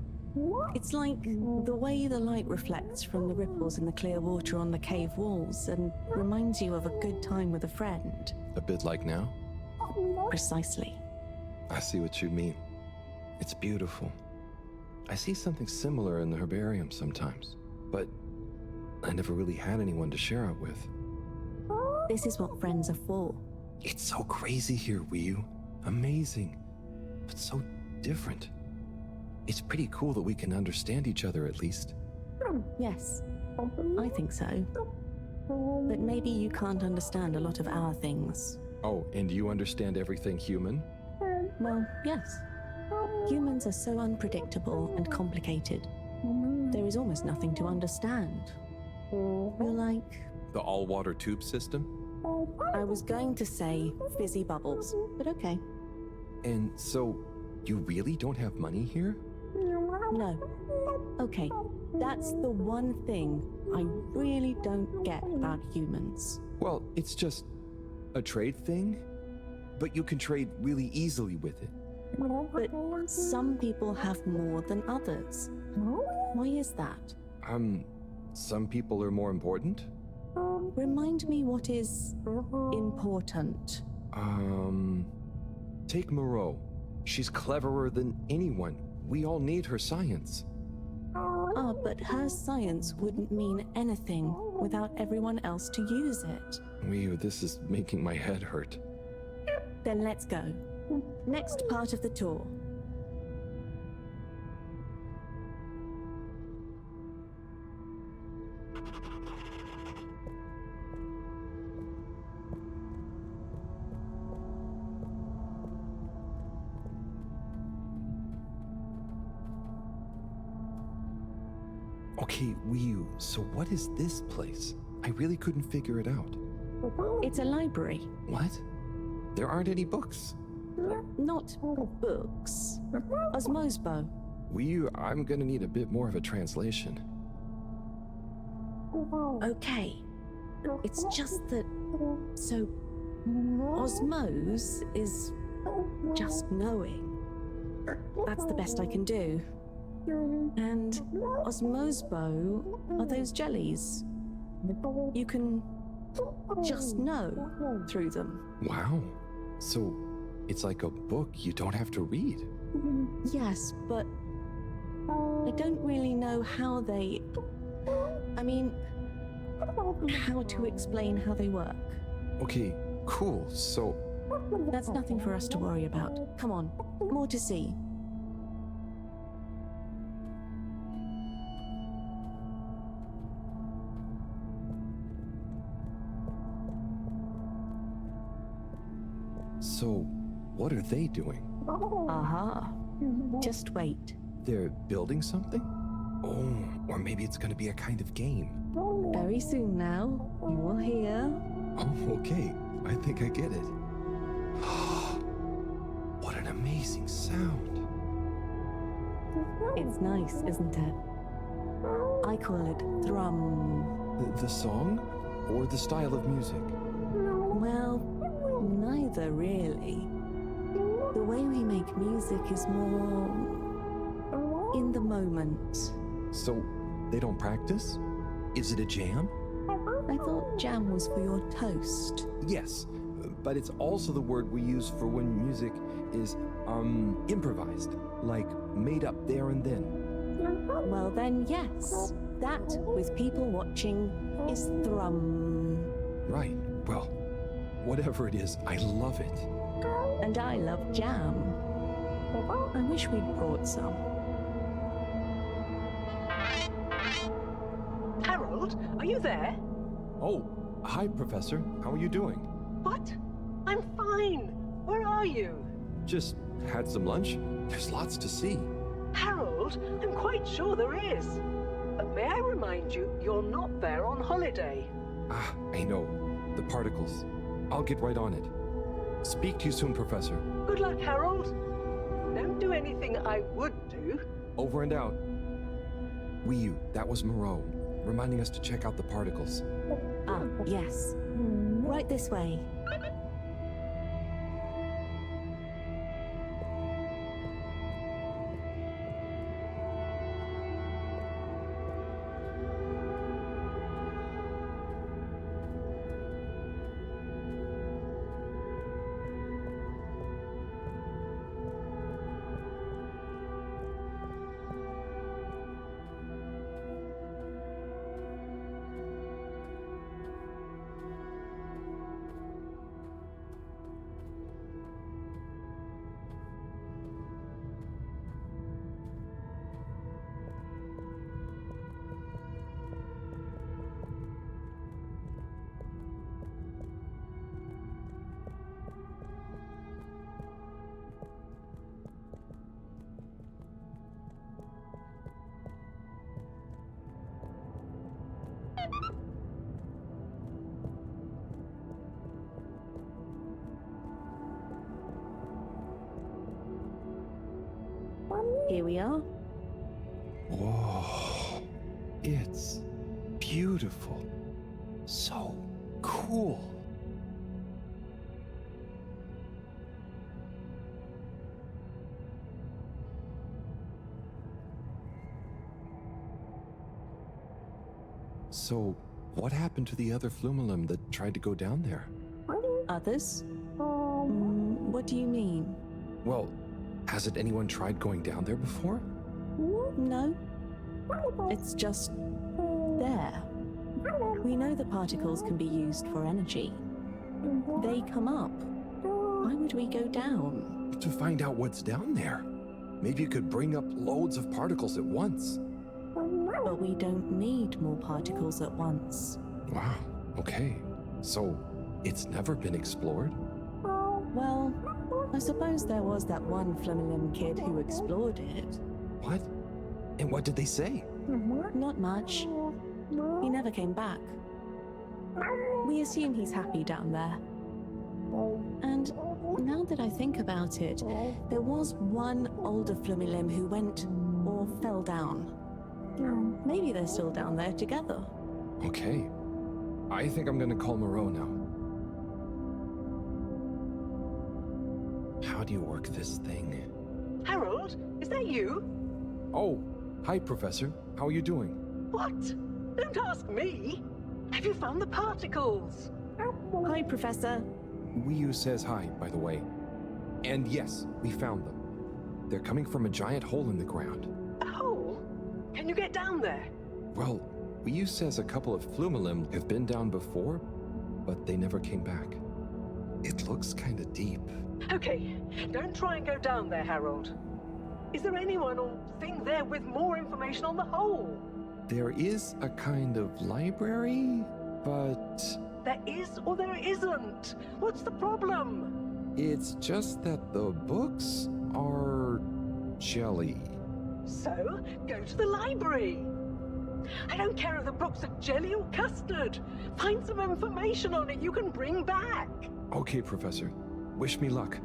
it's like the way the light reflects from the ripples in the clear water on the cave walls and reminds you of a good time with a friend. A bit like now? Precisely. I see what you mean. It's beautiful. I see something similar in the herbarium sometimes, but I never really had anyone to share it with. This is what friends are for. It's so crazy here, Wiyu. Amazing, but so different. It's pretty cool that we can understand each other at least. Yes, I think so. But maybe you can't understand a lot of our things. Oh, and you understand everything human? Well, yes. Humans are so unpredictable and complicated. There is almost nothing to understand. You're like... The all-water tube system? I was going to say fizzy bubbles, but okay. And so, you really don't have money here? No. Okay, that's the one thing I really don't get about humans. Well, it's just a trade thing, but you can trade really easily with it. But some people have more than others. Why is that? Some people are more important? Remind me what is important. Take Mareaux. She's cleverer than anyone. We all need her science. Ah, but her science wouldn't mean anything without everyone else to use it. This is making my head hurt. Then let's go. Next part of the tour. Okay, so what is this place? I really couldn't figure it out. It's a library. What? There aren't any books. Not books. Osmosbo. I'm gonna need a bit more of a translation. Okay. It's just that... So, osmose is just knowing. That's the best I can do. And osmosbo are those jellies. You can just know through them. Wow. So, it's like a book you don't have to read. Yes, but I don't really know how they... I mean, how to explain how they work. Okay, cool, so... That's nothing for us to worry about. Come on, more to see. So, what are they doing? Aha. Just wait. They're building something? Oh, or maybe it's gonna be a kind of game. Very soon now, you will hear. Oh, okay. I think I get it. What an amazing sound. It's nice, isn't it? I call it thrum. The song? Or the style of music? Well, neither really. The way we make music is more in the moment. So, they don't practice? Is it a jam? I thought jam was for your toast. Yes, but it's also the word we use for when music is, improvised, like made up there and then. Well then, yes. That, with people watching, is thrum. Right, well, whatever it is, I love it. And I love jam. I wish we'd brought some. Harold, are you there? Oh, hi, Professor. How are you doing? What? I'm fine. Where are you? Just had some lunch. There's lots to see. Harold, I'm quite sure there is. But may I remind you, you're not there on holiday. Ah, I know. The particles. I'll get right on it. Speak to you soon, Professor. Good luck, Harold. Don't do anything I would do. Over and out. That was Mareaux, reminding us to check out the particles. Ah, yes. Right this way. Here we are. Whoa. It's beautiful. So cool. So, what happened to the other flumilim that tried to go down there? Others? What do you mean? Well, hasn't anyone tried going down there before? No. It's just there. We know the particles can be used for energy. They come up. Why would we go down? To find out what's down there. Maybe you could bring up loads of particles at once. But we don't need more particles at once. Wow, okay. So, it's never been explored? Well, I suppose there was that one Flumilim kid who explored it. What? And what did they say? Not much. He never came back. We assume he's happy down there. And now that I think about it, there was one older Flumilim who went or fell down. Maybe they're still down there together. Okay. I think I'm gonna call Mareaux now. How do you work this thing? Harold, is that you? Oh, hi, Professor. How are you doing? What? Don't ask me. Have you found the particles? Hi, Professor. Wiyu says hi, by the way. And yes, we found them. They're coming from a giant hole in the ground. A hole? Can you get down there? Well, Wiyu says a couple of Flumilim have been down before, but they never came back. It looks kind of deep. Okay, don't try and go down there, Harold. Is there anyone or thing there with more information on the hole? There is a kind of library, but... There is or there isn't. What's the problem? It's just that the books are jelly. So, go to the library. I don't care if the books are jelly or custard. Find some information on it you can bring back. Okay, Professor. Wish me luck.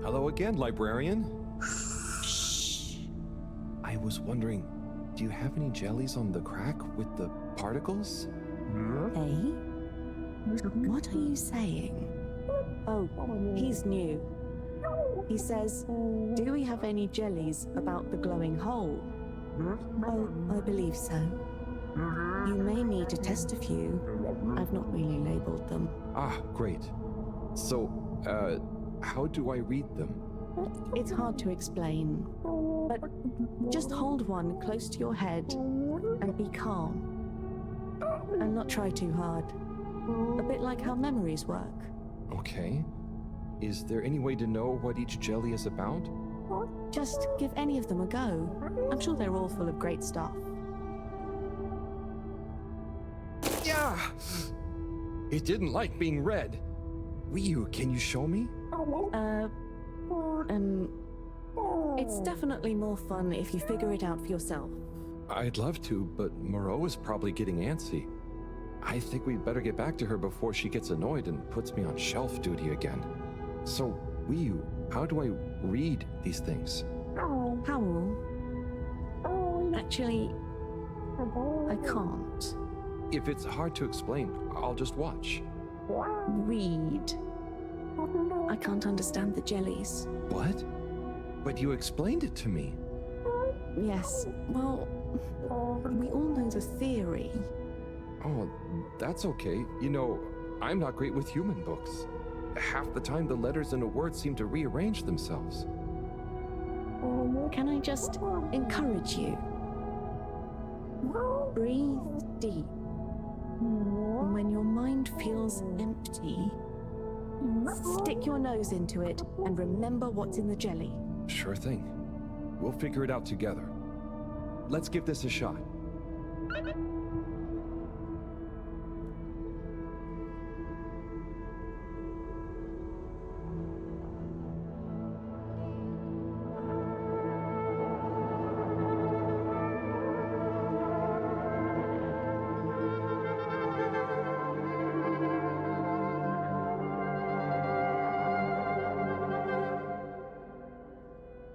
Hello again, librarian. Shh. I was wondering, do you have any jellies on the crack with the particles? Eh? What are you saying? Oh, he's new. He says, do we have any jellies about the glowing hole? Oh, I believe so. You may need to test a few. I've not really labeled them. Ah, great. So, how do I read them? It's hard to explain, but just hold one close to your head and be calm. And not try too hard. A bit like how memories work. Okay. Is there any way to know what each jelly is about? Just give any of them a go. I'm sure they're all full of great stuff. Yeah! It didn't like being read. Wiyu, can you show me? It's definitely more fun if you figure it out for yourself. I'd love to, but Mareaux is probably getting antsy. I think we'd better get back to her before she gets annoyed and puts me on shelf duty again. So, Wiyu, how do I read these things? How? Actually, I can't. If it's hard to explain, I'll just watch. Read. I can't understand the jellies. What? But you explained it to me. Yes, well, We all know the theory. Oh, that's okay. You know, I'm not great with human books. Half the time the letters in a word seem to rearrange themselves. Can I just encourage you? Breathe deep. When your mind feels empty, stick your nose into it and remember what's in the jelly. Sure thing. We'll figure it out together. Let's give this a shot.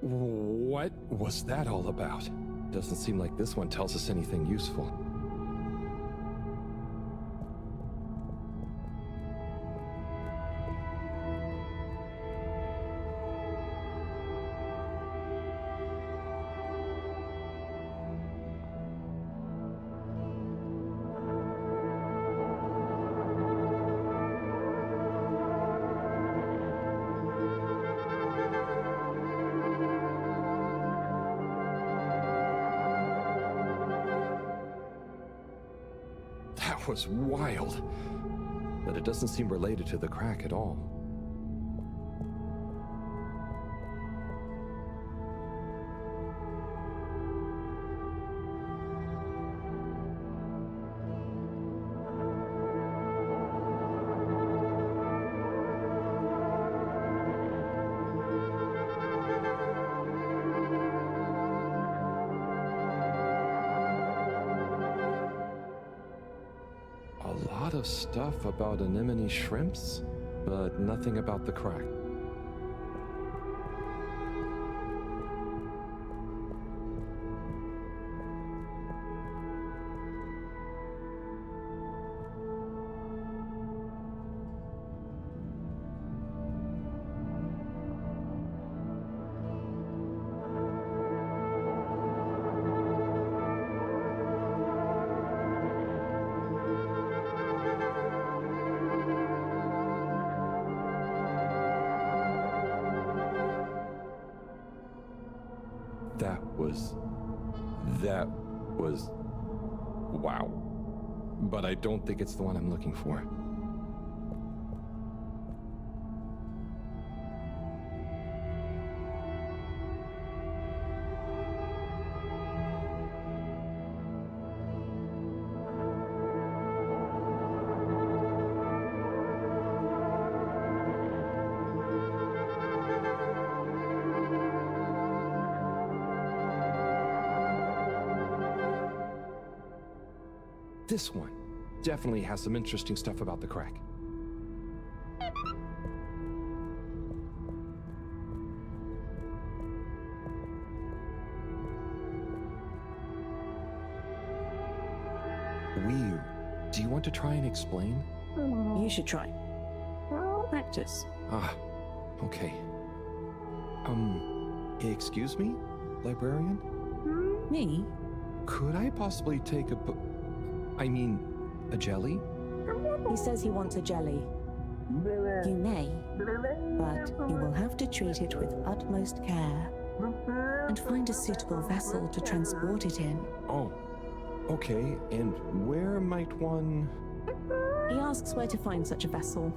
What was that all about? Doesn't seem like this one tells us anything useful. That was wild. But it doesn't seem related to the crack at all. A lot of stuff about anemone shrimps, but nothing about the crack. That was... wow. But I don't think it's the one I'm looking for. This one definitely has some interesting stuff about the crack. Weird. Do you want to try and explain? You should try. Practice. Ah, okay. Excuse me, librarian? Me? Could I possibly take a jelly? He says he wants a jelly. You may, but you will have to treat it with utmost care and find a suitable vessel to transport it in. Oh, okay. And where might one... He asks where to find such a vessel.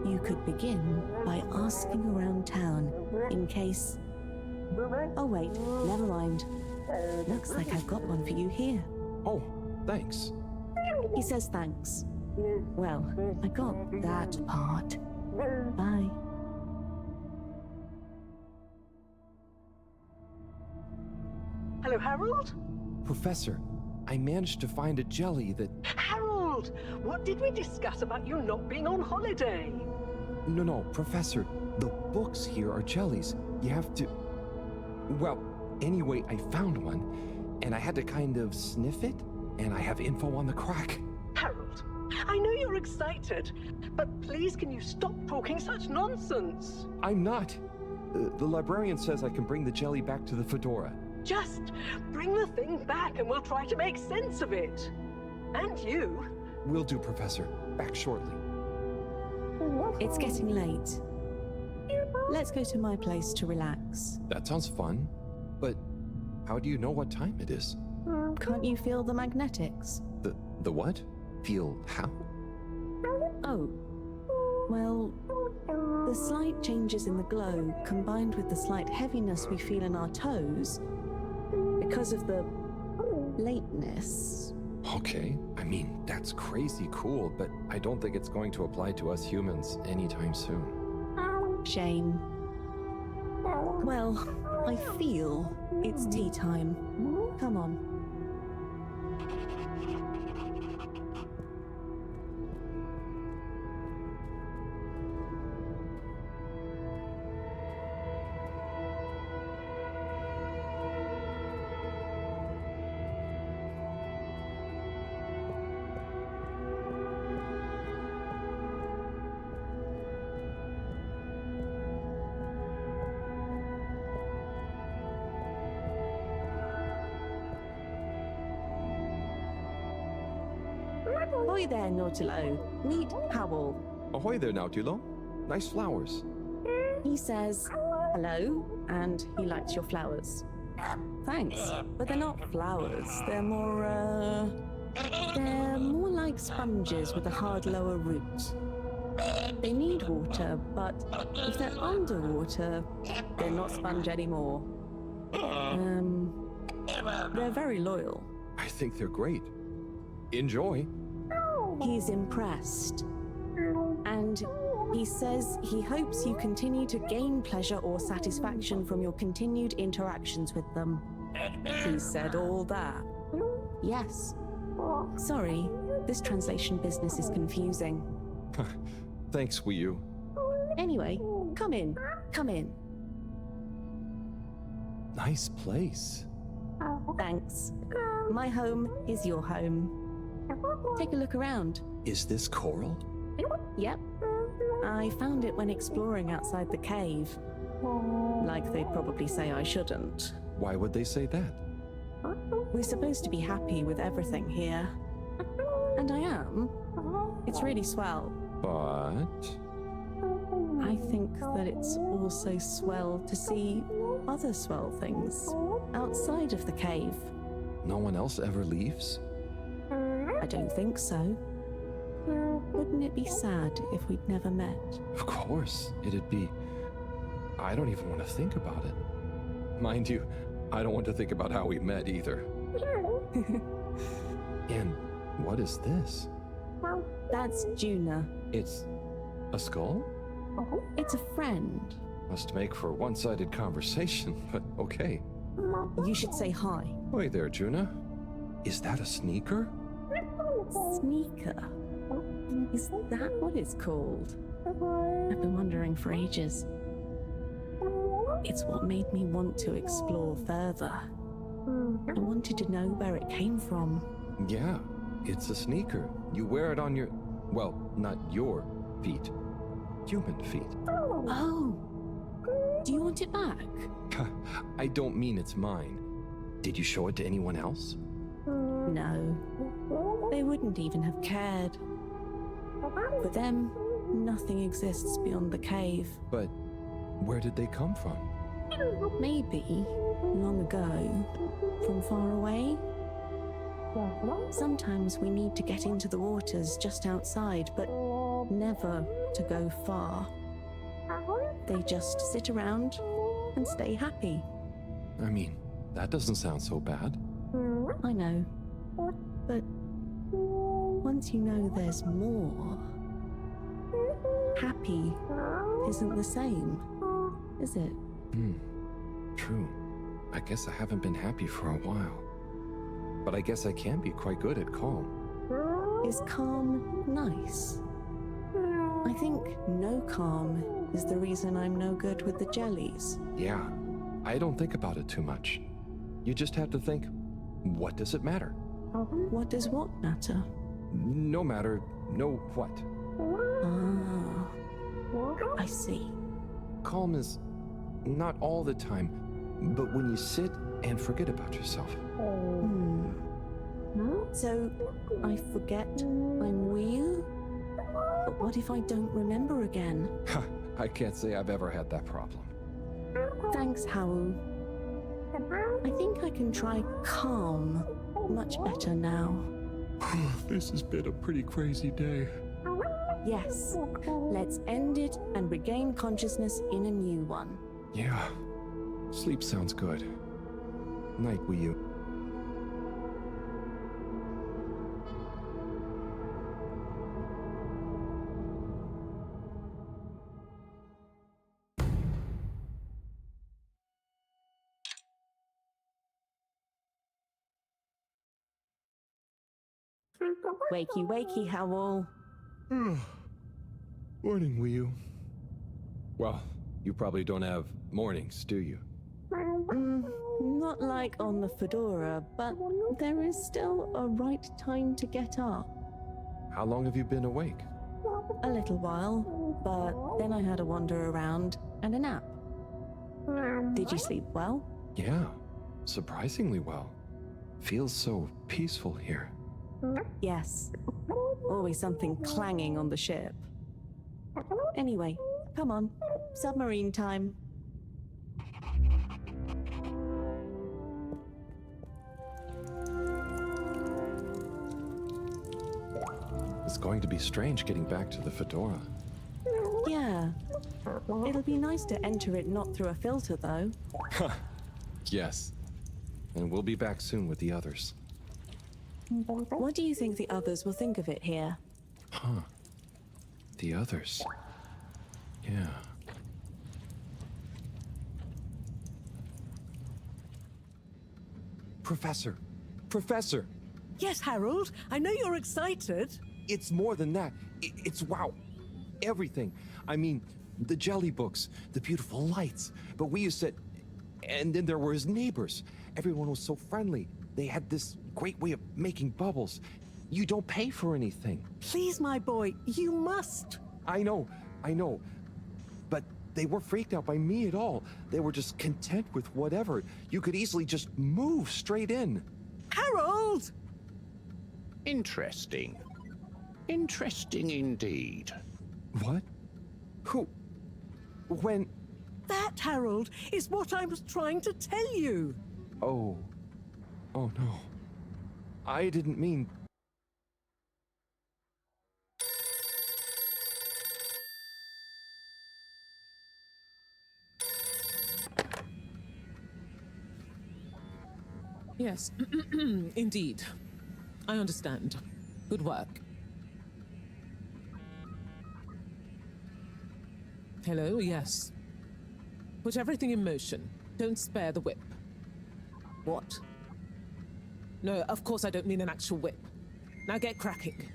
You could begin by asking around town in case... Oh wait, never mind. Looks like I've got one for you here. Oh, thanks. He says thanks. Well, I got that part. Bye. Hello, Harold? Professor, I managed to find a jelly that... Harold! What did we discuss about you not being on holiday? No, Professor. The books here are jellies. You have to... Well, anyway, I found one, and I had to kind of sniff it, and I have info on the crack. Harold, I know you're excited, but please can you stop talking such nonsense? I'm not. The librarian says I can bring the jelly back to the Fedora. Just bring the thing back and we'll try to make sense of it. And you. Will do, Professor. Back shortly. It's getting late. Let's go to my place to relax. That sounds fun. But how do you know what time it is? Can't you feel the magnetics? The what? Feel how? Oh. Well, the slight changes in the glow, combined with the slight heaviness we feel in our toes, because of the lateness. Okay, I mean, that's crazy cool, but I don't think it's going to apply to us humans anytime soon. Shame. Well, I feel it's tea time. Come on. Ahoy there, Nautilo. Meet Howell. Ahoy there, Nautilo. Nice flowers. He says hello, and he likes your flowers. Thanks, but they're not flowers. They're more like sponges with a hard lower root. They need water, but if they're underwater, they're not sponge anymore. They're very loyal. I think they're great. Enjoy. He's impressed. And he says he hopes you continue to gain pleasure or satisfaction from your continued interactions with them. He said all that. Yes. Sorry, this translation business is confusing. Thanks, Wii U. Anyway, come in. Come in. Nice place. Thanks. My home is your home. Take a look around. Is this coral? Yep. I found it when exploring outside the cave. Like they'd probably say I shouldn't. Why would they say that? We're supposed to be happy with everything here. And I am. It's really swell. But... I think that it's also swell to see other swell things outside of the cave. No one else ever leaves? I don't think so. Wouldn't it be sad if we'd never met? Of course, it'd be... I don't even want to think about it. Mind you, I don't want to think about how we met either. And what is this? That's Juna. It's a skull? It's a friend. Must make for a one-sided conversation, but okay. You should say hi. Hi there, Juna. Is that a sneaker? Sneaker? Is that what it's called? I've been wondering for ages. It's what made me want to explore further. I wanted to know where it came from. Yeah, it's a sneaker. You wear it on your... well, not your feet. Human feet. Oh! Do you want it back? I don't mean it's mine. Did you show it to anyone else? No. They wouldn't even have cared. For them, nothing exists beyond the cave. But where did they come from? Maybe, long ago, from far away. Sometimes we need to get into the waters just outside, but never to go far. They just sit around and stay happy. I mean, that doesn't sound so bad. I know. But once you know there's more, happy isn't the same, is it? True. I guess I haven't been happy for a while. But I guess I can be quite good at calm. Is calm nice? I think no calm is the reason I'm no good with the jellies. Yeah, I don't think about it too much. You just have to think, what does it matter? What does what matter? No matter, no what. Ah, I see. Calm is not all the time but when you sit and forget about yourself. So, I forget I'm Wii? But what if I don't remember again? I can't say I've ever had that problem. Thanks, Howell. I think I can try calm much better now. This has been a pretty crazy day. Yes, let's end it and regain consciousness in a new one. Yeah, sleep sounds good. Night, Wii U. Wakey, wakey, Howell. Morning, Wii U. Well, you probably don't have mornings, do you? Not like on the Fedora, but there is still a right time to get up. How long have you been awake? A little while, but then I had a wander around and a nap. Did you sleep well? Yeah, surprisingly well. Feels so peaceful here. Yes. Always something clanging on the ship. Anyway, come on. Submarine time. It's going to be strange getting back to the Fedora. Yeah. It'll be nice to enter it not through a filter, though. Yes. And we'll be back soon with the others. What do you think the others will think of it here? Huh. The others. Yeah. Professor! Professor! Yes, Harold. I know you're excited. It's more than that. It's wow. Everything. I mean, the jelly books, the beautiful lights. But we used to... And then there were his neighbors. Everyone was so friendly. They had this great way of making bubbles. You don't pay for anything. Please, my boy, you must. I know. But they weren't freaked out by me at all. They were just content with whatever. You could easily just move straight in. Harold! Interesting. Interesting indeed. What? Who? When? That, Harold, is what I was trying to tell you. Oh no. I didn't mean... Yes, indeed. I understand. Good work. Hello, yes. Put everything in motion. Don't spare the whip. What? No, of course I don't mean an actual whip. Now get cracking.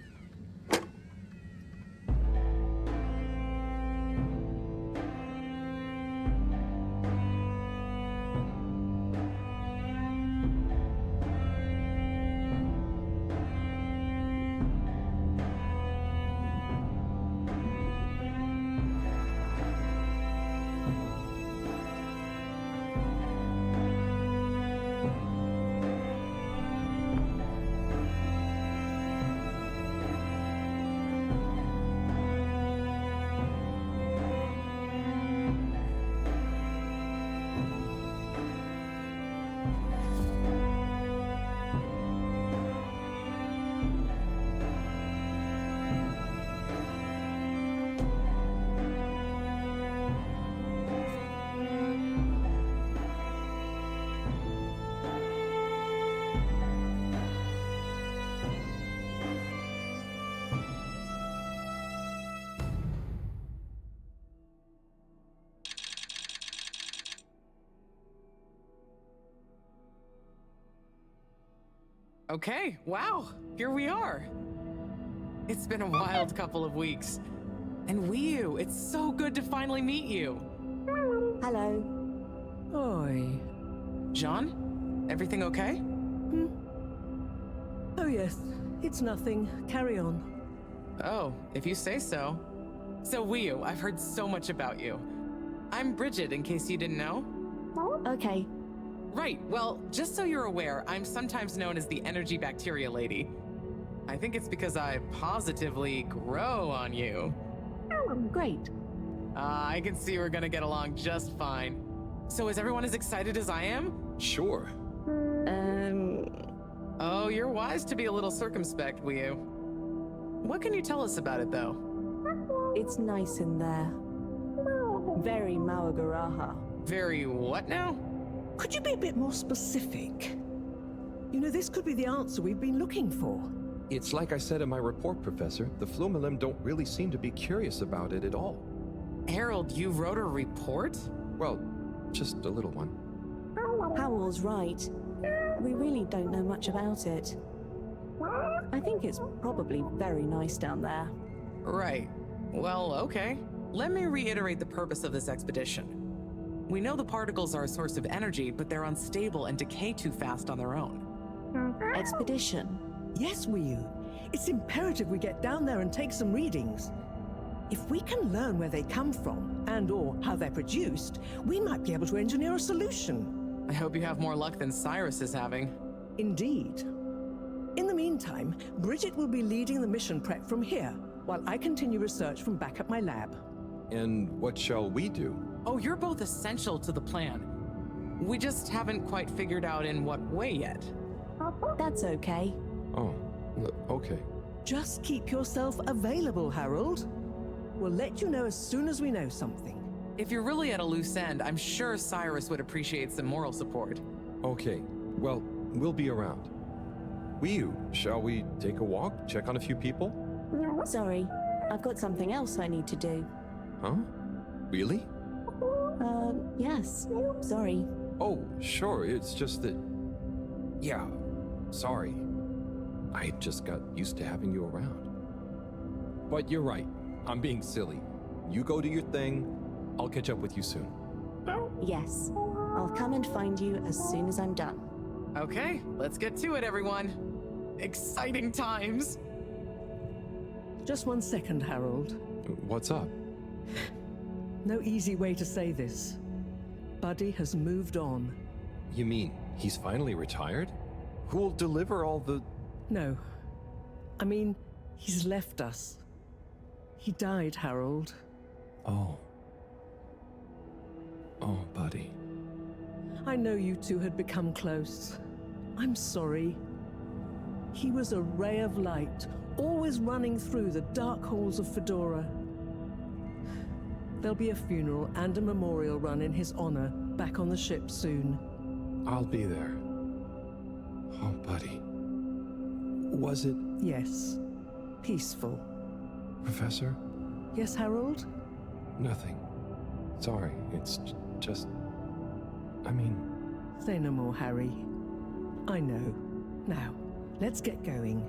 Okay, wow, here we are. It's been a wild couple of weeks. And Wii U, it's so good to finally meet you. Hello. Oi. Jeanne, everything okay? Oh, yes. It's nothing. Carry on. Oh, if you say so. So Wii U, I've heard so much about you. I'm Bridget, in case you didn't know. Okay, Right, well, just so you're aware, I'm sometimes known as the energy bacteria lady. I think it's because I positively grow on you. Great. I can see we're gonna get along just fine. So is everyone as excited as I am? Sure. Oh, you're wise to be a little circumspect, Wiu. What can you tell us about it, though? It's nice in there. Very Mawagaraha. Very what now? Could you be a bit more specific? You know, this could be the answer we've been looking for. It's like I said in my report, Professor. The Flumilim don't really seem to be curious about it at all. Harold, you wrote a report? Well, just a little one. Howell's right. We really don't know much about it. I think it's probably very nice down there. Right. Well, okay. Let me reiterate the purpose of this expedition. We know the particles are a source of energy, but they're unstable and decay too fast on their own. Expedition? Yes, Wiu. It's imperative we get down there and take some readings. If we can learn where they come from and/or how they're produced, we might be able to engineer a solution. I hope you have more luck than Cyrus is having. Indeed. In the meantime, Bridget will be leading the mission prep from here, while I continue research from back at my lab. And what shall we do? Oh, you're both essential to the plan. We just haven't quite figured out in what way yet. That's okay. Oh, okay. Just keep yourself available, Harold. We'll let you know as soon as we know something. If you're really at a loose end, I'm sure Cyrus would appreciate some moral support. Okay, well, we'll be around. Wiu, shall we take a walk, check on a few people? Sorry, I've got something else I need to do. Huh? Really? Yes. Sorry. Oh, sure, it's just that... Yeah, sorry. I just got used to having you around. But you're right, I'm being silly. You go do your thing, I'll catch up with you soon. Yes. I'll come and find you as soon as I'm done. Okay, let's get to it, everyone. Exciting times. Just 1 second, Harold. What's up? No easy way to say this. Buddy has moved on. You mean he's finally retired? Who'll deliver all the... No. I mean, he's left us. He died, Harold. Oh. Oh, buddy. I know you two had become close. I'm sorry. He was a ray of light, always running through the dark halls of Fedora. There'll be a funeral and a memorial run in his honor back on the ship soon. I'll be there. Oh, buddy. Was it... Yes. Peaceful. Professor? Yes, Harold? Nothing. Sorry, it's just... I mean... Say no more, Harry. I know. Now, let's get going.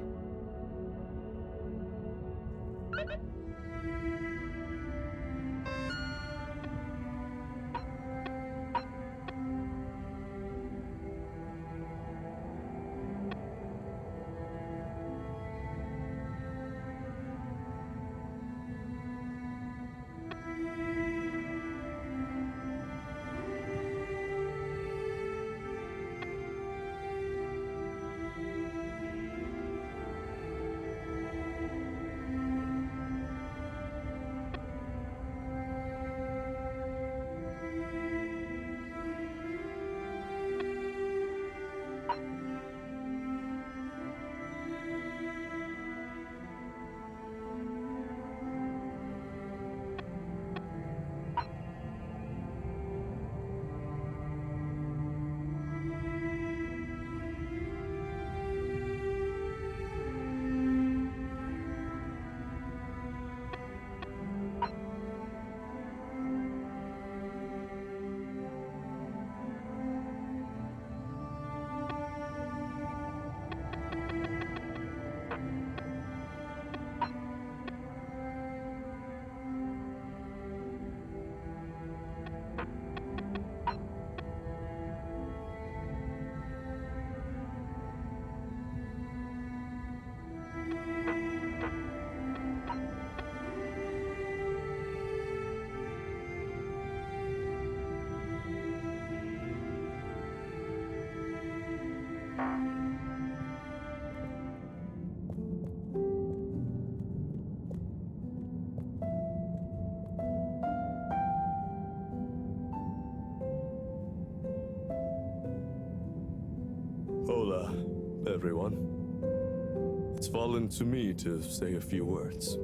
everyone. It's fallen to me to say a few words.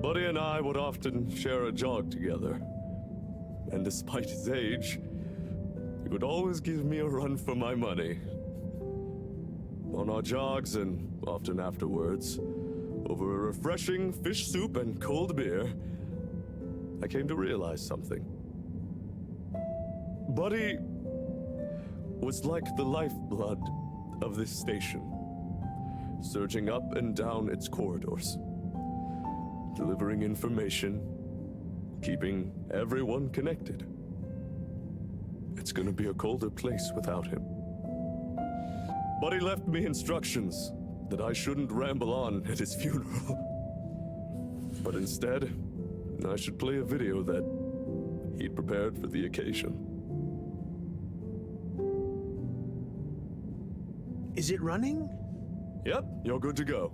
Buddy and I would often share a jog together, and despite his age, he would always give me a run for my money. On our jogs, and often afterwards, over a refreshing fish soup and cold beer, I came to realize something. Buddy was like the lifeblood of this station, surging up and down its corridors, delivering information, keeping everyone connected. It's gonna be a colder place without him. Buddy left me instructions that I shouldn't ramble on at his funeral. But instead, I should play a video that he'd prepared for the occasion. Is it running? Yep, you're good to go.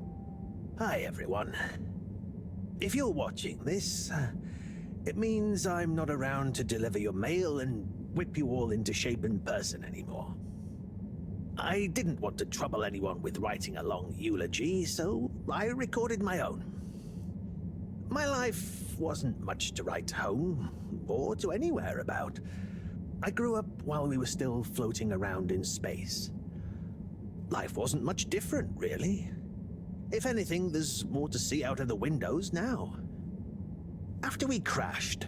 Hi, everyone. If you're watching this, it means I'm not around to deliver your mail and whip you all into shape in person anymore. I didn't want to trouble anyone with writing a long eulogy, so I recorded my own. My life wasn't much to write home, or to anywhere about. I grew up while we were still floating around in space. Life wasn't much different, really. If anything, there's more to see out of the windows now. After we crashed,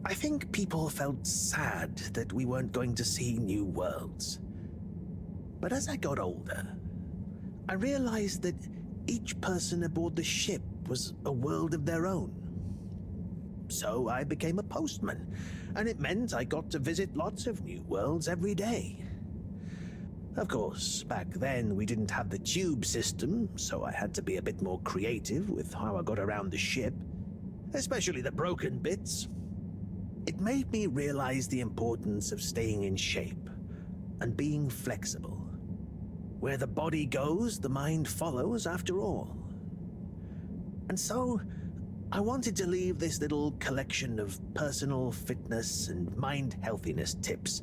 I think people felt sad that we weren't going to see new worlds. But as I got older, I realized that each person aboard the ship was a world of their own. So I became a postman, and it meant I got to visit lots of new worlds every day. Of course, back then we didn't have the tube system, so I had to be a bit more creative with how I got around the ship, especially the broken bits. It made me realize the importance of staying in shape and being flexible. Where the body goes, the mind follows after all. And so, I wanted to leave this little collection of personal fitness and mind healthiness tips,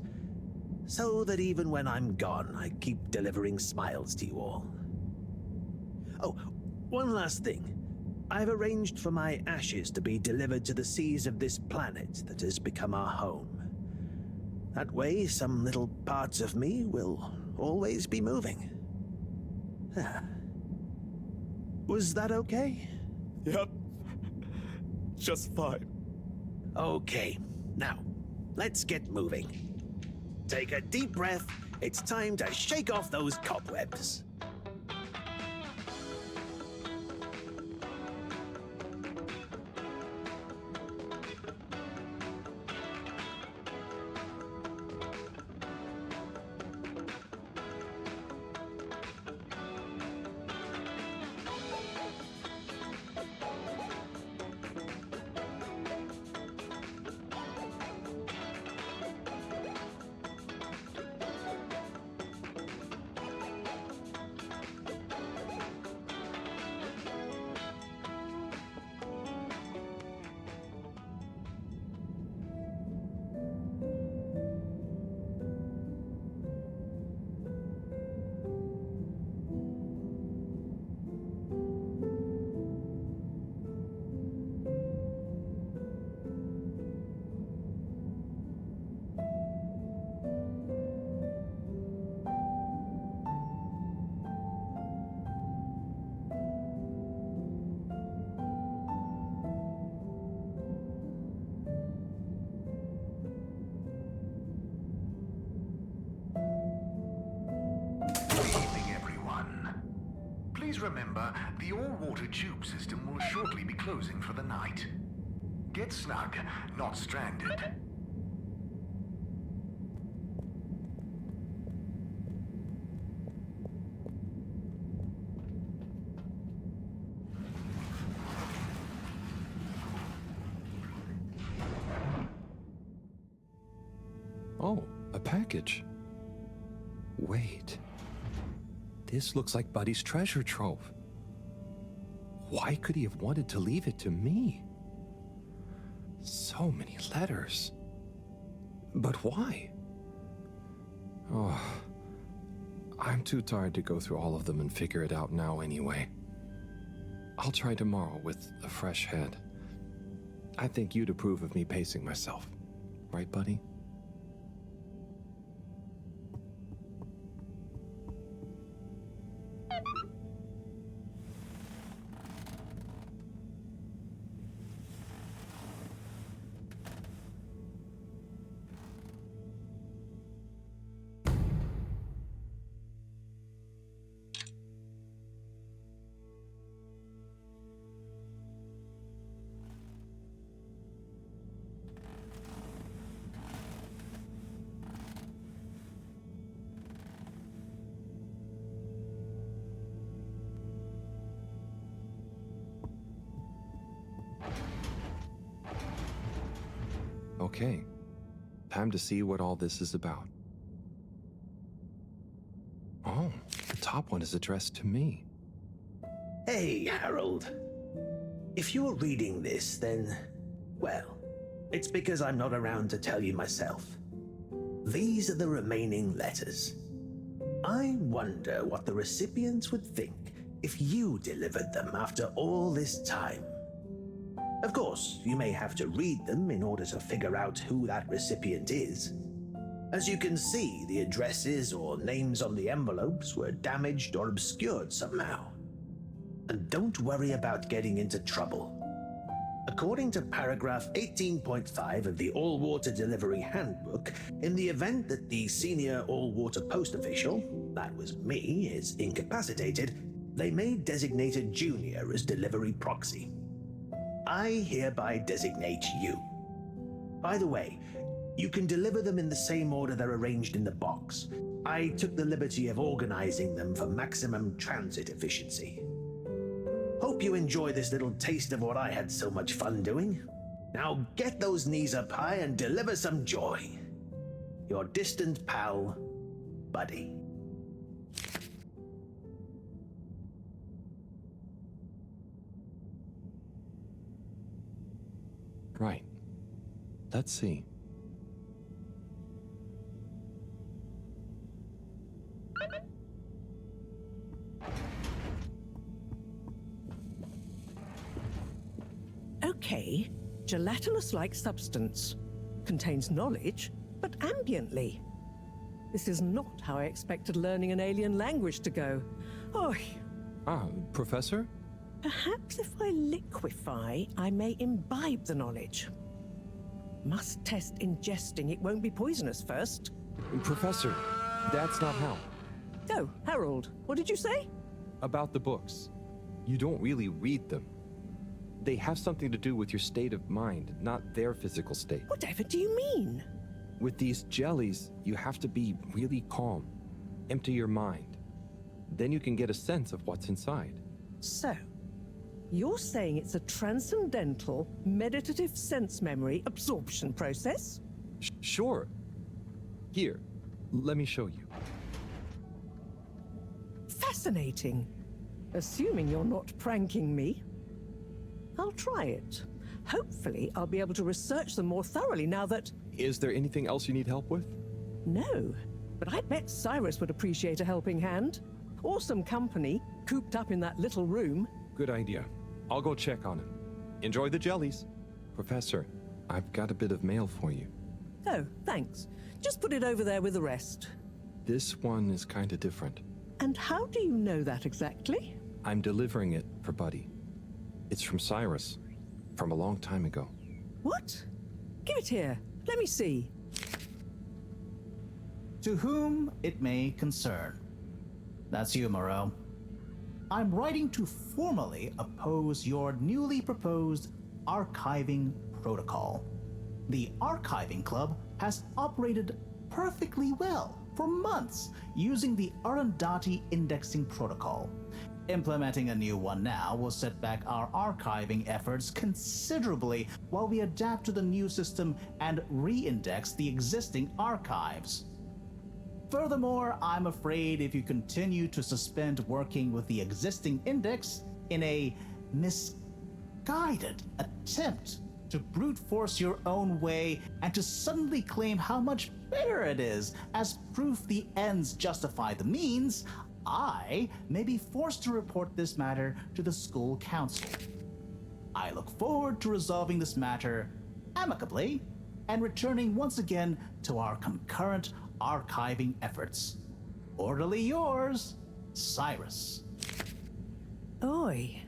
so that even when I'm gone, I keep delivering smiles to you all. Oh, one last thing. I've arranged for my ashes to be delivered to the seas of this planet that has become our home. That way, some little parts of me will always be moving. Was that okay? Yep. Just fine. Okay, now, let's get moving. Take a deep breath. It's time to shake off those cobwebs. Please remember, the all-water tube system will shortly be closing for the night. Get snug, not stranded. Oh, a package. Wait. This looks like Buddy's treasure trove. Why could he have wanted to leave it to me? So many letters. But why? Oh, I'm too tired to go through all of them and figure it out now anyway. I'll try tomorrow with a fresh head. I think you'd approve of me pacing myself. Right, buddy? Okay, time to see what all this is about. Oh, the top one is addressed to me. Hey, Harold. If you're reading this, then, well, it's because I'm not around to tell you myself. These are the remaining letters. I wonder what the recipients would think if you delivered them after all this time. Of course, you may have to read them in order to figure out who that recipient is. As you can see, the addresses or names on the envelopes were damaged or obscured somehow. And don't worry about getting into trouble. According to paragraph 18.5 of the All-Water Delivery Handbook, in the event that the senior all-water post official, that was me, is incapacitated, they may designate a junior as delivery proxy. I hereby designate you. By the way, you can deliver them in the same order they're arranged in the box. I took the liberty of organizing them for maximum transit efficiency. Hope you enjoy this little taste of what I had so much fun doing. Now get those knees up high and deliver some joy. Your distant pal, Buddy. Right. Let's see. Okay, gelatinous-like substance. Contains knowledge, but ambiently. This is not how I expected learning an alien language to go. Oh, Professor? perhaps if I liquefy, I may imbibe the knowledge. Must test ingesting it won't be poisonous first. Professor, that's not how. Oh, Harold, what did you say? About the books. You don't really read them. They have something to do with your state of mind, not their physical state. Whatever do you mean? With these jellies, you have to be really calm. Empty your mind. Then you can get a sense of what's inside. So, you're saying it's a transcendental, meditative sense memory absorption process? Sure. Here, let me show you. Fascinating. Assuming you're not pranking me. I'll try it. Hopefully, I'll be able to research them more thoroughly now that... Is there anything else you need help with? No, but I bet Cyrus would appreciate a helping hand. Or some company, cooped up in that little room. Good idea. I'll go check on him. Enjoy the jellies. Professor, I've got a bit of mail for you. Oh, thanks. Just put it over there with the rest. This one is kind of different. And how do you know that exactly? I'm delivering it for Buddy. It's from Cyrus, from a long time ago. What? Give it here. Let me see. To whom it may concern. That's you, Mareaux. I'm writing to formally oppose your newly proposed archiving protocol. The Archiving Club has operated perfectly well for months using the Arundhati indexing protocol. Implementing a new one now will set back our archiving efforts considerably while we adapt to the new system and re-index the existing archives. Furthermore, I'm afraid if you continue to suspend working with the existing index in a misguided attempt to brute force your own way, and to suddenly claim how much better it is as proof the ends justify the means, I may be forced to report this matter to the school council. I look forward to resolving this matter amicably and returning once again to our concurrent archiving efforts. Orderly yours, Cyrus. Oi.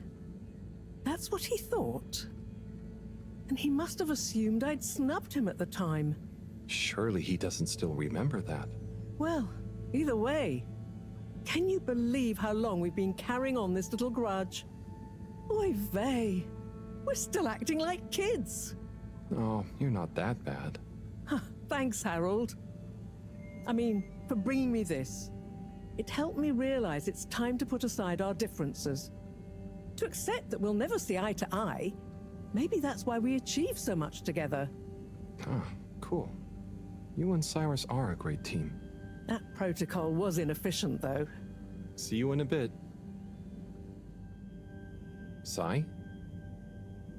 That's what he thought. And he must have assumed I'd snubbed him at the time. Surely he doesn't still remember that. Well, either way, can you believe how long we've been carrying on this little grudge? Oy vey, we're still acting like kids. Oh, you're not that bad. Thanks, Harold. I mean, for bringing me this. It helped me realize it's time to put aside our differences. To accept that we'll never see eye to eye. Maybe that's why we achieve so much together. Ah, cool. You and Cyrus are a great team. That protocol was inefficient, though. See you in a bit. Sai?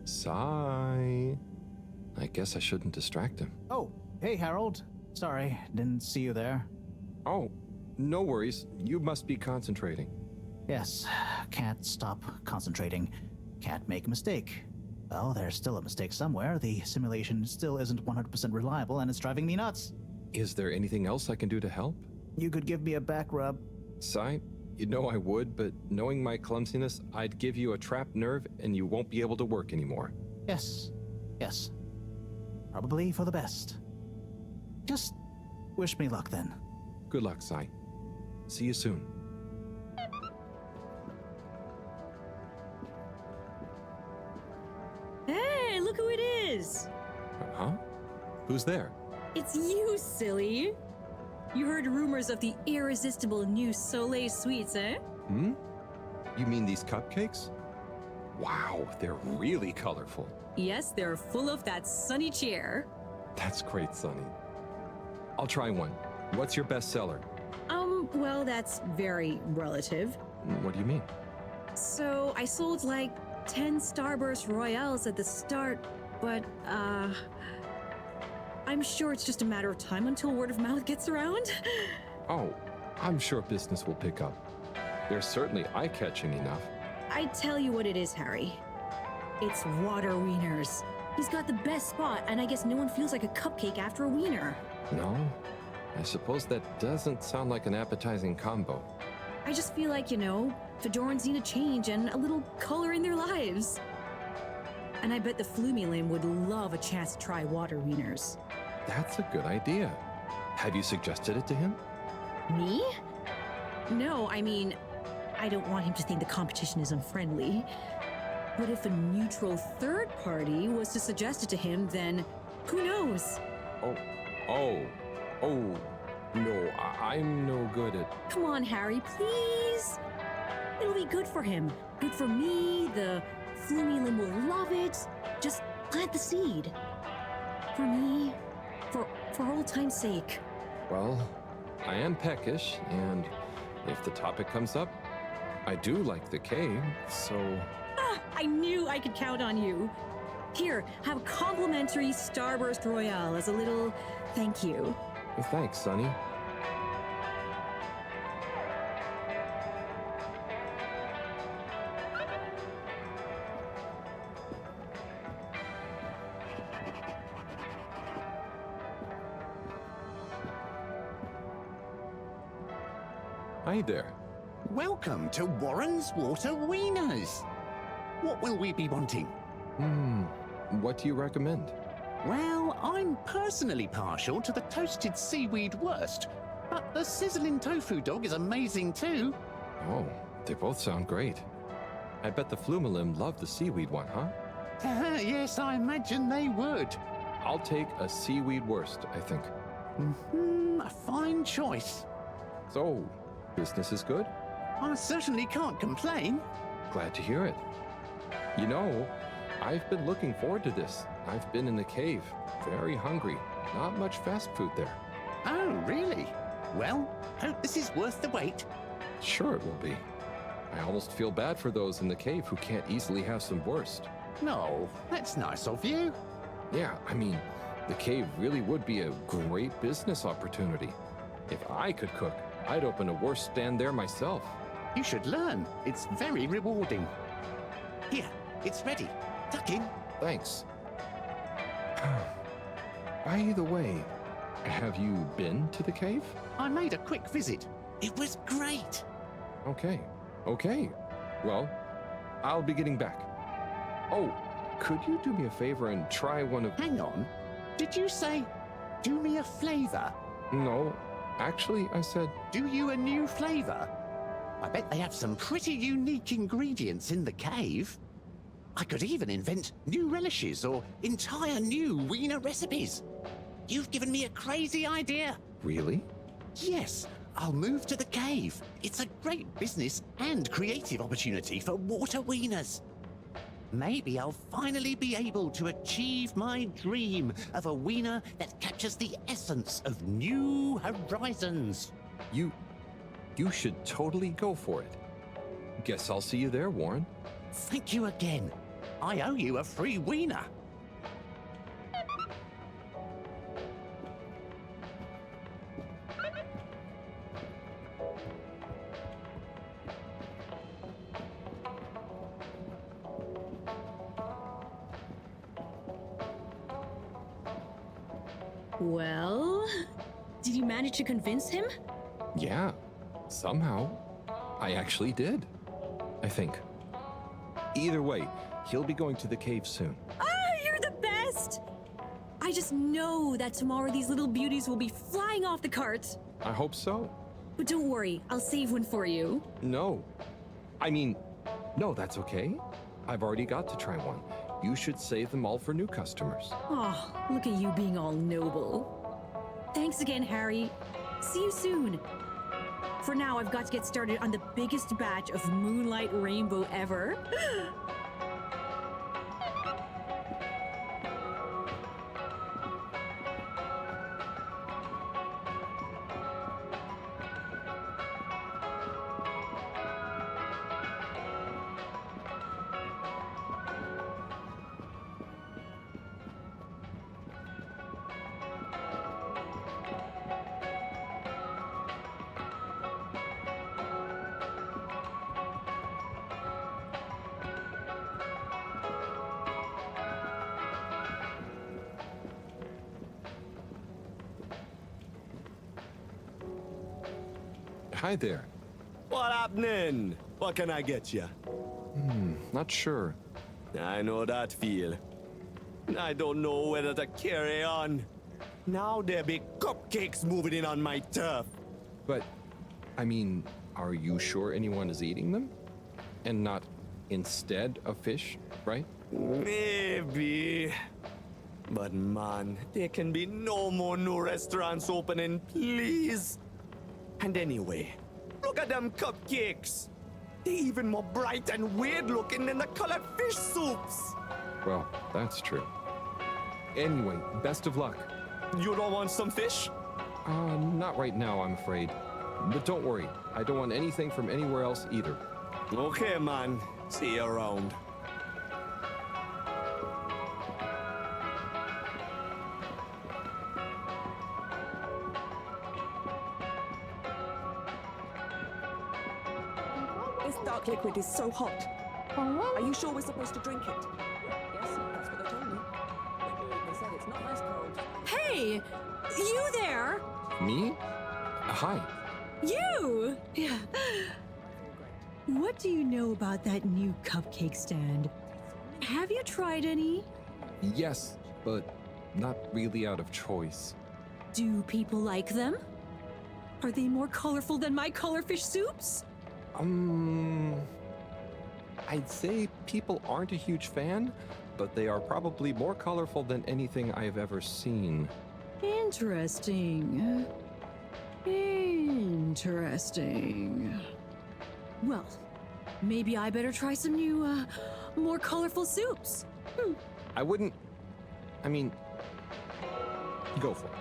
Sai? I guess I shouldn't distract him. Oh, hey, Harold. Sorry, didn't see you there. Oh, no worries. You must be concentrating. Yes, can't stop concentrating. Can't make a mistake. Well, there's still a mistake somewhere. The simulation still isn't 100% reliable, and it's driving me nuts. Is there anything else I can do to help? You could give me a back rub. Sai, you know I would, but knowing my clumsiness, I'd give you a trapped nerve and you won't be able to work anymore. Yes. Probably for the best. Just wish me luck then. Good luck, Sai. See you soon. Hey, look who it is! Huh? Who's there? It's you, silly! You heard rumors of the irresistible new Soleil sweets, eh? You mean these cupcakes? Wow, they're really colorful. Yes, they're full of that sunny cheer. That's great, Sonny. I'll try one. What's your best seller? Well, that's very relative. What do you mean? So, I sold like 10 Starburst Royales at the start, but, I'm sure it's just a matter of time until word of mouth gets around. Oh, I'm sure business will pick up. They're certainly eye-catching enough. I tell you what it is, Harry. It's water wieners. He's got the best spot, and I guess no one feels like a cupcake after a wiener. No? I suppose that doesn't sound like an appetizing combo. I just feel like, Fedorans need a change and a little color in their lives. And I bet the Flumilim would love a chance to try water wieners. That's a good idea. Have you suggested it to him? Me? No, I mean, I don't want him to think the competition is unfriendly. But if a neutral third party was to suggest it to him, then who knows? No, I'm no good at... Come on, Harry, please. It'll be good for him. Good for me, the Flumilim will love it. Just plant the seed. For me, for old time's sake. Well, I am peckish, and if the topic comes up, I do like the cave, so... I knew I could count on you. Here, have a complimentary Starburst Royale as a little thank you. Well, thanks, Sonny. Hi there. Welcome to Warren's Water Wieners. What will we be wanting? What do you recommend? Well, I'm personally partial to the toasted seaweed wurst, but the sizzling tofu dog is amazing too. Oh, they both sound great. I bet the Flumilim love the seaweed one, huh? Yes, I imagine they would. I'll take a seaweed wurst, I think. A fine choice. So, business is good? I certainly can't complain. Glad to hear it. I've been looking forward to this. I've been in the cave, very hungry. Not much fast food there. Oh, really? Well, hope this is worth the wait. Sure it will be. I almost feel bad for those in the cave who can't easily have some wurst. No, that's nice of you. Yeah, I mean, the cave really would be a great business opportunity. If I could cook, I'd open a worse stand there myself. You should learn. It's very rewarding. Here, it's ready. Tuck in. Thanks. By the way, have you been to the cave? I made a quick visit. It was great. Okay. Well, I'll be getting back. Oh, could you do me a favor and try one of... Hang on. Did you say, do me a flavor? No, actually, I said... Do you a new flavor? I bet they have some pretty unique ingredients in the cave. I could even invent new relishes or entire new wiener recipes. You've given me a crazy idea. Really? Yes, I'll move to the cave. It's a great business and creative opportunity for water wieners. Maybe I'll finally be able to achieve my dream of a wiener that captures the essence of new horizons. You should totally go for it. Guess I'll see you there, Warren. Thank you again. I owe you a free wiener. Well, did you manage to convince him? Yeah, somehow. I actually did. I think. Either way, he'll be going to the cave soon. Ah, you're the best! I just know that tomorrow these little beauties will be flying off the cart. I hope so. But don't worry, I'll save one for you. No, that's okay. I've already got to try one. You should save them all for new customers. Oh, look at you being all noble. Thanks again, Harry. See you soon. For now, I've got to get started on the biggest batch of Moonlight Rainbow ever. Hi there. What happening? What can I get you? Not sure. I know that feel. I don't know whether to carry on. Now there be cupcakes moving in on my turf. But, are you sure anyone is eating them? And not instead of fish, right? Maybe. But man, there can be no more new restaurants opening, please. And anyway, look at them cupcakes. They're even more bright and weird looking than the colored fish soups. Well, that's true. Anyway, best of luck. You don't want some fish? Not right now, I'm afraid. But don't worry, I don't want anything from anywhere else either. Okay, man. See you around. This dark liquid is so hot. Are you sure we're supposed to drink it? Yes, that's what they told me. They said it's not ice cold. Hey! You there? Me? Hi. You! Yeah. What do you know about that new cupcake stand? Have you tried any? Yes, but not really out of choice. Do people like them? Are they more colorful than my colorfish soups? I'd say people aren't a huge fan, but they are probably more colorful than anything I've ever seen. Interesting. Interesting. Well, maybe I better try some new, more colorful soups. I wouldn't... go for it.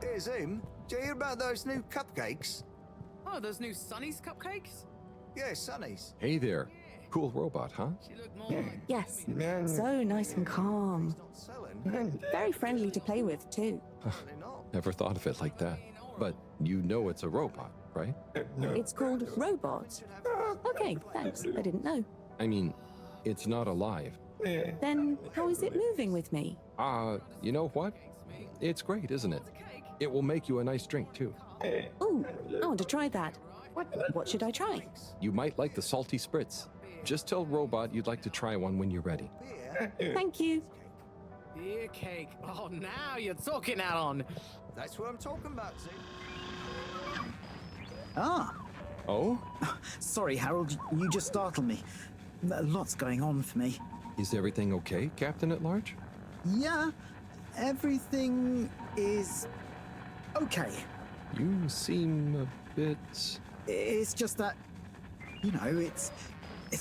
Hey, Zoom, do you hear about those new cupcakes? Oh, those new Sunny's cupcakes? Yeah, Sunny's. Hey there. Cool robot, huh? Yes, so nice and calm. Very friendly to play with, too. Never thought of it like that. But you know it's a robot, right? It's called Robot. Okay, thanks. I didn't know. I mean, it's not alive. Then how is it moving with me? You know what? It's great, isn't it? It will make you a nice drink, too. Ooh, I want to try that. What should I try? You might like the salty spritz. Just tell Robot you'd like to try one when you're ready. Thank you. Beer cake. Oh, now you're talking, Alan. That's what I'm talking about, see? Ah. Oh? Sorry, Harold, you just startled me. Lots going on for me. Is everything okay, Captain at Large? Yeah, everything is okay. You seem a bit... It's just that, you know, it's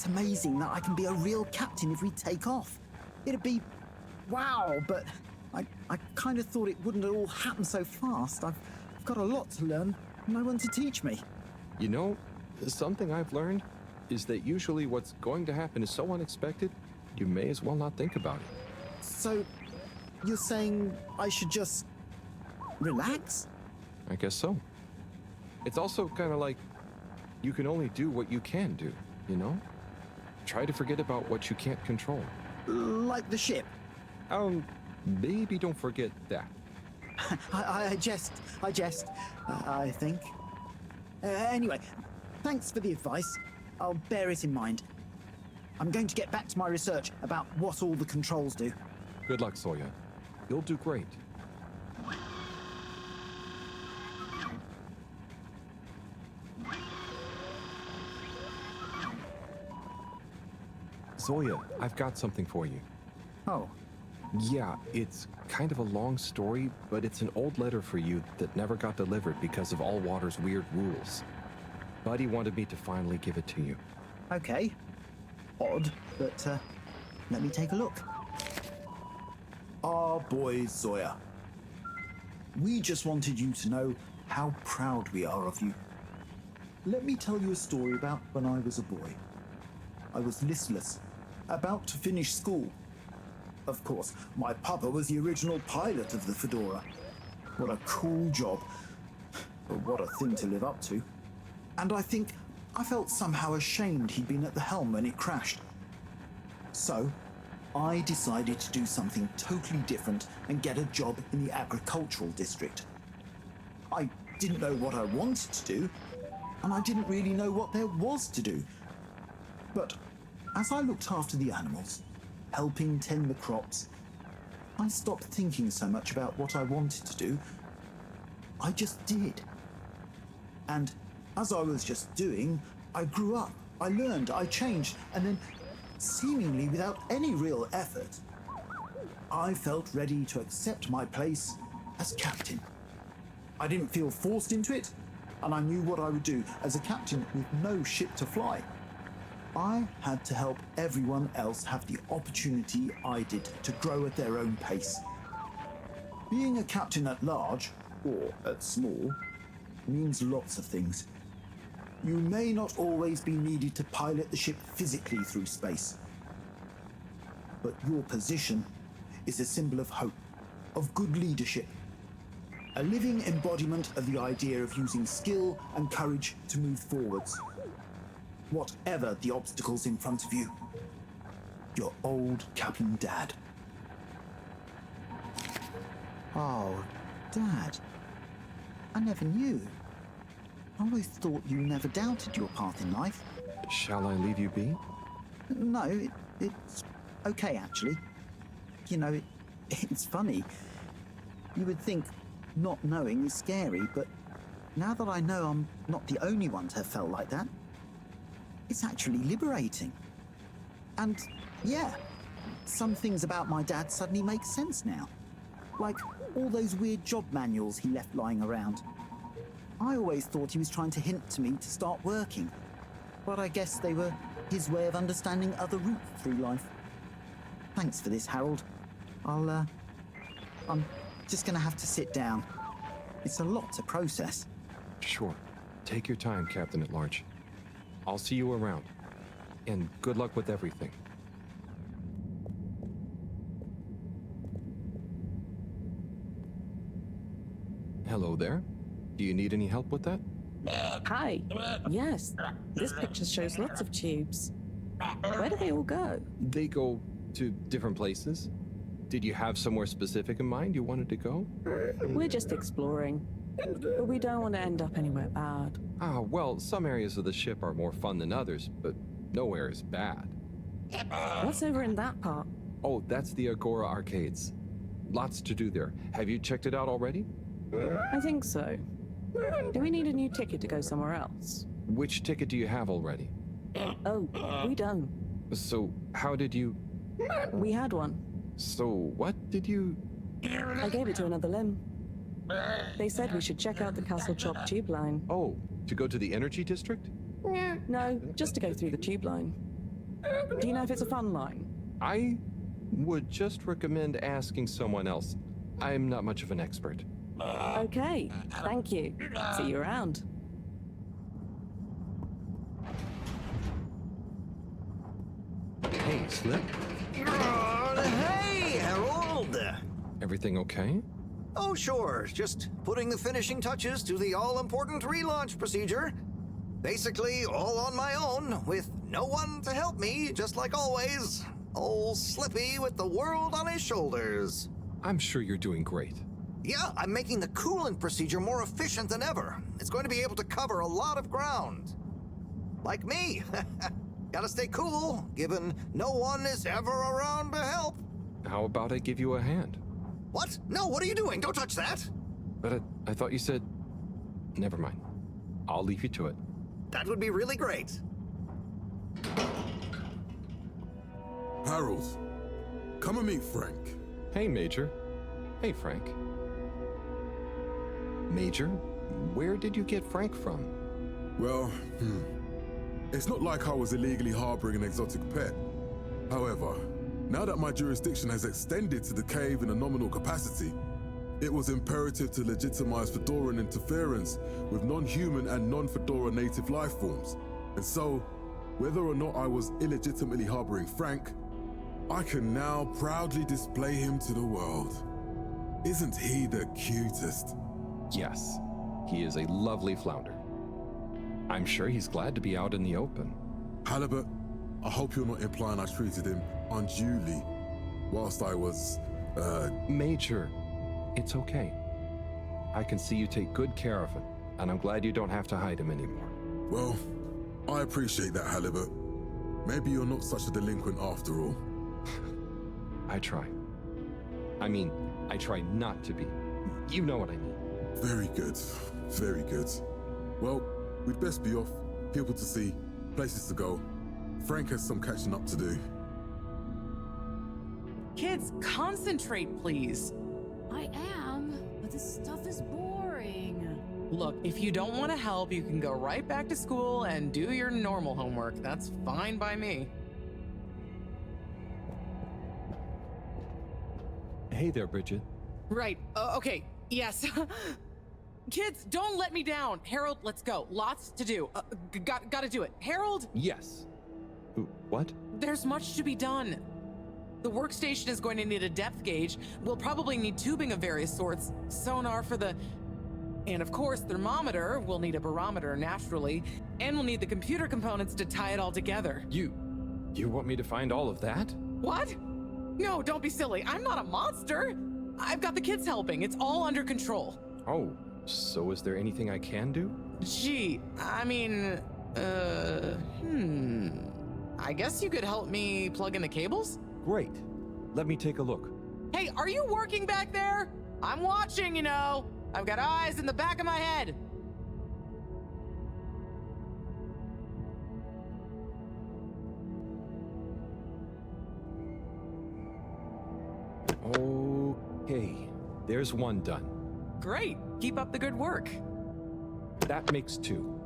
amazing that I can be a real captain if we take off. It'd be wow, but I kind of thought it wouldn't all happen so fast. I've got a lot to learn, no one to teach me. You know, something I've learned is that usually what's going to happen is so unexpected, you may as well not think about it. So, you're saying I should just relax? I guess so. It's also kind of like you can only do what you can do, you know? Try to forget about what you can't control. Like the ship? Maybe don't forget that. I jest, I think. Anyway, thanks for the advice. I'll bear it in mind. I'm going to get back to my research about what all the controls do. Good luck, Sawyer. You'll do great. Zoya, I've got something for you. Oh. Yeah, it's kind of a long story, but it's an old letter for you that never got delivered because of Allwater's weird rules. Buddy wanted me to finally give it to you. Okay. Odd, but let me take a look. Our boy Zoya. We just wanted you to know how proud we are of you. Let me tell you a story about when I was a boy. I was listless, about to finish school. Of course, my papa was the original pilot of the Fedora. What a cool job. But what a thing to live up to. And I think I felt somehow ashamed he'd been at the helm when it crashed. So, I decided to do something totally different and get a job in the agricultural district. I didn't know what I wanted to do, and I didn't really know what there was to do. But as I looked after the animals, helping tend the crops, I stopped thinking so much about what I wanted to do. I just did. And as I was just doing, I grew up, I learned, I changed, and then, seemingly without any real effort, I felt ready to accept my place as captain. I didn't feel forced into it, and I knew what I would do as a captain with no ship to fly. I had to help everyone else have the opportunity I did to grow at their own pace. Being a captain at large, or at small, means lots of things. You may not always be needed to pilot the ship physically through space. But your position is a symbol of hope, of good leadership. A living embodiment of the idea of using skill and courage to move forwards. Whatever the obstacles in front of you. Your old Captain Dad. Oh, Dad. I never knew. I always thought you never doubted your path in life. Shall I leave you be? No, it's okay, actually. You know, it's funny. You would think not knowing is scary, but now that I know I'm not the only one to have felt like that, it's actually liberating. And yeah, some things about my dad suddenly make sense now. Like all those weird job manuals he left lying around. I always thought he was trying to hint to me to start working, but I guess they were his way of understanding other routes through life. Thanks for this, Harold. I'm just gonna have to sit down. It's a lot to process. Sure. Take your time, Captain at Large. I'll see you around. And good luck with everything. Hello there. Do you need any help with that? Hi. Yes, this picture shows lots of tubes. Where do they all go? They go to different places. Did you have somewhere specific in mind you wanted to go? We're just exploring. But we don't want to end up anywhere bad. Ah, well, some areas of the ship are more fun than others, but nowhere is bad. What's over in that part? Oh, that's the Agora Arcades. Lots to do there. Have you checked it out already? I think so. Do we need a new ticket to go somewhere else? Which ticket do you have already? Oh, we don't. So, how did you... We had one. So, what did you... I gave it to another limb. They said we should check out the Castle Chop tube line. Oh, to go to the energy district? No, just to go through the tube line. Do you know if it's a fun line? I would just recommend asking someone else. I'm not much of an expert. Okay, thank you. See you around. Hey, Slip. Hey, Harold! Everything okay? Oh, sure. Just putting the finishing touches to the all-important relaunch procedure. Basically, all on my own, with no one to help me, just like always. Old Slippy with the world on his shoulders. I'm sure you're doing great. Yeah, I'm making the coolant procedure more efficient than ever. It's going to be able to cover a lot of ground. Like me. Gotta stay cool, given no one is ever around to help. How about I give you a hand? What? No, what are you doing? Don't touch that. But I thought you said... Never mind. I'll leave you to it. That would be really great. Harold, come and meet Frank. Hey, Major. Hey, Frank. Major, where did you get Frank from? Well, it's not like I was illegally harboring an exotic pet. However, now that my jurisdiction has extended to the cave in a nominal capacity, it was imperative to legitimize Fedoran interference with non-human and non-Fedora native life forms. And so, whether or not I was illegitimately harboring Frank, I can now proudly display him to the world. Isn't he the cutest? Yes, he is a lovely flounder. I'm sure he's glad to be out in the open. Halibut, I hope you're not implying I treated him unduly whilst I was, Major, it's okay. I can see you take good care of him, and I'm glad you don't have to hide him anymore. Well, I appreciate that, Halibut. Maybe you're not such a delinquent after all. I try. I mean, I try not to be. You know what I mean. Very good. Very good. Well, we'd best be off. People to see, places to go. Frank has some catching up to do. Kids, concentrate, please. I am, but this stuff is boring. Look, if you don't want to help, you can go right back to school and do your normal homework. That's fine by me. Hey there, Bridget. Right. Okay. Yes. Kids, don't let me down. Harold, let's go. Lots to do. Gotta do it. Harold? Yes. What? There's much to be done. The workstation is going to need a depth gauge. We'll probably need tubing of various sorts. Sonar for the... And of course, thermometer. We'll need a barometer, naturally. And we'll need the computer components to tie it all together. You want me to find all of that? What? No, don't be silly. I'm not a monster. I've got the kids helping. It's all under control. Oh, so is there anything I can do? Gee, I mean, I guess you could help me plug in the cables? Great. Let me take a look. Hey, are you working back there? I'm watching, you know. I've got eyes in the back of my head. Okay, there's one done. Great. Keep up the good work. That makes two.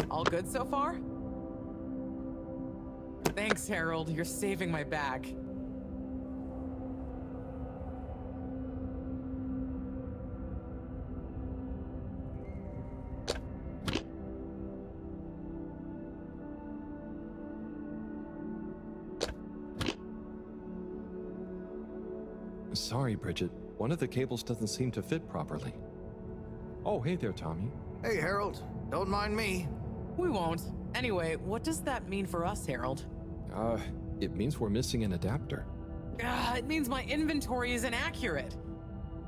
All good so far? Thanks, Harold. You're saving my bag. Sorry, Bridget. One of the cables doesn't seem to fit properly. Oh, hey there, Tommy. Hey, Harold. Don't mind me. We won't. Anyway, what does that mean for us, Harold? It means we're missing an adapter. It means my inventory is inaccurate.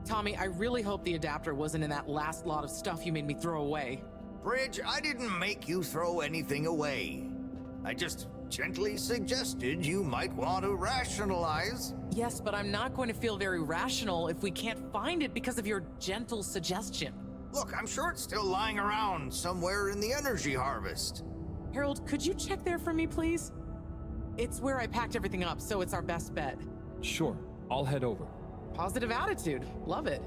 Tommy, I really hope the adapter wasn't in that last lot of stuff you made me throw away. Bridge, I didn't make you throw anything away. I just gently suggested you might want to rationalize. Yes, but I'm not going to feel very rational if we can't find it because of your gentle suggestion. Look, I'm sure it's still lying around somewhere in the energy harvest. Harold, could you check there for me, please? It's where I packed everything up, so it's our best bet. Sure, I'll head over. Positive attitude. Love it.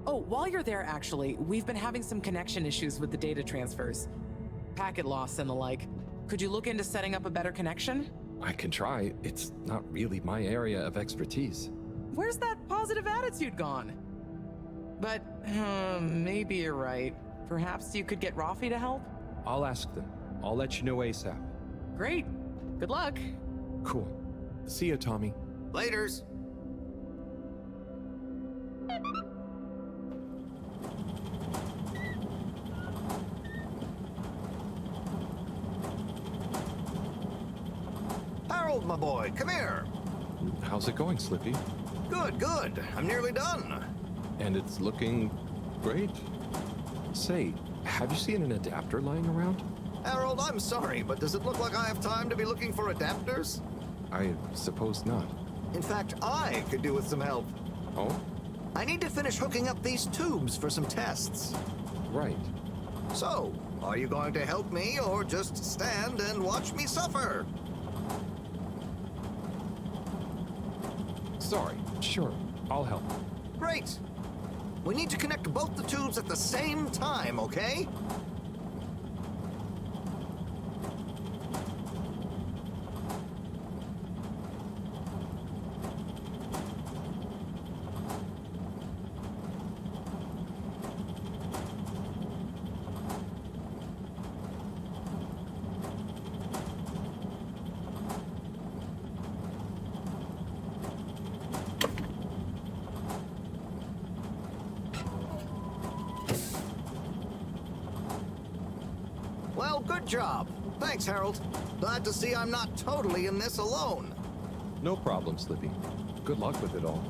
Oh, while you're there, actually, we've been having some connection issues with the data transfers. Packet loss and the like. Could you look into setting up a better connection? I can try. It's not really my area of expertise. Where's that positive attitude gone? But, maybe you're right. Perhaps you could get Rafi to help? I'll ask them. I'll let you know ASAP. Great. Good luck. Cool. See you, Tommy. Laters. Harold, my boy, come here. How's it going, Slippy? Good, good. I'm nearly done. And it's looking great. Say, have you seen an adapter lying around? Harold, I'm sorry, but does it look like I have time to be looking for adapters? I suppose not. In fact, I could do with some help. Oh? I need to finish hooking up these tubes for some tests. Right. So, are you going to help me or just stand and watch me suffer? Sorry. Sure. I'll help. Great. We need to connect both the tubes at the same time, okay? Well, good job. Thanks, Harold. Glad to see I'm not totally in this alone. No problem, Slippy. Good luck with it all.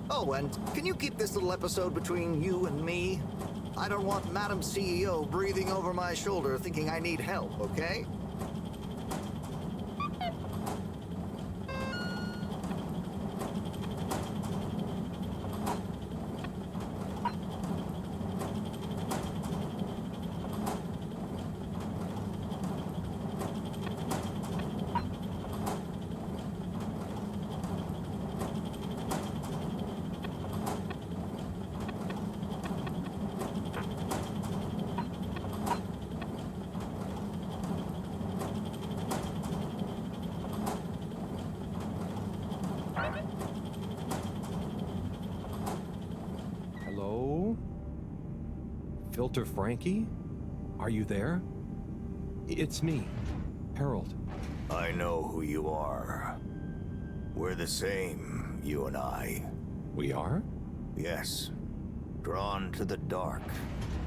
Oh, and can you keep this little episode between you and me? I don't want Madam CEO breathing over my shoulder thinking I need help, okay? Hello? Filter Frankie? Are you there? It's me, Harold. I know who you are. We're the same, you and I. We are? Yes. Drawn to the dark,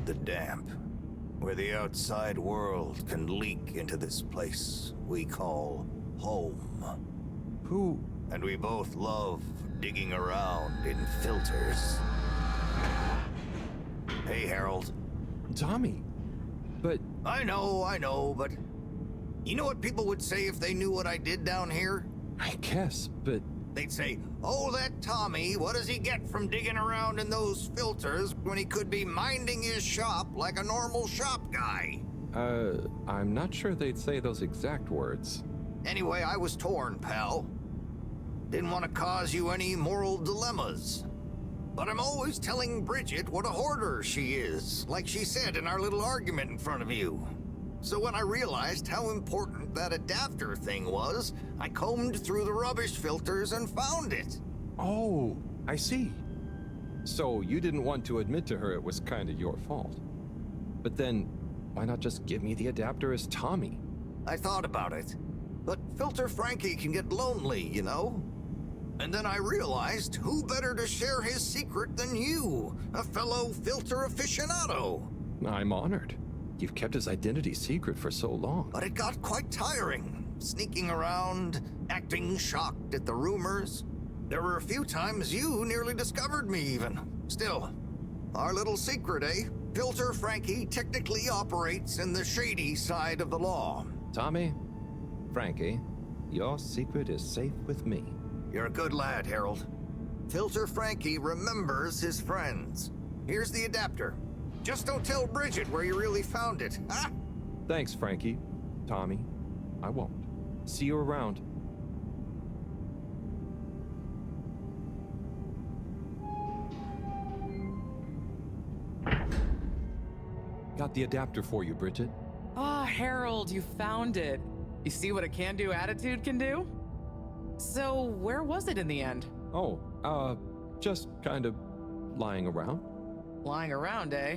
the damp, where the outside world can leak into this place we call home. Who? And we both love digging around in filters. Hey, Harold. Tommy. But... I know, but... You know what people would say if they knew what I did down here? I guess, but... They'd say, oh, that Tommy, what does he get from digging around in those filters when he could be minding his shop like a normal shop guy? I'm not sure they'd say those exact words. Anyway, I was torn, pal. Didn't want to cause you any moral dilemmas. But I'm always telling Bridget what a hoarder she is, like she said in our little argument in front of you. So when I realized how important that adapter thing was, I combed through the rubbish filters and found it. Oh, I see. So you didn't want to admit to her it was kind of your fault. But then, why not just give me the adapter as Tommy? I thought about it. But Filter Frankie can get lonely, you know? And then I realized who better to share his secret than you, a fellow filter aficionado. I'm honored. You've kept his identity secret for so long. But it got quite tiring, sneaking around, acting shocked at the rumors. There were a few times you nearly discovered me even. Still, our little secret, eh? Filter Frankie technically operates in the shady side of the law. Tommy, Frankie, your secret is safe with me. You're a good lad, Harold. Filter Frankie remembers his friends. Here's the adapter. Just don't tell Bridget where you really found it, huh? Thanks, Frankie. Tommy, I won't. See you around. Got the adapter for you, Bridget. Ah, Harold, you found it. You see what a can-do attitude can do? So, where was it in the end? Oh, just kind of lying around. Lying around, eh?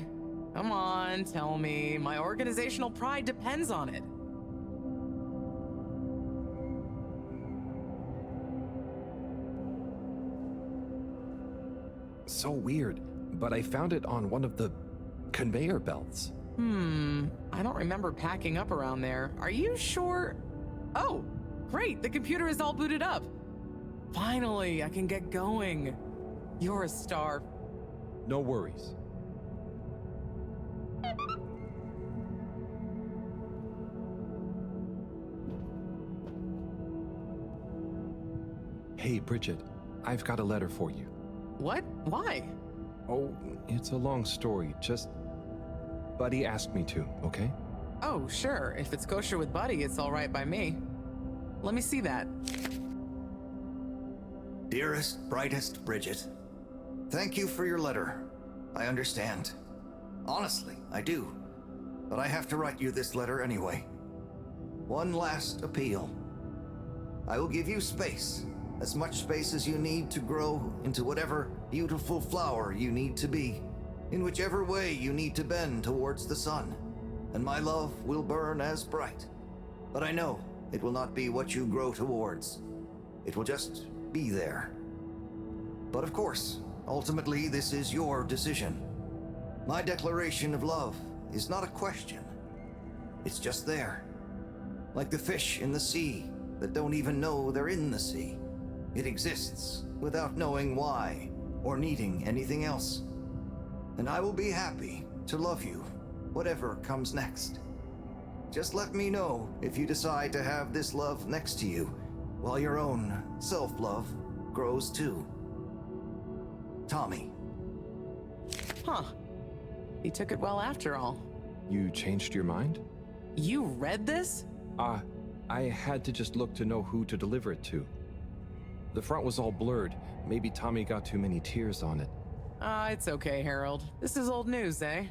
Come on, tell me. My organizational pride depends on it. So weird, but I found it on one of the conveyor belts. I don't remember packing up around there. Are you sure? Oh, great, the computer is all booted up. Finally, I can get going. You're a star. No worries. Hey, Bridget, I've got a letter for you. What? Why? Oh, it's a long story. Just Buddy asked me to, okay? Oh, sure. If it's kosher with Buddy, it's all right by me. Let me see that. Dearest, brightest Bridget, thank you for your letter. I understand. Honestly, I do. But I have to write you this letter anyway. One last appeal. I will give you space. As much space as you need to grow into whatever beautiful flower you need to be, in whichever way you need to bend towards the sun, and my love will burn as bright. But I know it will not be what you grow towards. It will just be there. But of course, ultimately this is your decision. My declaration of love is not a question. It's just there. Like the fish in the sea that don't even know they're in the sea. It exists without knowing why or needing anything else. And I will be happy to love you, whatever comes next. Just let me know if you decide to have this love next to you, while your own self-love grows too. Tommy. Huh. He took it well after all. You changed your mind? You read this? I had to just look to know who to deliver it to. The front was all blurred. Maybe Tommy got too many tears on it. It's okay, Harold. This is old news, eh?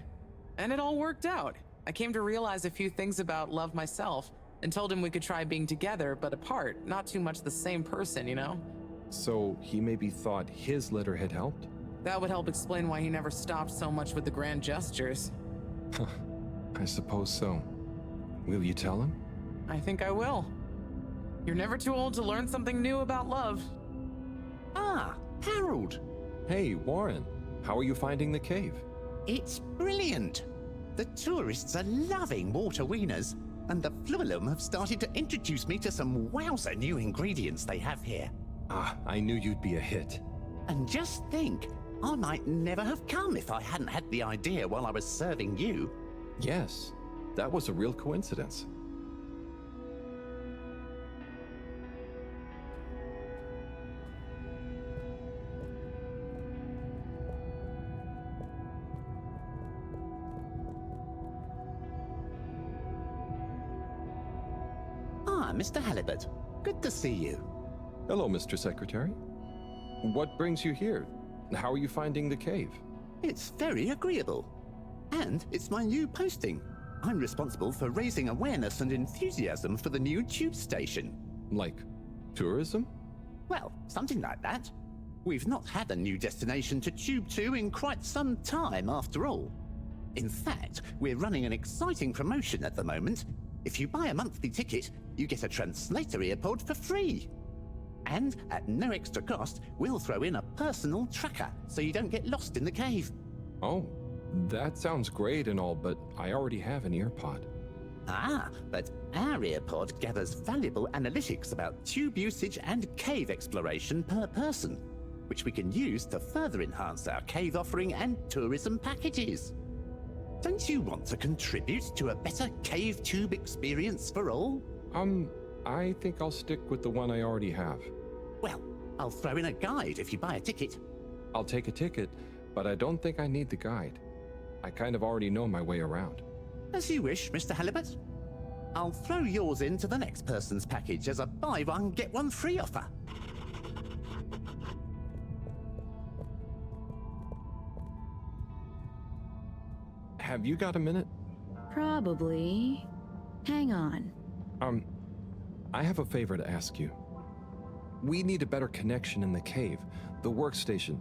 And it all worked out. I came to realize a few things about love myself, and told him we could try being together, but apart, not too much the same person, you know? So he maybe thought his letter had helped? That would help explain why he never stopped so much with the grand gestures. I suppose so. Will you tell him? I think I will. You're never too old to learn something new about love. Ah, Harold. Hey, Warren. How are you finding the cave? It's brilliant. The tourists are loving water wieners, and the Flumelum have started to introduce me to some wowzer new ingredients they have here. I knew you'd be a hit. And just think, I might never have come if I hadn't had the idea while I was serving you. Yes, that was a real coincidence. Mr. Halibut, good to see you. Hello, Mr. Secretary. What brings you here? How are you finding the cave? It's very agreeable. And it's my new posting. I'm responsible for raising awareness and enthusiasm for the new tube station. Like tourism? Well, something like that. We've not had a new destination to tube to in quite some time, after all. In fact, we're running an exciting promotion at the moment. If you buy a monthly ticket, you get a translator earpod for free. And at no extra cost, we'll throw in a personal tracker so you don't get lost in the cave. Oh, that sounds great and all, but I already have an earpod. Ah, but our earpod gathers valuable analytics about tube usage and cave exploration per person, which we can use to further enhance our cave offering and tourism packages. Don't you want to contribute to a better cave tube experience for all? I think I'll stick with the one I already have. Well, I'll throw in a guide if you buy a ticket. I'll take a ticket, but I don't think I need the guide. I kind of already know my way around. As you wish, Mr. Halibut. I'll throw yours into the next person's package as a buy one, get one free offer. Have you got a minute? Probably. Hang on. I have a favor to ask you. We need a better connection in the cave, the workstation.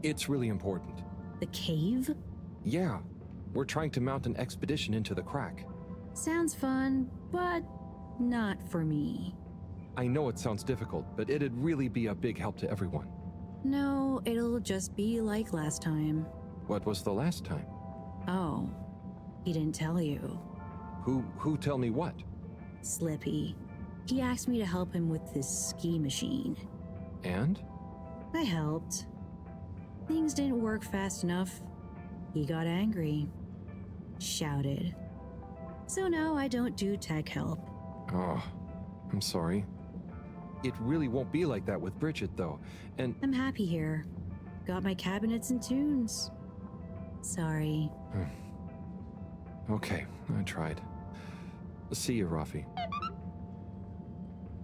It's really important. The cave? Yeah. We're trying to mount an expedition into the crack. Sounds fun, but not for me. I know it sounds difficult, but it'd really be a big help to everyone. No, it'll just be like last time. What was the last time? Oh, he didn't tell you. Who tell me what? Slippy. He asked me to help him with this ski machine. And? I helped. Things didn't work fast enough. He got angry. Shouted. So now I don't do tech help. Oh, I'm sorry. It really won't be like that with Bridget, though, and... I'm happy here. Got my cabinets and tunes. Sorry. Okay, I tried. See you, Rafi.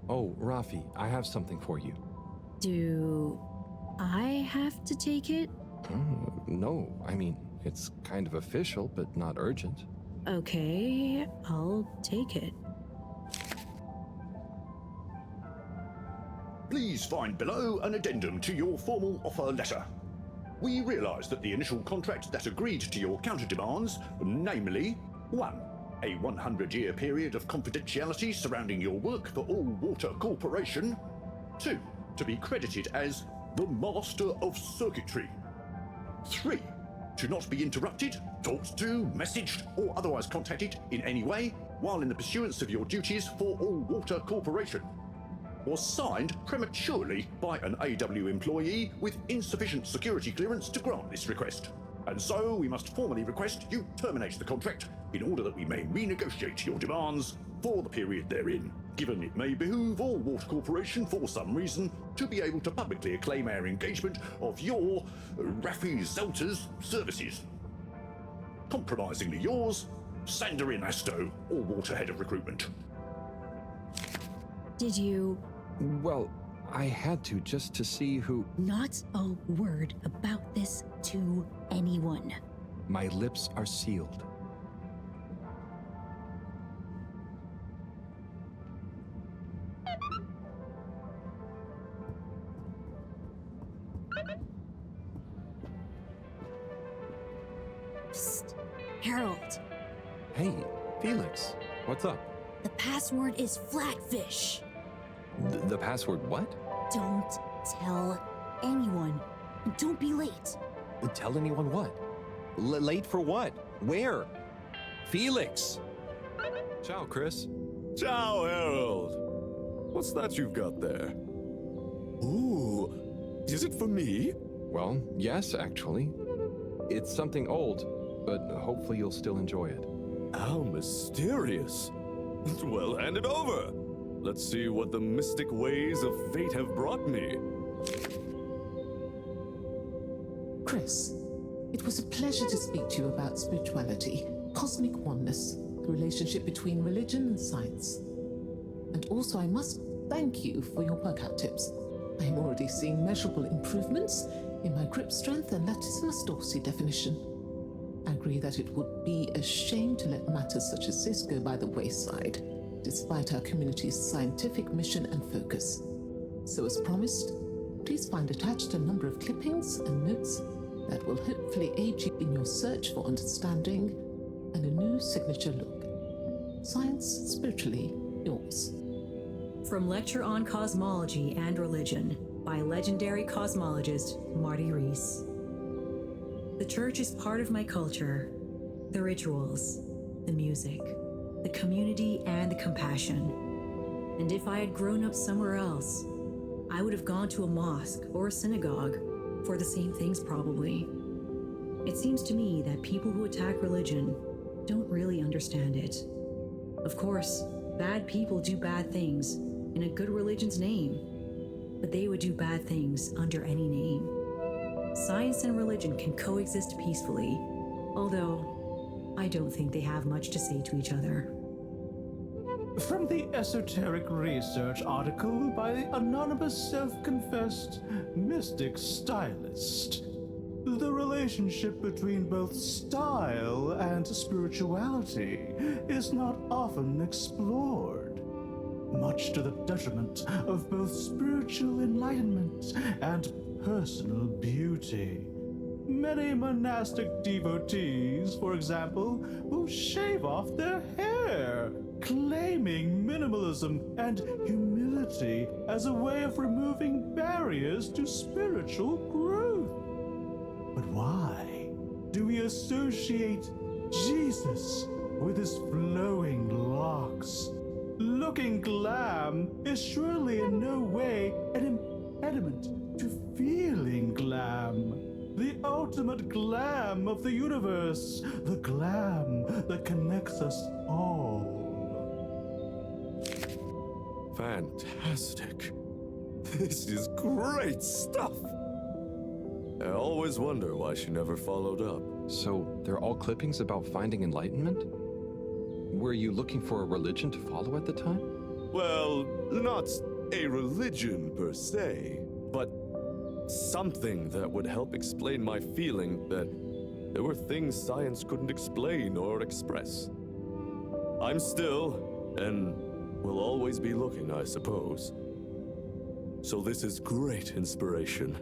Oh, Rafi, I have something for you. Do I have to take it? No, I mean, it's kind of official, but not urgent. Okay, I'll take it. Please find below an addendum to your formal offer letter. We realise that the initial contract that agreed to your counter-demands, namely 1. A 100-year period of confidentiality surrounding your work for All Water Corporation. 2. To be credited as the Master of Circuitry. 3. To not be interrupted, talked to, messaged, or otherwise contacted in any way while in the pursuance of your duties for All Water Corporation. Or signed prematurely by an AW employee with insufficient security clearance to grant this request. And so we must formally request you terminate the contract in order that we may renegotiate your demands for the period therein, given it may behoove All Water Corporation for some reason to be able to publicly acclaim our engagement of your Rafi Zelter's services. Compromisingly yours, Sandorin Asto, All Water Head of Recruitment. Did you... Well, I had to just to see who... Not a word about this to anyone. My lips are sealed. Psst. Harold. Hey, Felix, what's up? The password is Flatfish. The password what? Don't tell anyone. And don't be late. Tell anyone what? Late for what? Where? Felix! Ciao, Chris. Ciao, Harold. What's that you've got there? Ooh, is it for me? Well, yes, actually. It's something old, but hopefully you'll still enjoy it. How mysterious. Well, hand it over. Let's see what the mystic ways of fate have brought me. Chris, it was a pleasure to speak to you about spirituality, cosmic oneness, the relationship between religion and science. And also, I must thank you for your workout tips. I am already seeing measurable improvements in my grip strength and latissimus dorsi definition. I agree that it would be a shame to let matters such as this go by the wayside, despite our community's scientific mission and focus. So as promised, please find attached a number of clippings and notes that will hopefully aid you in your search for understanding and a new signature look. Science spiritually yours. From Lecture on Cosmology and Religion by legendary cosmologist Marty Rees. The church is part of my culture. The rituals, the music, the community, and the compassion. And if I had grown up somewhere else, I would have gone to a mosque or a synagogue for the same things probably. It seems to me that people who attack religion don't really understand it. Of course, bad people do bad things in a good religion's name, but they would do bad things under any name. Science and religion can coexist peacefully, although I don't think they have much to say to each other. From the esoteric research article by the anonymous self-confessed mystic stylist, the relationship between both style and spirituality is not often explored, much to the detriment of both spiritual enlightenment and personal beauty. Many monastic devotees, for example, will shave off their hair, claiming minimalism and humility as a way of removing barriers to spiritual growth. But why do we associate Jesus with his flowing locks? Looking glam is surely in no way an impediment to feeling glam. The ultimate glam of the universe, the glam that connects us all. Fantastic. This is great stuff. I always wonder why she never followed up. So, they're all clippings about finding enlightenment? Were you looking for a religion to follow at the time? Well, not a religion per se, but something that would help explain my feeling that there were things science couldn't explain or express. I'm still, and will always be looking, I suppose. So this is great inspiration.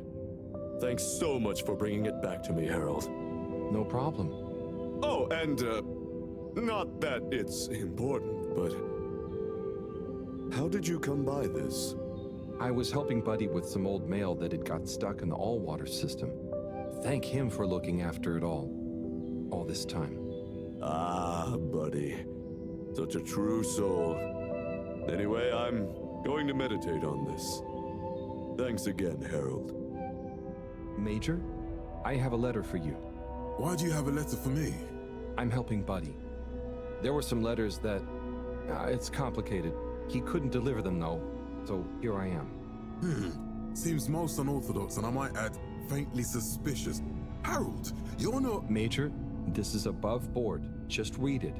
Thanks so much for bringing it back to me, Harold. No problem. Oh, and, not that it's important, but how did you come by this? I was helping Buddy with some old mail that had got stuck in the all-water system. Thank him for looking after it all this time. Ah, Buddy. Such a true soul. Anyway, I'm going to meditate on this. Thanks again, Harold. Major, I have a letter for you. Why do you have a letter for me? I'm helping Buddy. There were some letters that... it's complicated. He couldn't deliver them, though, so here I am. Seems most unorthodox, and I might add, faintly suspicious. Harold, you're not... Major, this is above board. Just read it.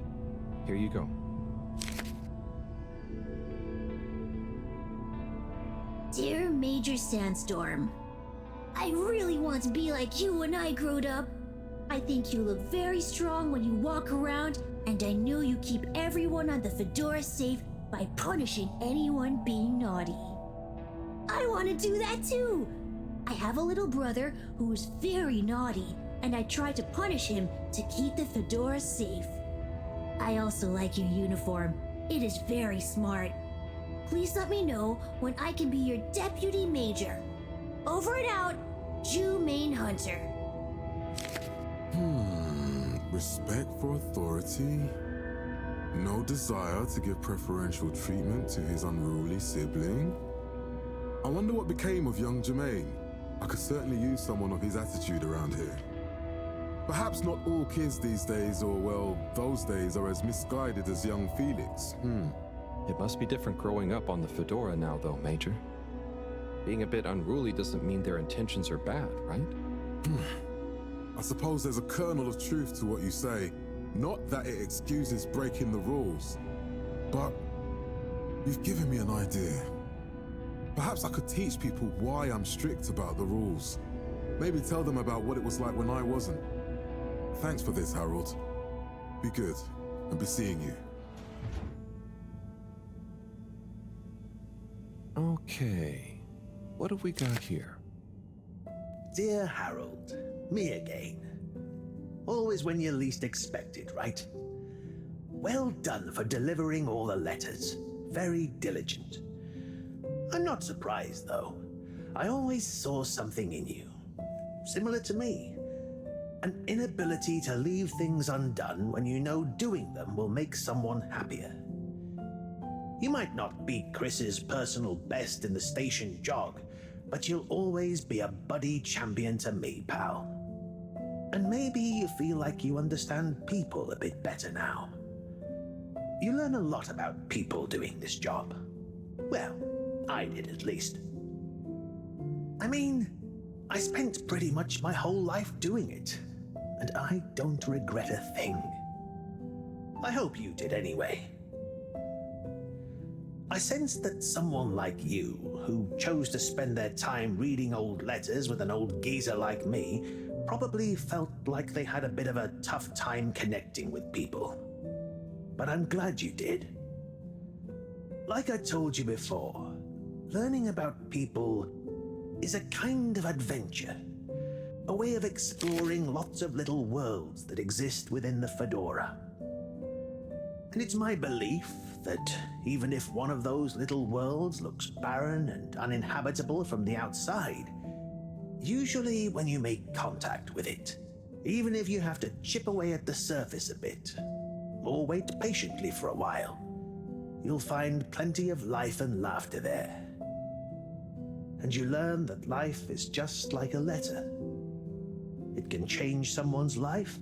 Here you go. Dear Major Sandstorm, I really want to be like you when I growed up. I think you look very strong when you walk around, and I know you keep everyone on the Fedora safe by punishing anyone being naughty. I want to do that too. I have a little brother who is very naughty, and I try to punish him to keep the Fedora safe. I also like your uniform. It is very smart. Please let me know when I can be your deputy major. Over and out, Jew Main Hunter. Respect for authority. No desire to give preferential treatment to his unruly sibling. I wonder what became of young Jermaine. I could certainly use someone of his attitude around here. Perhaps not all kids these days, or well, those days, are as misguided as young Felix. It must be different growing up on the Fedora now, though, Major. Being a bit unruly doesn't mean their intentions are bad, right? I suppose there's a kernel of truth to what you say. Not that it excuses breaking the rules, but you've given me an idea. Perhaps I could teach people why I'm strict about the rules. Maybe tell them about what it was like when I wasn't. Thanks for this, Harold. Be good, and be seeing you. Okay, what have we got here? Dear Harold, me again. Always when you least expect it, right? Well done for delivering all the letters. Very diligent. I'm not surprised, though. I always saw something in you, similar to me. An inability to leave things undone when you know doing them will make someone happier. You might not be Chris's personal best in the station jog, but you'll always be a buddy champion to me, pal. And maybe you feel like you understand people a bit better now. You learn a lot about people doing this job. Well, I did at least. I mean, I spent pretty much my whole life doing it, and I don't regret a thing. I hope you did anyway. I sensed that someone like you, who chose to spend their time reading old letters with an old geezer like me, probably felt like they had a bit of a tough time connecting with people. But I'm glad you did. Like I told you before, learning about people is a kind of adventure, a way of exploring lots of little worlds that exist within the Fedora. And it's my belief that even if one of those little worlds looks barren and uninhabitable from the outside, usually when you make contact with it, even if you have to chip away at the surface a bit, or wait patiently for a while, you'll find plenty of life and laughter there. And you learn that life is just like a letter. It can change someone's life,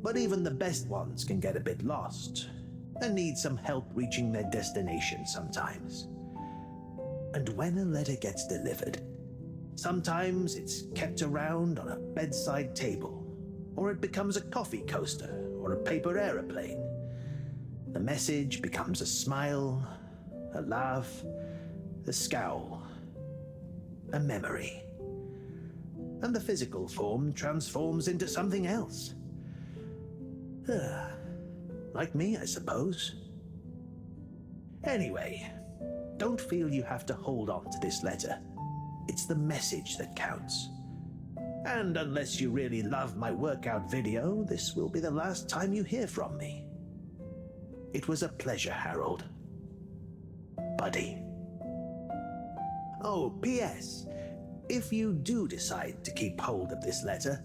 but even the best ones can get a bit lost and need some help reaching their destination sometimes. And when a letter gets delivered, sometimes it's kept around on a bedside table, or it becomes a coffee coaster or a paper aeroplane. The message becomes a smile, a laugh, a scowl, a memory. And the physical form transforms into something else. Like me, I suppose. Anyway, don't feel you have to hold on to this letter. It's the message that counts. And unless you really love my workout video, this will be the last time you hear from me. It was a pleasure, Harold. Buddy. Oh, P.S. If you do decide to keep hold of this letter,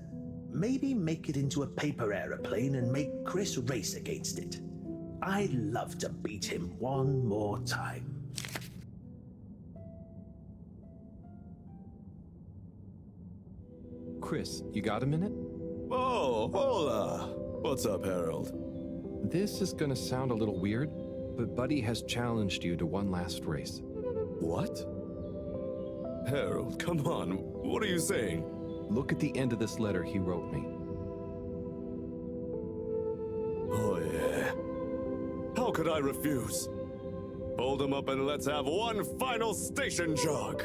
maybe make it into a paper aeroplane and make Chris race against it. I'd love to beat him one more time. Chris, you got a minute? Oh, hola! What's up, Harold? This is gonna sound a little weird, but Buddy has challenged you to one last race. What? Harold, come on. What are you saying? Look at the end of this letter he wrote me. Oh, yeah. How could I refuse? Hold him up and let's have one final station jog.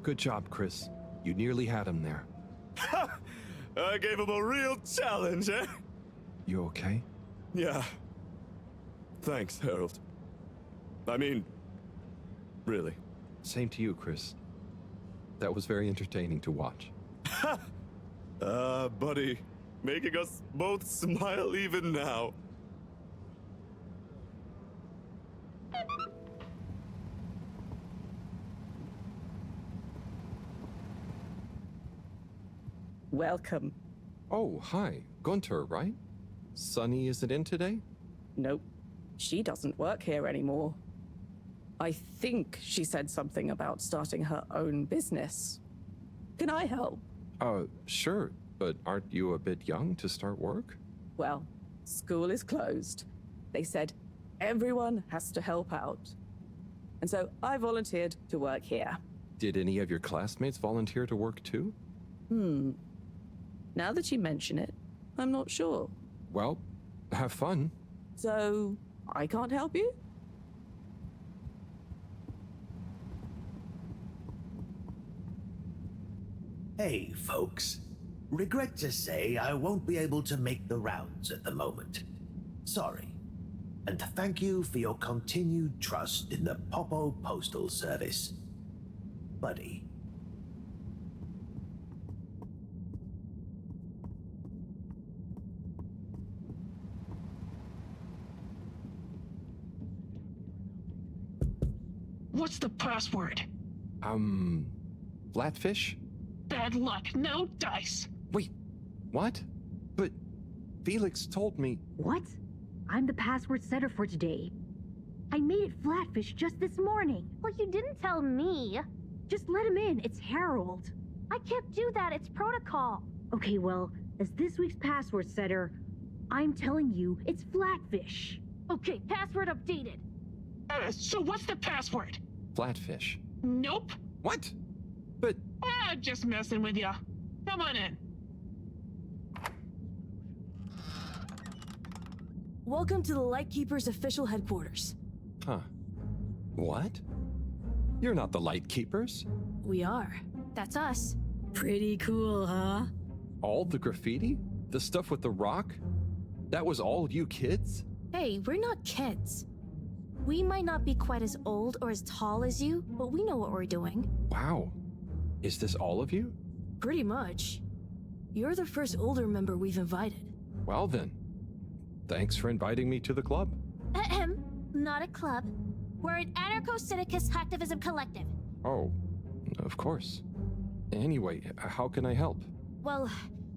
Good job, Chris. You nearly had him there. I gave him a real challenge, eh? You okay? Yeah. Thanks, Harold. I mean, really. Same to you, Chris. That was very entertaining to watch. Buddy, making us both smile even now. Welcome. Oh, hi. Gunter, right? Sunny isn't in today? Nope. She doesn't work here anymore. I think she said something about starting her own business. Can I help? Sure. But aren't you a bit young to start work? Well, school is closed. They said everyone has to help out. And so I volunteered to work here. Did any of your classmates volunteer to work too? Now that you mention it, I'm not sure. Well, have fun. So, I can't help you? Hey, folks. Regret to say I won't be able to make the rounds at the moment. Sorry. And thank you for your continued trust in the Popo Postal Service. Buddy. What's the password? Flatfish? Bad luck, no dice. Wait, what? But Felix told me. What? I'm the password setter for today. I made it Flatfish just this morning. Well, you didn't tell me. Just let him in, it's Harold. I can't do that, it's protocol. Okay, well, as this week's password setter, I'm telling you, it's Flatfish. Okay, password updated. So what's the password? Flatfish. Nope. What? But... just messing with ya. Come on in. Welcome to the Lightkeeper's official headquarters. Huh. What? You're not the Lightkeepers. We are. That's us. Pretty cool, huh? All the graffiti? The stuff with the rock? That was all you kids? Hey, we're not kids. We might not be quite as old or as tall as you, but we know what we're doing. Wow. Is this all of you? Pretty much. You're the first older member we've invited. Well then. Thanks for inviting me to the club. Ahem. Not a club. We're an anarcho-syndicist hacktivism collective. Oh, of course. Anyway, how can I help? Well,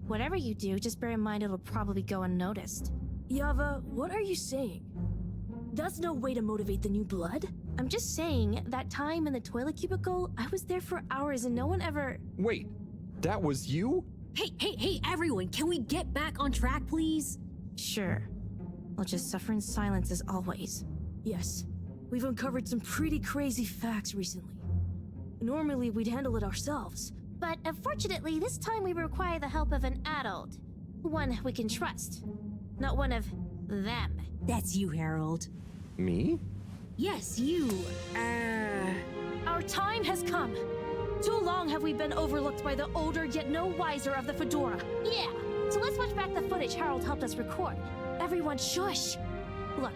whatever you do, just bear in mind it'll probably go unnoticed. Yava, what are you saying? That's no way to motivate the new blood? I'm just saying, that time in the toilet cubicle, I was there for hours and no one ever... Wait, that was you? Hey, everyone, can we get back on track, please? Sure. I'll just suffer in silence as always. Yes, we've uncovered some pretty crazy facts recently. Normally, we'd handle it ourselves. But unfortunately, this time we require the help of an adult. One we can trust. Not one of them. That's you, Harold. Me? Yes, you. Our time has come. Too long have we been overlooked by the older yet no wiser of the Fedora. Yeah, so let's watch back the footage Harold helped us record. Everyone shush. Look,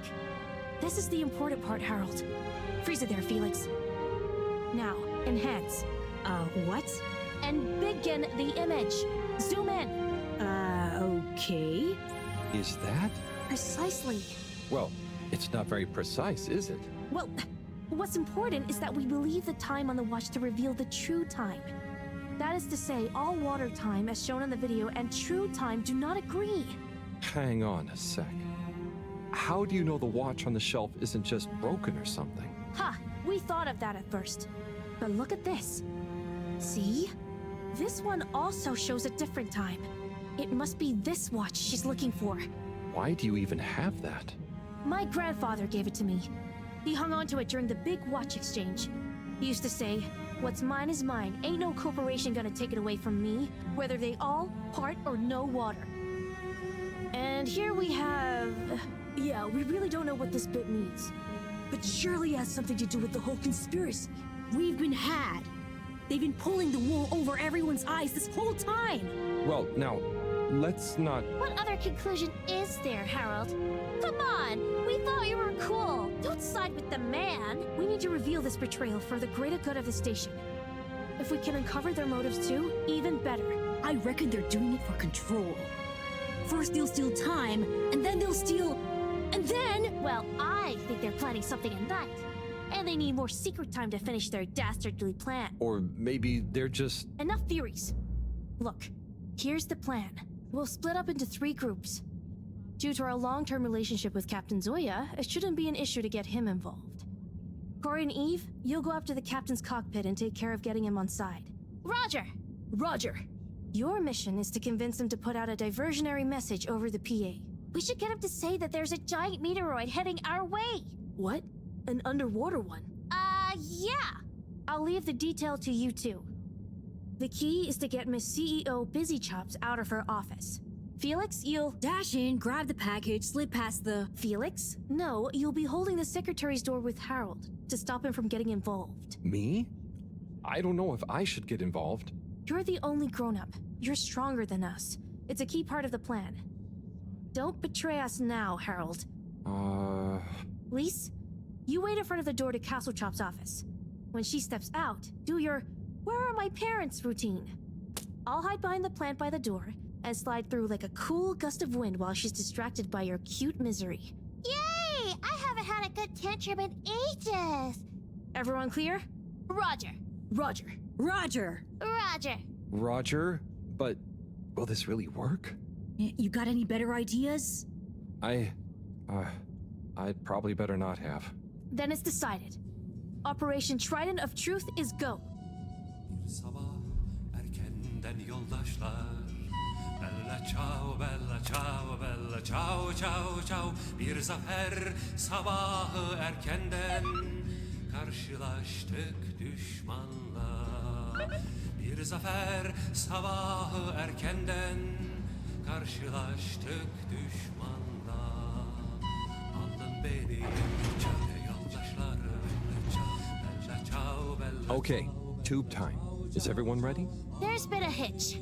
this is the important part, Harold. Freeze it there, Felix. Now, enhance. What? And begin the image. Zoom in. Okay. Is that? Precisely. Well, it's not very precise, is it? Well, what's important is that we believe the time on the watch to reveal the true time. That is to say, all water time, as shown in the video, and true time do not agree. Hang on a sec. How do you know the watch on the shelf isn't just broken or something? Ha! We thought of that at first. But look at this. See? This one also shows a different time. It must be this watch she's looking for. Why do you even have that? My grandfather gave it to me. He hung on to it during the big watch exchange. He used to say, "What's mine is mine. Ain't no corporation gonna take it away from me, whether they all, part, or no water." And here we have... Yeah, we really don't know what this bit means. But surely it has something to do with the whole conspiracy. We've been had. They've been pulling the wool over everyone's eyes this whole time. Well, now, let's not... What other conclusion is there, Harold? Come on! We thought you were cool! Don't side with the man! We need to reveal this betrayal for the greater good of the station. If we can uncover their motives too, even better. I reckon they're doing it for control. First they'll steal time, and then they'll steal... And then... Well, I think they're planning something at night. And they need more secret time to finish their dastardly plan. Or maybe they're just... Enough theories. Look, here's the plan. We'll split up into 3 groups. Due to our long-term relationship with Captain Zoya, it shouldn't be an issue to get him involved. Corey and Eve, you'll go up to the captain's cockpit and take care of getting him on side. Roger! Roger! Your mission is to convince him to put out a diversionary message over the PA. We should get him to say that there's a giant meteoroid heading our way. What? An underwater one? Yeah. I'll leave the detail to you two. The key is to get Miss CEO Busy Chops out of her office. Felix, you'll dash in, grab the package, slip past the... Felix? No, you'll be holding the secretary's door with Harold to stop him from getting involved. Me? I don't know if I should get involved. You're the only grown-up. You're stronger than us. It's a key part of the plan. Don't betray us now, Harold. Lise, you wait in front of the door to Castle Chop's office. When she steps out, do your "where are my parents" routine. I'll hide behind the plant by the door and slide through like a cool gust of wind while she's distracted by your cute misery. Yay! I haven't had a good tantrum in ages. Everyone clear? Roger. Roger. Roger. Roger. Roger, but will this really work? You got any better ideas? I'd probably better not have. Then it's decided. Operation Trident of Truth is go. Bella ciao, bella ciao, bella ciao, ciao, ciao. Bir zafer sabahı erkenden karşılaştık düşmanla. Bir zafer sabahı erkenden karşılaştık düşmanla. Aldın beni yoldaşları. Bella ciao, bella. Okay, tube time. Is everyone ready? There's been a hitch.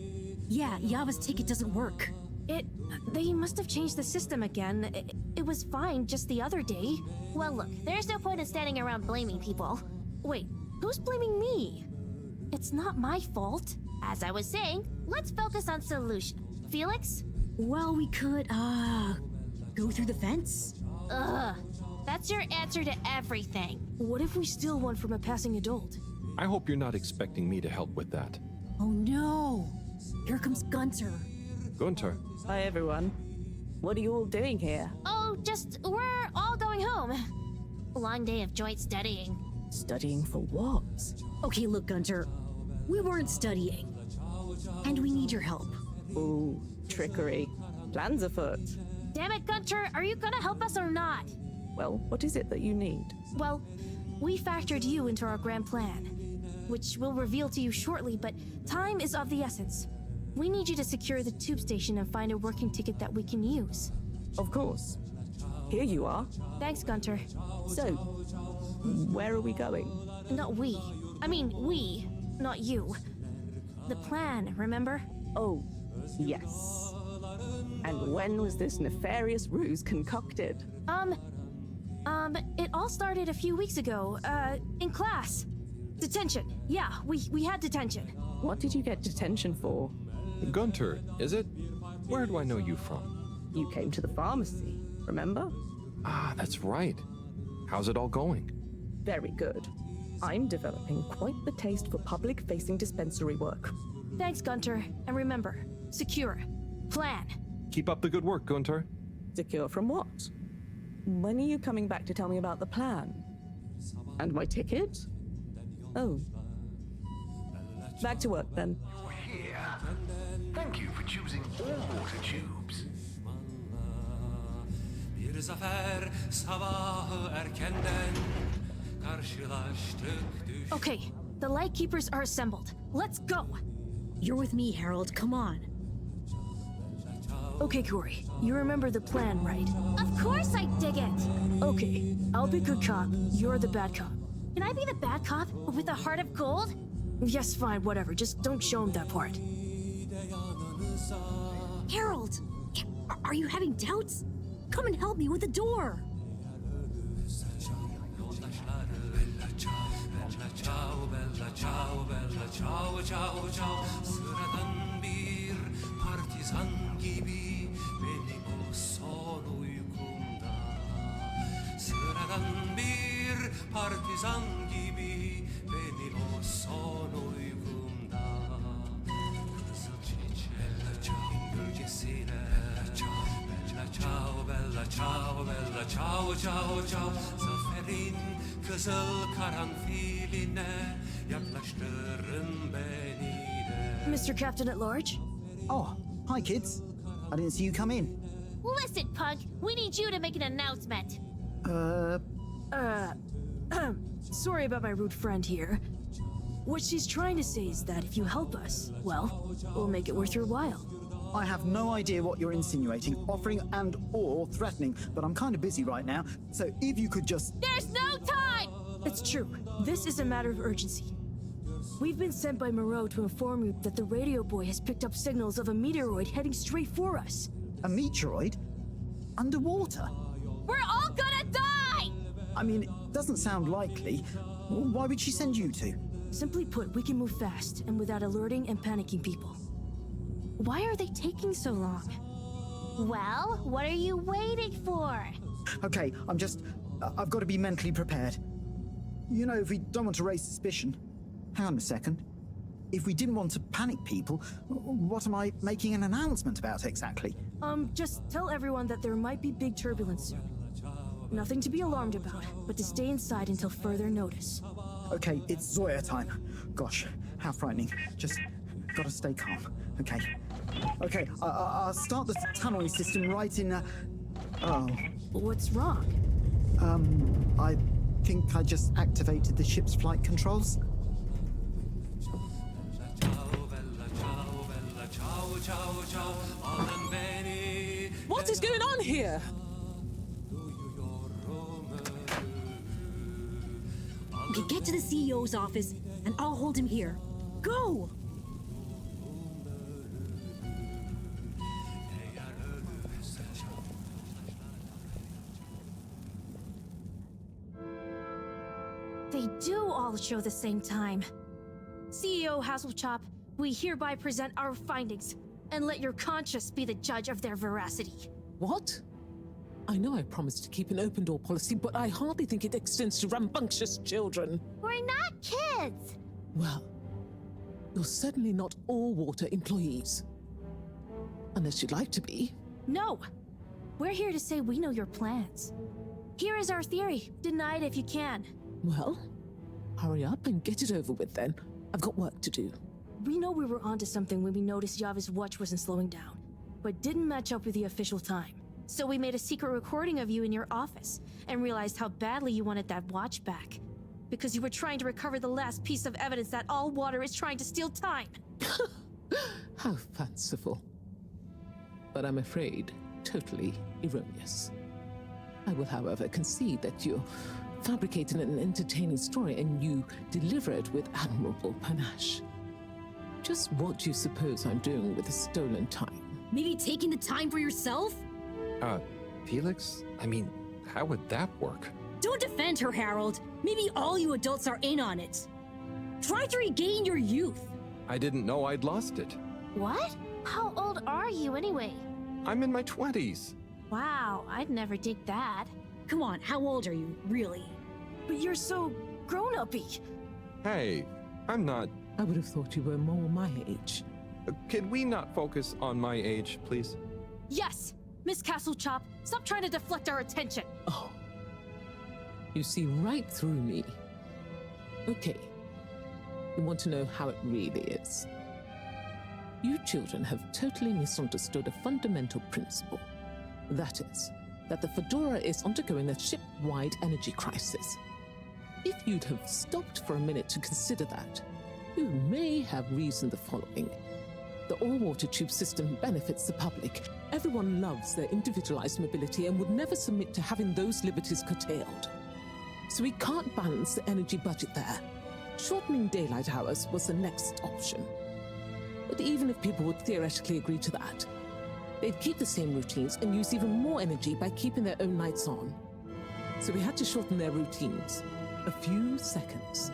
Yeah, Yava's ticket doesn't work. They must have changed the system again. It was fine just the other day. Well, look, there's no point in standing around blaming people. Wait, who's blaming me? It's not my fault. As I was saying, let's focus on solution. Felix? Well, we could, go through the fence? Ugh. That's your answer to everything. What if we steal one from a passing adult? I hope you're not expecting me to help with that. Oh no! Here comes Gunter. Gunter. Hi, everyone. What are you all doing here? Oh, we're all going home. A long day of joint studying. Studying for what? Okay, look, Gunter. We weren't studying. And we need your help. Ooh, trickery. Plans afoot. Damn it, Gunter, are you gonna help us or not? Well, what is it that you need? Well, we factored you into our grand plan, which we'll reveal to you shortly, but time is of the essence. We need you to secure the tube station and find a working ticket that we can use. Of course. Here you are. Thanks, Gunter. So, where are we going? Not we. I mean, we, not you. The plan, remember? Oh, yes. And when was this nefarious ruse concocted? It all started a few weeks ago, in class. Detention. Yeah, we had detention. What did you get detention for? Gunter, is it? Where do I know you from? You came to the pharmacy, remember? Ah, that's right. How's it all going? Very good. I'm developing quite the taste for public-facing dispensary work. Thanks, Gunter. And remember, secure. Plan. Keep up the good work, Gunter. Secure from what? When are you coming back to tell me about the plan? And my ticket? Oh. Back to work, then. Here. Thank you for choosing all water tubes. Bir zafer sabahı erkenden karşılaştık Okay, the Lightkeepers are assembled. Let's go! You're with me, Harold. Come on. Okay, Corey. You remember the plan, right? Of course I dig it! Okay, I'll be good cop. You're the bad cop. Can I be the bad cop with a heart of gold? Yes, fine, whatever. Just don't show him that part. Harold! Are you having doubts? Come and help me with the door! Sıradan bir partizan gibi benim o son uykumda. Sıradan bir partizan gibi benim o son uykumda. Kızıl çiçeğin gölgesine bella ciao, bella ciao, bella ciao, ciao, ciao. Zaferin kızıl karanfiline yaklaştırın beni de. Mr. Captain at Large? Oh, hi kids. I didn't see you come in. Listen, punk, we need you to make an announcement. Sorry about my rude friend here. What she's trying to say is that if you help us, well, we'll make it worth your while. I have no idea what you're insinuating, offering and or threatening, but I'm kind of busy right now, so if you could just... There's no time! It's true. This is a matter of urgency. We've been sent by Mareaux to inform you that the radio boy has picked up signals of a meteoroid heading straight for us. A meteoroid? Underwater? We're all gonna die! I mean, it doesn't sound likely. Why would she send you two? Simply put, we can move fast and without alerting and panicking people. Why are they taking so long? Well, what are you waiting for? Okay, I've got to be mentally prepared. You know, if we don't want to raise suspicion... Hang on a second. If we didn't want to panic people, what am I making an announcement about exactly? Just tell everyone that there might be big turbulence soon. Nothing to be alarmed about, but to stay inside until further notice. Okay, it's Zoya time. Gosh, how frightening. Just gotta stay calm. Okay. Okay, I'll start the tunneling system right in... Oh. What's wrong? I think I just activated the ship's flight controls. What is going on here? Okay, get to the CEO's office, and I'll hold him here. Go! They do all show the same time. CEO Hasselchop, we hereby present our findings, and let your conscience be the judge of their veracity. What? I know I promised to keep an open door policy, but I hardly think it extends to rambunctious children. We're not kids! Well, you're certainly not all water employees. Unless you'd like to be. No! We're here to say we know your plans. Here is our theory. Deny it if you can. Well, hurry up and get it over with then. I've got work to do. We know we were onto something when we noticed Yava's watch wasn't slowing down, but didn't match up with the official time. So we made a secret recording of you in your office and realized how badly you wanted that watch back. Because you were trying to recover the last piece of evidence that all water is trying to steal time. How fanciful. But I'm afraid totally erroneous. I will, however, concede that you fabricated an entertaining story and you deliver it with admirable panache. Just what do you suppose I'm doing with the stolen time? Maybe taking the time for yourself? Felix? I mean, how would that work? Don't defend her, Harold. Maybe all you adults are in on it. Try to regain your youth. I didn't know I'd lost it. What? How old are you anyway? I'm in my 20s. Wow, I'd never dig that. Come on, how old are you, really? But you're so grown-up-y. Hey, I'm not... I would have thought you were more my age. Could we not focus on my age, please? Yes! Miss Castlechop, stop trying to deflect our attention! Oh. You see right through me. Okay. You want to know how it really is. You children have totally misunderstood a fundamental principle. That is, that the Fedora is undergoing a ship-wide energy crisis. If you'd have stopped for a minute to consider that, you may have reasoned the following. The all-water tube system benefits the public. Everyone loves their individualized mobility and would never submit to having those liberties curtailed. So we can't balance the energy budget there. Shortening daylight hours was the next option. But even if people would theoretically agree to that, they'd keep the same routines and use even more energy by keeping their own lights on. So we had to shorten their routines. A few seconds.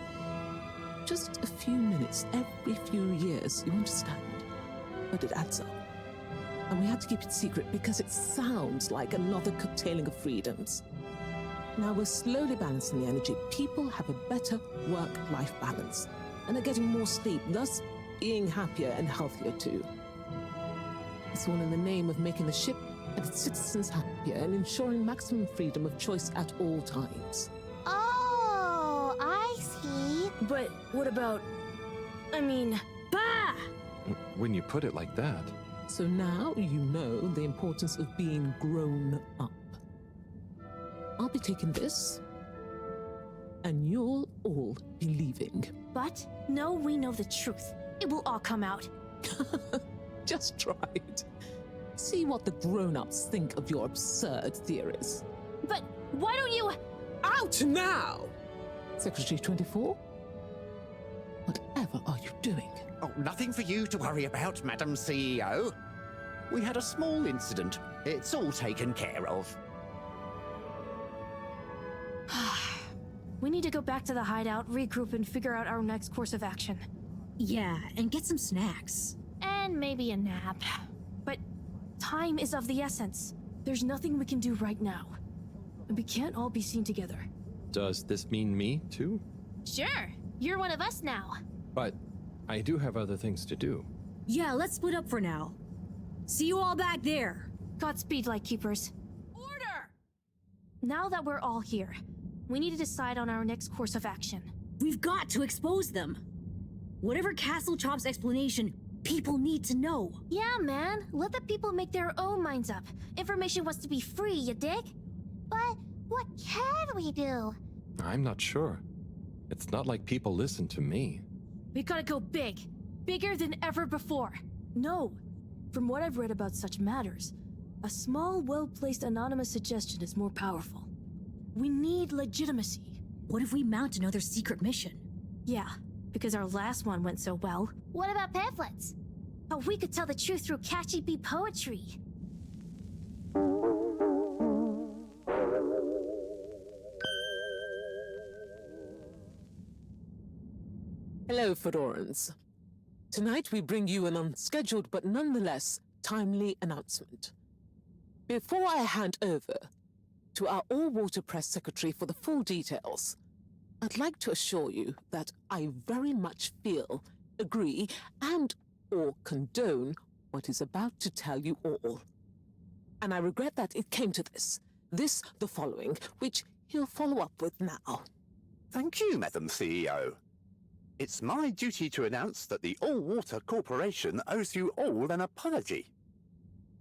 Just a few minutes every few years, you understand? But it adds up. And we had to keep it secret because it sounds like another curtailing of freedoms. Now we're slowly balancing the energy. People have a better work-life balance and are getting more sleep, thus being happier and healthier too. It's all in the name of making the ship and its citizens happier and ensuring maximum freedom of choice at all times. Oh, I see. But what about... I mean... Bah! When you put it like that. So now you know the importance of being grown up. I'll be taking this, and you'll all be leaving. But no, we know the truth. It will all come out. Just try it. See what the grown-ups think of your absurd theories. But why don't you... Out now! Secretary 24? Whatever are you doing? Oh, nothing for you to worry about, Madam CEO. We had a small incident. It's all taken care of. We need to go back to the hideout, regroup, and figure out our next course of action. Yeah, and get some snacks. And maybe a nap. But time is of the essence. There's nothing we can do right now. And we can't all be seen together. Does this mean me, too? Sure, you're one of us now. But I do have other things to do. Yeah, let's split up for now. See you all back there. Godspeed, Lightkeepers. Order! Now that we're all here, we need to decide on our next course of action. We've got to expose them. Whatever Castle Chop's explanation, people need to know. Yeah, man. Let the people make their own minds up. Information wants to be free, you dig? But what can we do? I'm not sure. It's not like people listen to me. We gotta go big. Bigger than ever before. No. From what I've read about such matters, a small, well-placed anonymous suggestion is more powerful. We need legitimacy. What if we mount another secret mission? Yeah, because our last one went so well. What about pamphlets? Oh, we could tell the truth through catchy bee poetry. Hello, Fedorans. Tonight we bring you an unscheduled but nonetheless timely announcement. Before I hand over to our all-water press secretary for the full details, I'd like to assure you that I very much feel, agree, and/or condone what is about to tell you all. And I regret that it came to this, the following, which he'll follow up with now. Thank you, Madam CEO. It's my duty to announce that the All-Water Corporation owes you all an apology.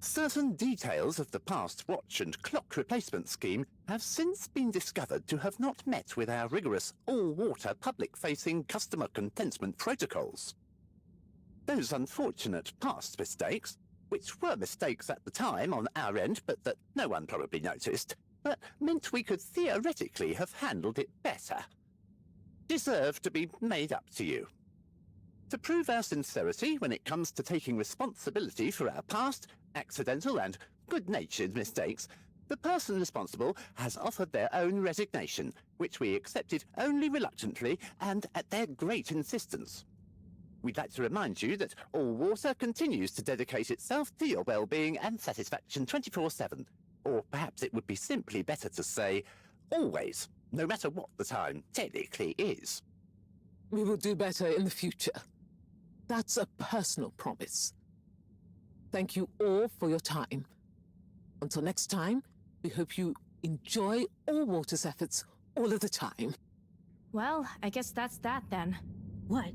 Certain details of the past watch and clock replacement scheme have since been discovered to have not met with our rigorous all-water public-facing customer contentment protocols. Those unfortunate past mistakes, which were mistakes at the time on our end but that no one probably noticed, but meant we could theoretically have handled it better, deserve to be made up to you. To prove our sincerity when it comes to taking responsibility for our past, accidental and good-natured mistakes, the person responsible has offered their own resignation, which we accepted only reluctantly and at their great insistence. We'd like to remind you that All Water continues to dedicate itself to your well-being and satisfaction 24/7, or perhaps it would be simply better to say, always, no matter what the time technically is. We will do better in the future. That's a personal promise. Thank you all for your time. Until next time, we hope you enjoy All Water's efforts all of the time. Well, I guess that's that then. What?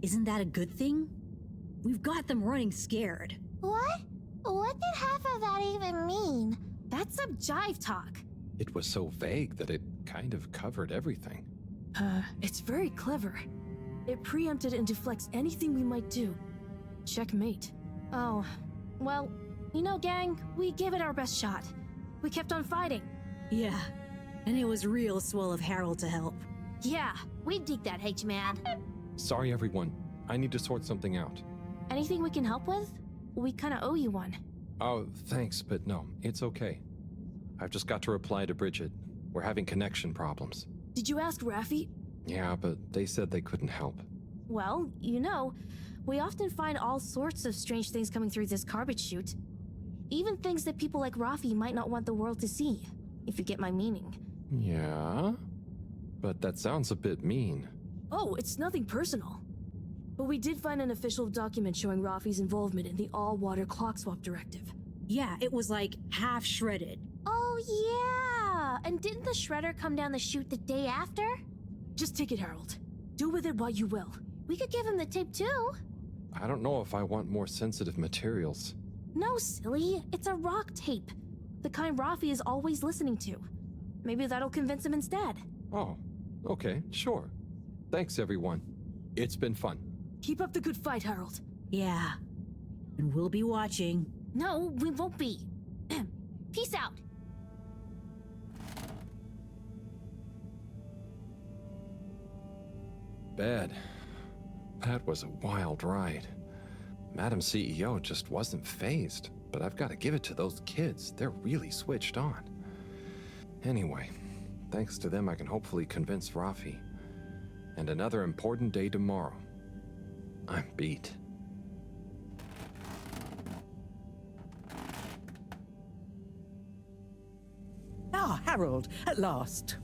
Isn't that a good thing? We've got them running scared. What? What did half of that even mean? That's some jive talk. It was so vague that it kind of covered everything. It's very clever. It preempted and deflects anything we might do. Checkmate. Oh, well, you know, gang, we gave it our best shot. We kept on fighting. Yeah, and it was real swell of Harold to help. Yeah, We dig that, H-Man. Sorry, everyone. I need to sort something out. anything we can help with? We kinda owe you one. Oh, thanks, but no, it's okay. I've just got to reply to Bridget. We're having connection problems. Did you ask Raffi? Yeah, but they said they couldn't help. Well, you know, we often find all sorts of strange things coming through this garbage chute. Even things that people like Raffi might not want the world to see, if you get my meaning. Yeah? But that sounds a bit mean. Oh, it's nothing personal. But we did find an official document showing Raffi's involvement in the all-water clock swap directive. Yeah, it was like half shredded. Oh, yeah! And didn't the shredder come down the chute the day after? Just take it, Harold. Do with it what you will. We could give him the tape, too. I don't know if I want more sensitive materials. No, silly. It's a rock tape. The kind Raffi is always listening to. Maybe that'll convince him instead. Oh, okay, sure. Thanks, everyone. It's been fun. Keep up the good fight, Harold. Yeah. And we'll be watching. No, we won't be. Peace out. Bad. That was a wild ride. Madam CEO just wasn't fazed, but I've got to give it to those kids. They're really switched on. Anyway, thanks to them I can hopefully convince Rafi. And another important day tomorrow. I'm beat. Ah, Harold, at last.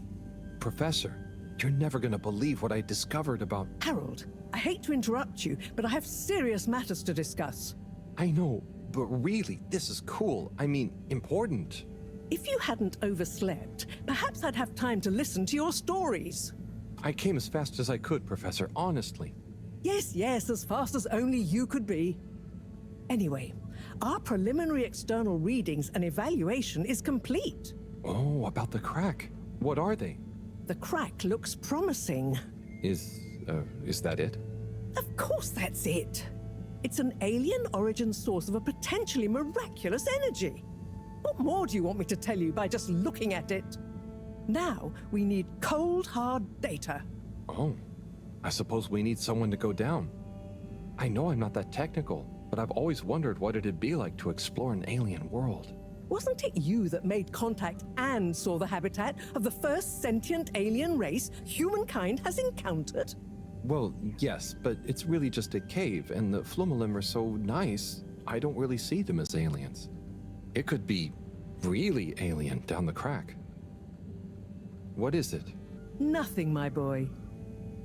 Professor, you're never gonna believe what I discovered about... Harold, I hate to interrupt you, but I have serious matters to discuss. I know, but really, this is cool. I mean, important. If you hadn't overslept, perhaps I'd have time to listen to your stories. I came as fast as I could, Professor, honestly. Yes, yes, as fast as only you could be. Anyway, our preliminary external readings and evaluation is complete. Oh, about the crack. What are they? The crack looks promising. Is that it? Of course that's it. It's an alien origin source of a potentially miraculous energy. What more do you want me to tell you by just looking at it? Now, we need cold, hard data. Oh, I suppose we need someone to go down. I know I'm not that technical, but I've always wondered what it'd be like to explore an alien world. Wasn't it you that made contact and saw the habitat of the first sentient alien race humankind has encountered? Well, yes, but it's really just a cave, and the Flumalim are so nice, I don't really see them as aliens. It could be really alien down the crack. What is it? Nothing, my boy.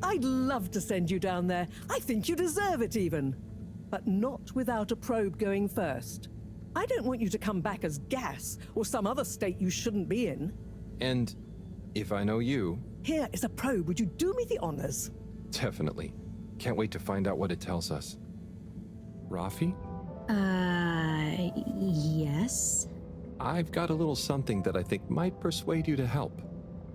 I'd love to send you down there. I think you deserve it even. But not without a probe going first. I don't want you to come back as gas or some other state you shouldn't be in. And if I know you... Here is a probe. Would you do me the honors? Definitely. Can't wait to find out what it tells us. Rafi? Yes? I've got a little something that I think might persuade you to help.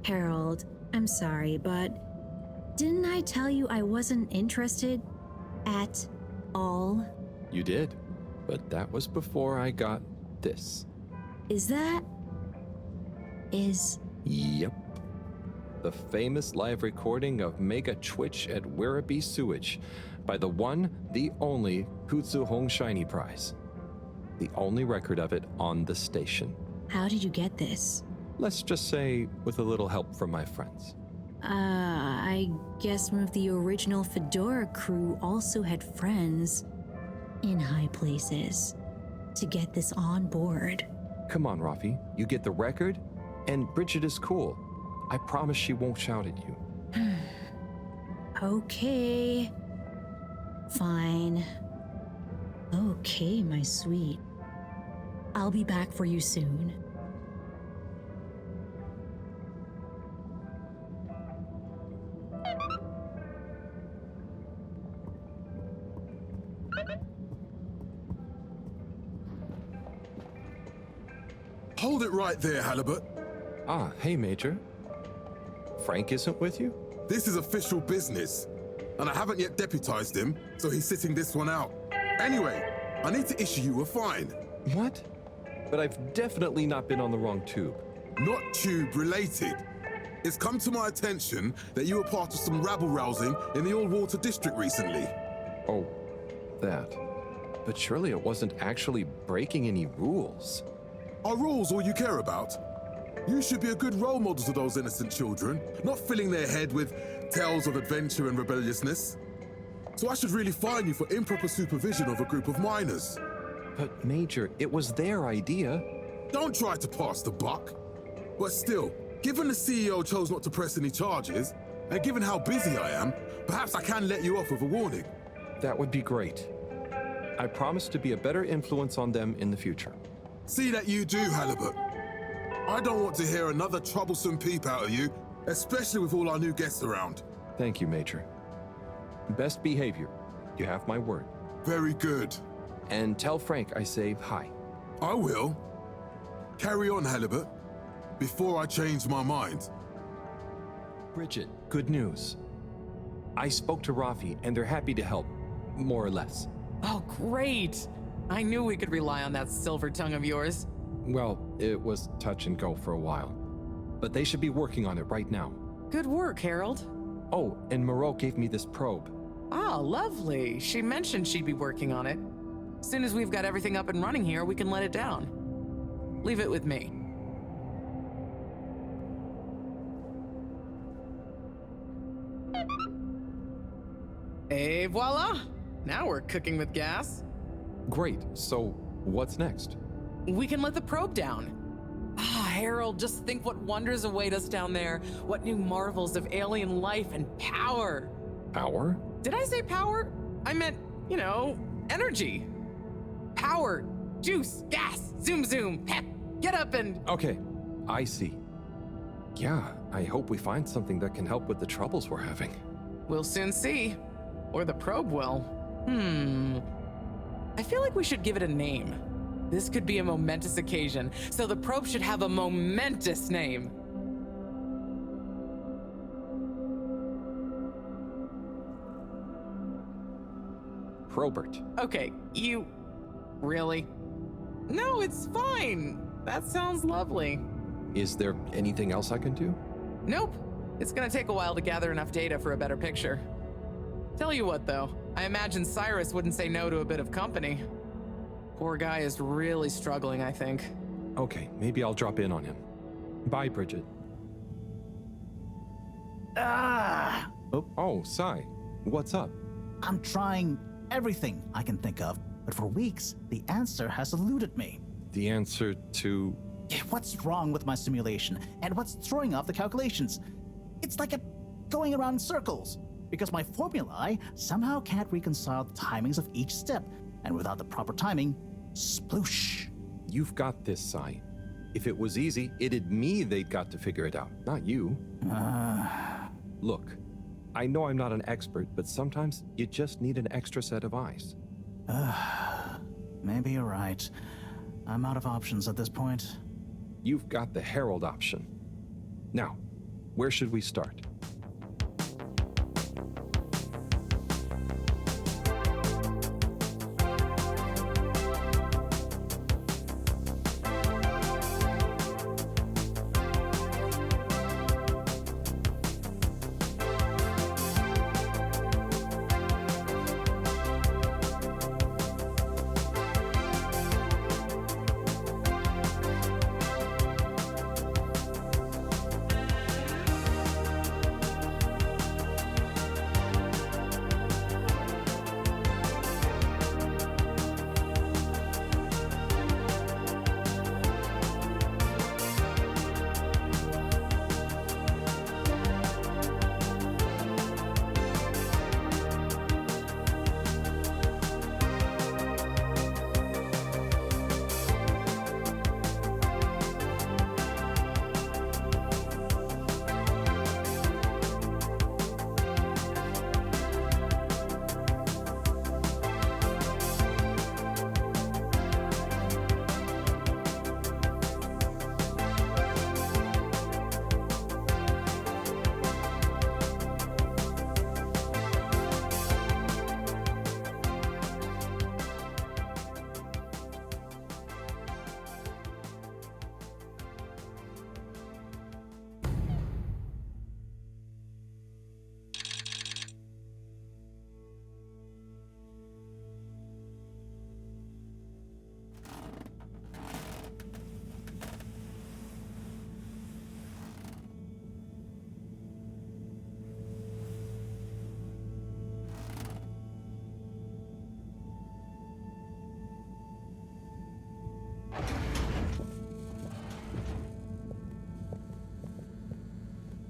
Harold, I'm sorry, but didn't I tell you I wasn't interested at all? You did, but that was before I got this. Yep. The famous live recording of Mega Twitch at Werribee Sewage by the one, the only Kutsu Hong Shiny Prize. The only record of it on the station. How did you get this? Let's just say with a little help from my friends. I guess one of the original Fedora crew also had friends in high places to get this on board. Come on, Rafi. You get the record, and Bridget is cool. I promise she won't shout at you. Okay. Fine. Okay, my sweet. I'll be back for you soon. Hold it right there, Halibut. Ah, hey, Major. Frank isn't with you? This is official business, and I haven't yet deputized him, so he's sitting this one out. Anyway, I need to issue you a fine. What? But I've definitely not been on the wrong tube. Not tube related. It's come to my attention that you were part of some rabble-rousing in the Old Water District recently. Oh, that. But surely it wasn't actually breaking any rules. Are rules all you care about? You should be a good role model to those innocent children, not filling their head with tales of adventure and rebelliousness. So I should really fine you for improper supervision of a group of minors. But Major, it was their idea. Don't try to pass the buck. But still, given the CEO chose not to press any charges, and given how busy I am, perhaps I can let you off with a warning. That would be great. I promise to be a better influence on them in the future. See that you do, Halibut. I don't want to hear another troublesome peep out of you, especially with all our new guests around. Thank you, Major. Best behavior. You have my word. Very good. And tell Frank I say hi. I will. Carry on, Halibut, before I change my mind. Bridget, good news. I spoke to Rafi, and they're happy to help, more or less. Oh, great. I knew we could rely on that silver tongue of yours. Well, it was touch and go for a while. But they should be working on it right now. Good work, Harold. Oh, and Mareaux gave me this probe. Ah, lovely. She mentioned she'd be working on it. As soon as we've got everything up and running here, we can let it down. Leave it with me. Et voila! Now we're cooking with gas. Great, so what's next? We can let the probe down. Ah, Harold, just think what wonders await us down there. What new marvels of alien life and power. Power? Did I say power? I meant, energy. Power, juice, gas, zoom zoom, pep. Get up and... Okay, I see. Yeah, I hope we find something that can help with the troubles we're having. We'll soon see. Or the probe will. I feel like we should give it a name. This could be a momentous occasion, so the probe should have a momentous name. Probert. Okay, Really? No, it's fine. That sounds lovely. Is there anything else I can do? Nope. It's gonna take a while to gather enough data for a better picture. Tell you what, though, I imagine Cyrus wouldn't say no to a bit of company. Poor guy is really struggling, I think. Okay, maybe I'll drop in on him. Bye, Bridget. Oh, Sai. What's up? I'm trying everything I can think of, but for weeks, the answer has eluded me. The answer to... What's wrong with my simulation, and what's throwing off the calculations? It's like going around in circles, because my formulae somehow can't reconcile the timings of each step, and without the proper timing, sploosh. You've got this, Sai. If it was easy, it'd me they'd got to figure it out, not you. Look, I know I'm not an expert, but sometimes you just need an extra set of eyes. Maybe you're right. I'm out of options at this point. You've got the Herald option. Now, where should we start?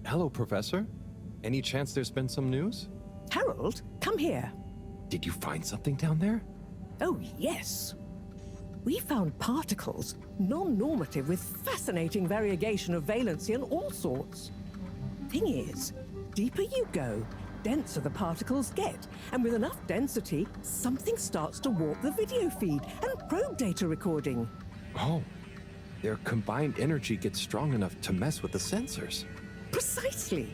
Hello, Professor. Any chance there's been some news? Harold, come here. Did you find something down there? Oh, yes. We found particles, non-normative with fascinating variegation of valency and all sorts. Thing is, deeper you go, denser the particles get, and with enough density, something starts to warp the video feed and probe data recording. Oh, their combined energy gets strong enough to mess with the sensors. Precisely.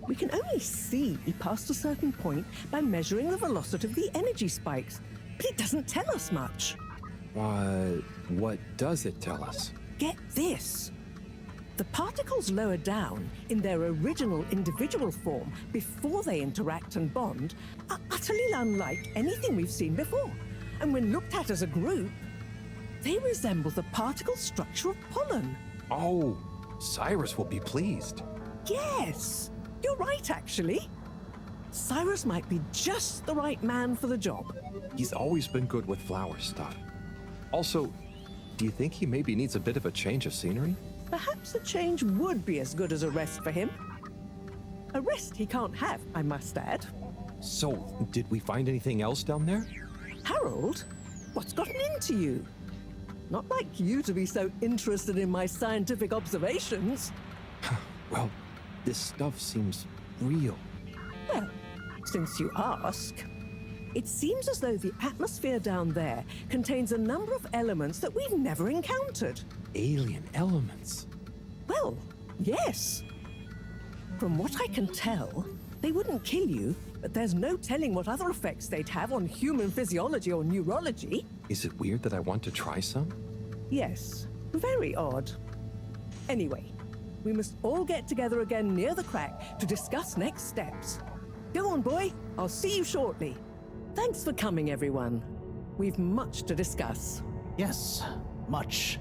We can only see past a certain point by measuring the velocity of the energy spikes. but it doesn't tell us much. What does it tell us? Get this. The particles lower down in their original individual form before they interact and bond are utterly unlike anything we've seen before. And when looked at as a group, they resemble the particle structure of pollen. Oh, Cyrus will be pleased. Yes, you're right, actually. Cyrus might be just the right man for the job. He's always been good with flower stuff. Also, do you think he maybe needs a bit of a change of scenery? Perhaps a change would be as good as a rest for him. A rest he can't have, I must add. So, did we find anything else down there? Harold, what's gotten into you? Not like you to be so interested in my scientific observations. Well, this stuff seems real. Well, since you ask, it seems as though the atmosphere down there contains a number of elements that we've never encountered. Alien elements? Well, yes. From what I can tell, they wouldn't kill you, but there's no telling what other effects they'd have on human physiology or neurology. Is it weird that I want to try some? Yes, very odd. Anyway, we must all get together again near the crack to discuss next steps. Go on, boy. I'll see you shortly. Thanks for coming, everyone. We've much to discuss. Yes, much.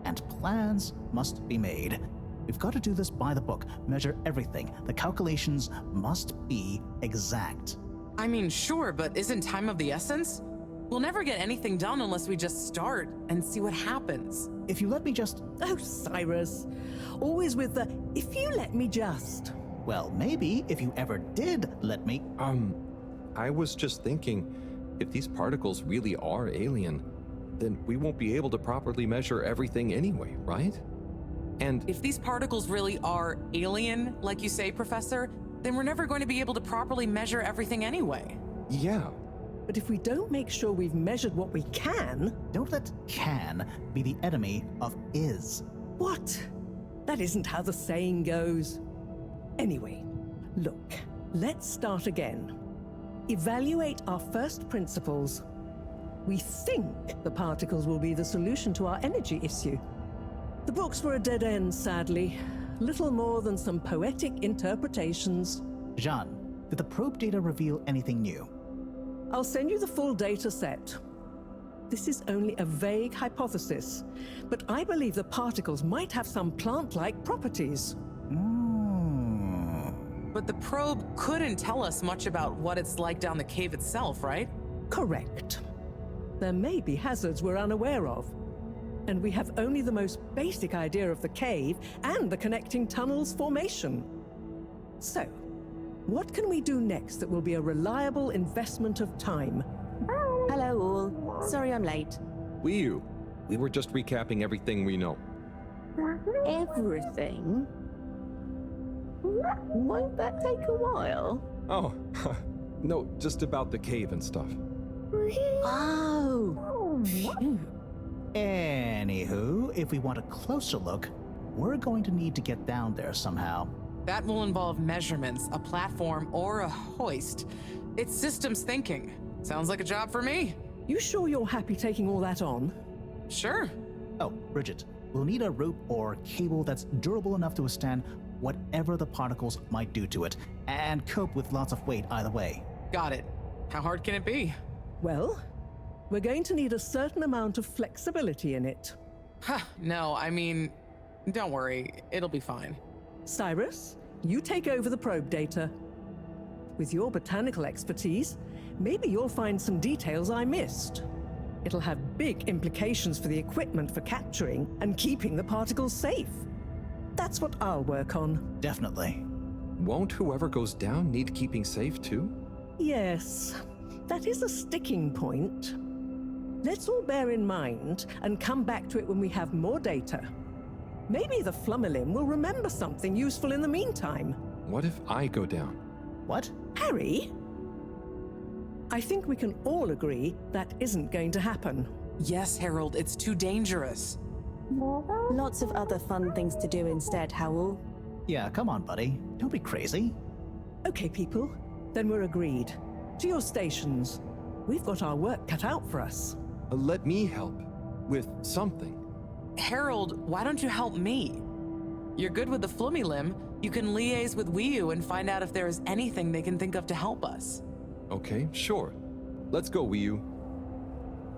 And plans must be made. We've got to do this by the book, measure everything. The calculations must be exact. I mean, sure, but isn't time of the essence? We'll never get anything done unless we just start and see what happens. If you let me just... Oh, Cyrus. Always with the, if you let me just. Well, maybe if you ever did let me... I was just thinking, if these particles really are alien, then we won't be able to properly measure everything anyway, right? And if these particles really are alien, like you say, Professor, then we're never going to be able to properly measure everything anyway. Yeah. But if we don't make sure we've measured what we can... Don't let can be the enemy of is. What? That isn't how the saying goes. Anyway, look, let's start again. Evaluate our first principles. We think the particles will be the solution to our energy issue. The books were a dead end, sadly. Little more than some poetic interpretations. Jeanne, did the probe data reveal anything new? I'll send you the full data set. This is only a vague hypothesis, but I believe the particles might have some plant-like properties. But the probe couldn't tell us much about what it's like down the cave itself, right? Correct. There may be hazards we're unaware of, and we have only the most basic idea of the cave and the connecting tunnels formation. So, what can we do next that will be a reliable investment of time? Hello all. Sorry I'm late. We were just recapping everything we know. Everything? Won't that take a while? Oh, no, just about the cave and stuff. Oh. Anywho, if we want a closer look, we're going to need to get down there somehow. That will involve measurements, a platform, or a hoist. It's systems thinking. Sounds like a job for me. You sure you're happy taking all that on? Sure. Oh, Bridget, we'll need a rope or cable that's durable enough to withstand whatever the particles might do to it, and cope with lots of weight either way. Got it. How hard can it be? Well, we're going to need a certain amount of flexibility in it. No, I mean, don't worry, it'll be fine. Cyrus, you take over the probe data. With your botanical expertise, maybe you'll find some details I missed. It'll have big implications for the equipment for capturing and keeping the particles safe. That's what I'll work on. Definitely. Won't whoever goes down need keeping safe too? Yes, that is a sticking point. Let's all bear in mind and come back to it when we have more data. Maybe the Flummerlim will remember something useful in the meantime. What if I go down? What? Harry? I think we can all agree that isn't going to happen. Yes, Harold, it's too dangerous. Lots of other fun things to do instead, Howell. Yeah, come on, buddy. Don't be crazy. Okay, people. Then we're agreed. To your stations. We've got our work cut out for us. Let me help with something. Harold, why don't you help me? You're good with the flummy limb. You can liaise with Wiyu and find out if there is anything they can think of to help us. Okay, sure. Let's go, Wiyu.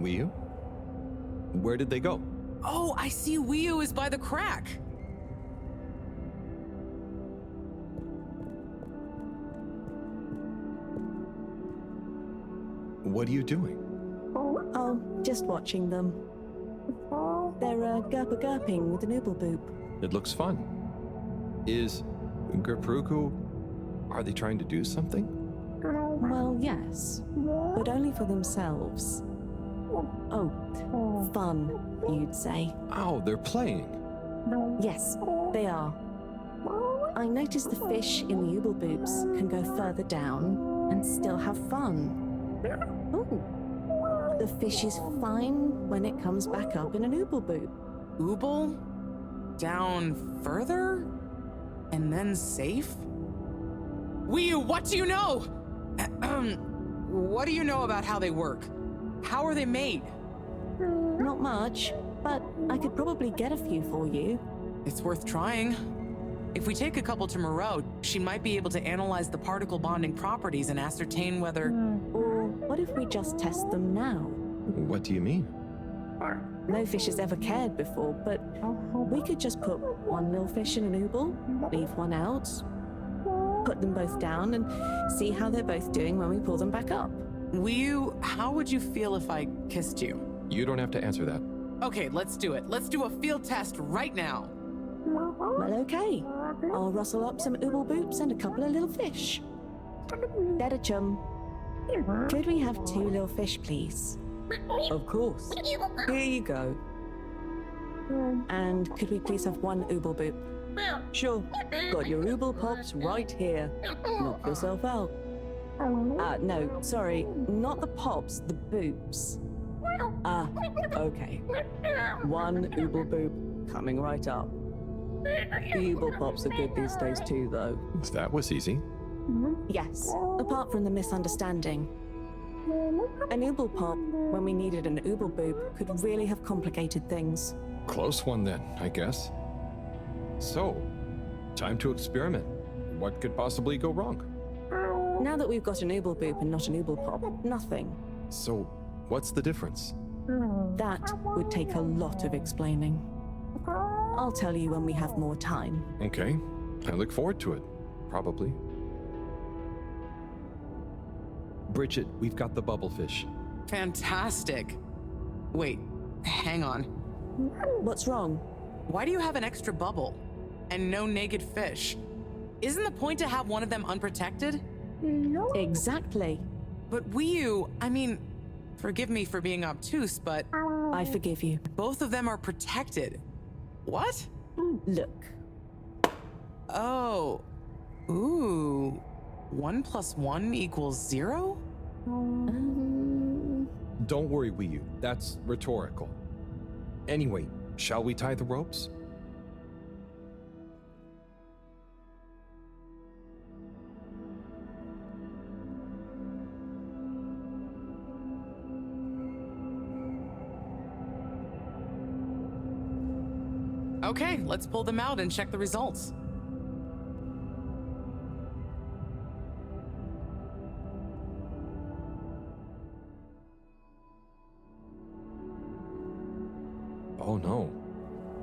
Wiyu? Where did they go? Oh, I see Wiyu is by the crack. What are you doing? Oh, just watching them. They're gurping with an ooble boop. It looks fun. Is Gerpruku... Are they trying to do something? Well, yes, but only for themselves. Oh, fun, you'd say. Oh, they're playing. Yes, they are. I noticed the fish in the ooble boops can go further down and still have fun. Oh, the fish is fine when it comes back up in an ooble boop. Ooble? Down further? And then safe? Wiyu, what do you know? What do you know about how they work? How are they made? Not much, but I could probably get a few for you. It's worth trying. If we take a couple to Mareaux, she might be able to analyze the particle bonding properties and ascertain whether... Or what if we just test them now? What do you mean? No fish has ever cared before, but we could just put one little fish in an ooble, leave one out, put them both down, and see how they're both doing when we pull them back up. Wiyu, how would you feel if I kissed you? You don't have to answer that. Okay, let's do it. Let's do a field test right now. Well, okay. I'll rustle up some ooble boops and a couple of little fish. Better chum. Could we have 2 little fish, please? Of course. Here you go. And could we please have 1 ooble boop? Sure. Got your ooble pops right here. Knock yourself out. No, sorry. Not the pops, the boops. Okay. 1 ooble boop coming right up. The ooble pops are good these days too, though. That was easy. Yes, apart from the misunderstanding. An ooble pop, when we needed an ooble boop, could really have complicated things. Close one then, I guess. So, time to experiment. What could possibly go wrong? Now that we've got an ooble boop and not an ooble pop, nothing. So, what's the difference? That would take a lot of explaining. I'll tell you when we have more time. Okay, I look forward to it. Probably. Bridget, we've got the bubblefish. Fantastic. Wait, hang on. What's wrong? Why do you have an extra bubble and no naked fish? Isn't the point to have one of them unprotected? Exactly. But Wiyu, I mean, forgive me for being obtuse, but... I forgive you. Both of them are protected. What? Look. Oh. Ooh. 1 + 1 = 0? Don't worry, Wiyu. That's rhetorical. Anyway, shall we tie the ropes? Okay, let's pull them out and check the results. Oh no,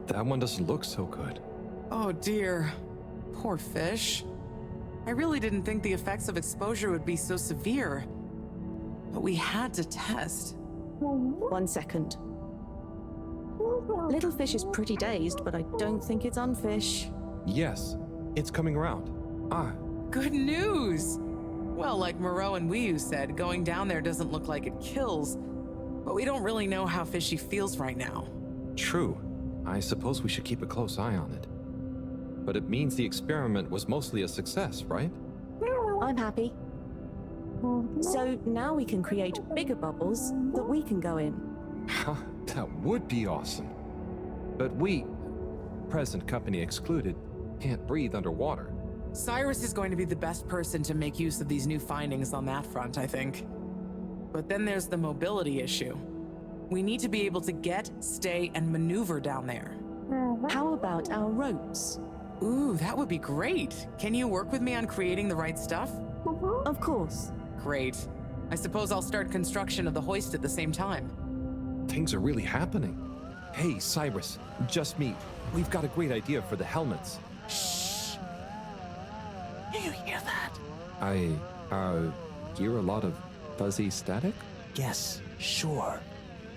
that one doesn't look so good. Oh dear, poor fish. I really didn't think the effects of exposure would be so severe, but we had to test. 1 second. Little fish is pretty dazed, but I don't think it's unfish. Yes, it's coming around. Good news! Well, like Mareaux and Wiyu said, going down there doesn't look like it kills, but we don't really know how fishy feels right now. True. I suppose we should keep a close eye on it. But it means the experiment was mostly a success, right? I'm happy. So now we can create bigger bubbles that we can go in. That would be awesome. But we, present company excluded, can't breathe underwater. Cyrus is going to be the best person to make use of these new findings on that front, I think. But then there's the mobility issue. We need to be able to get, stay, and maneuver down there. How about our ropes? Ooh, that would be great. Can you work with me on creating the right stuff? Of course. Great. I suppose I'll start construction of the hoist at the same time. Things are really happening. Hey, Cyrus, just me. We've got a great idea for the helmets. Shh. Do you hear that? I hear a lot of fuzzy static? Yes, sure.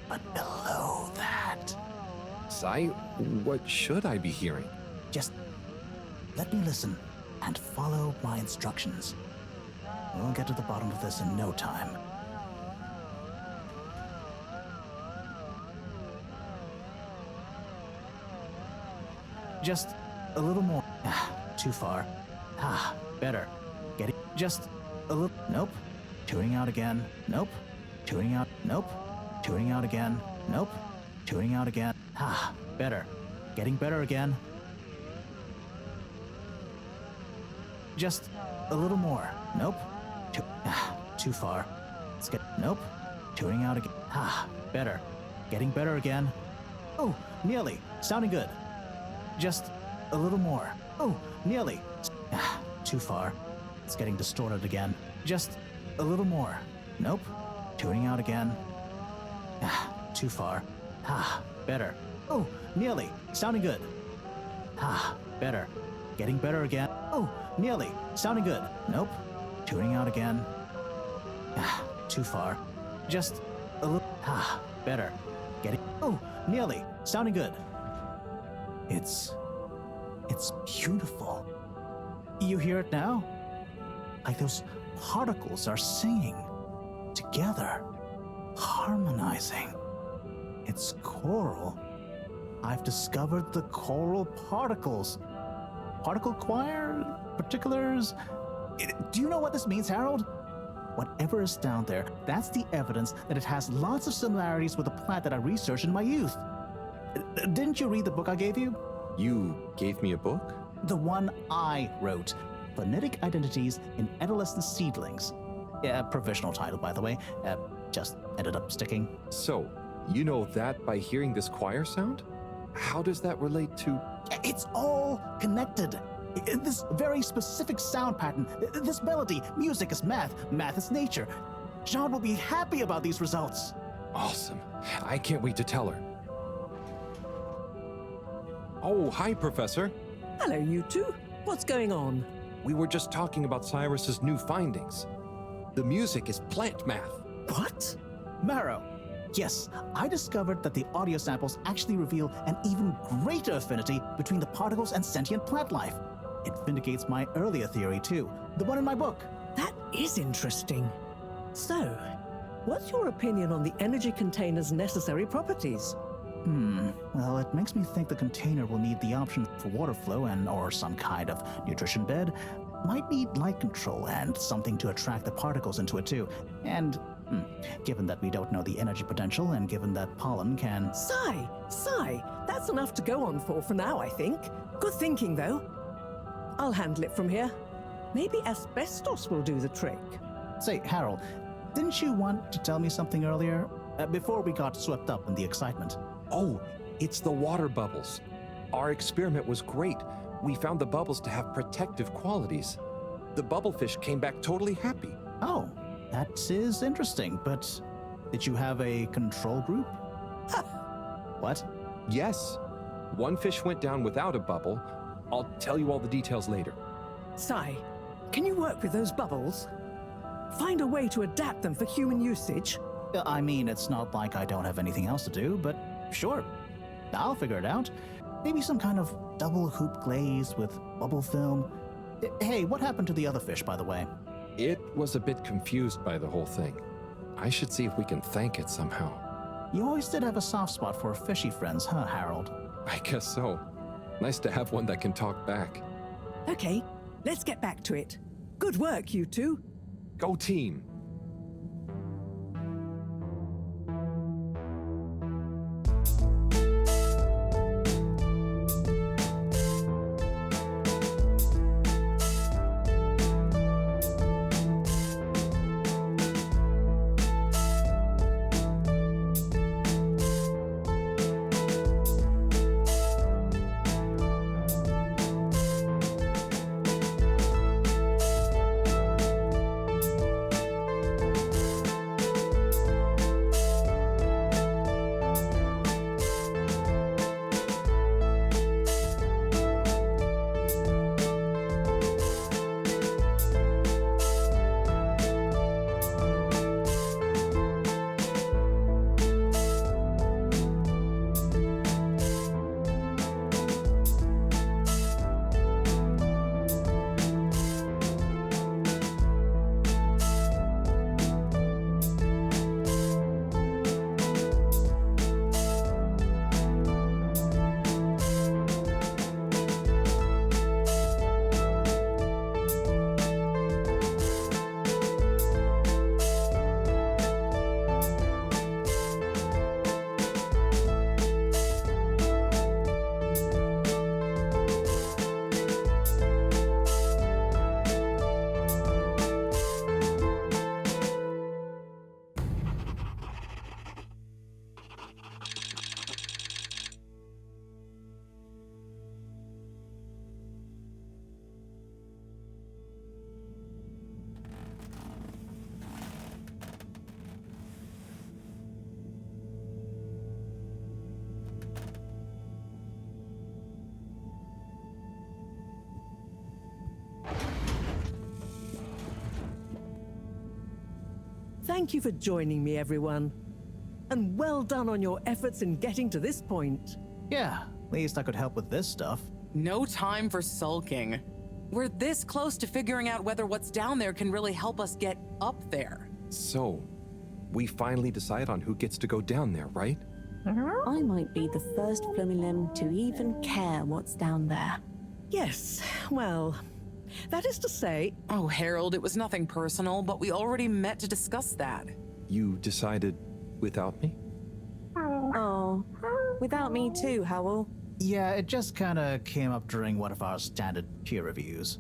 But below that... Cy, what should I be hearing? Just let me listen and follow my instructions. We'll get to the bottom of this in no time. Just a little more. Too far. Better. Get it. Just a little. Nope. Tuning out again. Nope. Tuning out. Nope. Tuning out again. Nope. Tuning out again. Better. Getting better again. Just a little more. Nope. Too far. Let's get. Nope. Tuning out again. Better. Getting better again. Oh, nearly. Sounding good. Just a little more. Oh, nearly. Too far. It's getting distorted again. Just a little more. Nope. Tuning out again. Too far. Better. Oh, nearly. Sounding good. Better. Getting better again. Oh, nearly. Sounding good. Nope. Tuning out again. Too far. Just a little. Better. Getting. Oh, nearly. Sounding good. It's beautiful. You hear it now? Like those particles are singing together, harmonizing. It's choral. I've discovered the choral particles. Particle choir? Particulars? Do you know what this means, Harold? Whatever is down there, that's the evidence that it has lots of similarities with the plant that I researched in my youth. Didn't you read the book I gave you? You gave me a book? The one I wrote. Phonetic Identities in Adolescent Seedlings. Provisional title, by the way. Just ended up sticking. So, you know that by hearing this choir sound? How does that relate to... It's all connected. This very specific sound pattern, this melody, music is math, math is nature. Jeanne will be happy about these results. Awesome. I can't wait to tell her. Oh, hi, Professor. Hello, you two. What's going on? We were just talking about Cyrus's new findings. The music is plant math. What? Mareaux. Yes, I discovered that the audio samples actually reveal an even greater affinity between the particles and sentient plant life. It vindicates my earlier theory, too. The one in my book. That is interesting. So, what's your opinion on the energy container's necessary properties? Well, it makes me think the container will need the option for water flow or some kind of nutrition bed. Might need light control and something to attract the particles into it, too. And, given that we don't know the energy potential and given that pollen can... Sigh. That's enough to go on for now, I think. Good thinking, though. I'll handle it from here. Maybe asbestos will do the trick. Say, Harold, didn't you want to tell me something earlier? Before we got swept up in the excitement. Oh, it's the water bubbles. Our experiment was great. We found the bubbles to have protective qualities. The bubblefish came back totally happy. Oh, that is interesting, but did you have a control group? What? Yes. One fish went down without a bubble. I'll tell you all the details later. Sai, can you work with those bubbles? Find a way to adapt them for human usage? I mean, it's not like I don't have anything else to do, but sure. I'll figure it out. Maybe some kind of double hoop glaze with bubble film. Hey, what happened to the other fish, by the way? It was a bit confused by the whole thing. I should see if we can thank it somehow. You always did have a soft spot for fishy friends, huh, Harold? I guess so. Nice to have one that can talk back. Okay, let's get back to it. Good work, you two. Go team. thank you for joining me, everyone. And well done on your efforts in getting to this point. Yeah, at least I could help with this stuff. No time for sulking. We're this close to figuring out whether what's down there can really help us get up there. So, we finally decide on who gets to go down there, right? I might be the first Flumilim to even care what's down there. Yes, well, that is to say... Oh, Harold, it was nothing personal, but we already met to discuss that. You decided without me? Oh, without me too, Howell. Yeah, it just kinda came up during one of our standard peer reviews.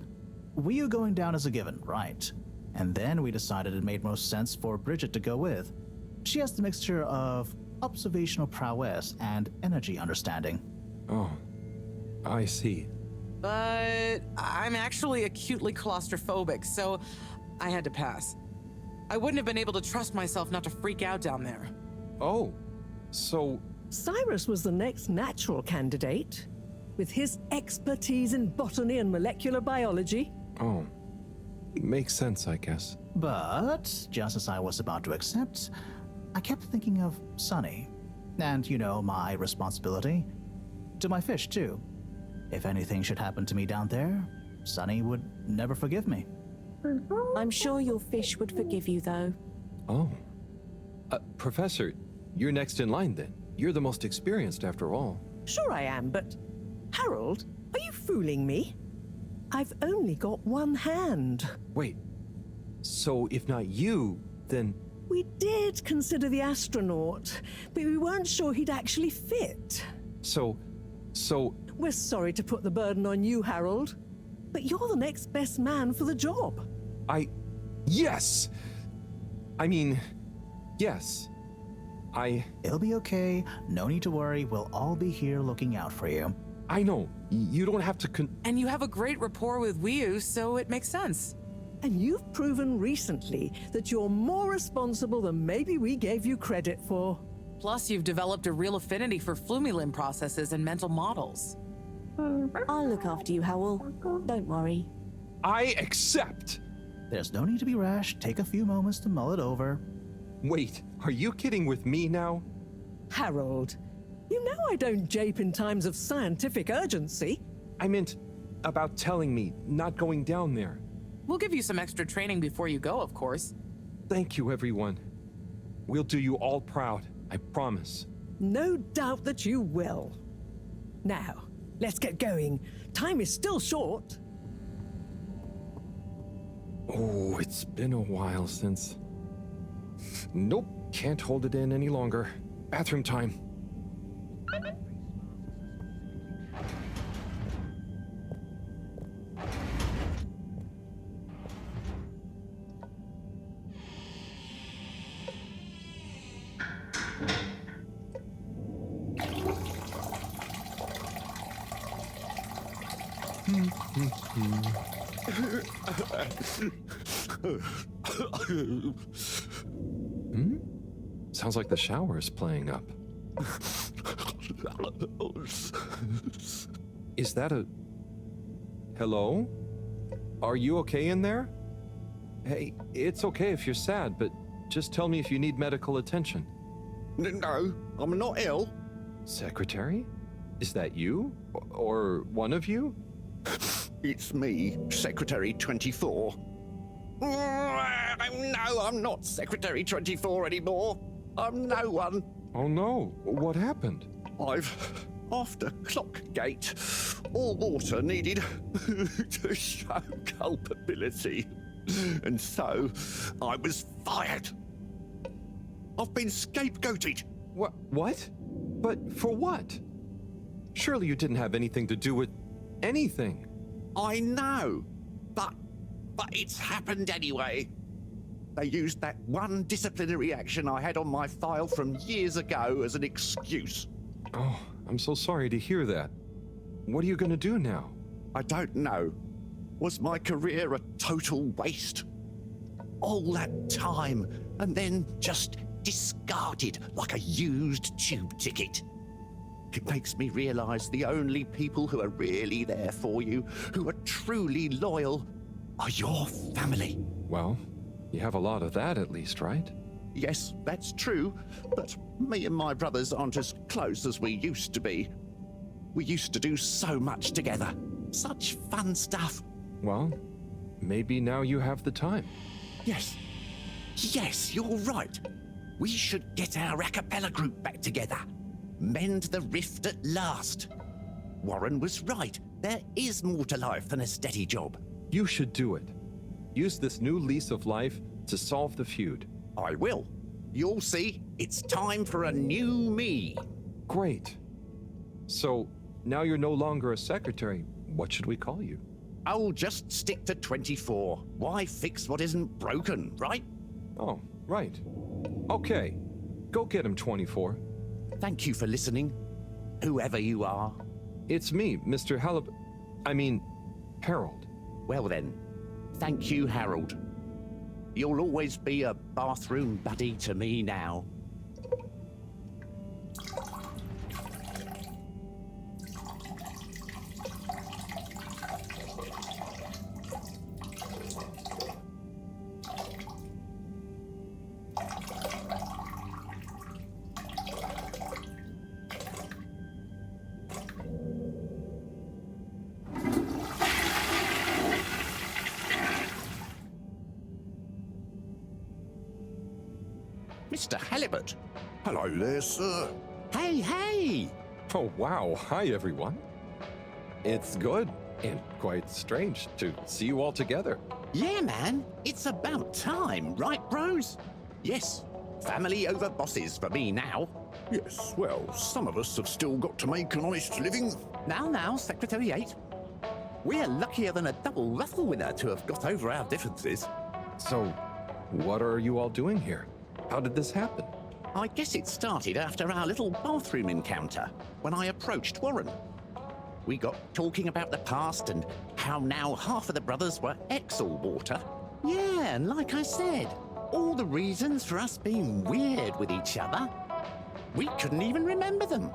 We were going down as a given, right? And then we decided it made most sense for Bridget to go with. She has the mixture of observational prowess and energy understanding. Oh, I see. But I'm actually acutely claustrophobic, so I had to pass. I wouldn't have been able to trust myself not to freak out down there. Oh, so... Cyrus was the next natural candidate, with his expertise in botany and molecular biology. Oh, makes sense, I guess. But, just as I was about to accept, I kept thinking of Sunny. And, you know, my responsibility. To my fish, too. If anything should happen to me down there, Sunny would never forgive me. I'm sure your fish would forgive you, though. Oh. Professor, you're next in line then. You're the most experienced after all. Sure I am, but... Harold, are you fooling me? I've only got one hand. Wait. So if not you, then... We did consider the astronaut, but we weren't sure he'd actually fit. So... We're sorry to put the burden on you, Harold, but you're the next best man for the job. Yes! I mean, yes. It'll be okay. No need to worry. We'll all be here looking out for you. I know. You don't have to And you have a great rapport with Wiu, so it makes sense. And you've proven recently that you're more responsible than maybe we gave you credit for. Plus, you've developed a real affinity for Flumilim processes and mental models. I'll look after you, Howell. Don't worry. I accept! There's no need to be rash. Take a few moments to mull it over. Wait, are you kidding with me now? Harold, you know I don't jape in times of scientific urgency. I meant about telling me, not going down there. We'll give you some extra training before you go, of course. Thank you, everyone. We'll do you all proud, I promise. No doubt that you will. Now, let's get going. Time is still short. Oh, it's been a while since... Nope, can't hold it in any longer. Bathroom time. Sounds like the shower is playing up. Is that a... Hello? Are you okay in there? Hey, it's okay if you're sad, but just tell me if you need medical attention. No, I'm not ill. Secretary? Is that you? Or one of you? It's me, Secretary 24. No, I'm not Secretary 24 anymore. I'm no one. Oh no, what happened? After Clockgate, all water needed to show culpability. And so, I was fired. I've been scapegoated. What? But for what? Surely you didn't have anything to do with anything. I know, but it's happened anyway. They used that one disciplinary action I had on my file from years ago as an excuse. Oh, I'm so sorry to hear that. What are you going to do now? I don't know. Was my career a total waste? All that time, and then just discarded like a used tube ticket. It makes me realize the only people who are really there for you, who are truly loyal, are your family. Well, you have a lot of that at least, right? Yes, that's true, but me and my brothers aren't as close as we used to be. We used to do so much together. Such fun stuff. Well, maybe now you have the time. Yes. Yes, you're right. We should get our a cappella group back together. Mend the rift at last. Warren was right. There is more to life than a steady job. You should do it. Use this new lease of life to solve the feud. I will. You'll see, it's time for a new me. Great. So, now you're no longer a secretary. What should we call you? I'll just stick to 24. Why fix what isn't broken, right? Oh, right. Okay. Go get him, 24. Thank you for listening, whoever you are. It's me, Mr. Harold. Well then, thank you, Harold. You'll always be a bathroom buddy to me now. Mr. Halibut. Hello there, sir. Hey, hey! Oh, wow. Hi, everyone. It's good and quite strange to see you all together. Yeah, man. It's about time, right, bros? Yes. Family over bosses for me now. Yes, well, some of us have still got to make an honest living. Now, Secretary 8. We're luckier than a double raffle winner to have got over our differences. So, what are you all doing here? How did this happen? I guess it started after our little bathroom encounter, when I approached Warren. We got talking about the past and how now half of the brothers were ex-all-water. Yeah, and like I said, all the reasons for us being weird with each other, we couldn't even remember them.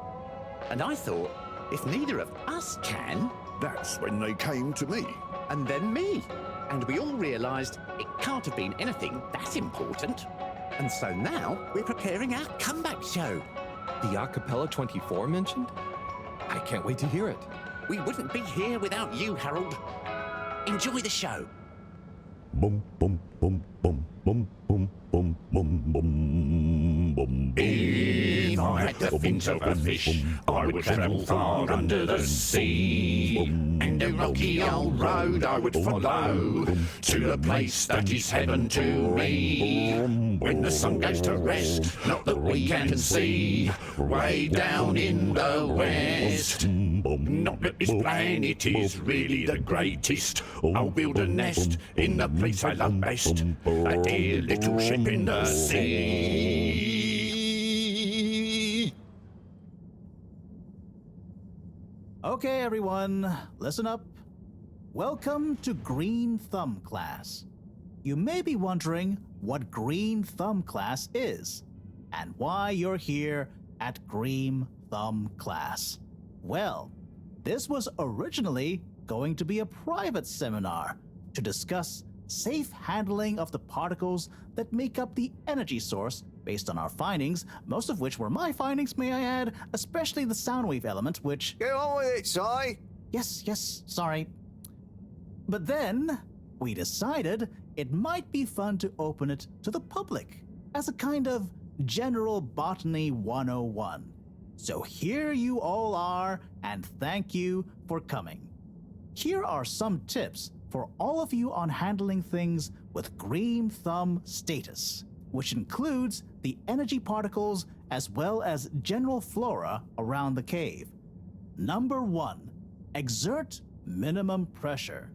And I thought, if neither of us can... That's when they came to me. And then me. And we all realised it can't have been anything that important. And so now we're preparing our comeback show. The Acapella 24 mentioned? I can't wait to hear it. We wouldn't be here without you, Harold. Enjoy the show. Bum, bum, bum, bum, bum, bum, bum, bum, bum, bum. If I had the fins of a fish, I would travel far under the sea. And a rocky old road I would follow to the place that is heaven to me. When the sun goes to rest, not that we can see, way down in the west. Not that this planet is really the greatest. I'll build a nest in the place I love best, a dear little ship in the sea. Okay, everyone, listen up. Welcome to Green Thumb class. You may be wondering what Green Thumb class is and why you're here at Green Thumb class. Well, this was originally going to be a private seminar to discuss safe handling of the particles that make up the energy source based on our findings, most of which were my findings, may I add, especially the sound wave element, which... Get on with it, Si! Yes, sorry. But then, we decided it might be fun to open it to the public as a kind of general botany 101. So here you all are, and thank you for coming. Here are some tips for all of you on handling things with Green Thumb status, which includes the energy particles as well as general flora around the cave. Number 1, exert minimum pressure.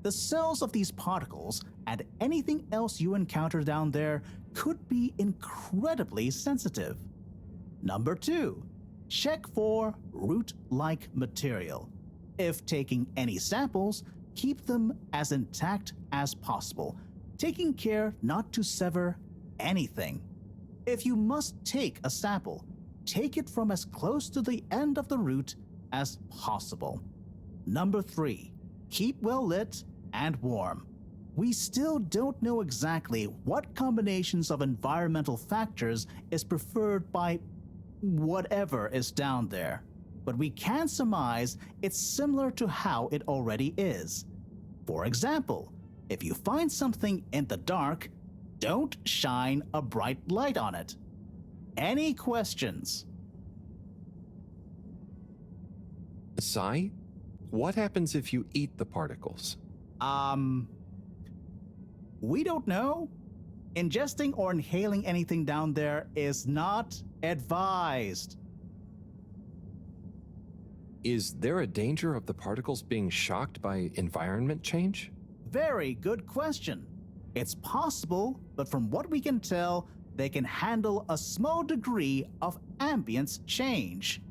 The cells of these particles and anything else you encounter down there could be incredibly sensitive. Number 2, check for root-like material. If taking any samples, keep them as intact as possible, taking care not to sever anything. If you must take a sample, take it from as close to the end of the root as possible. Number 3, keep well lit and warm. we still don't know exactly what combinations of environmental factors is preferred by whatever is down there. But we can surmise it's similar to how it already is. For example, if you find something in the dark, don't shine a bright light on it. Any questions? Sai, what happens if you eat the particles? We don't know. Ingesting or inhaling anything down there is not advised. Is there a danger of the particles being shocked by environment change? Very good question. It's possible, but from what we can tell, they can handle a small degree of ambience change.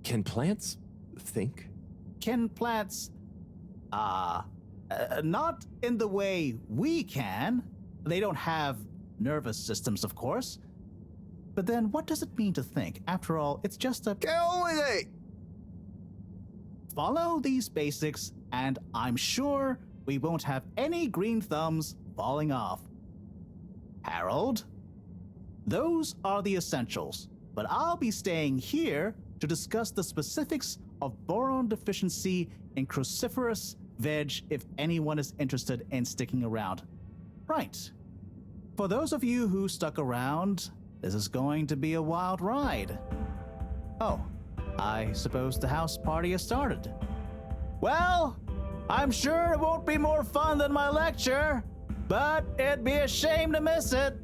Can plants think? Can plants, not in the way we can. They don't have nervous systems, of course. But then what does it mean to think? After all, it's just a... Get on with it! Follow these basics, and I'm sure we won't have any green thumbs falling off. Harold? Those are the essentials, but I'll be staying here to discuss the specifics of boron deficiency in cruciferous veg if anyone is interested in sticking around. Right. For those of you who stuck around, this is going to be a wild ride. Oh, I suppose the house party has started. Well, I'm sure it won't be more fun than my lecture, but it'd be a shame to miss it.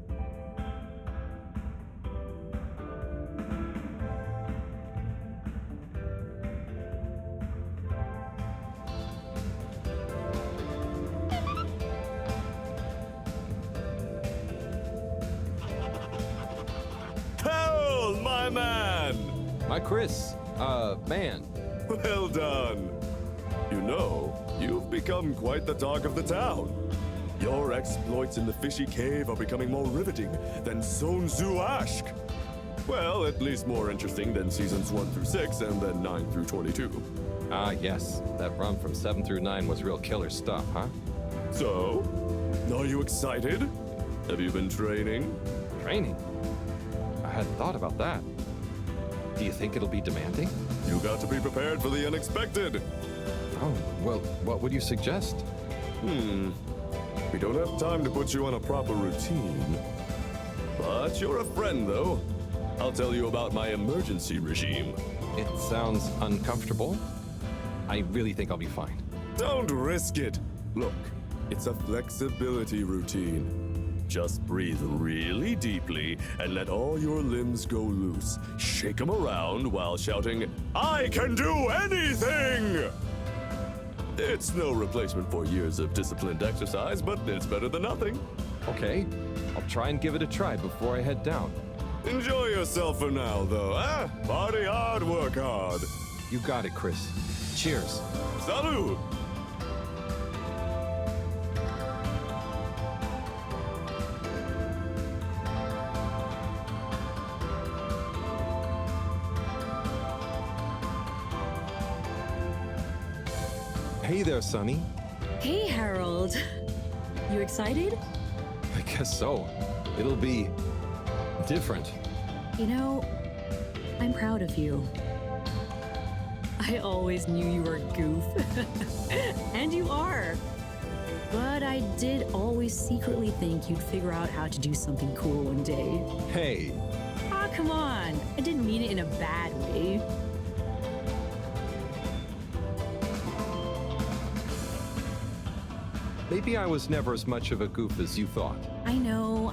Harold, my man! My Chris, man. Well done. You know, you've become quite the talk of the town. Your exploits in the fishy cave are becoming more riveting than Sun Tzu Ashk. Well, at least more interesting than seasons 1 through 6 and then 9 through 22. Ah, yes. That run from 7 through 9 was real killer stuff, huh? So, are you excited? Have you been training? Training? I hadn't thought about that. Do you think it'll be demanding? You got to be prepared for the unexpected. Oh, well, what would you suggest? We don't have time to put you on a proper routine. But you're a friend, though. I'll tell you about my emergency regime. It sounds uncomfortable. I really think I'll be fine. Don't risk it. Look, it's a flexibility routine. Just breathe really deeply and let all your limbs go loose. Shake them around while shouting, "I can do anything!" It's no replacement for years of disciplined exercise, but it's better than nothing. Okay, I'll try and give it a try before I head down. Enjoy yourself for now, though, eh? Party hard, work hard. You got it, Chris. Cheers. Salud! Hey there, Sonny. Hey, Harold. You excited? I guess so. It'll be different. You know, I'm proud of you. I always knew you were a goof. And you are. But I did always secretly think you'd figure out how to do something cool one day. Hey. Ah, come on. I didn't mean it in a bad way. Maybe I was never as much of a goof as you thought. I know.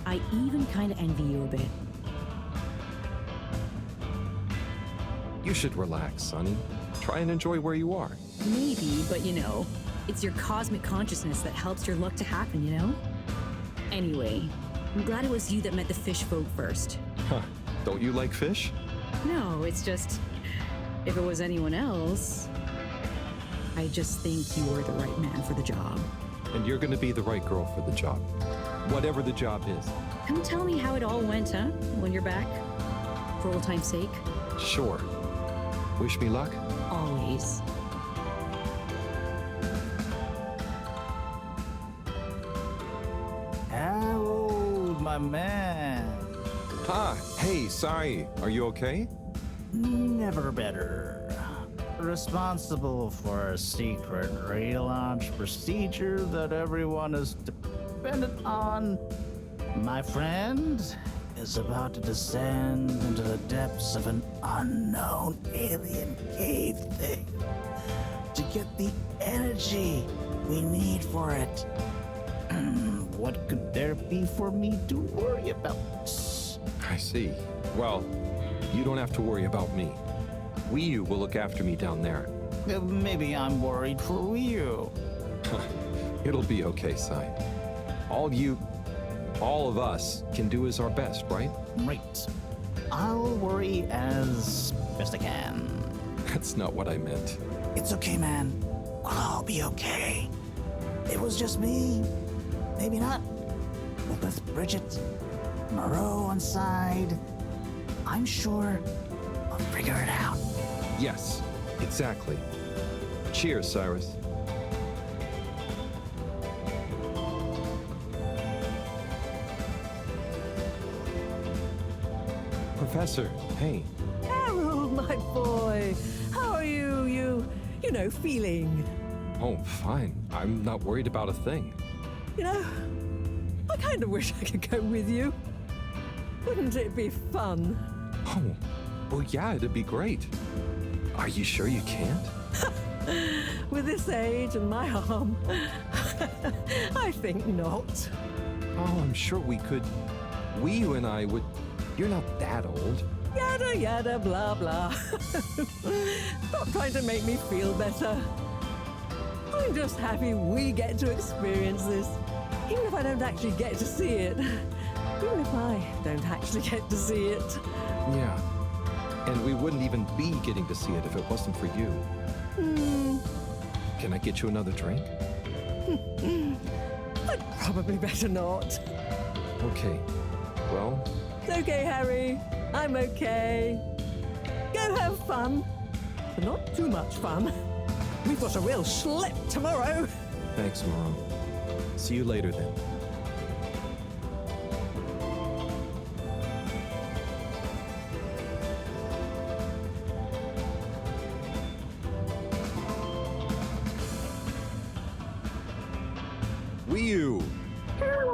I even kind of envy you a bit. You should relax, Sonny. Try and enjoy where you are. Maybe, but you know, it's your cosmic consciousness that helps your luck to happen, you know? Anyway, I'm glad it was you that met the fish folk first. Huh. Don't you like fish? No, it's just, if it was anyone else, I just think you were the right man for the job. And you're gonna be the right girl for the job. Whatever the job is. Come tell me how it all went, huh? When you're back? For old time's sake? Sure. Wish me luck? Always. man. Hey, Sai, are you okay? Never better. Responsible for a secret relaunch procedure that everyone is dependent on. My friend is about to descend into the depths of an unknown alien cave thing to get the energy we need for it. What could there be for me to worry about? I see. Well, you don't have to worry about me. Wiyu will look after me down there. Maybe I'm worried for Wiyu. It'll be okay, Sai. All of us can do is our best, right? Right. I'll worry as best I can. That's not what I meant. It's okay, man. We'll all be okay. It was just me. Maybe not. But with Bridget, Mareaux on side, I'm sure we'll figure it out. Yes, exactly. Cheers, Cyrus. Professor, hey. Harold, my boy. How are you? You know, feeling? Oh, fine. I'm not worried about a thing. You know, I kind of wish I could go with you. Wouldn't it be fun? Oh, well, yeah, it'd be great. Are you sure you can't? With this age and my arm, I think not. Oh, I'm sure we could. You and I would. You're not that old. Yada yada blah blah. Stop trying to make me feel better. I'm just happy we get to experience this, even if I don't actually get to see it. Even if I don't actually get to see it. Yeah. And we wouldn't even be getting to see it if it wasn't for you. Can I get you another drink? I'd probably better not. Okay. Well... It's okay, Harry. I'm okay. Go have fun. But not too much fun. We've got a real schlep tomorrow. Thanks, Mom. See you later, then. Wiyu!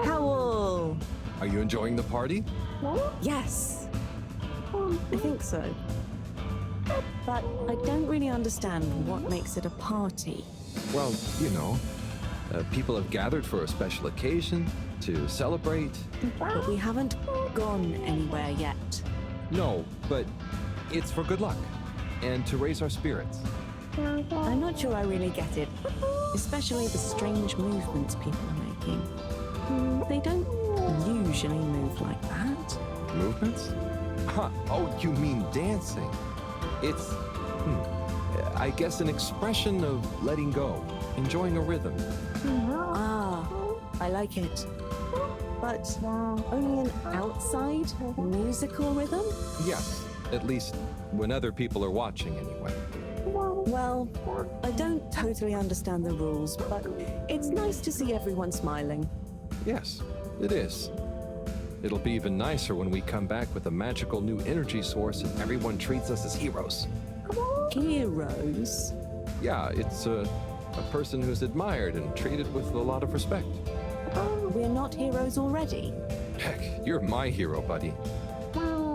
Howl! Are you enjoying the party? Yes. I think so. But I don't really understand what makes it a party. Well, you know, people have gathered for a special occasion to celebrate. But we haven't gone anywhere yet. No, but it's for good luck and to raise our spirits. I'm not sure I really get it, especially the strange movements people are making. They don't usually move like that. Movements? Huh. Oh, you mean dancing? It's, I guess, an expression of letting go, enjoying a rhythm. Ah, I like it. But only an outside musical rhythm? Yes, at least when other people are watching anyway. Well, I don't totally understand the rules, but it's nice to see everyone smiling. Yes, it is. It'll be even nicer when we come back with a magical new energy source and everyone treats us as heroes. Heroes? Yeah, it's a person who's admired and treated with a lot of respect. We're not heroes already. Heck, you're my hero, buddy.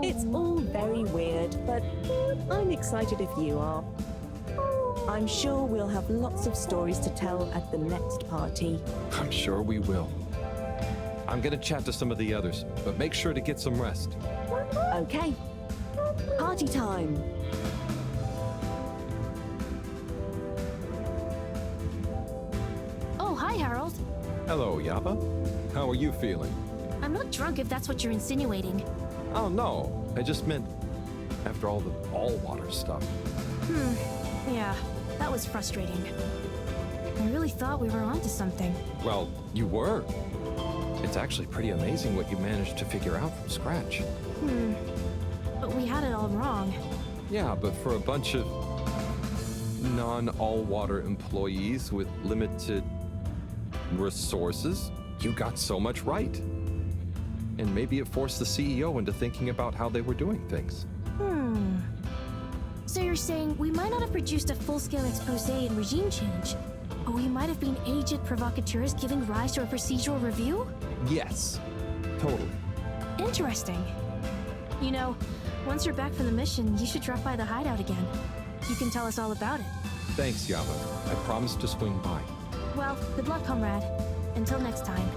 It's all very weird, but I'm excited if you are. I'm sure we'll have lots of stories to tell at the next party. I'm sure we will. I'm gonna chat to some of the others, but make sure to get some rest. Okay. Party time. Oh, hi, Harold. Hello, Yapa. How are you feeling? I'm not drunk if that's what you're insinuating. Oh, no. I just meant after all the all-water stuff. Yeah, that was frustrating. I really thought we were onto something. Well, you were. It's actually pretty amazing what you managed to figure out from scratch. But we had it all wrong. Yeah, but for a bunch of non-all-water employees with limited resources, you got so much right. and maybe it forced the CEO into thinking about how they were doing things. So you're saying we might not have produced a full-scale expose and regime change, but we might have been aged provocateurs giving rise to a procedural review? Yes, totally. Interesting. You know, once you're back from the mission, you should drop by the hideout again. You can tell us all about it. Thanks, Yava. I promise to swing by. Well, good luck, comrade. Until next time.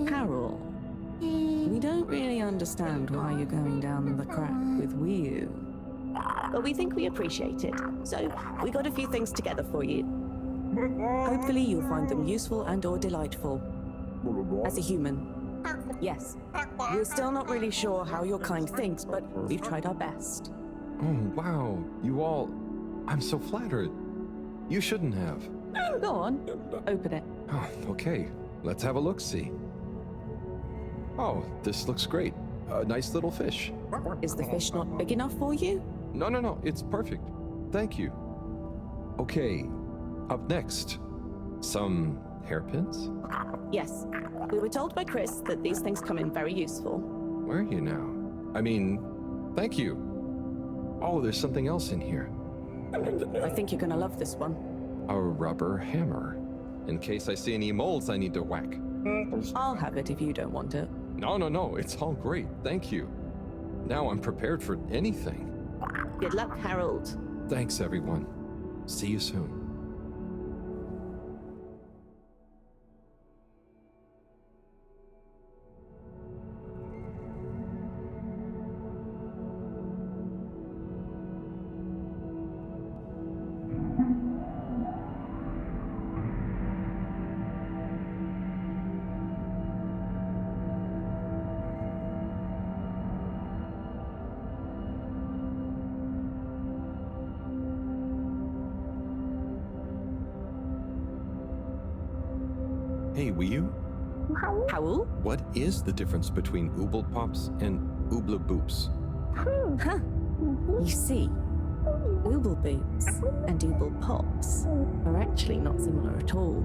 Carol, we don't really understand why you're going down the crack with Wii. But we think we appreciate it, so we got a few things together for you. Hopefully you'll find them useful and or delightful. As a human. Yes. We're still not really sure how your kind thinks, but we've tried our best. Oh, wow. You all... I'm so flattered. You shouldn't have. Go on. Open it. Oh, okay. Let's have a look-see. Oh, this looks great. A nice little fish. Is the fish not big enough for you? No. It's perfect. Thank you. Okay. Up next. Some hairpins? Yes. We were told by Chris that these things come in very useful. Where are you now? I mean, thank you. Oh, there's something else in here. I think you're gonna love this one. A rubber hammer. In case I see any moles I need to whack. I'll have it if you don't want it. No. It's all great. Thank you. Now I'm prepared for anything. Good luck, Harold. Thanks, everyone. See you soon. Hey, Wiyu? Howl? What is the difference between ooble pops and ooble boops? You see, ooble boots and ooble pops are actually not similar at all.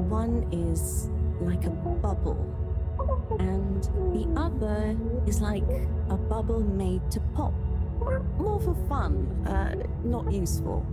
One is like a bubble, and the other is like a bubble made to pop. More for fun, not useful.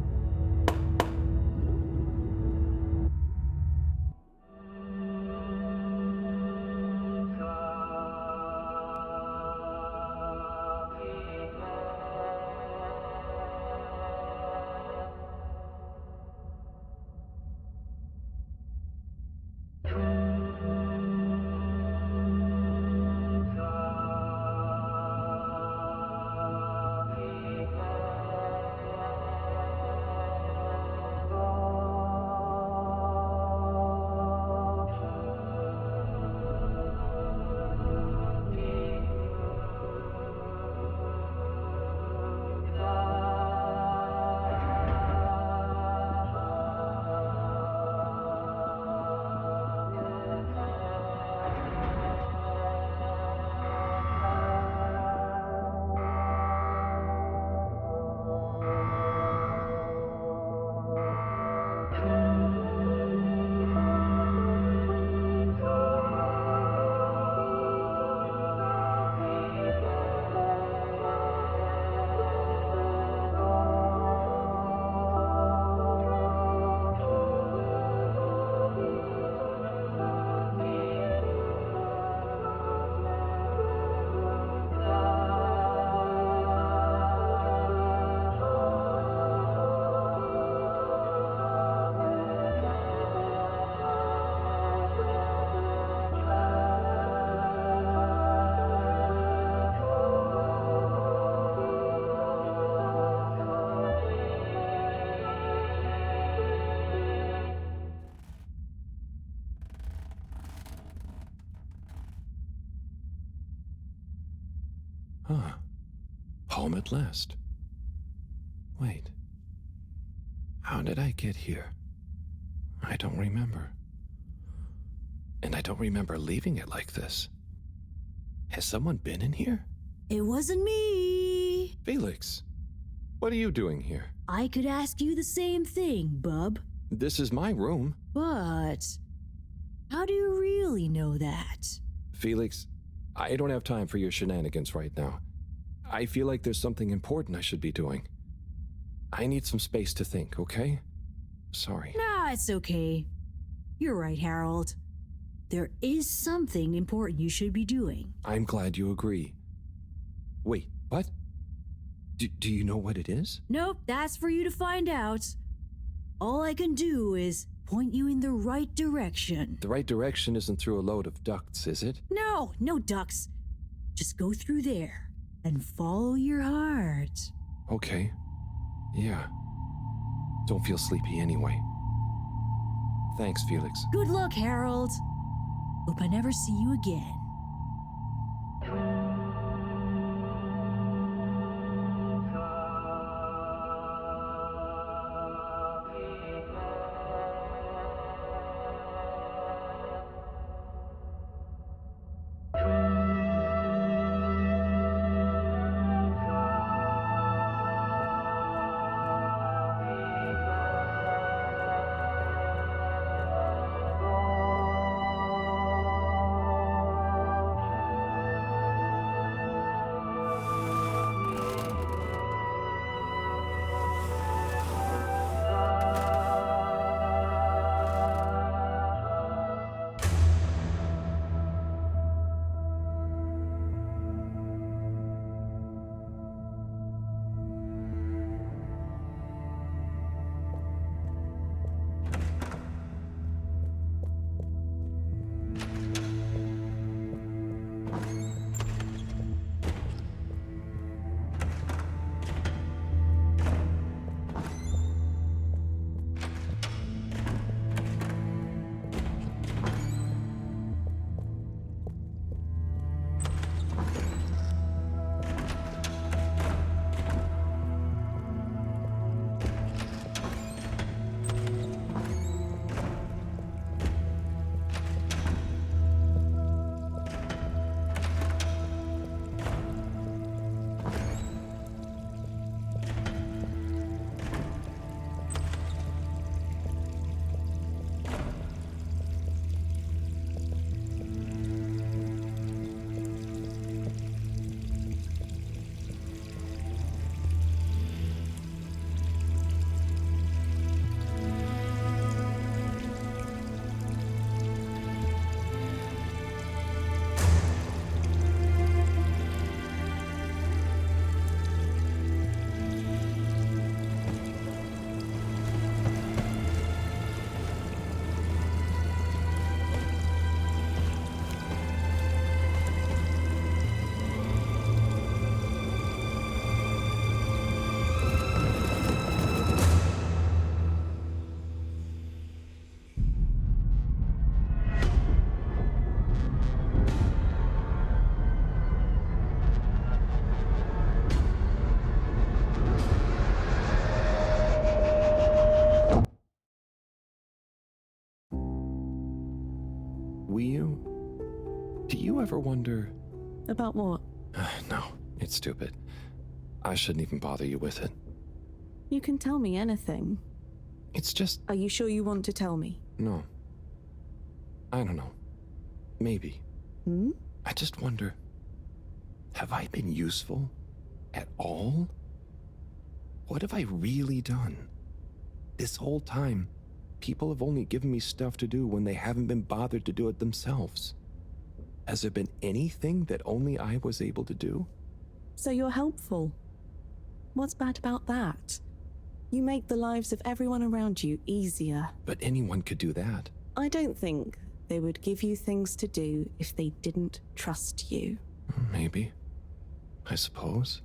Home at last. Wait. How did I get here? I don't remember. And I don't remember leaving it like this. Has someone been in here? It wasn't me. Felix, what are you doing here? I could ask you the same thing, bub. This is my room. But how do you really know that? Felix, I don't have time for your shenanigans right now. I feel like there's something important I should be doing. I need some space to think, okay? Sorry. Nah, it's okay. You're right, Harold. There is something important you should be doing. I'm glad you agree. Wait, what? Do you know what it is? Nope, that's for you to find out. All I can do is point you in the right direction. The right direction isn't through a load of ducts, is it? No, no ducks. Just go through there and follow your heart. Okay. Yeah. Don't feel sleepy anyway. Thanks, Felix. Good luck, Harold. Hope I never see you again. Do you ever wonder... About what? No, it's stupid. I shouldn't even bother you with it. You can tell me anything. It's just... Are you sure you want to tell me? No. I don't know. Maybe. Hmm? I just wonder... Have I been useful? At all? What have I really done? This whole time, people have only given me stuff to do when they haven't been bothered to do it themselves. Has there been anything that only I was able to do? So you're helpful. What's bad about that? You make the lives of everyone around you easier. But anyone could do that. I don't think they would give you things to do if they didn't trust you. Maybe. I suppose.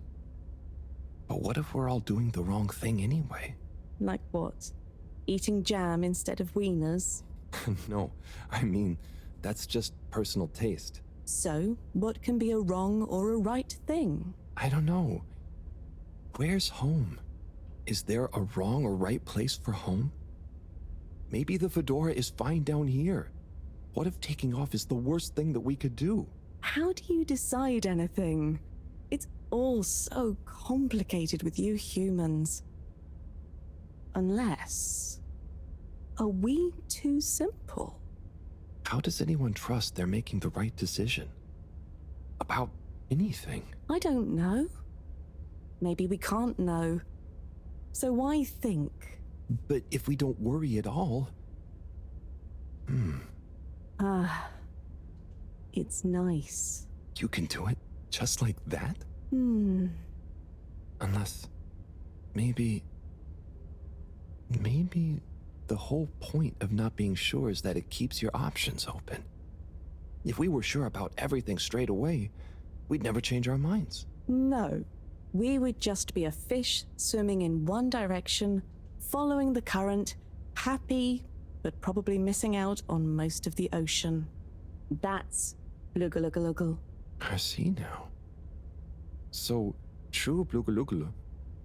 But what if we're all doing the wrong thing anyway? Like what? Eating jam instead of wieners? No, I mean, that's just personal taste. So, what can be a wrong or a right thing? I don't know. Where's home? Is there a wrong or right place for home? Maybe the fedora is fine down here. What if taking off is the worst thing that we could do? How do you decide anything? It's all so complicated with you humans. Unless... Are we too simple? How does anyone trust they're making the right decision? About anything? I don't know. Maybe we can't know. So why think? But if we don't worry at all... It's nice. You can do it just like that? Unless... Maybe the whole point of not being sure is that it keeps your options open. If we were sure about everything straight away, we'd never change our minds. No. We would just be a fish swimming in one direction, following the current, happy, but probably missing out on most of the ocean. That's Blugaluggaluggal. I see now. So, true Blugaluggal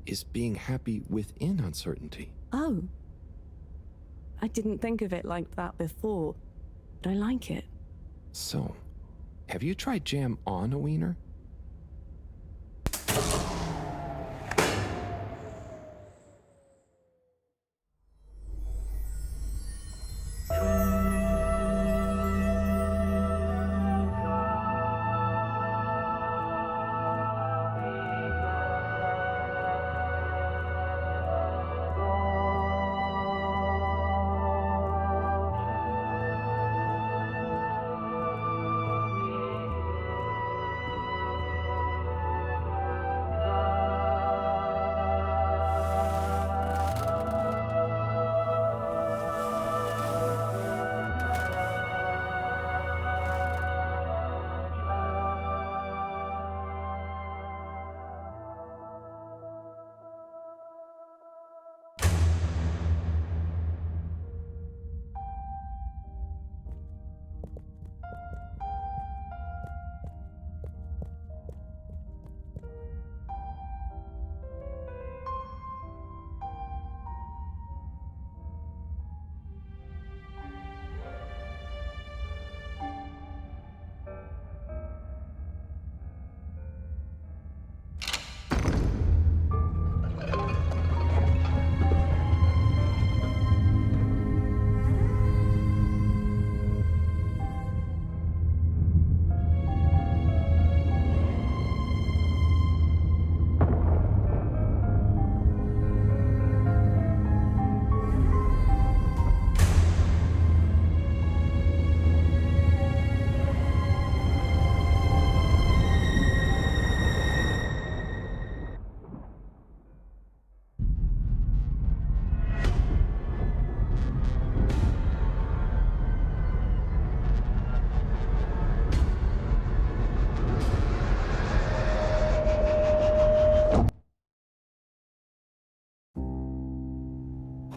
is being happy within uncertainty. Oh. I didn't think of it like that before, but I like it. So, have you tried jam on a wiener?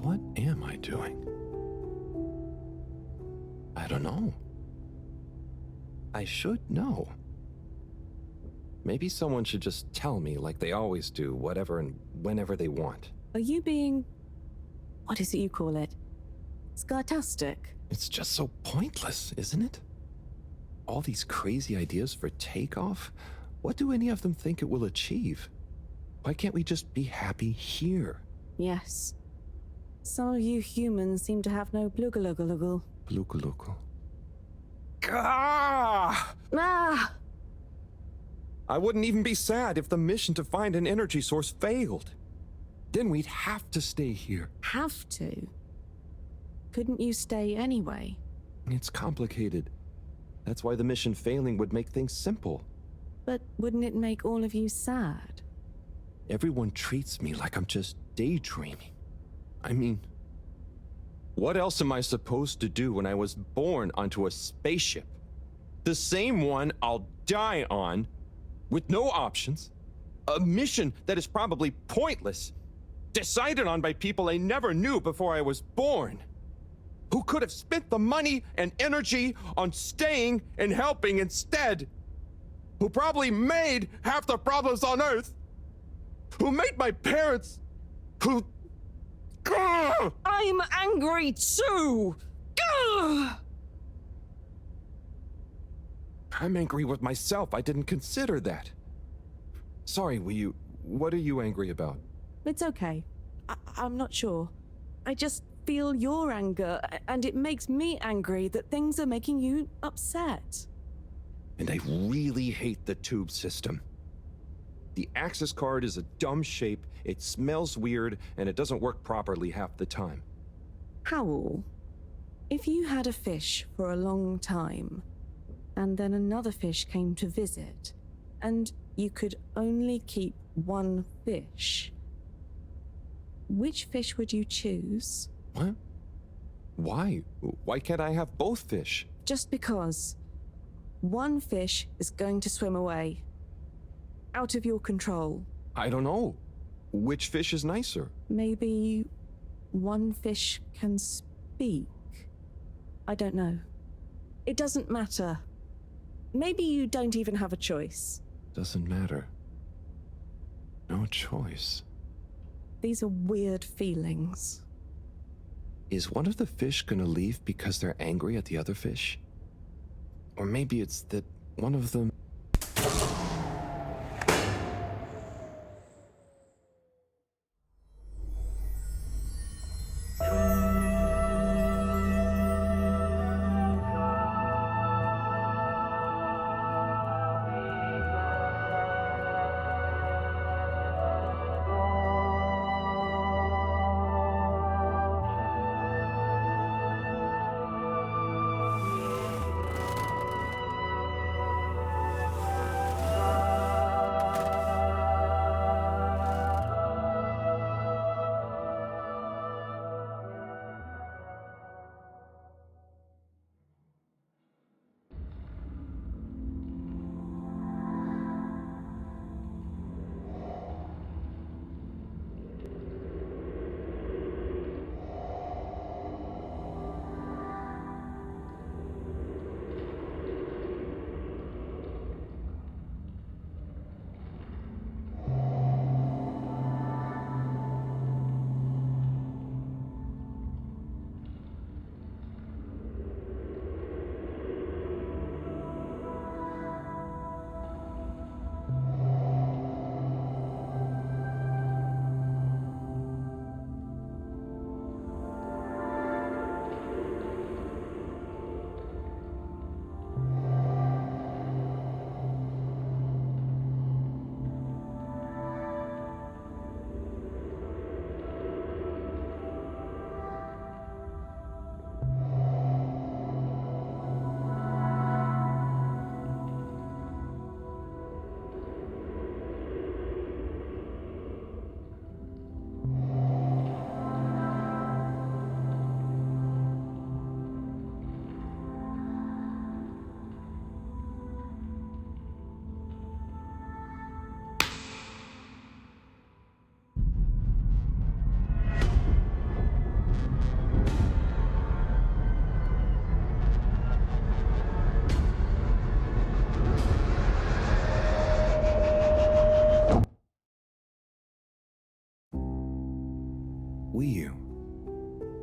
What am I doing? I don't know. I should know. Maybe someone should just tell me like they always do, whatever and whenever they want. Are you being... what is it you call it? Scartastic? It's just so pointless, isn't it? All these crazy ideas for takeoff, what do any of them think it will achieve? Why can't we just be happy here? Yes. Some of you humans seem to have no Blugaluggaluggal. Blugaluggal. Ah! I wouldn't even be sad if the mission to find an energy source failed. Then we'd have to stay here. Have to? Couldn't you stay anyway? It's complicated. That's why the mission failing would make things simple. But wouldn't it make all of you sad? Everyone treats me like I'm just daydreaming. I mean, what else am I supposed to do when I was born onto a spaceship? The same one I'll die on, with no options. A mission that is probably pointless, decided on by people I never knew before I was born. Who could have spent the money and energy on staying and helping instead. Who probably made half the problems on Earth. Who made my parents. Who... I'm angry too! I'm angry with myself. I didn't consider that. Sorry, what are you angry about? It's okay. I'm not sure. I just feel your anger, and it makes me angry that things are making you upset. And I really hate the tube system. The access card is a dumb shape, it smells weird, and it doesn't work properly half the time. Howl, if you had a fish for a long time, and then another fish came to visit, and you could only keep one fish, which fish would you choose? What? Why? Why can't I have both fish? Just because one fish is going to swim away. Out of your control. I don't know. Which fish is nicer? Maybe one fish can speak. I don't know. It doesn't matter. Maybe you don't even have a choice. Doesn't matter. No choice. These are weird feelings. Is one of the fish gonna leave because they're angry at the other fish? Or maybe it's that one of them...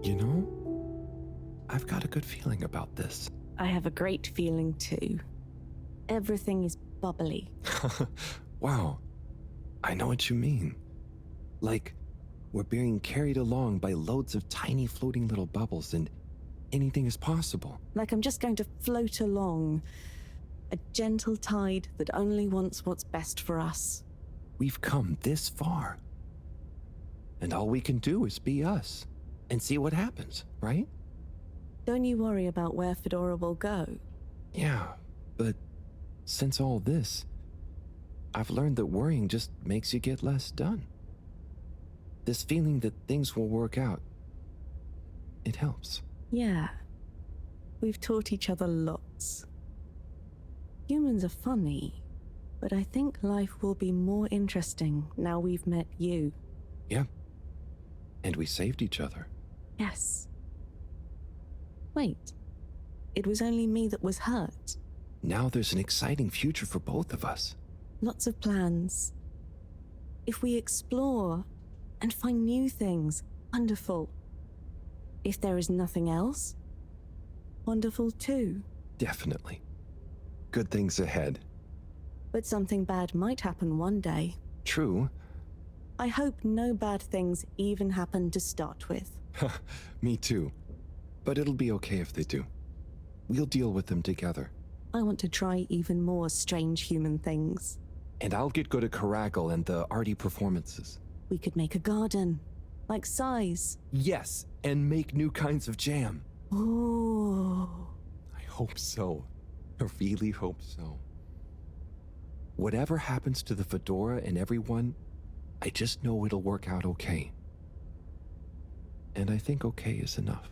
You know, I've got a good feeling about this. I have a great feeling too. Everything is bubbly. Wow, I know what you mean. Like, we're being carried along by loads of tiny floating little bubbles and anything is possible. Like I'm just going to float along. A gentle tide that only wants what's best for us. We've come this far. And all we can do is be us and see what happens, right? Don't you worry about where Fedora will go. Yeah, but since all this, I've learned that worrying just makes you get less done. This feeling that things will work out, it helps. Yeah. We've taught each other lots. Humans are funny, but I think life will be more interesting now we've met you. Yeah. And we saved each other. Yes. Wait. It was only me that was hurt. Now there's an exciting future for both of us. Lots of plans. If we explore and find new things, wonderful. If there is nothing else, wonderful too. Definitely. good things ahead. But something bad might happen one day. True. I hope no bad things even happen to start with. Me too. But it'll be okay if they do. We'll deal with them together. I want to try even more strange human things. And I'll get good at Caragal and the arty performances. We could make a garden, like size. Yes, and make new kinds of jam. Oh. I hope so. I really hope so. Whatever happens to the fedora and everyone, I just know it'll work out okay. And I think okay is enough.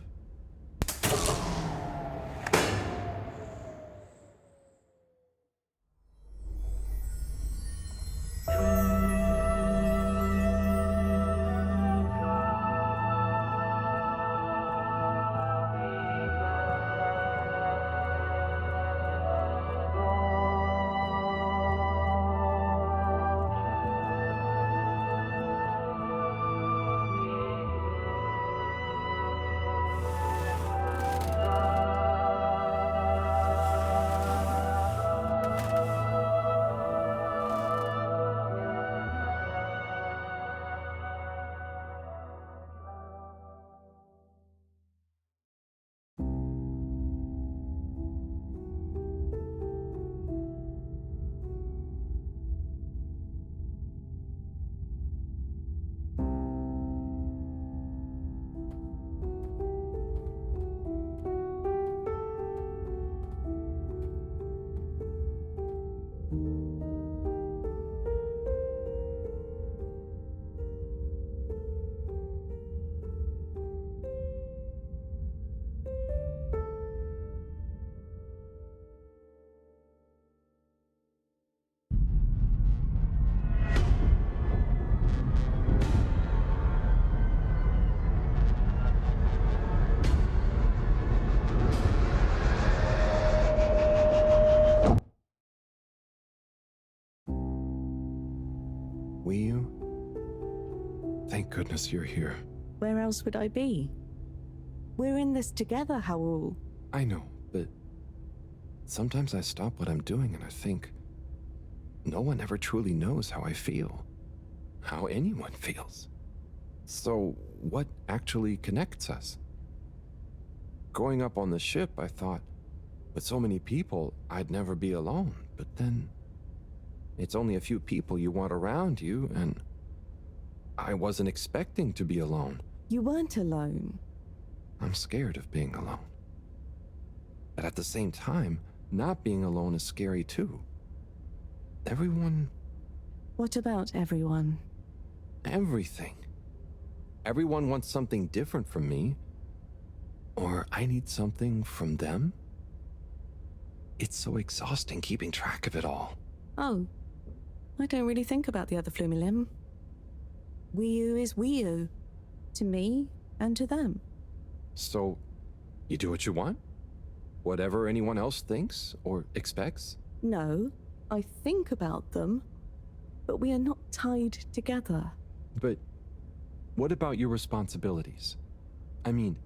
Thank goodness you're here. Where else would I be? We're in this together, Howell. I know, but sometimes I stop what I'm doing and I think, no one ever truly knows how I feel, how anyone feels. So what actually connects us? Growing up on the ship, I thought, with so many people, I'd never be alone. But then, it's only a few people you want around you, and I wasn't expecting to be alone. You weren't alone. I'm scared of being alone. But at the same time, not being alone is scary too. Everyone... What about everyone? Everything. Everyone wants something different from me. Or I need something from them. It's so exhausting keeping track of it all. Oh, I don't really think about the other Flumilim. Wiu is Wiu. To me and to them. So, you do what you want? Whatever anyone else thinks or expects? No, I think about them, but we are not tied together. But what about your responsibilities? I mean,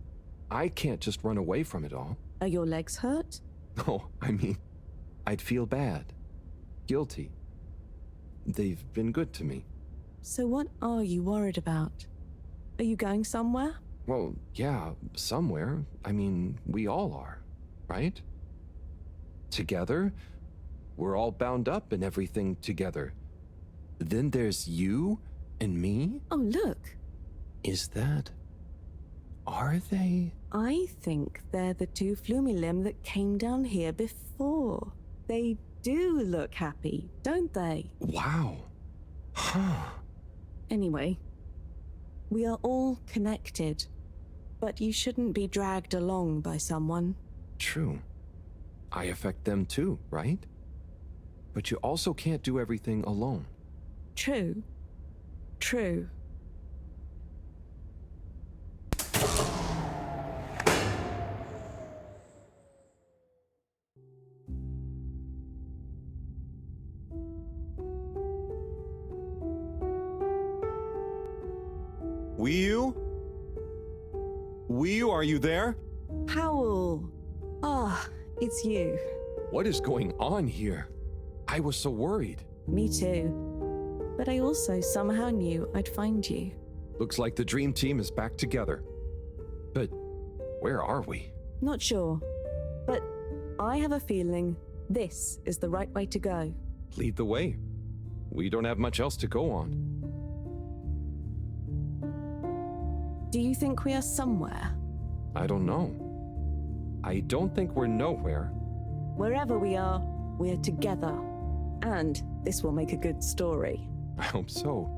I can't just run away from it all. Are your legs hurt? No, I mean, I'd feel bad. Guilty. They've been good to me. So what are you worried about? Are you going somewhere? Well, yeah, somewhere. I mean, we all are, right? Together, we're all bound up in everything together. Then there's you and me? Oh, look. Is that... Are they? I think they're the two Flumilim that came down here before. They do look happy, don't they? Wow. Huh. Anyway, we are all connected, but you shouldn't be dragged along by someone. True. I affect them too, right? But you also can't do everything alone. True. True. Wiu? Wiu, are you there? Howell! Ah, it's you. What is going on here? I was so worried. Me too. But I also somehow knew I'd find you. Looks like the dream team is back together. But where are we? Not sure. But I have a feeling this is the right way to go. Lead the way. We don't have much else to go on. Do you think we are somewhere? I don't know. I don't think we're nowhere. Wherever we are together. And this will make a good story. I hope so.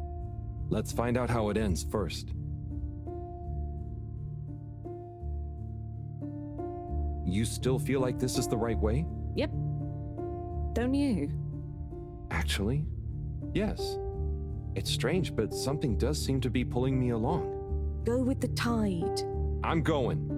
Let's find out how it ends first. You still feel like this is the right way? Yep. Don't you? Actually, yes. It's strange, but something does seem to be pulling me along. Go with the tide. I'm going.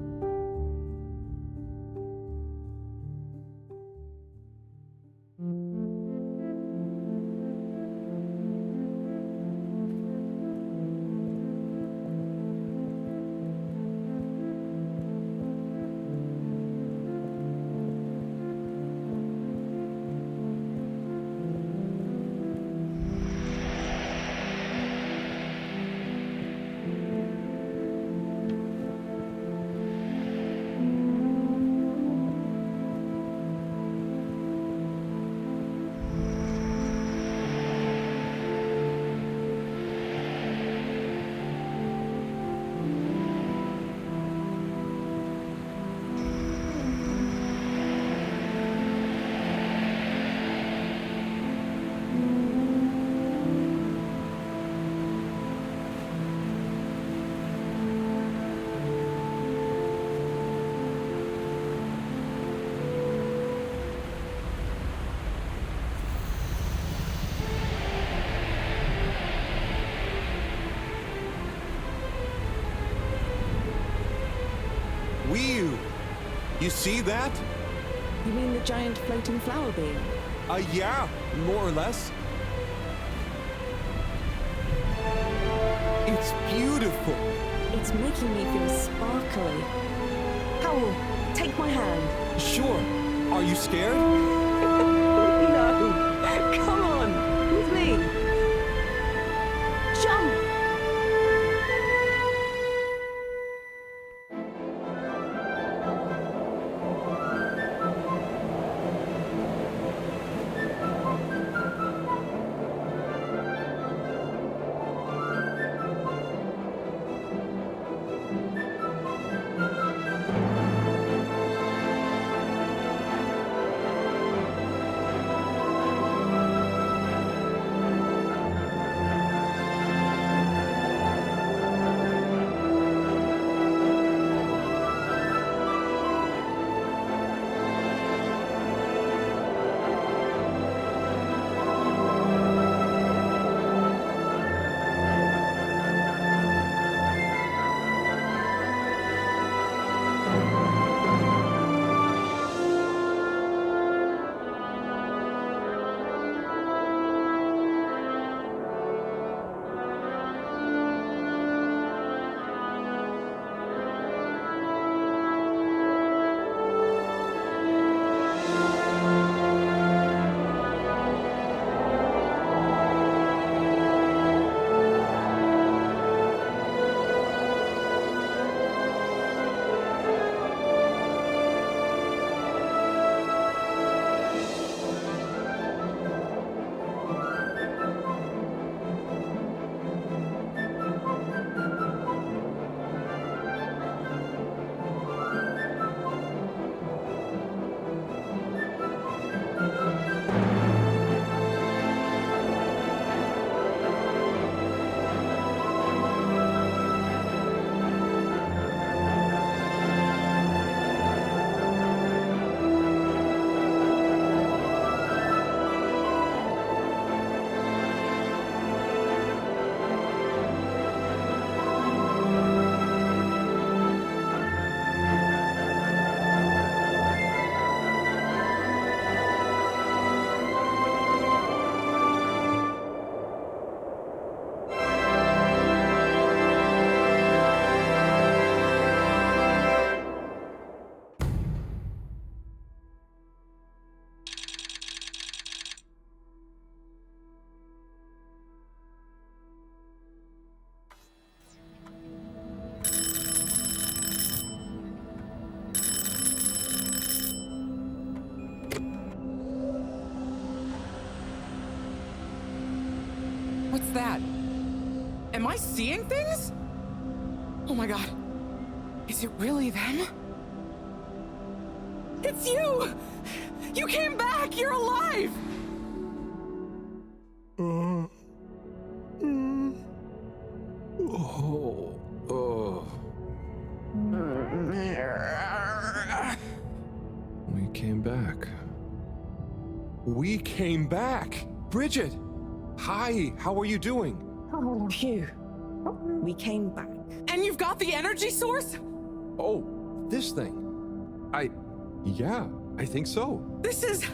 Whew! You see that? You mean the giant floating flower beam? Yeah, more or less. It's beautiful. It's making me feel sparkly. Howell, take my hand. Sure. Are you scared? No. Come on, with me. Jump! Am I seeing things? Oh my god. Is it really them? It's you! You came back! You're alive! We came back. We came back! Bridget! Hi, how are you doing? Phew. We came back. And you've got the energy source? Oh, this thing. Yeah, I think so. This is,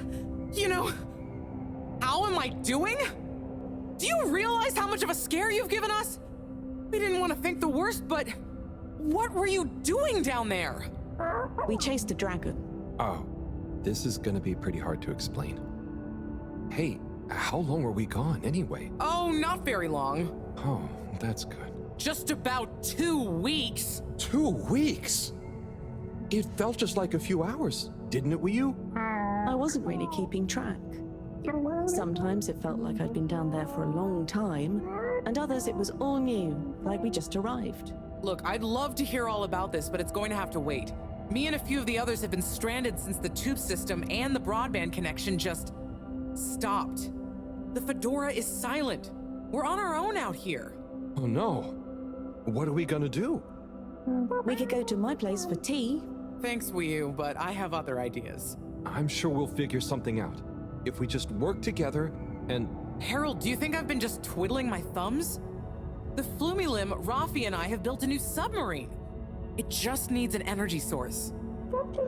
how am I doing? Do you realize how much of a scare you've given us? We didn't want to think the worst, but what were you doing down there? We chased a dragon. Oh, this is gonna be pretty hard to explain. Hey, how long were we gone anyway? Oh, not very long. Oh, that's good. Just about 2 weeks. 2 weeks? It felt just like a few hours, didn't it, you? I wasn't really keeping track. Sometimes it felt like I'd been down there for a long time, and others it was all new, like we just arrived. Look, I'd love to hear all about this, but it's going to have to wait. Me and a few of the others have been stranded since the tube system and the broadband connection just stopped. The Fedora is silent. We're on our own out here. Oh no. What are we gonna do? We could go to my place for tea. Thanks, Wii, but I have other ideas. I'm sure we'll figure something out. If we just work together and... Harold, do you think I've been just twiddling my thumbs? The Flumilim, Rafi, and I have built a new submarine. It just needs an energy source.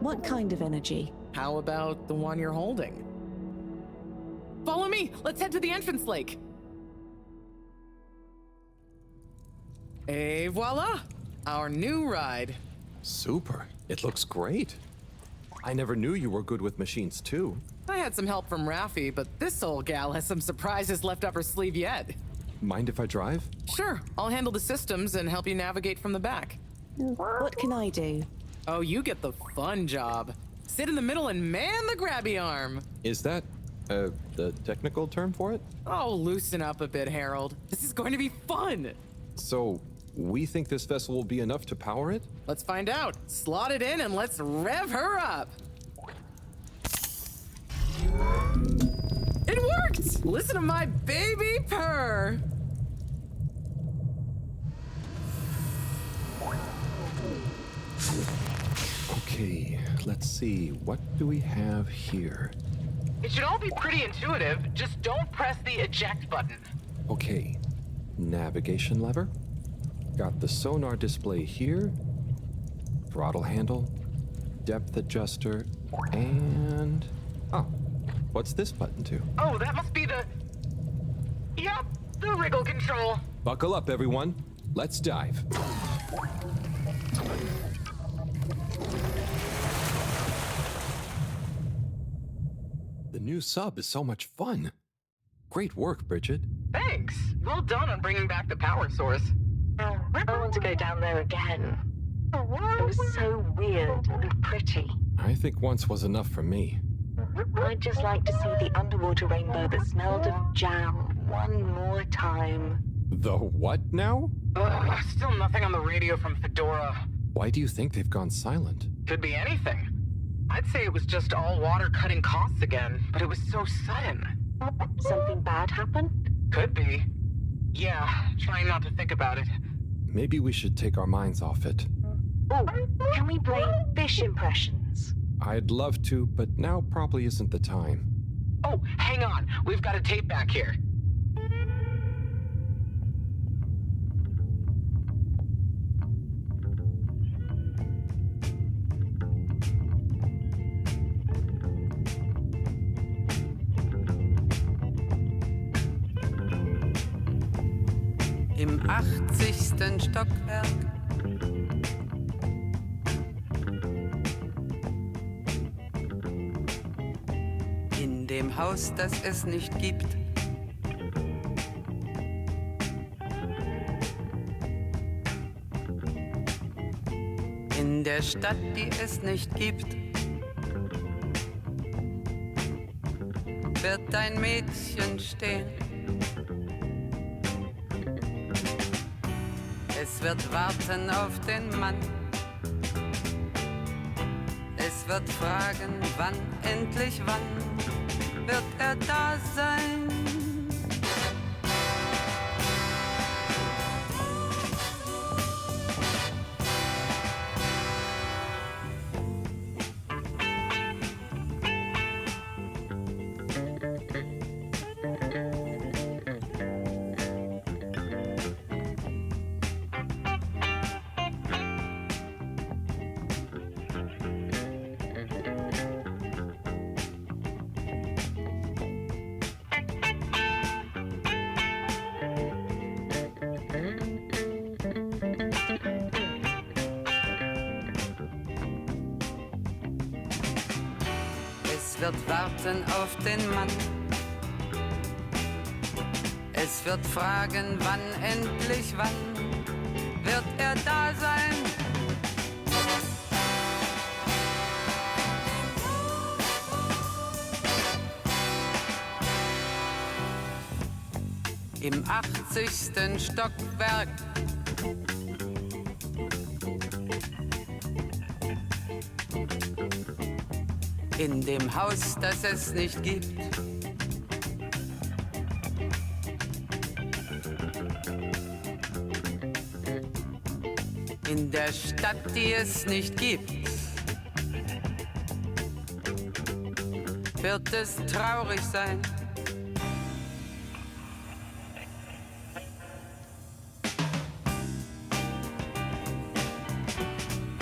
What kind of energy? How about the one you're holding? Follow me! Let's head to the entrance lake! Et voila! Our new ride. Super. It looks great. I never knew you were good with machines, too. I had some help from Rafi, but this old gal has some surprises left up her sleeve yet. Mind if I drive? Sure. I'll handle the systems and help you navigate from the back. What can I do? Oh, you get the fun job. Sit in the middle and man the grabby arm. Is that, the technical term for it? Oh, loosen up a bit, Harold. This is going to be fun. So, we think this vessel will be enough to power it? Let's find out. Slot it in and let's rev her up. It worked! Listen to my baby purr. Okay, let's see. What do we have here? It should all be pretty intuitive. Just don't press the eject button. Okay, navigation lever. Got the sonar display here. Throttle handle. Depth adjuster. And... oh, what's this button to? Oh, that must be the... Yep, the wriggle control. Buckle up, everyone. Let's dive. The new sub is so much fun. Great work, Bridget. Thanks. Well done on bringing back the power source. I want to go down there again. It was so weird and pretty. I think once was enough for me. I'd just like to see the underwater rainbow that smelled of jam one more time. The what now? Still nothing on the radio from Fedora. Why do you think they've gone silent? Could be anything. I'd say it was just all water cutting costs again, but it was so sudden. Something bad happened? Could be. Yeah, trying not to think about it. Maybe we should take our minds off it. Oh, can we play fish impressions? I'd love to, but now probably isn't the time. Oh, hang on. We've got a tape back here. Im 80. Stockwerk. In dem Haus, das es nicht gibt. In der Stadt, die es nicht gibt. Wird ein Mädchen stehen. Es wird warten auf den Mann. Es wird fragen, wann, endlich wann, wird er da sein? Es wird warten auf den Mann. Es wird fragen, wann, endlich wann, wird er da sein? Im 80. Stockwerk. In dem Haus, das es nicht gibt. In der Stadt, die es nicht gibt. Wird es traurig sein?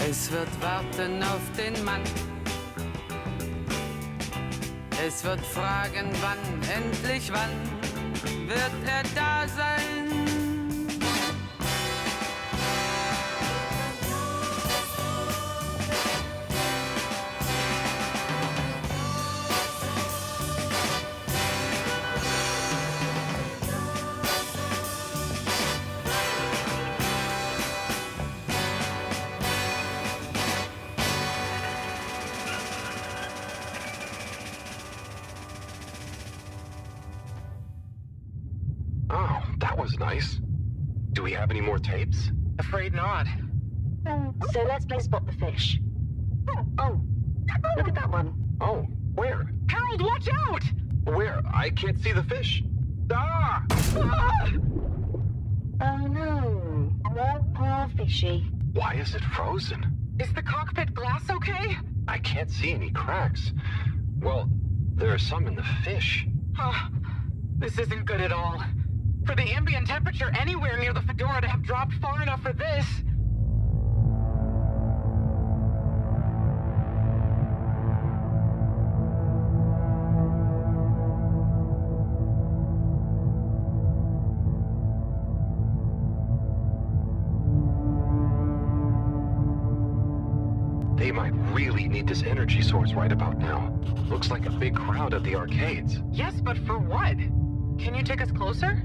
Es wird warten auf den Mann. Es wird fragen, wann, endlich wann, wird er da sein? Oh, that was nice. Do we have any more tapes? Afraid not. So let's play Spot the Fish. Oh, look at that one. Oh, where? Harold, watch out! Where? I can't see the fish. Ah! Oh no, poor fishy. Why is it frozen? Is the cockpit glass okay? I can't see any cracks. Well, there are some in the fish. This isn't good at all. For the ambient temperature anywhere near the Fedora to have dropped far enough for this. They might really need this energy source right about now. Looks like a big crowd at the arcades. Yes, but for what? Can you take us closer?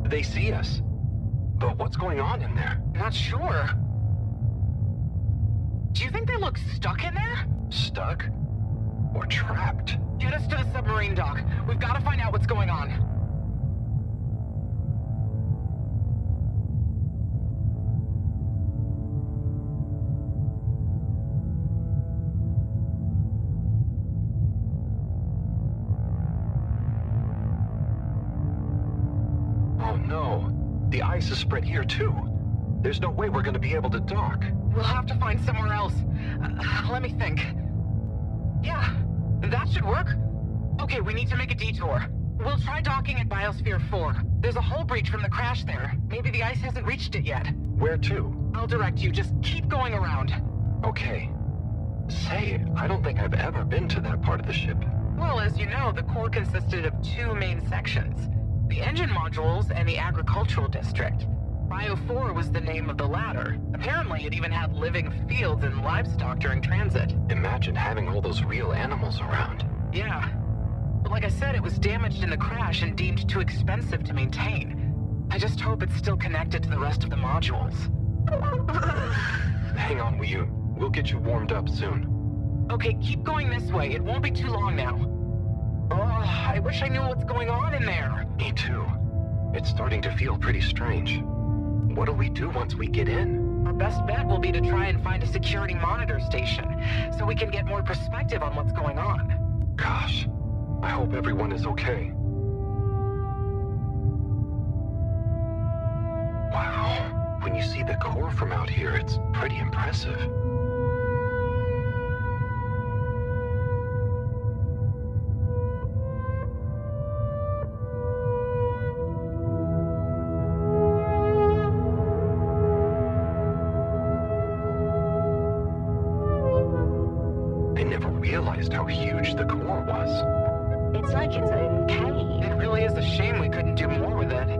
They see us. But what's going on in there? Not sure. Do you think they look stuck in there? Stuck? Or trapped? Get us to the submarine dock. We've got to find out what's going on. Oh no. The ice is spread here too. There's no way we're gonna be able to dock. We'll have to find somewhere else. Let me think. Yeah, that should work. Okay, we need to make a detour. We'll try docking at Biosphere 4. There's a hull breach from the crash there. Maybe the ice hasn't reached it yet. Where to? I'll direct you. Just keep going around. Okay. Say, I don't think I've ever been to that part of the ship. Well, as you know, the core consisted of two main sections. The engine modules and the agricultural district. Bio 4 was the name of the latter. Apparently, it even had living fields and livestock during transit. Imagine having all those real animals around. Yeah. But like I said, it was damaged in the crash and deemed too expensive to maintain. I just hope it's still connected to the rest of the modules. Hang on, will you? We'll get you warmed up soon. Okay, keep going this way. It won't be too long now. Oh, I wish I knew what's going on in there. Me too. It's starting to feel pretty strange. What'll we do once we get in? Our best bet will be to try and find a security monitor station, so we can get more perspective on what's going on. Gosh, I hope everyone is okay. Wow, when you see the core from out here, it's pretty impressive. How huge the core was. It's like its own cave. It really is a shame we couldn't do more with it.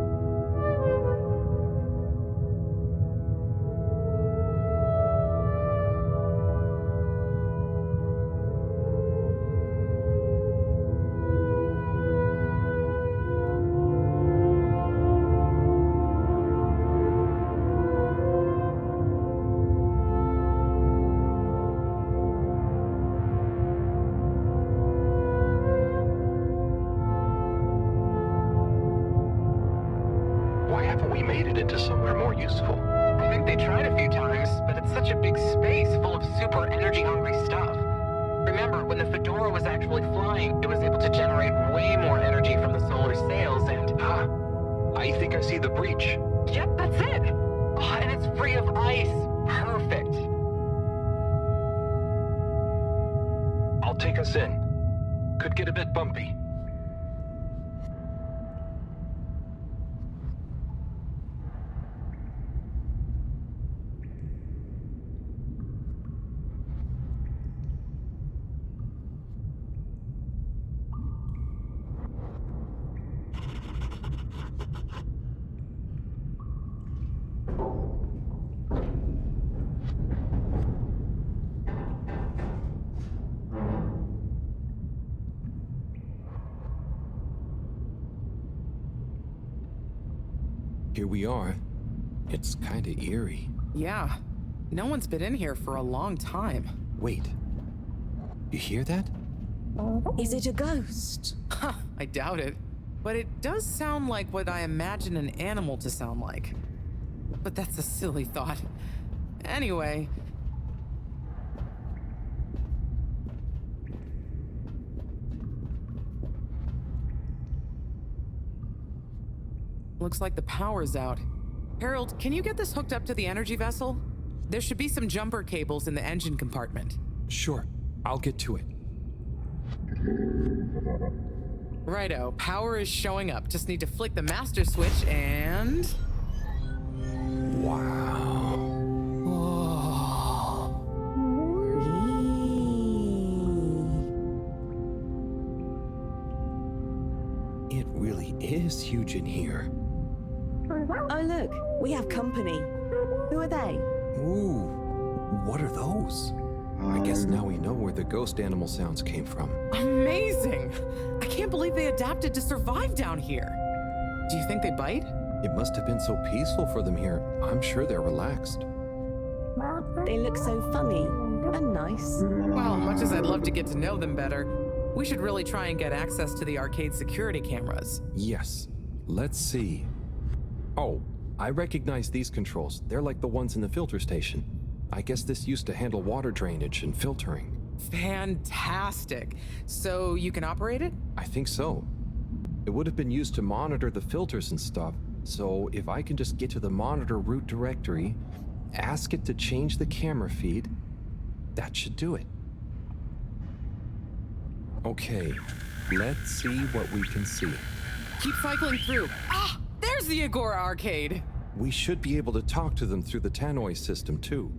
Here we are. It's kind of eerie. Yeah. No one's been in here for a long time. Wait. You hear that? Is it a ghost? Huh, I doubt it. But it does sound like what I imagine an animal to sound like. But that's a silly thought. Anyway. Looks like the power's out. Harold, can you get this hooked up to the energy vessel? There should be some jumper cables in the engine compartment. Sure, I'll get to it. Righto, power is showing up. Just need to flick the master switch and... Wow. It really is huge in here. Oh, look, we have company. Who are they? Ooh, what are those? I guess now we know where the ghost animal sounds came from. Amazing! I can't believe they adapted to survive down here. Do you think they bite? It must have been so peaceful for them here. I'm sure they're relaxed. They look so funny and nice. Well, much as I'd love to get to know them better, we should really try and get access to the arcade security cameras. Yes. Let's see. Oh, I recognize these controls. They're like the ones in the filter station. I guess this used to handle water drainage and filtering. Fantastic. So you can operate it? I think so. It would have been used to monitor the filters and stuff. So if I can just get to the monitor root directory, ask it to change the camera feed, that should do it. Okay, let's see what we can see. Keep cycling through. Ah, there's the Agora arcade. We should be able to talk to them through the tannoy system too.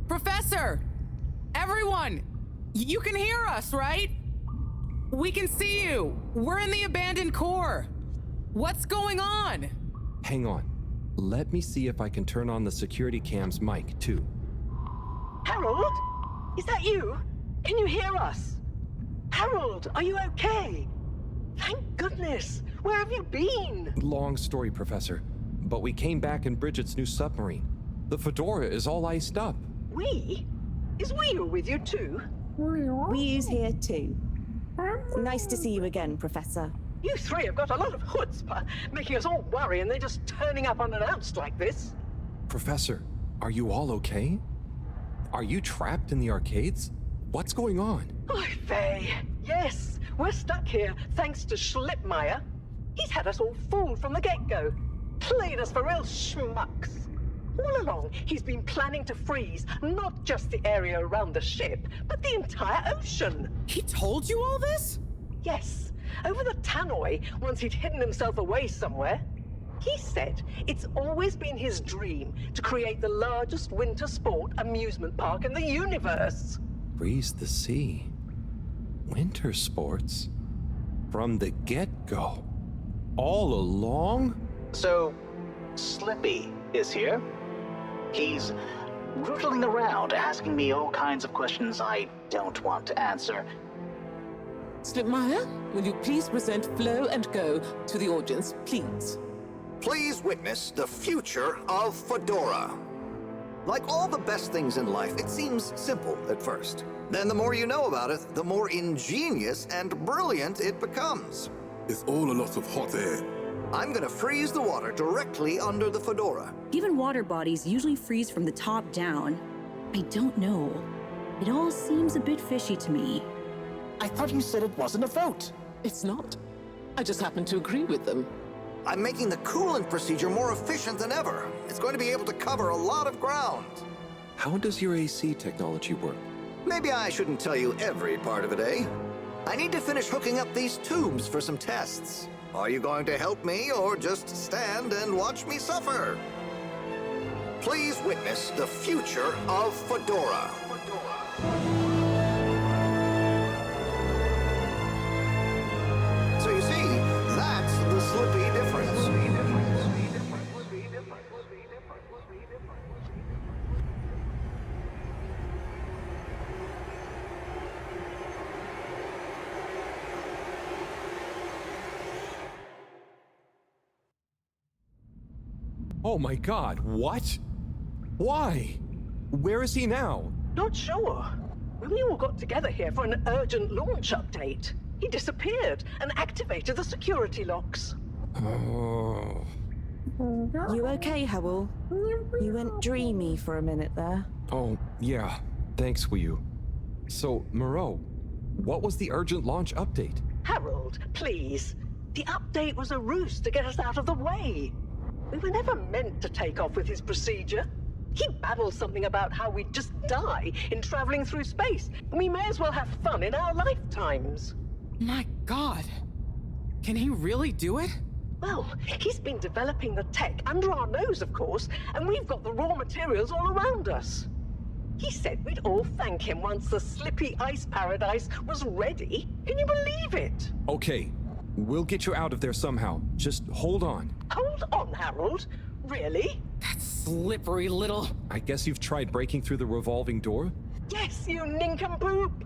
Professor! Everyone! You can hear us, right? We can see you. We're in the abandoned core. What's going on? Hang on. Let me see if I can turn on the security cam's mic too. Harold? Is that you? Can you hear us? Harold, are you okay? Thank goodness. Where have you been? Long story, Professor. But we came back in Bridget's new submarine. The Fedora is all iced up. We? Is Wii with you too? Wii's here too. Nice to see you again, Professor. You three have got a lot of chutzpah, making us all worry and they're just turning up unannounced like this. Professor, are you all okay? Are you trapped in the arcades? What's going on? Oy vey. Yes, we're stuck here thanks to Schlippmeyer. He's had us all fooled from the get-go. Played us for real schmucks. All along, he's been planning to freeze not just the area around the ship, but the entire ocean. He told you all this? Yes, over the tannoy, once he'd hidden himself away somewhere. He said it's always been his dream to create the largest winter sport amusement park in the universe. Freeze the sea. Winter sports. From the get-go. All along? So, Slippy is here. He's rootling around, asking me all kinds of questions I don't want to answer. Schlippmeyer, will you please present Flow and Go to the audience, please? Please witness the future of Fedora. Like all the best things in life, it seems simple at first. Then the more you know about it, the more ingenious and brilliant it becomes. It's all a lot of hot air. I'm gonna freeze the water directly under the Fedora. Given water bodies usually freeze from the top down, I don't know. It all seems a bit fishy to me. I thought you said it wasn't a vote. It's not. I just happen to agree with them. I'm making the coolant procedure more efficient than ever. It's going to be able to cover a lot of ground. How does your AC technology work? Maybe I shouldn't tell you every part of it, eh? I need to finish hooking up these tubes for some tests. Are you going to help me or just stand and watch me suffer? Please witness the future of Fedora. So you see, that's the Slippy difference. Oh my God, what? Why? Where is he now? Not sure. When we all got together here for an urgent launch update, he disappeared and activated the security locks. Oh. You okay, Howell? You went dreamy for a minute there. Oh, yeah. Thanks, Wiyu. So, Mareaux, what was the urgent launch update? Harold, please. The update was a ruse to get us out of the way. We were never meant to take off with his procedure. He babbled something about how we'd just die in traveling through space, and we may as well have fun in our lifetimes. My God. Can he really do it? Well, he's been developing the tech under our nose, of course, and we've got the raw materials all around us. He said we'd all thank him once the Slippy Ice Paradise was ready. Can you believe it? Okay, we'll get you out of there somehow. Just hold on. Hold on, Harold. Really? That slippery little... I guess you've tried breaking through the revolving door? Yes, you nincompoop!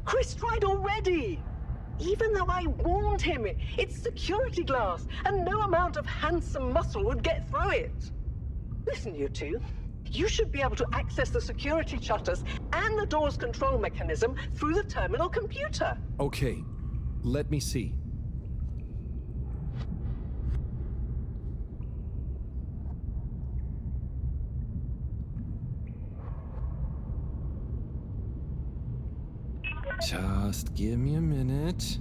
Chris tried already! Even though I warned him, it's security glass, and no amount of handsome muscle would get through it. Listen, you two. You should be able to access the security shutters and the door's control mechanism through the terminal computer. Okay, let me see. Just give me a minute.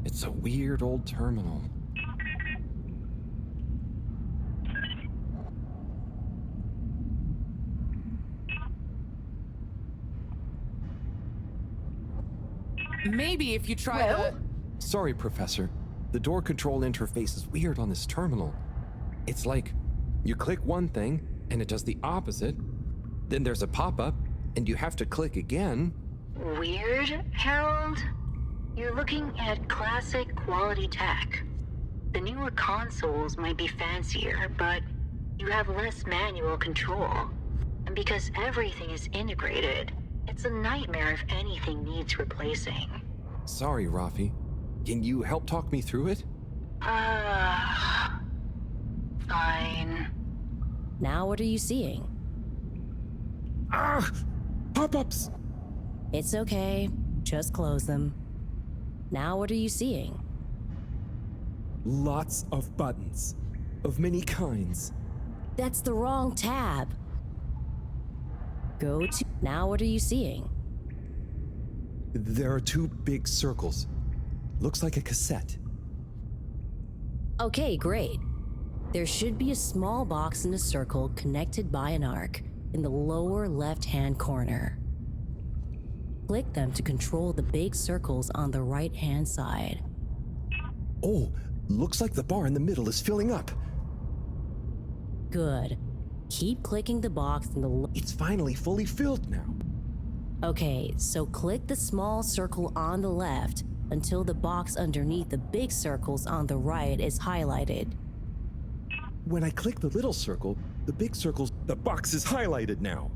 It's a weird old terminal. Maybe if you try the... Sorry, Professor. The door control interface is weird on this terminal. It's like you click one thing and it does the opposite. Then there's a pop-up and you have to click again. Weird, Harold? You're looking at classic quality tech. The newer consoles might be fancier, but you have less manual control. And because everything is integrated, it's a nightmare if anything needs replacing. Sorry, Rafi. Can you help talk me through it? Fine. Now what are you seeing? Ah! pop-ups! It's okay. Just close them. Now what are you seeing? Lots of buttons. Of many kinds. That's the wrong tab. Go to... Now what are you seeing? There are two big circles. Looks like a cassette. Okay, great. There should be a small box in a circle connected by an arc in the lower left-hand corner. Click them to control the big circles on the right-hand side. Oh, looks like the bar in the middle is filling up. Good. Keep clicking the box in the... It's finally fully filled now. Okay, so click the small circle on the left until the box underneath the big circles on the right is highlighted. When I click the little circle, the big circles, the box is highlighted now.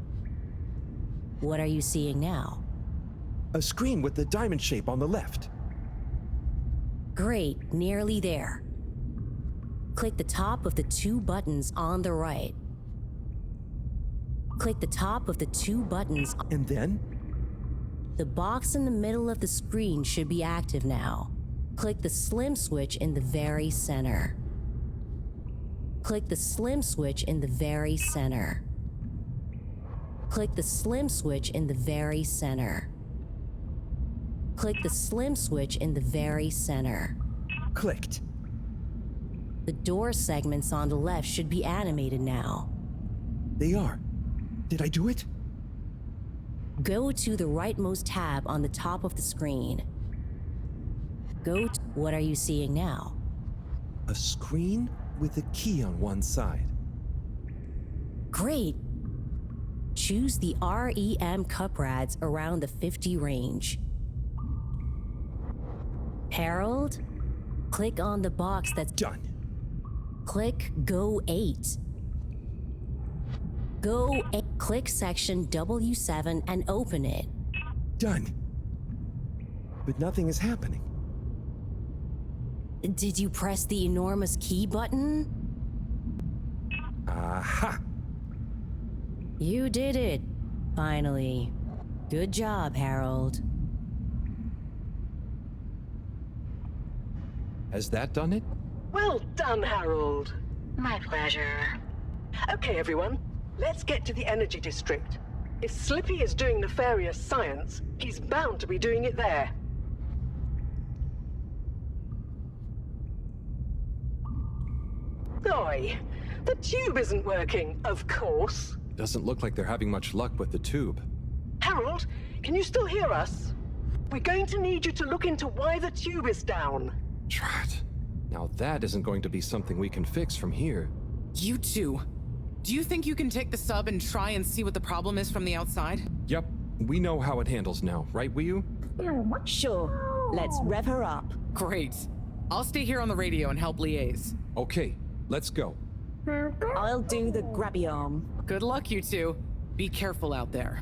What are you seeing now? A screen with the diamond shape on the left. Great, nearly there. Click the top of the two buttons on the right. Click the top of the two buttons. And then? The box in the middle of the screen should be active now. Click the slim switch in the very center. Click the slim switch in the very center. Click the slim switch in the very center. Click the slim switch in the very center. Clicked. The door segments on the left should be animated now. They are. Did I do it? Go to the rightmost tab on the top of the screen. Go to... What are you seeing now? A screen with a key on one side. Great! Choose the REM cup rads around the 50 range. Harold, click on the box that's... Done. Click Go 8. Go 8. Click section W7 and open it. Done. But nothing is happening. Did you press the enormous key button? Aha! You did it. Finally. Good job, Harold. Has that done it? Well done, Harold. My pleasure. Okay, everyone. Let's get to the energy district. If Slippy is doing nefarious science, he's bound to be doing it there. Oi! The tube isn't working, of course. Doesn't look like they're having much luck with the tube. Harold, can you still hear us? We're going to need you to look into why the tube is down. Drat. Now that isn't going to be something we can fix from here. You two. Do you think you can take the sub and try and see what the problem is from the outside? Yep. We know how it handles now, right, Wiyu? Sure. Let's rev her up. Great. I'll stay here on the radio and help liaise. Okay, let's go. I'll do the grabby arm. Good luck, you two. Be careful out there.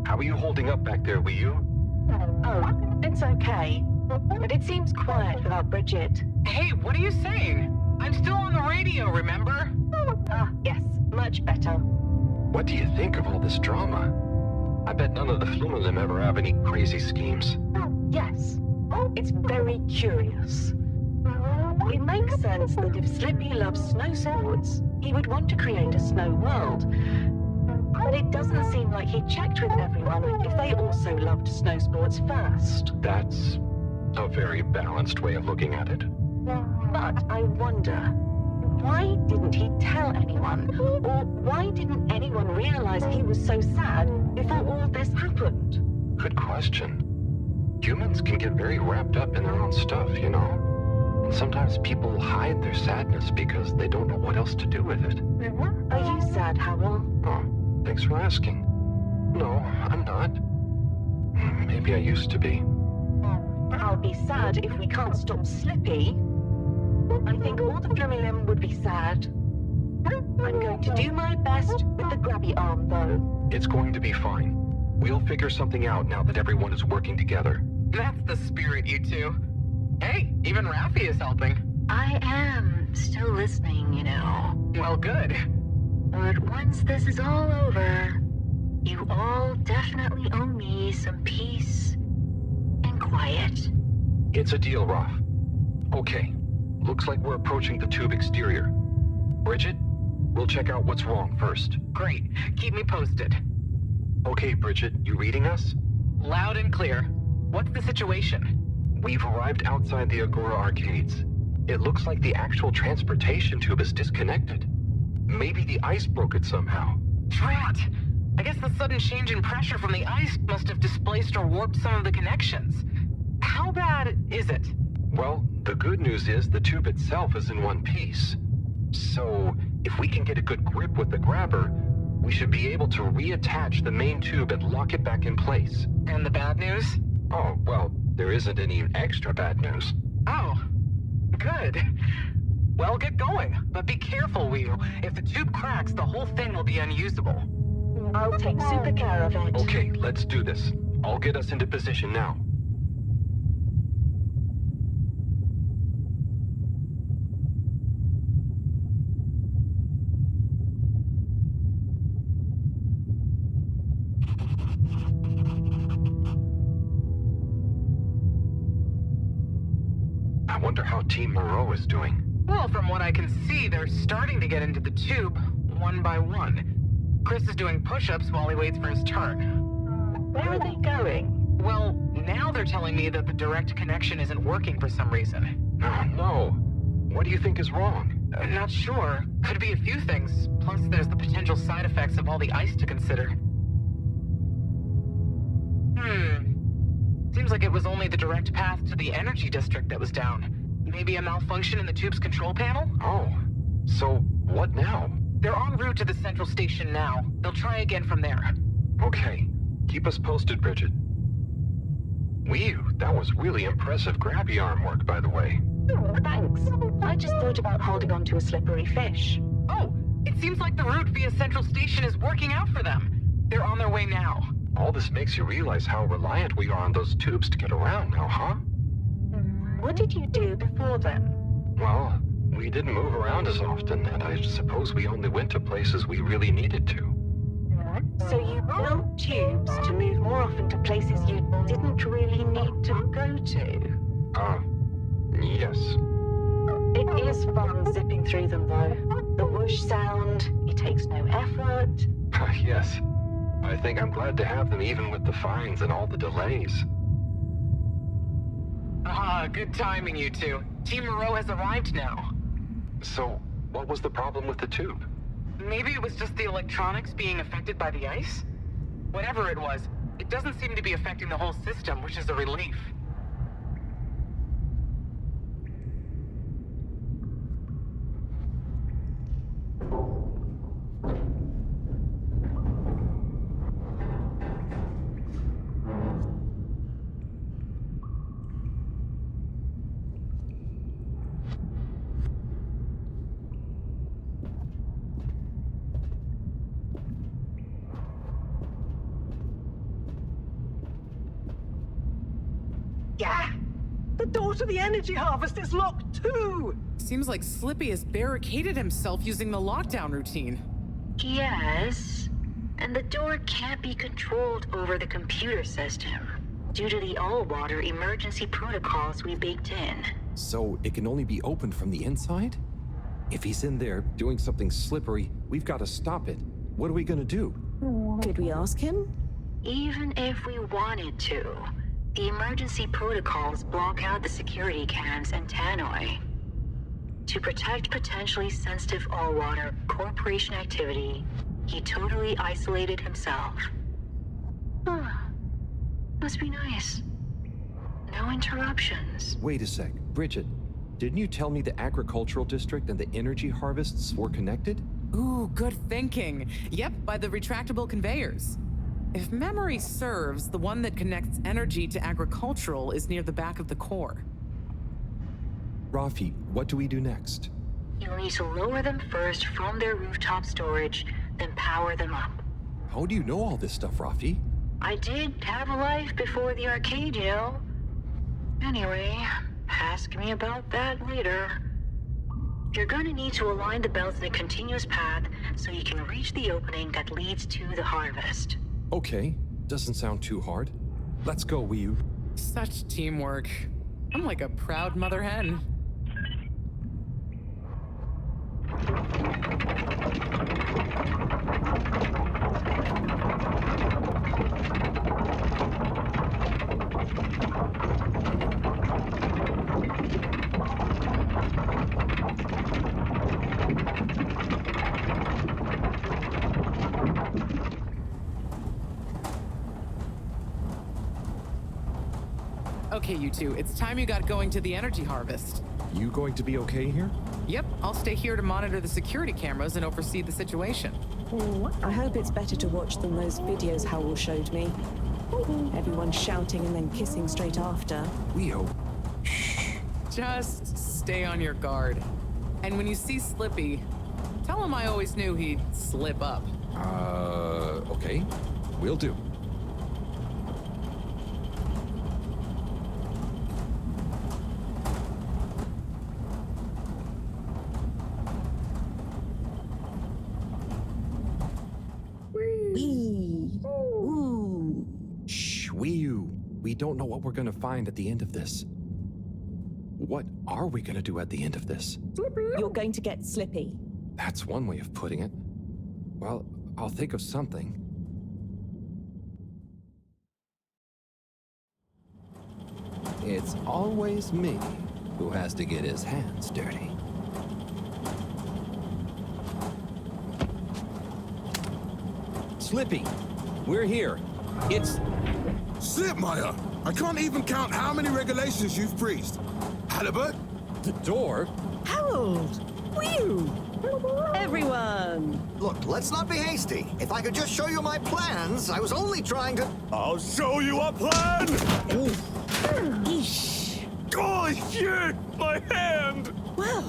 How are you holding up back there, Wiyu? Oh, it's okay. But it seems quiet without Bridget. Hey, what are you saying? I'm still on the radio, remember? Ah, yes, much better. What do you think of all this drama? I bet none of the Flumelum ever have any crazy schemes. Yes, it's very curious. It makes sense that if Slippy loves snow sports, he would want to create a snow world. But it doesn't seem like he checked with everyone if they also loved snow sports first. That's a very balanced way of looking at it. But I wonder, why didn't he tell anyone? Or why didn't anyone realize he was so sad before all this happened? Good question. Humans can get very wrapped up in their own stuff, you know? And sometimes people hide their sadness because they don't know what else to do with it. Are you sad, Harold? Oh, thanks for asking. No, I'm not. Maybe I used to be. I'll be sad if we can't stop Slippy. I think all the Flumilim would be sad. I'm going to do my best with the grabby arm, though. It's going to be fine. We'll figure something out now that everyone is working together. That's the spirit, you two. Hey, even Raffi is helping. I am still listening, you know. Well, good. But once this is all over, you all definitely owe me some peace and quiet. It's a deal, Raf. Okay, looks like we're approaching the tube exterior. Bridget, we'll check out what's wrong first. Great. Keep me posted. Okay, Bridget, you reading us? Loud and clear. What's the situation? We've arrived outside the Agora arcades. It looks like the actual transportation tube is disconnected. Maybe the ice broke it somehow. Drat! I guess the sudden change in pressure from the ice must have displaced or warped some of the connections. How bad is it? Well, the good news is the tube itself is in one piece. So, if we can get a good grip with the grabber, we should be able to reattach the main tube and lock it back in place. And the bad news? Oh, well, there isn't any extra bad news. Oh, good. Well, get going, but be careful, Wheel. If the tube cracks, the whole thing will be unusable. I'll take super care of it. Okay, let's do this. I'll get us into position now. I wonder how Team Mareaux is doing. Well, from what I can see, they're starting to get into the tube, one by one. Chris is doing push-ups while he waits for his turn. Where are they going? Well, now they're telling me that the direct connection isn't working for some reason. Oh, no. What do you think is wrong? Not sure. Could be a few things. Plus, there's the potential side effects of all the ice to consider. Seems like it was only the direct path to the energy district that was down. Maybe a malfunction in the tube's control panel? Oh, so what now? They're en route to the central station now. They'll try again from there. Okay. Keep us posted, Bridget. Whew, that was really impressive grabby arm work, by the way. Oh, thanks. I just thought about holding on to a slippery fish. Oh, it seems like the route via central station is working out for them. They're on their way now. All this makes you realize how reliant we are on those tubes to get around now, huh? What did you do before then? Well, we didn't move around as often, and I suppose we only went to places we really needed to. So you built tubes to move more often to places you didn't really need to go to? Yes. It is fun zipping through them, though. The whoosh sound, it takes no effort. Yes. I think I'm glad to have them even with the fines and all the delays. Good timing, you two. Team Mareaux has arrived now. So, what was the problem with the tube? Maybe it was just the electronics being affected by the ice? Whatever it was, it doesn't seem to be affecting the whole system, which is a relief. Yeah! The door to the energy harvest is locked too! Seems like Slippy has barricaded himself using the lockdown routine. Yes, and the door can't be controlled over the computer system due to the all-water emergency protocols we baked in. So it can only be opened from the inside? If he's in there doing something slippery, we've got to stop it. What are we gonna do? Could we ask him? Even if we wanted to, the emergency protocols block out the security cams and tannoy. To protect potentially sensitive all-water corporation activity, he totally isolated himself. Must be nice. No interruptions. Wait a sec. Bridget, didn't you tell me the agricultural district and the energy harvests were connected? Ooh, good thinking. Yep, by the retractable conveyors. If memory serves, the one that connects energy to agricultural is near the back of the core. Rafi, what do we do next? You'll need to lower them first from their rooftop storage, then power them up. How do you know all this stuff, Rafi? I did have a life before the arcade, you know. Anyway, ask me about that later. You're gonna need to align the belts in a continuous path so you can reach the opening that leads to the harvest. Okay, doesn't sound too hard. Let's go, Wii. Such teamwork. I'm like a proud mother hen. Okay, you two, it's time you got going to the energy harvest. You going to be okay here? Yep, I'll stay here to monitor the security cameras and oversee the situation. I hope it's better to watch than those videos Howell showed me. Everyone shouting and then kissing straight after. We hope. Just stay on your guard. And when you see Slippy, tell him I always knew he'd slip up. Okay. Will do. We don't know what we're gonna find at the end of this. What are we gonna do at the end of this? You're going to get Slippy. That's one way of putting it. Well, I'll think of something. It's always me who has to get his hands dirty. Slippy, we're here. It's... Slipmeyer! I can't even count how many regulations you've breached. Halibut? The door? Harold! Whew! Everyone! Look, let's not be hasty. If I could just show you my plans, I was only trying to... I'll show you a plan! Eesh. Oh, shit! My hand! Well,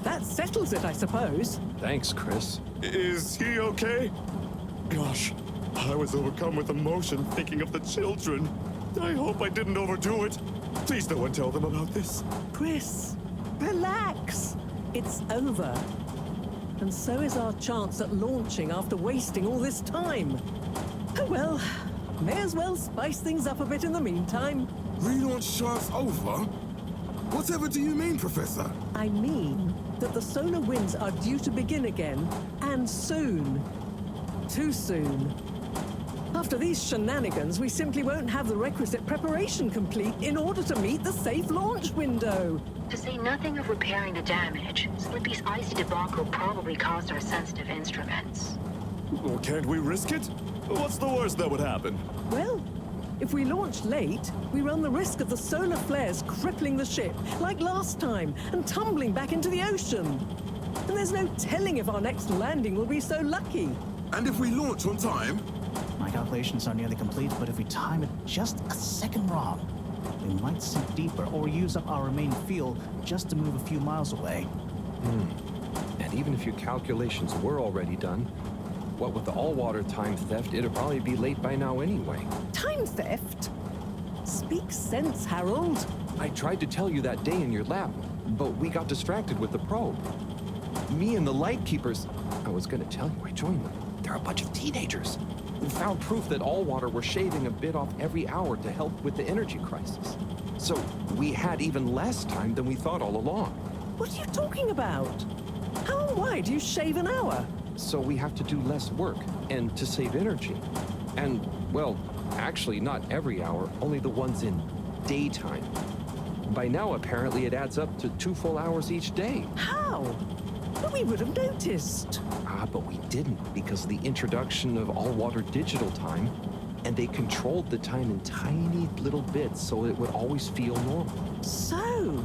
that settles it, I suppose. Thanks, Chris. Is he okay? Gosh, I was overcome with emotion thinking of the children. I hope I didn't overdo it. Please no one tell them about this. Chris, relax. It's over. And so is our chance at launching after wasting all this time. Oh well, may as well spice things up a bit in the meantime. Relaunch chance over? Whatever do you mean, Professor? I mean that the solar winds are due to begin again, and soon. Too soon. After these shenanigans, we simply won't have the requisite preparation complete in order to meet the safe launch window. To say nothing of repairing the damage, Slippy's icy debacle probably caused our sensitive instruments. Well, can't we risk it? What's the worst that would happen? Well, if we launch late, we run the risk of the solar flares crippling the ship, like last time, and tumbling back into the ocean. And there's no telling if our next landing will be so lucky. And if we launch on time? My calculations are nearly complete, but if we time it just a second wrong, we might sink deeper or use up our remaining fuel just to move a few miles away. And even if your calculations were already done, what with the all-water time theft, it'd probably be late by now anyway. Time theft? Speak sense, Harold. I tried to tell you that day in your lab, but we got distracted with the probe. Me and the Lightkeepers, I was gonna tell you I joined them. They're a bunch of teenagers who found proof that all water were shaving a bit off every hour to help with the energy crisis. So we had even less time than we thought all along. What are you talking about? How and why do you shave an hour? So we have to do less work, and to save energy. And, well, actually not every hour, only the ones in daytime. By now, apparently, it adds up to 2 full hours each day. How? But we would have noticed. But we didn't because of the introduction of all-water digital time. And they controlled the time in tiny little bits so it would always feel normal. So,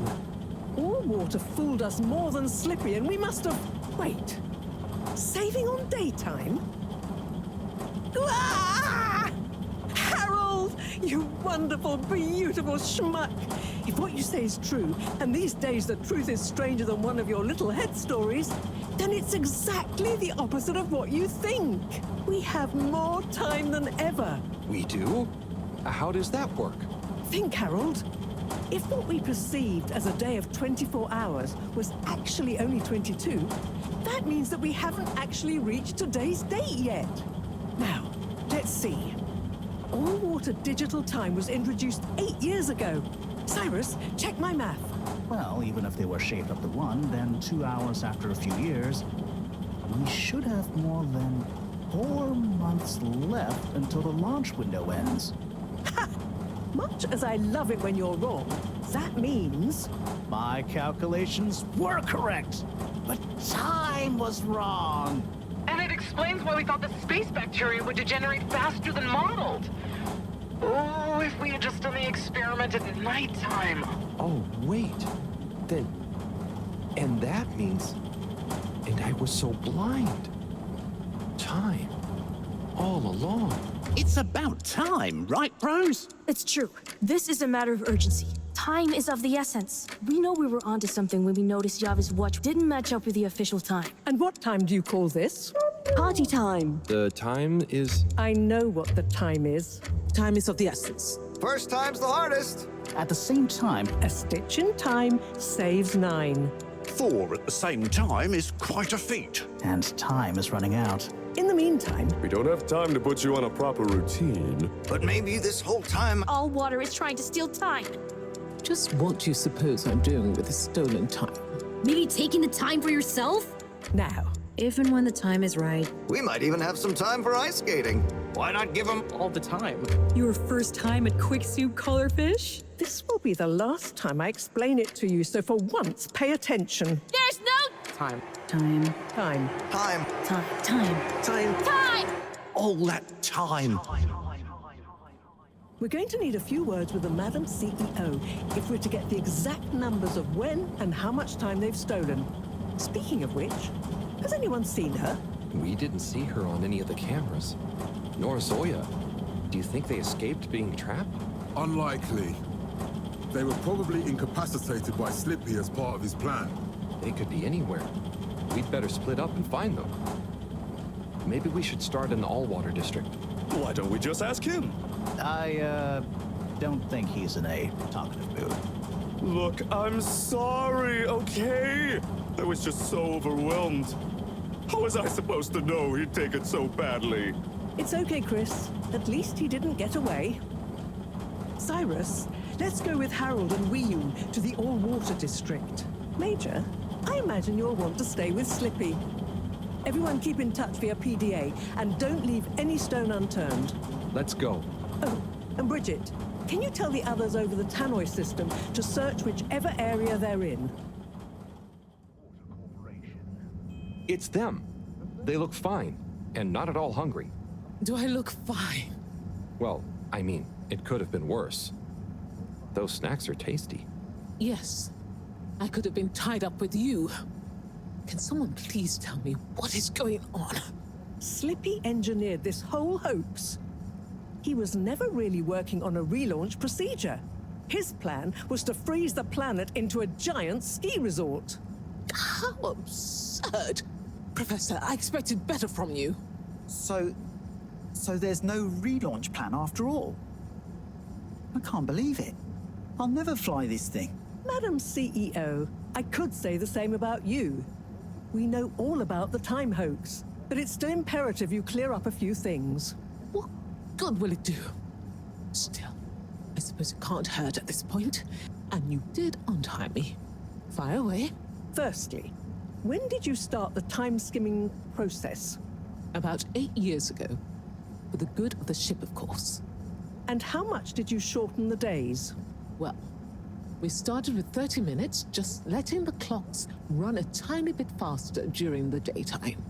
all water fooled us more than Slippy, and we must have... Wait. Saving on daytime? Ah! Harold! You wonderful, beautiful schmuck! If what you say is true, and these days the truth is stranger than one of your little head stories, then it's exactly the opposite of what you think. We have more time than ever. We do? How does that work? Think, Harold. If what we perceived as a day of 24 hours was actually only 22, that means that we haven't actually reached today's date yet. Now, let's see. All water digital time was introduced 8 years ago. Cyrus, check my math. Well, even if they were shaped up to 1, then 2 hours after a few years, we should have more than 4 months left until the launch window ends. Ha! Much as I love it when you're wrong, that means... My calculations were correct, but time was wrong. And it explains why we thought the space bacteria would degenerate faster than modeled. Oh, if we had just done the experiment at nighttime. Oh, wait. Then... And that means... And I was so blind. Time. All along. It's about time, right, bros? It's true. This is a matter of urgency. Time is of the essence. We know we were onto something when we noticed Yava's watch didn't match up with the official time. And what time do you call this? Party time. The time is... I know what the time is. Time is of the essence. First time's the hardest. At the same time, a stitch in time saves 9. 4 at the same time is quite a feat. And time is running out. In the meantime... We don't have time to put you on a proper routine. But maybe this whole time... All water is trying to steal time. Just what do you suppose I'm doing with the stolen time? Maybe taking the time for yourself? Now, if and when the time is right. We might even have some time for ice skating. Why not give them all the time? Your first time at Quick Soup Colorfish? This will be the last time I explain it to you, so for once, pay attention. There's no... Time. Time. Time. Time. Time. Time. Time. Time! All that time. We're going to need a few words with the Madam CEO if we're to get the exact numbers of when and how much time they've stolen. Speaking of which, has anyone seen her? We didn't see her on any of the cameras. Nor Zoya. Do you think they escaped being trapped? Unlikely. They were probably incapacitated by Slippy as part of his plan. They could be anywhere. We'd better split up and find them. Maybe we should start in the all-water district. Why don't we just ask him? I, don't think he's in a talkative mood. Look, I'm sorry, okay? I was just so overwhelmed. How was I supposed to know he'd take it so badly? It's okay, Chris. At least he didn't get away. Cyrus, let's go with Harold and Wiyun to the all-water district. Major, I imagine you'll want to stay with Slippy. Everyone keep in touch via PDA, and don't leave any stone unturned. Let's go. Oh, and Bridget, can you tell the others over the tannoy system to search whichever area they're in? It's them. They look fine, and not at all hungry. Do I look fine? Well, I mean, it could have been worse. Those snacks are tasty. Yes. I could have been tied up with you. Can someone please tell me what is going on? Slippy engineered this whole hoax. He was never really working on a relaunch procedure. His plan was to freeze the planet into a giant ski resort. How absurd! Professor, I expected better from you. So there's no relaunch plan after all? I can't believe it. I'll never fly this thing. Madam CEO, I could say the same about you. We know all about the time hoax, but it's still imperative you clear up a few things. What good will it do? Still, I suppose it can't hurt at this point. And you did untie me. Fire away. Firstly, when did you start the time-skimming process? About 8 years ago. For the good of the ship, of course. And how much did you shorten the days? Well, we started with 30 minutes, just letting the clocks run a tiny bit faster during the daytime.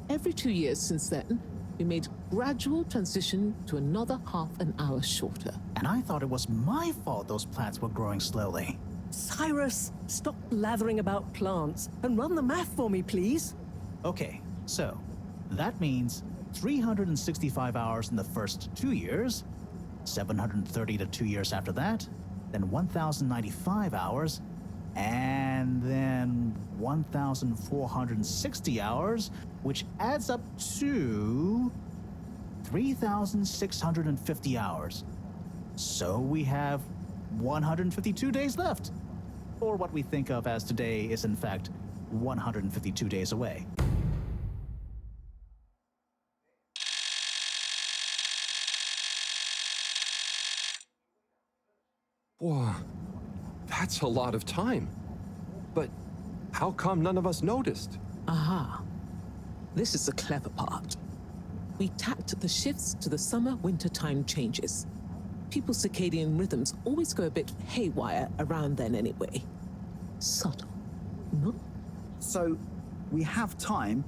Every 2 years since then, We made gradual transition to another half an hour shorter. And I thought it was my fault those plants were growing slowly. Cyrus, stop blathering about plants and run the math for me, please. Okay, so that means 365 hours in the first 2 years, 730 to 2 years after that, then 1,095 hours, and then 1,460 hours, which adds up to 3,650 hours. So we have 152 days left. Or what we think of as today is in fact 152 days away. Whoa, that's a lot of time. But how come none of us noticed? Aha. This is the clever part. We tacked the shifts to the summer-winter time changes. People's circadian rhythms always go a bit haywire around then anyway. Subtle, no? So, we have time,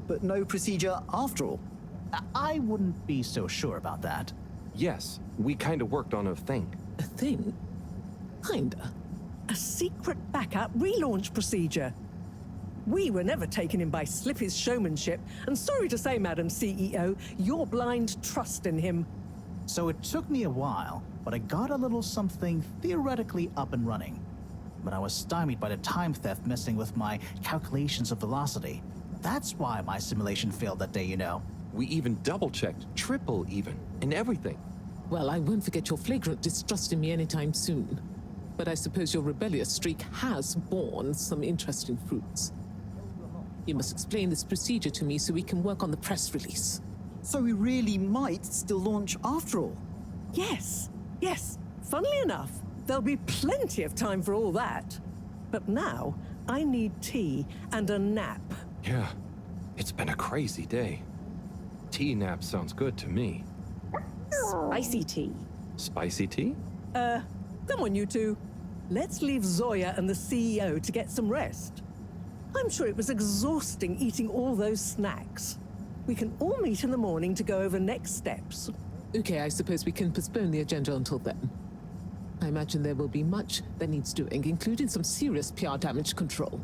but no procedure after all. I wouldn't be so sure about that. Yes, we kind of worked on a thing. A thing? Kinda. A secret backup relaunch procedure. We were never taken in by Slippy's showmanship, and sorry to say, Madam CEO, your blind trust in him. So it took me a while, but I got a little something theoretically up and running. But I was stymied by the time theft messing with my calculations of velocity. That's why my simulation failed that day, you know. We even double-checked, triple even, and everything. Well, I won't forget your flagrant distrust in me anytime soon. But I suppose your rebellious streak has borne some interesting fruits. You must explain this procedure to me so we can work on the press release. So we really might still launch after all. Yes, yes. Funnily enough, there'll be plenty of time for all that. But now, I need tea and a nap. Yeah, it's been a crazy day. Tea nap sounds good to me. Spicy tea. Spicy tea? Come on, you two. Let's leave Zoya and the CEO to get some rest. I'm sure it was exhausting eating all those snacks. We can all meet in the morning to go over next steps. Okay, I suppose we can postpone the agenda until then. I imagine there will be much that needs doing, including some serious PR damage control.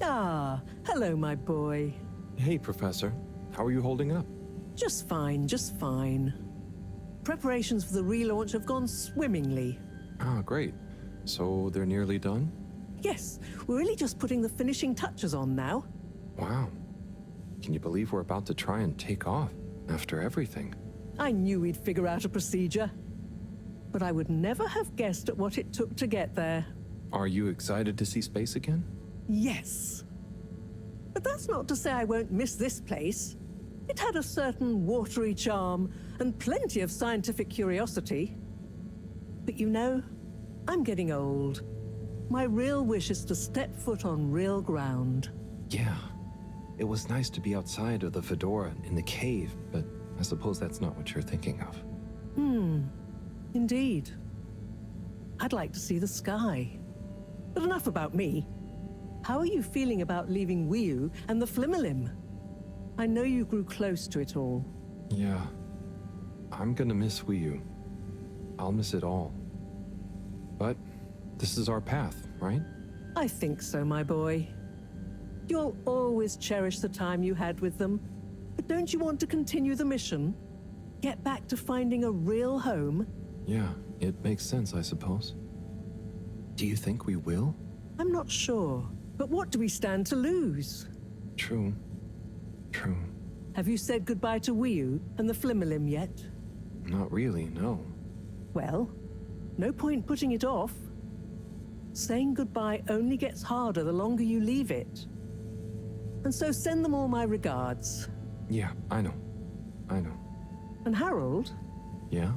Ah, hello, my boy. Hey, Professor. How are you holding up? Just fine, just fine. Preparations for the relaunch have gone swimmingly. Ah, great. So they're nearly done? Yes, we're really just putting the finishing touches on now. Wow. Can you believe we're about to try and take off after everything? I knew we'd figure out a procedure. But I would never have guessed at what it took to get there. Are you excited to see space again? Yes. But that's not to say I won't miss this place. It had a certain watery charm and plenty of scientific curiosity. But you know, I'm getting old. My real wish is to step foot on real ground. Yeah. It was nice to be outside of the fedora in the cave, but I suppose that's not what you're thinking of. Indeed. I'd like to see the sky. But enough about me. How are you feeling about leaving Wiu and the Flimmerlim? I know you grew close to it all. Yeah. I'm gonna miss Wiu. I'll miss it all. But this is our path, right? I think so, my boy. You'll always cherish the time you had with them. But don't you want to continue the mission? Get back to finding a real home? Yeah, it makes sense, I suppose. Do you think we will? I'm not sure. But what do we stand to lose? True. True. Have you said goodbye to Wiu and the Flimmerlim yet? Not really, no. Well, no point putting it off. Saying goodbye only gets harder the longer you leave it. And so send them all my regards. Yeah, I know. I know. And Harold? Yeah?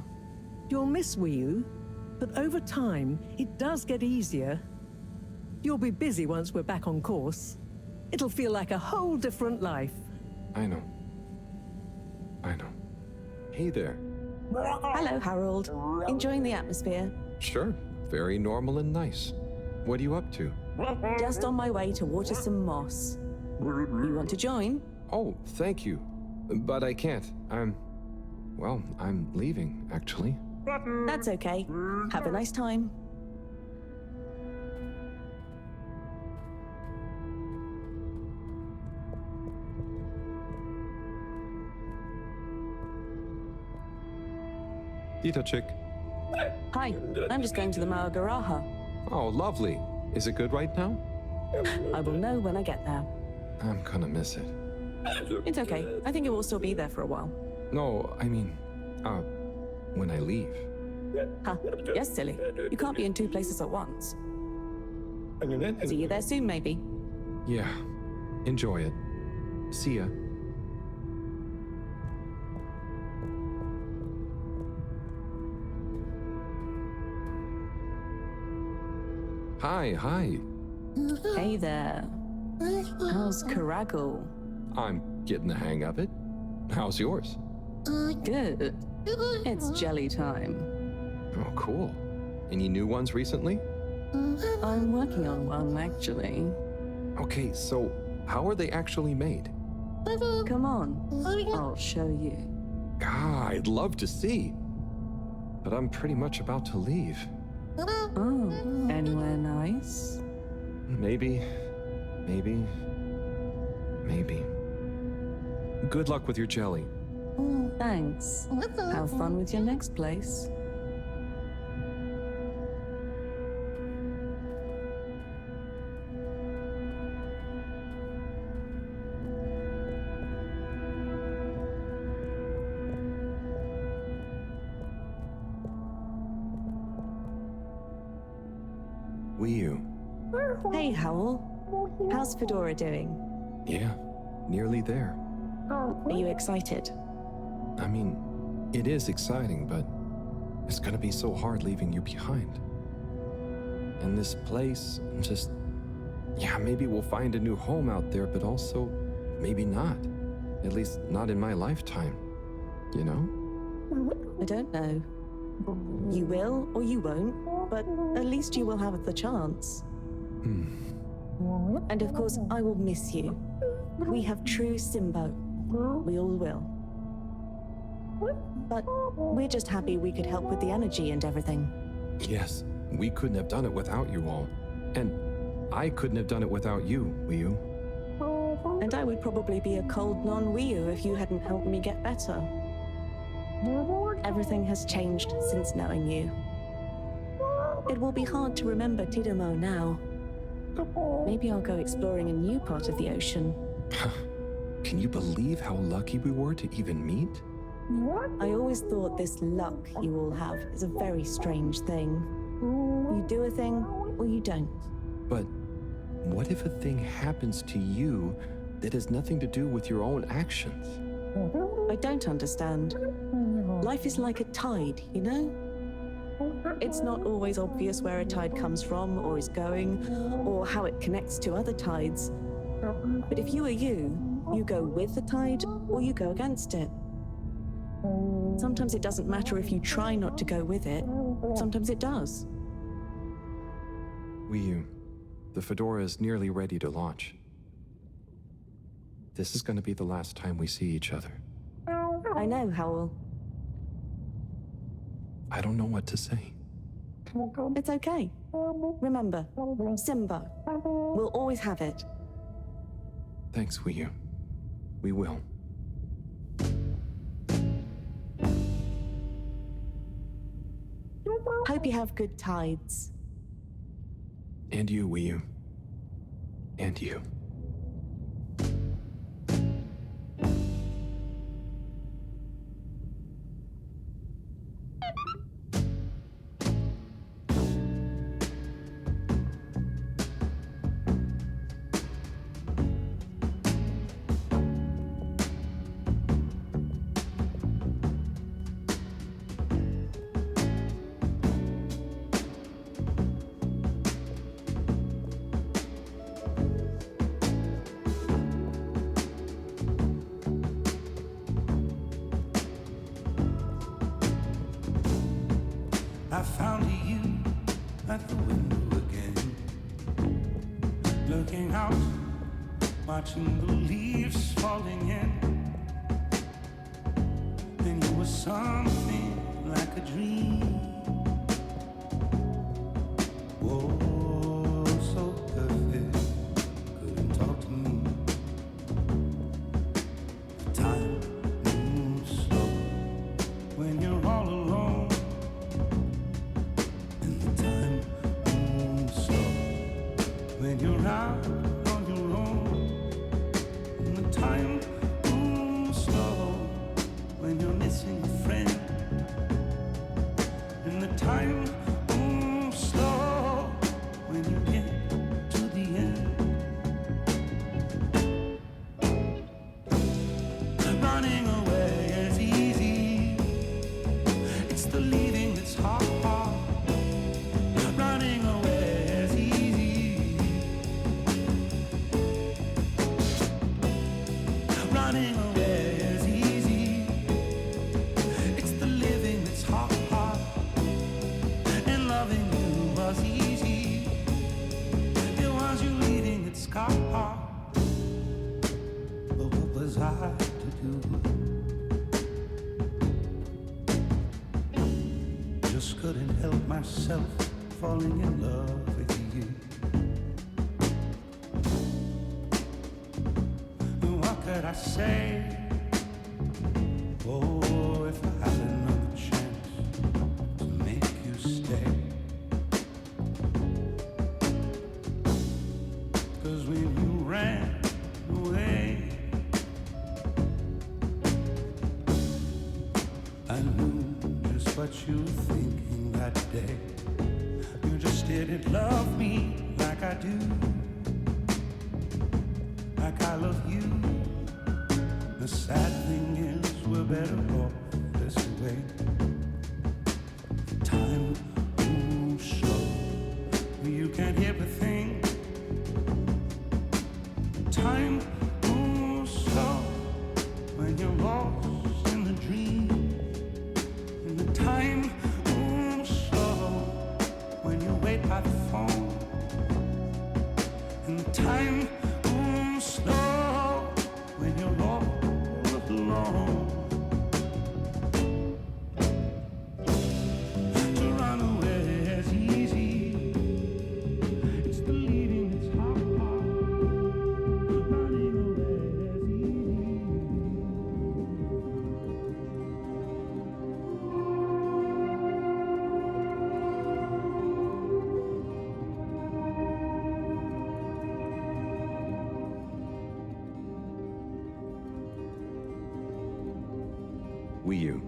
You'll miss Wiu, but over time, it does get easier. You'll be busy once we're back on course. It'll feel like a whole different life. I know. I know. Hey there. Hello, Harold. Enjoying the atmosphere? Sure. Very normal and nice. What are you up to? Just on my way to water some moss. You want to join? Oh, thank you. But I can't. I'm leaving, actually. That's okay. Have a nice time. Dita chick. Hi, I'm just going to the Maagaraha. Oh, lovely. Is it good right now? I will know when I get there. I'm gonna miss it. It's okay. I think it will still be there for a while. No, I mean, when I leave. Huh? Yes, silly. You can't be in two places at once. See you there soon, maybe. Yeah. Enjoy it. See ya. Hi. Hey there. How's Karagal? I'm getting the hang of it. How's yours? Good. It's jelly time. Oh, cool. Any new ones recently? I'm working on one, actually. Okay, so how are they actually made? Come on, I'll show you. God, I'd love to see. But I'm pretty much about to leave. Oh, anywhere nice? Maybe. Good luck with your jelly. Thanks. Have fun with your next place. Wiu. Hey, Howl. How's Fedora doing? Yeah, nearly there. Are you excited? I mean, it is exciting, but it's gonna be so hard leaving you behind. And this place, just... Yeah, maybe we'll find a new home out there, but also, maybe not. At least not in my lifetime. You know? I don't know. You will or you won't, but at least you will have the chance. And of course, I will miss you. We have true Simbo. We all will. But we're just happy we could help with the energy and everything. Yes, we couldn't have done it without you all. And I couldn't have done it without you, Wiyu. And I would probably be a cold non-Wiyu if you hadn't helped me get better. Everything has changed since knowing you. It will be hard to remember Tidomo now. Maybe I'll go exploring a new part of the ocean. Can you believe how lucky we were to even meet? I always thought this luck you all have is a very strange thing. You do a thing, or you don't. But what if a thing happens to you that has nothing to do with your own actions? I don't understand. Life is like a tide, you know? It's not always obvious where a tide comes from, or is going, or how it connects to other tides. But if you are you, you go with the tide, or you go against it. Sometimes it doesn't matter if you try not to go with it. Sometimes it does. Wiyu, the Fedora is nearly ready to launch. This is going to be the last time we see each other. I know, Howell. I don't know what to say. It's okay. Remember, Simba. We'll always have it. Thanks, Wiyu. We will. Hope you have good tides. And you, Wiyu. And you. I found you at the window again, looking out, watching the leaves falling in. Then you were something like a dream. Whoa, so perfect, couldn't talk to me. Time moves slow when you're all alone. When you're out on your own, and the time moves slow. When you're missing a friend, and the time moves slow. When you get to the end, running away is easy. It's the leaving that's hard. Running away is easy. Running away is easy. It's the living that's hard. And loving you was easy. It was you leaving that's hard. But what was I to do? Just couldn't help myself falling in love with you. What could I say? Oh, if I had another chance to make you stay. 'Cause when you ran away, I knew just what you were thinking that day. You just didn't love me like I do, like I love you. The sad thing is we're better off this way. Time moves slow, you can't hear a thing. Time moves slow when you're lost in the dream. And the time moves slow when you wait by the phone. And the time moves slow when you're all alone. you.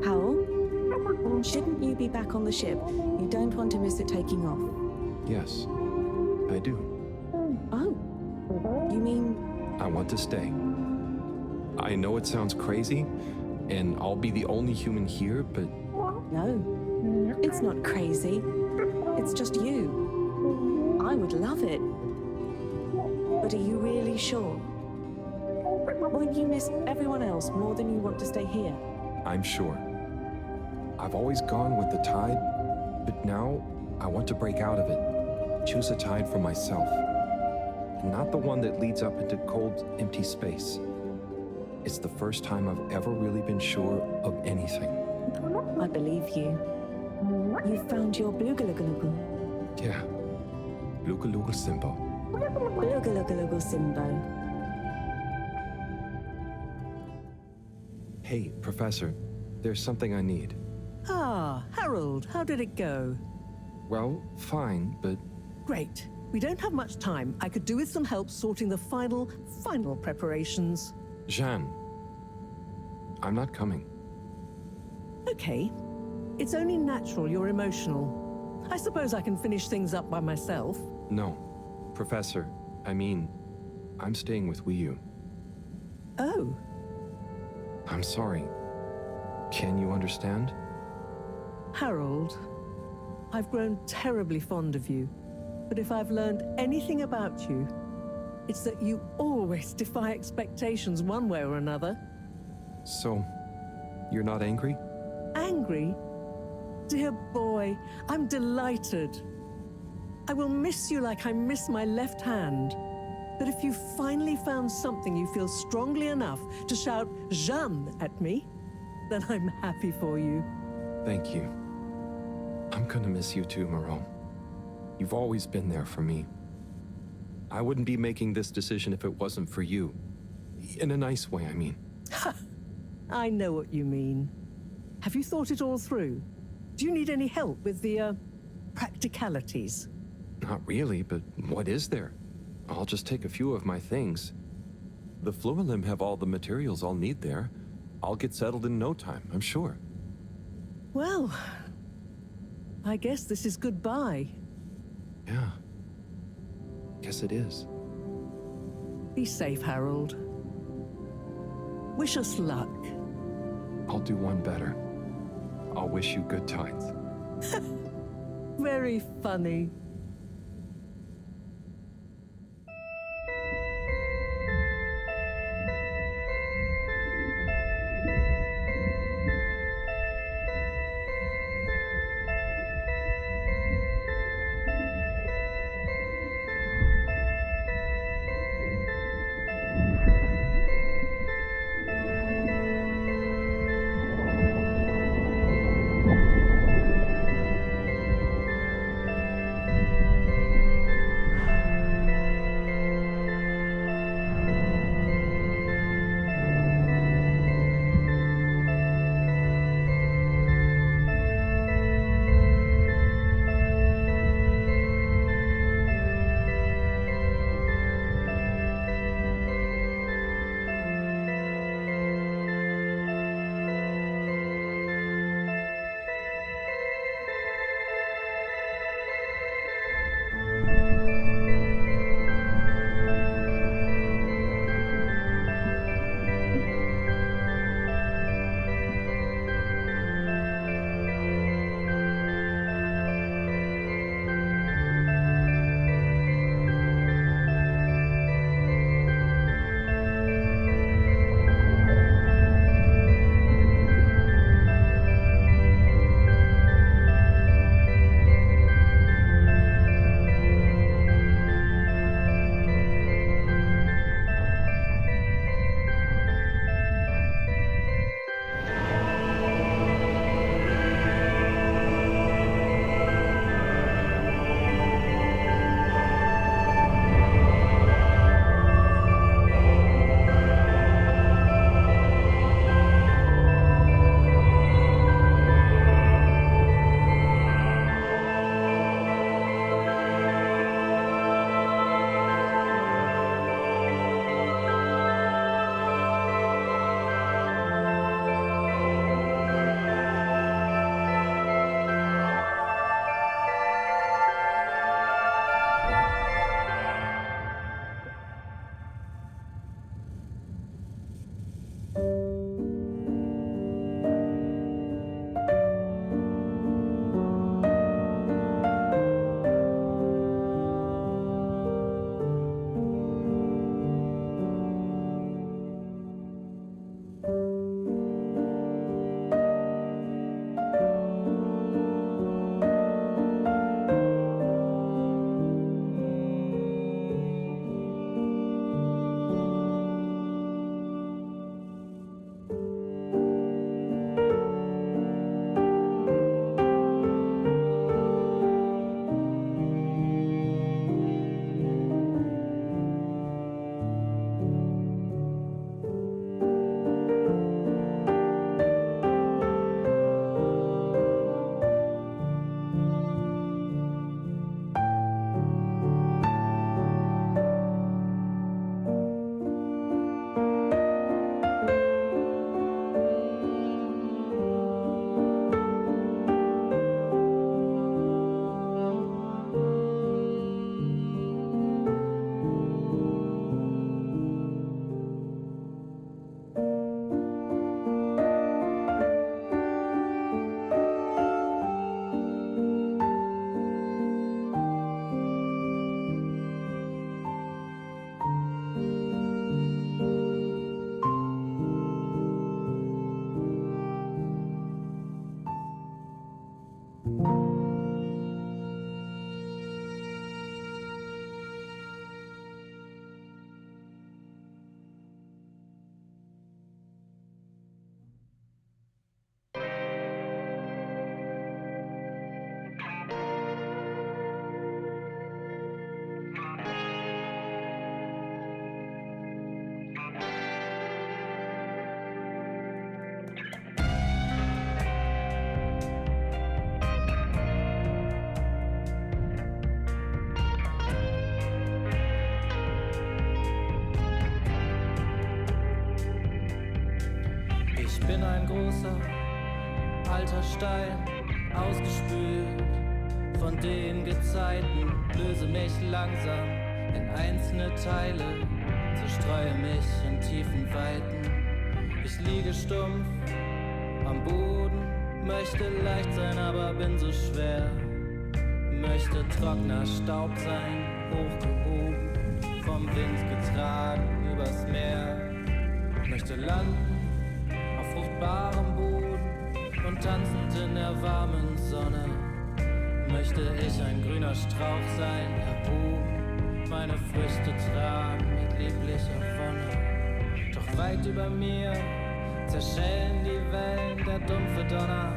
Howell, shouldn't you be back on the ship? You don't want to miss it taking off. Yes, I do. Oh, you mean... I want to stay. I know it sounds crazy, and I'll be the only human here, but... No, it's not crazy. It's just you. I would love it. But are you really sure? Won't you miss everyone else more than you want to stay here? I'm sure. I've always gone with the tide, but now I want to break out of it. Choose a tide for myself. Not the one that leads up into cold, empty space. It's the first time I've ever really been sure of anything. I believe you. You found your Blugalugalagu. Yeah. Lugalugal Simbo. Blugalugalagu Simbo. Hey, Professor, there's something I need. Ah, Harold, how did it go? Well, fine, but... Great. We don't have much time. I could do with some help sorting the final preparations. Jeanne, I'm not coming. Okay. It's only natural you're emotional. I suppose I can finish things up by myself. No. Professor, I'm staying with Wiyu. Oh. I'm sorry. Can you understand? Harold, I've grown terribly fond of you. But if I've learned anything about you, it's that you always defy expectations one way or another. So, you're not angry? Angry? Dear boy, I'm delighted. I will miss you like I miss my left hand. But if you finally found something you feel strongly enough to shout Jeanne at me, then I'm happy for you. Thank you. I'm gonna miss you too, Mareaux. You've always been there for me. I wouldn't be making this decision if it wasn't for you. In a nice way, I mean. I know what you mean. Have you thought it all through? Do you need any help with the, practicalities? Not really, but what is there? I'll just take a few of my things. The Fluilim have all the materials I'll need there. I'll get settled in no time, I'm sure. Well, I guess this is goodbye. Yeah. Guess it is. Be safe, Harold. Wish us luck. I'll do one better. I'll wish you good times. Very funny. Ich bin ein großer, alter Stein, ausgespült von den Gezeiten, löse mich langsam in einzelne Teile, zerstreue mich in tiefen Weiten. Ich liege stumpf am Boden, möchte leicht sein, aber bin so schwer, möchte trockener Staub sein, hochgehoben, vom Wind getragen übers Meer, möchte landen auf fruchtbarem Boden und tanzend in der warmen Sonne. Möchte ich ein grüner Strauch sein, erhoben, meine Früchte tragen mit lieblicher Wonne. Doch weit über mir zerschellen die Wellen, der dumpfe Donner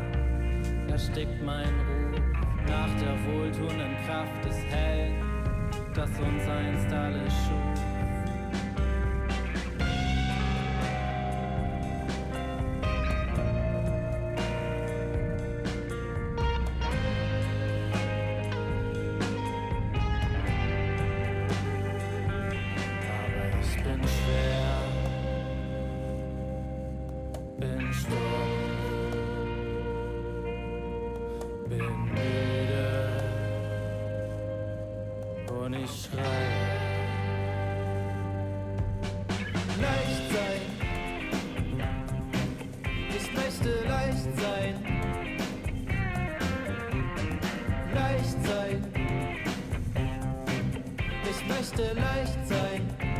erstickt mein Ruf nach der wohltuenden Kraft des Hellen, das uns einst alle schuf. Leicht sein.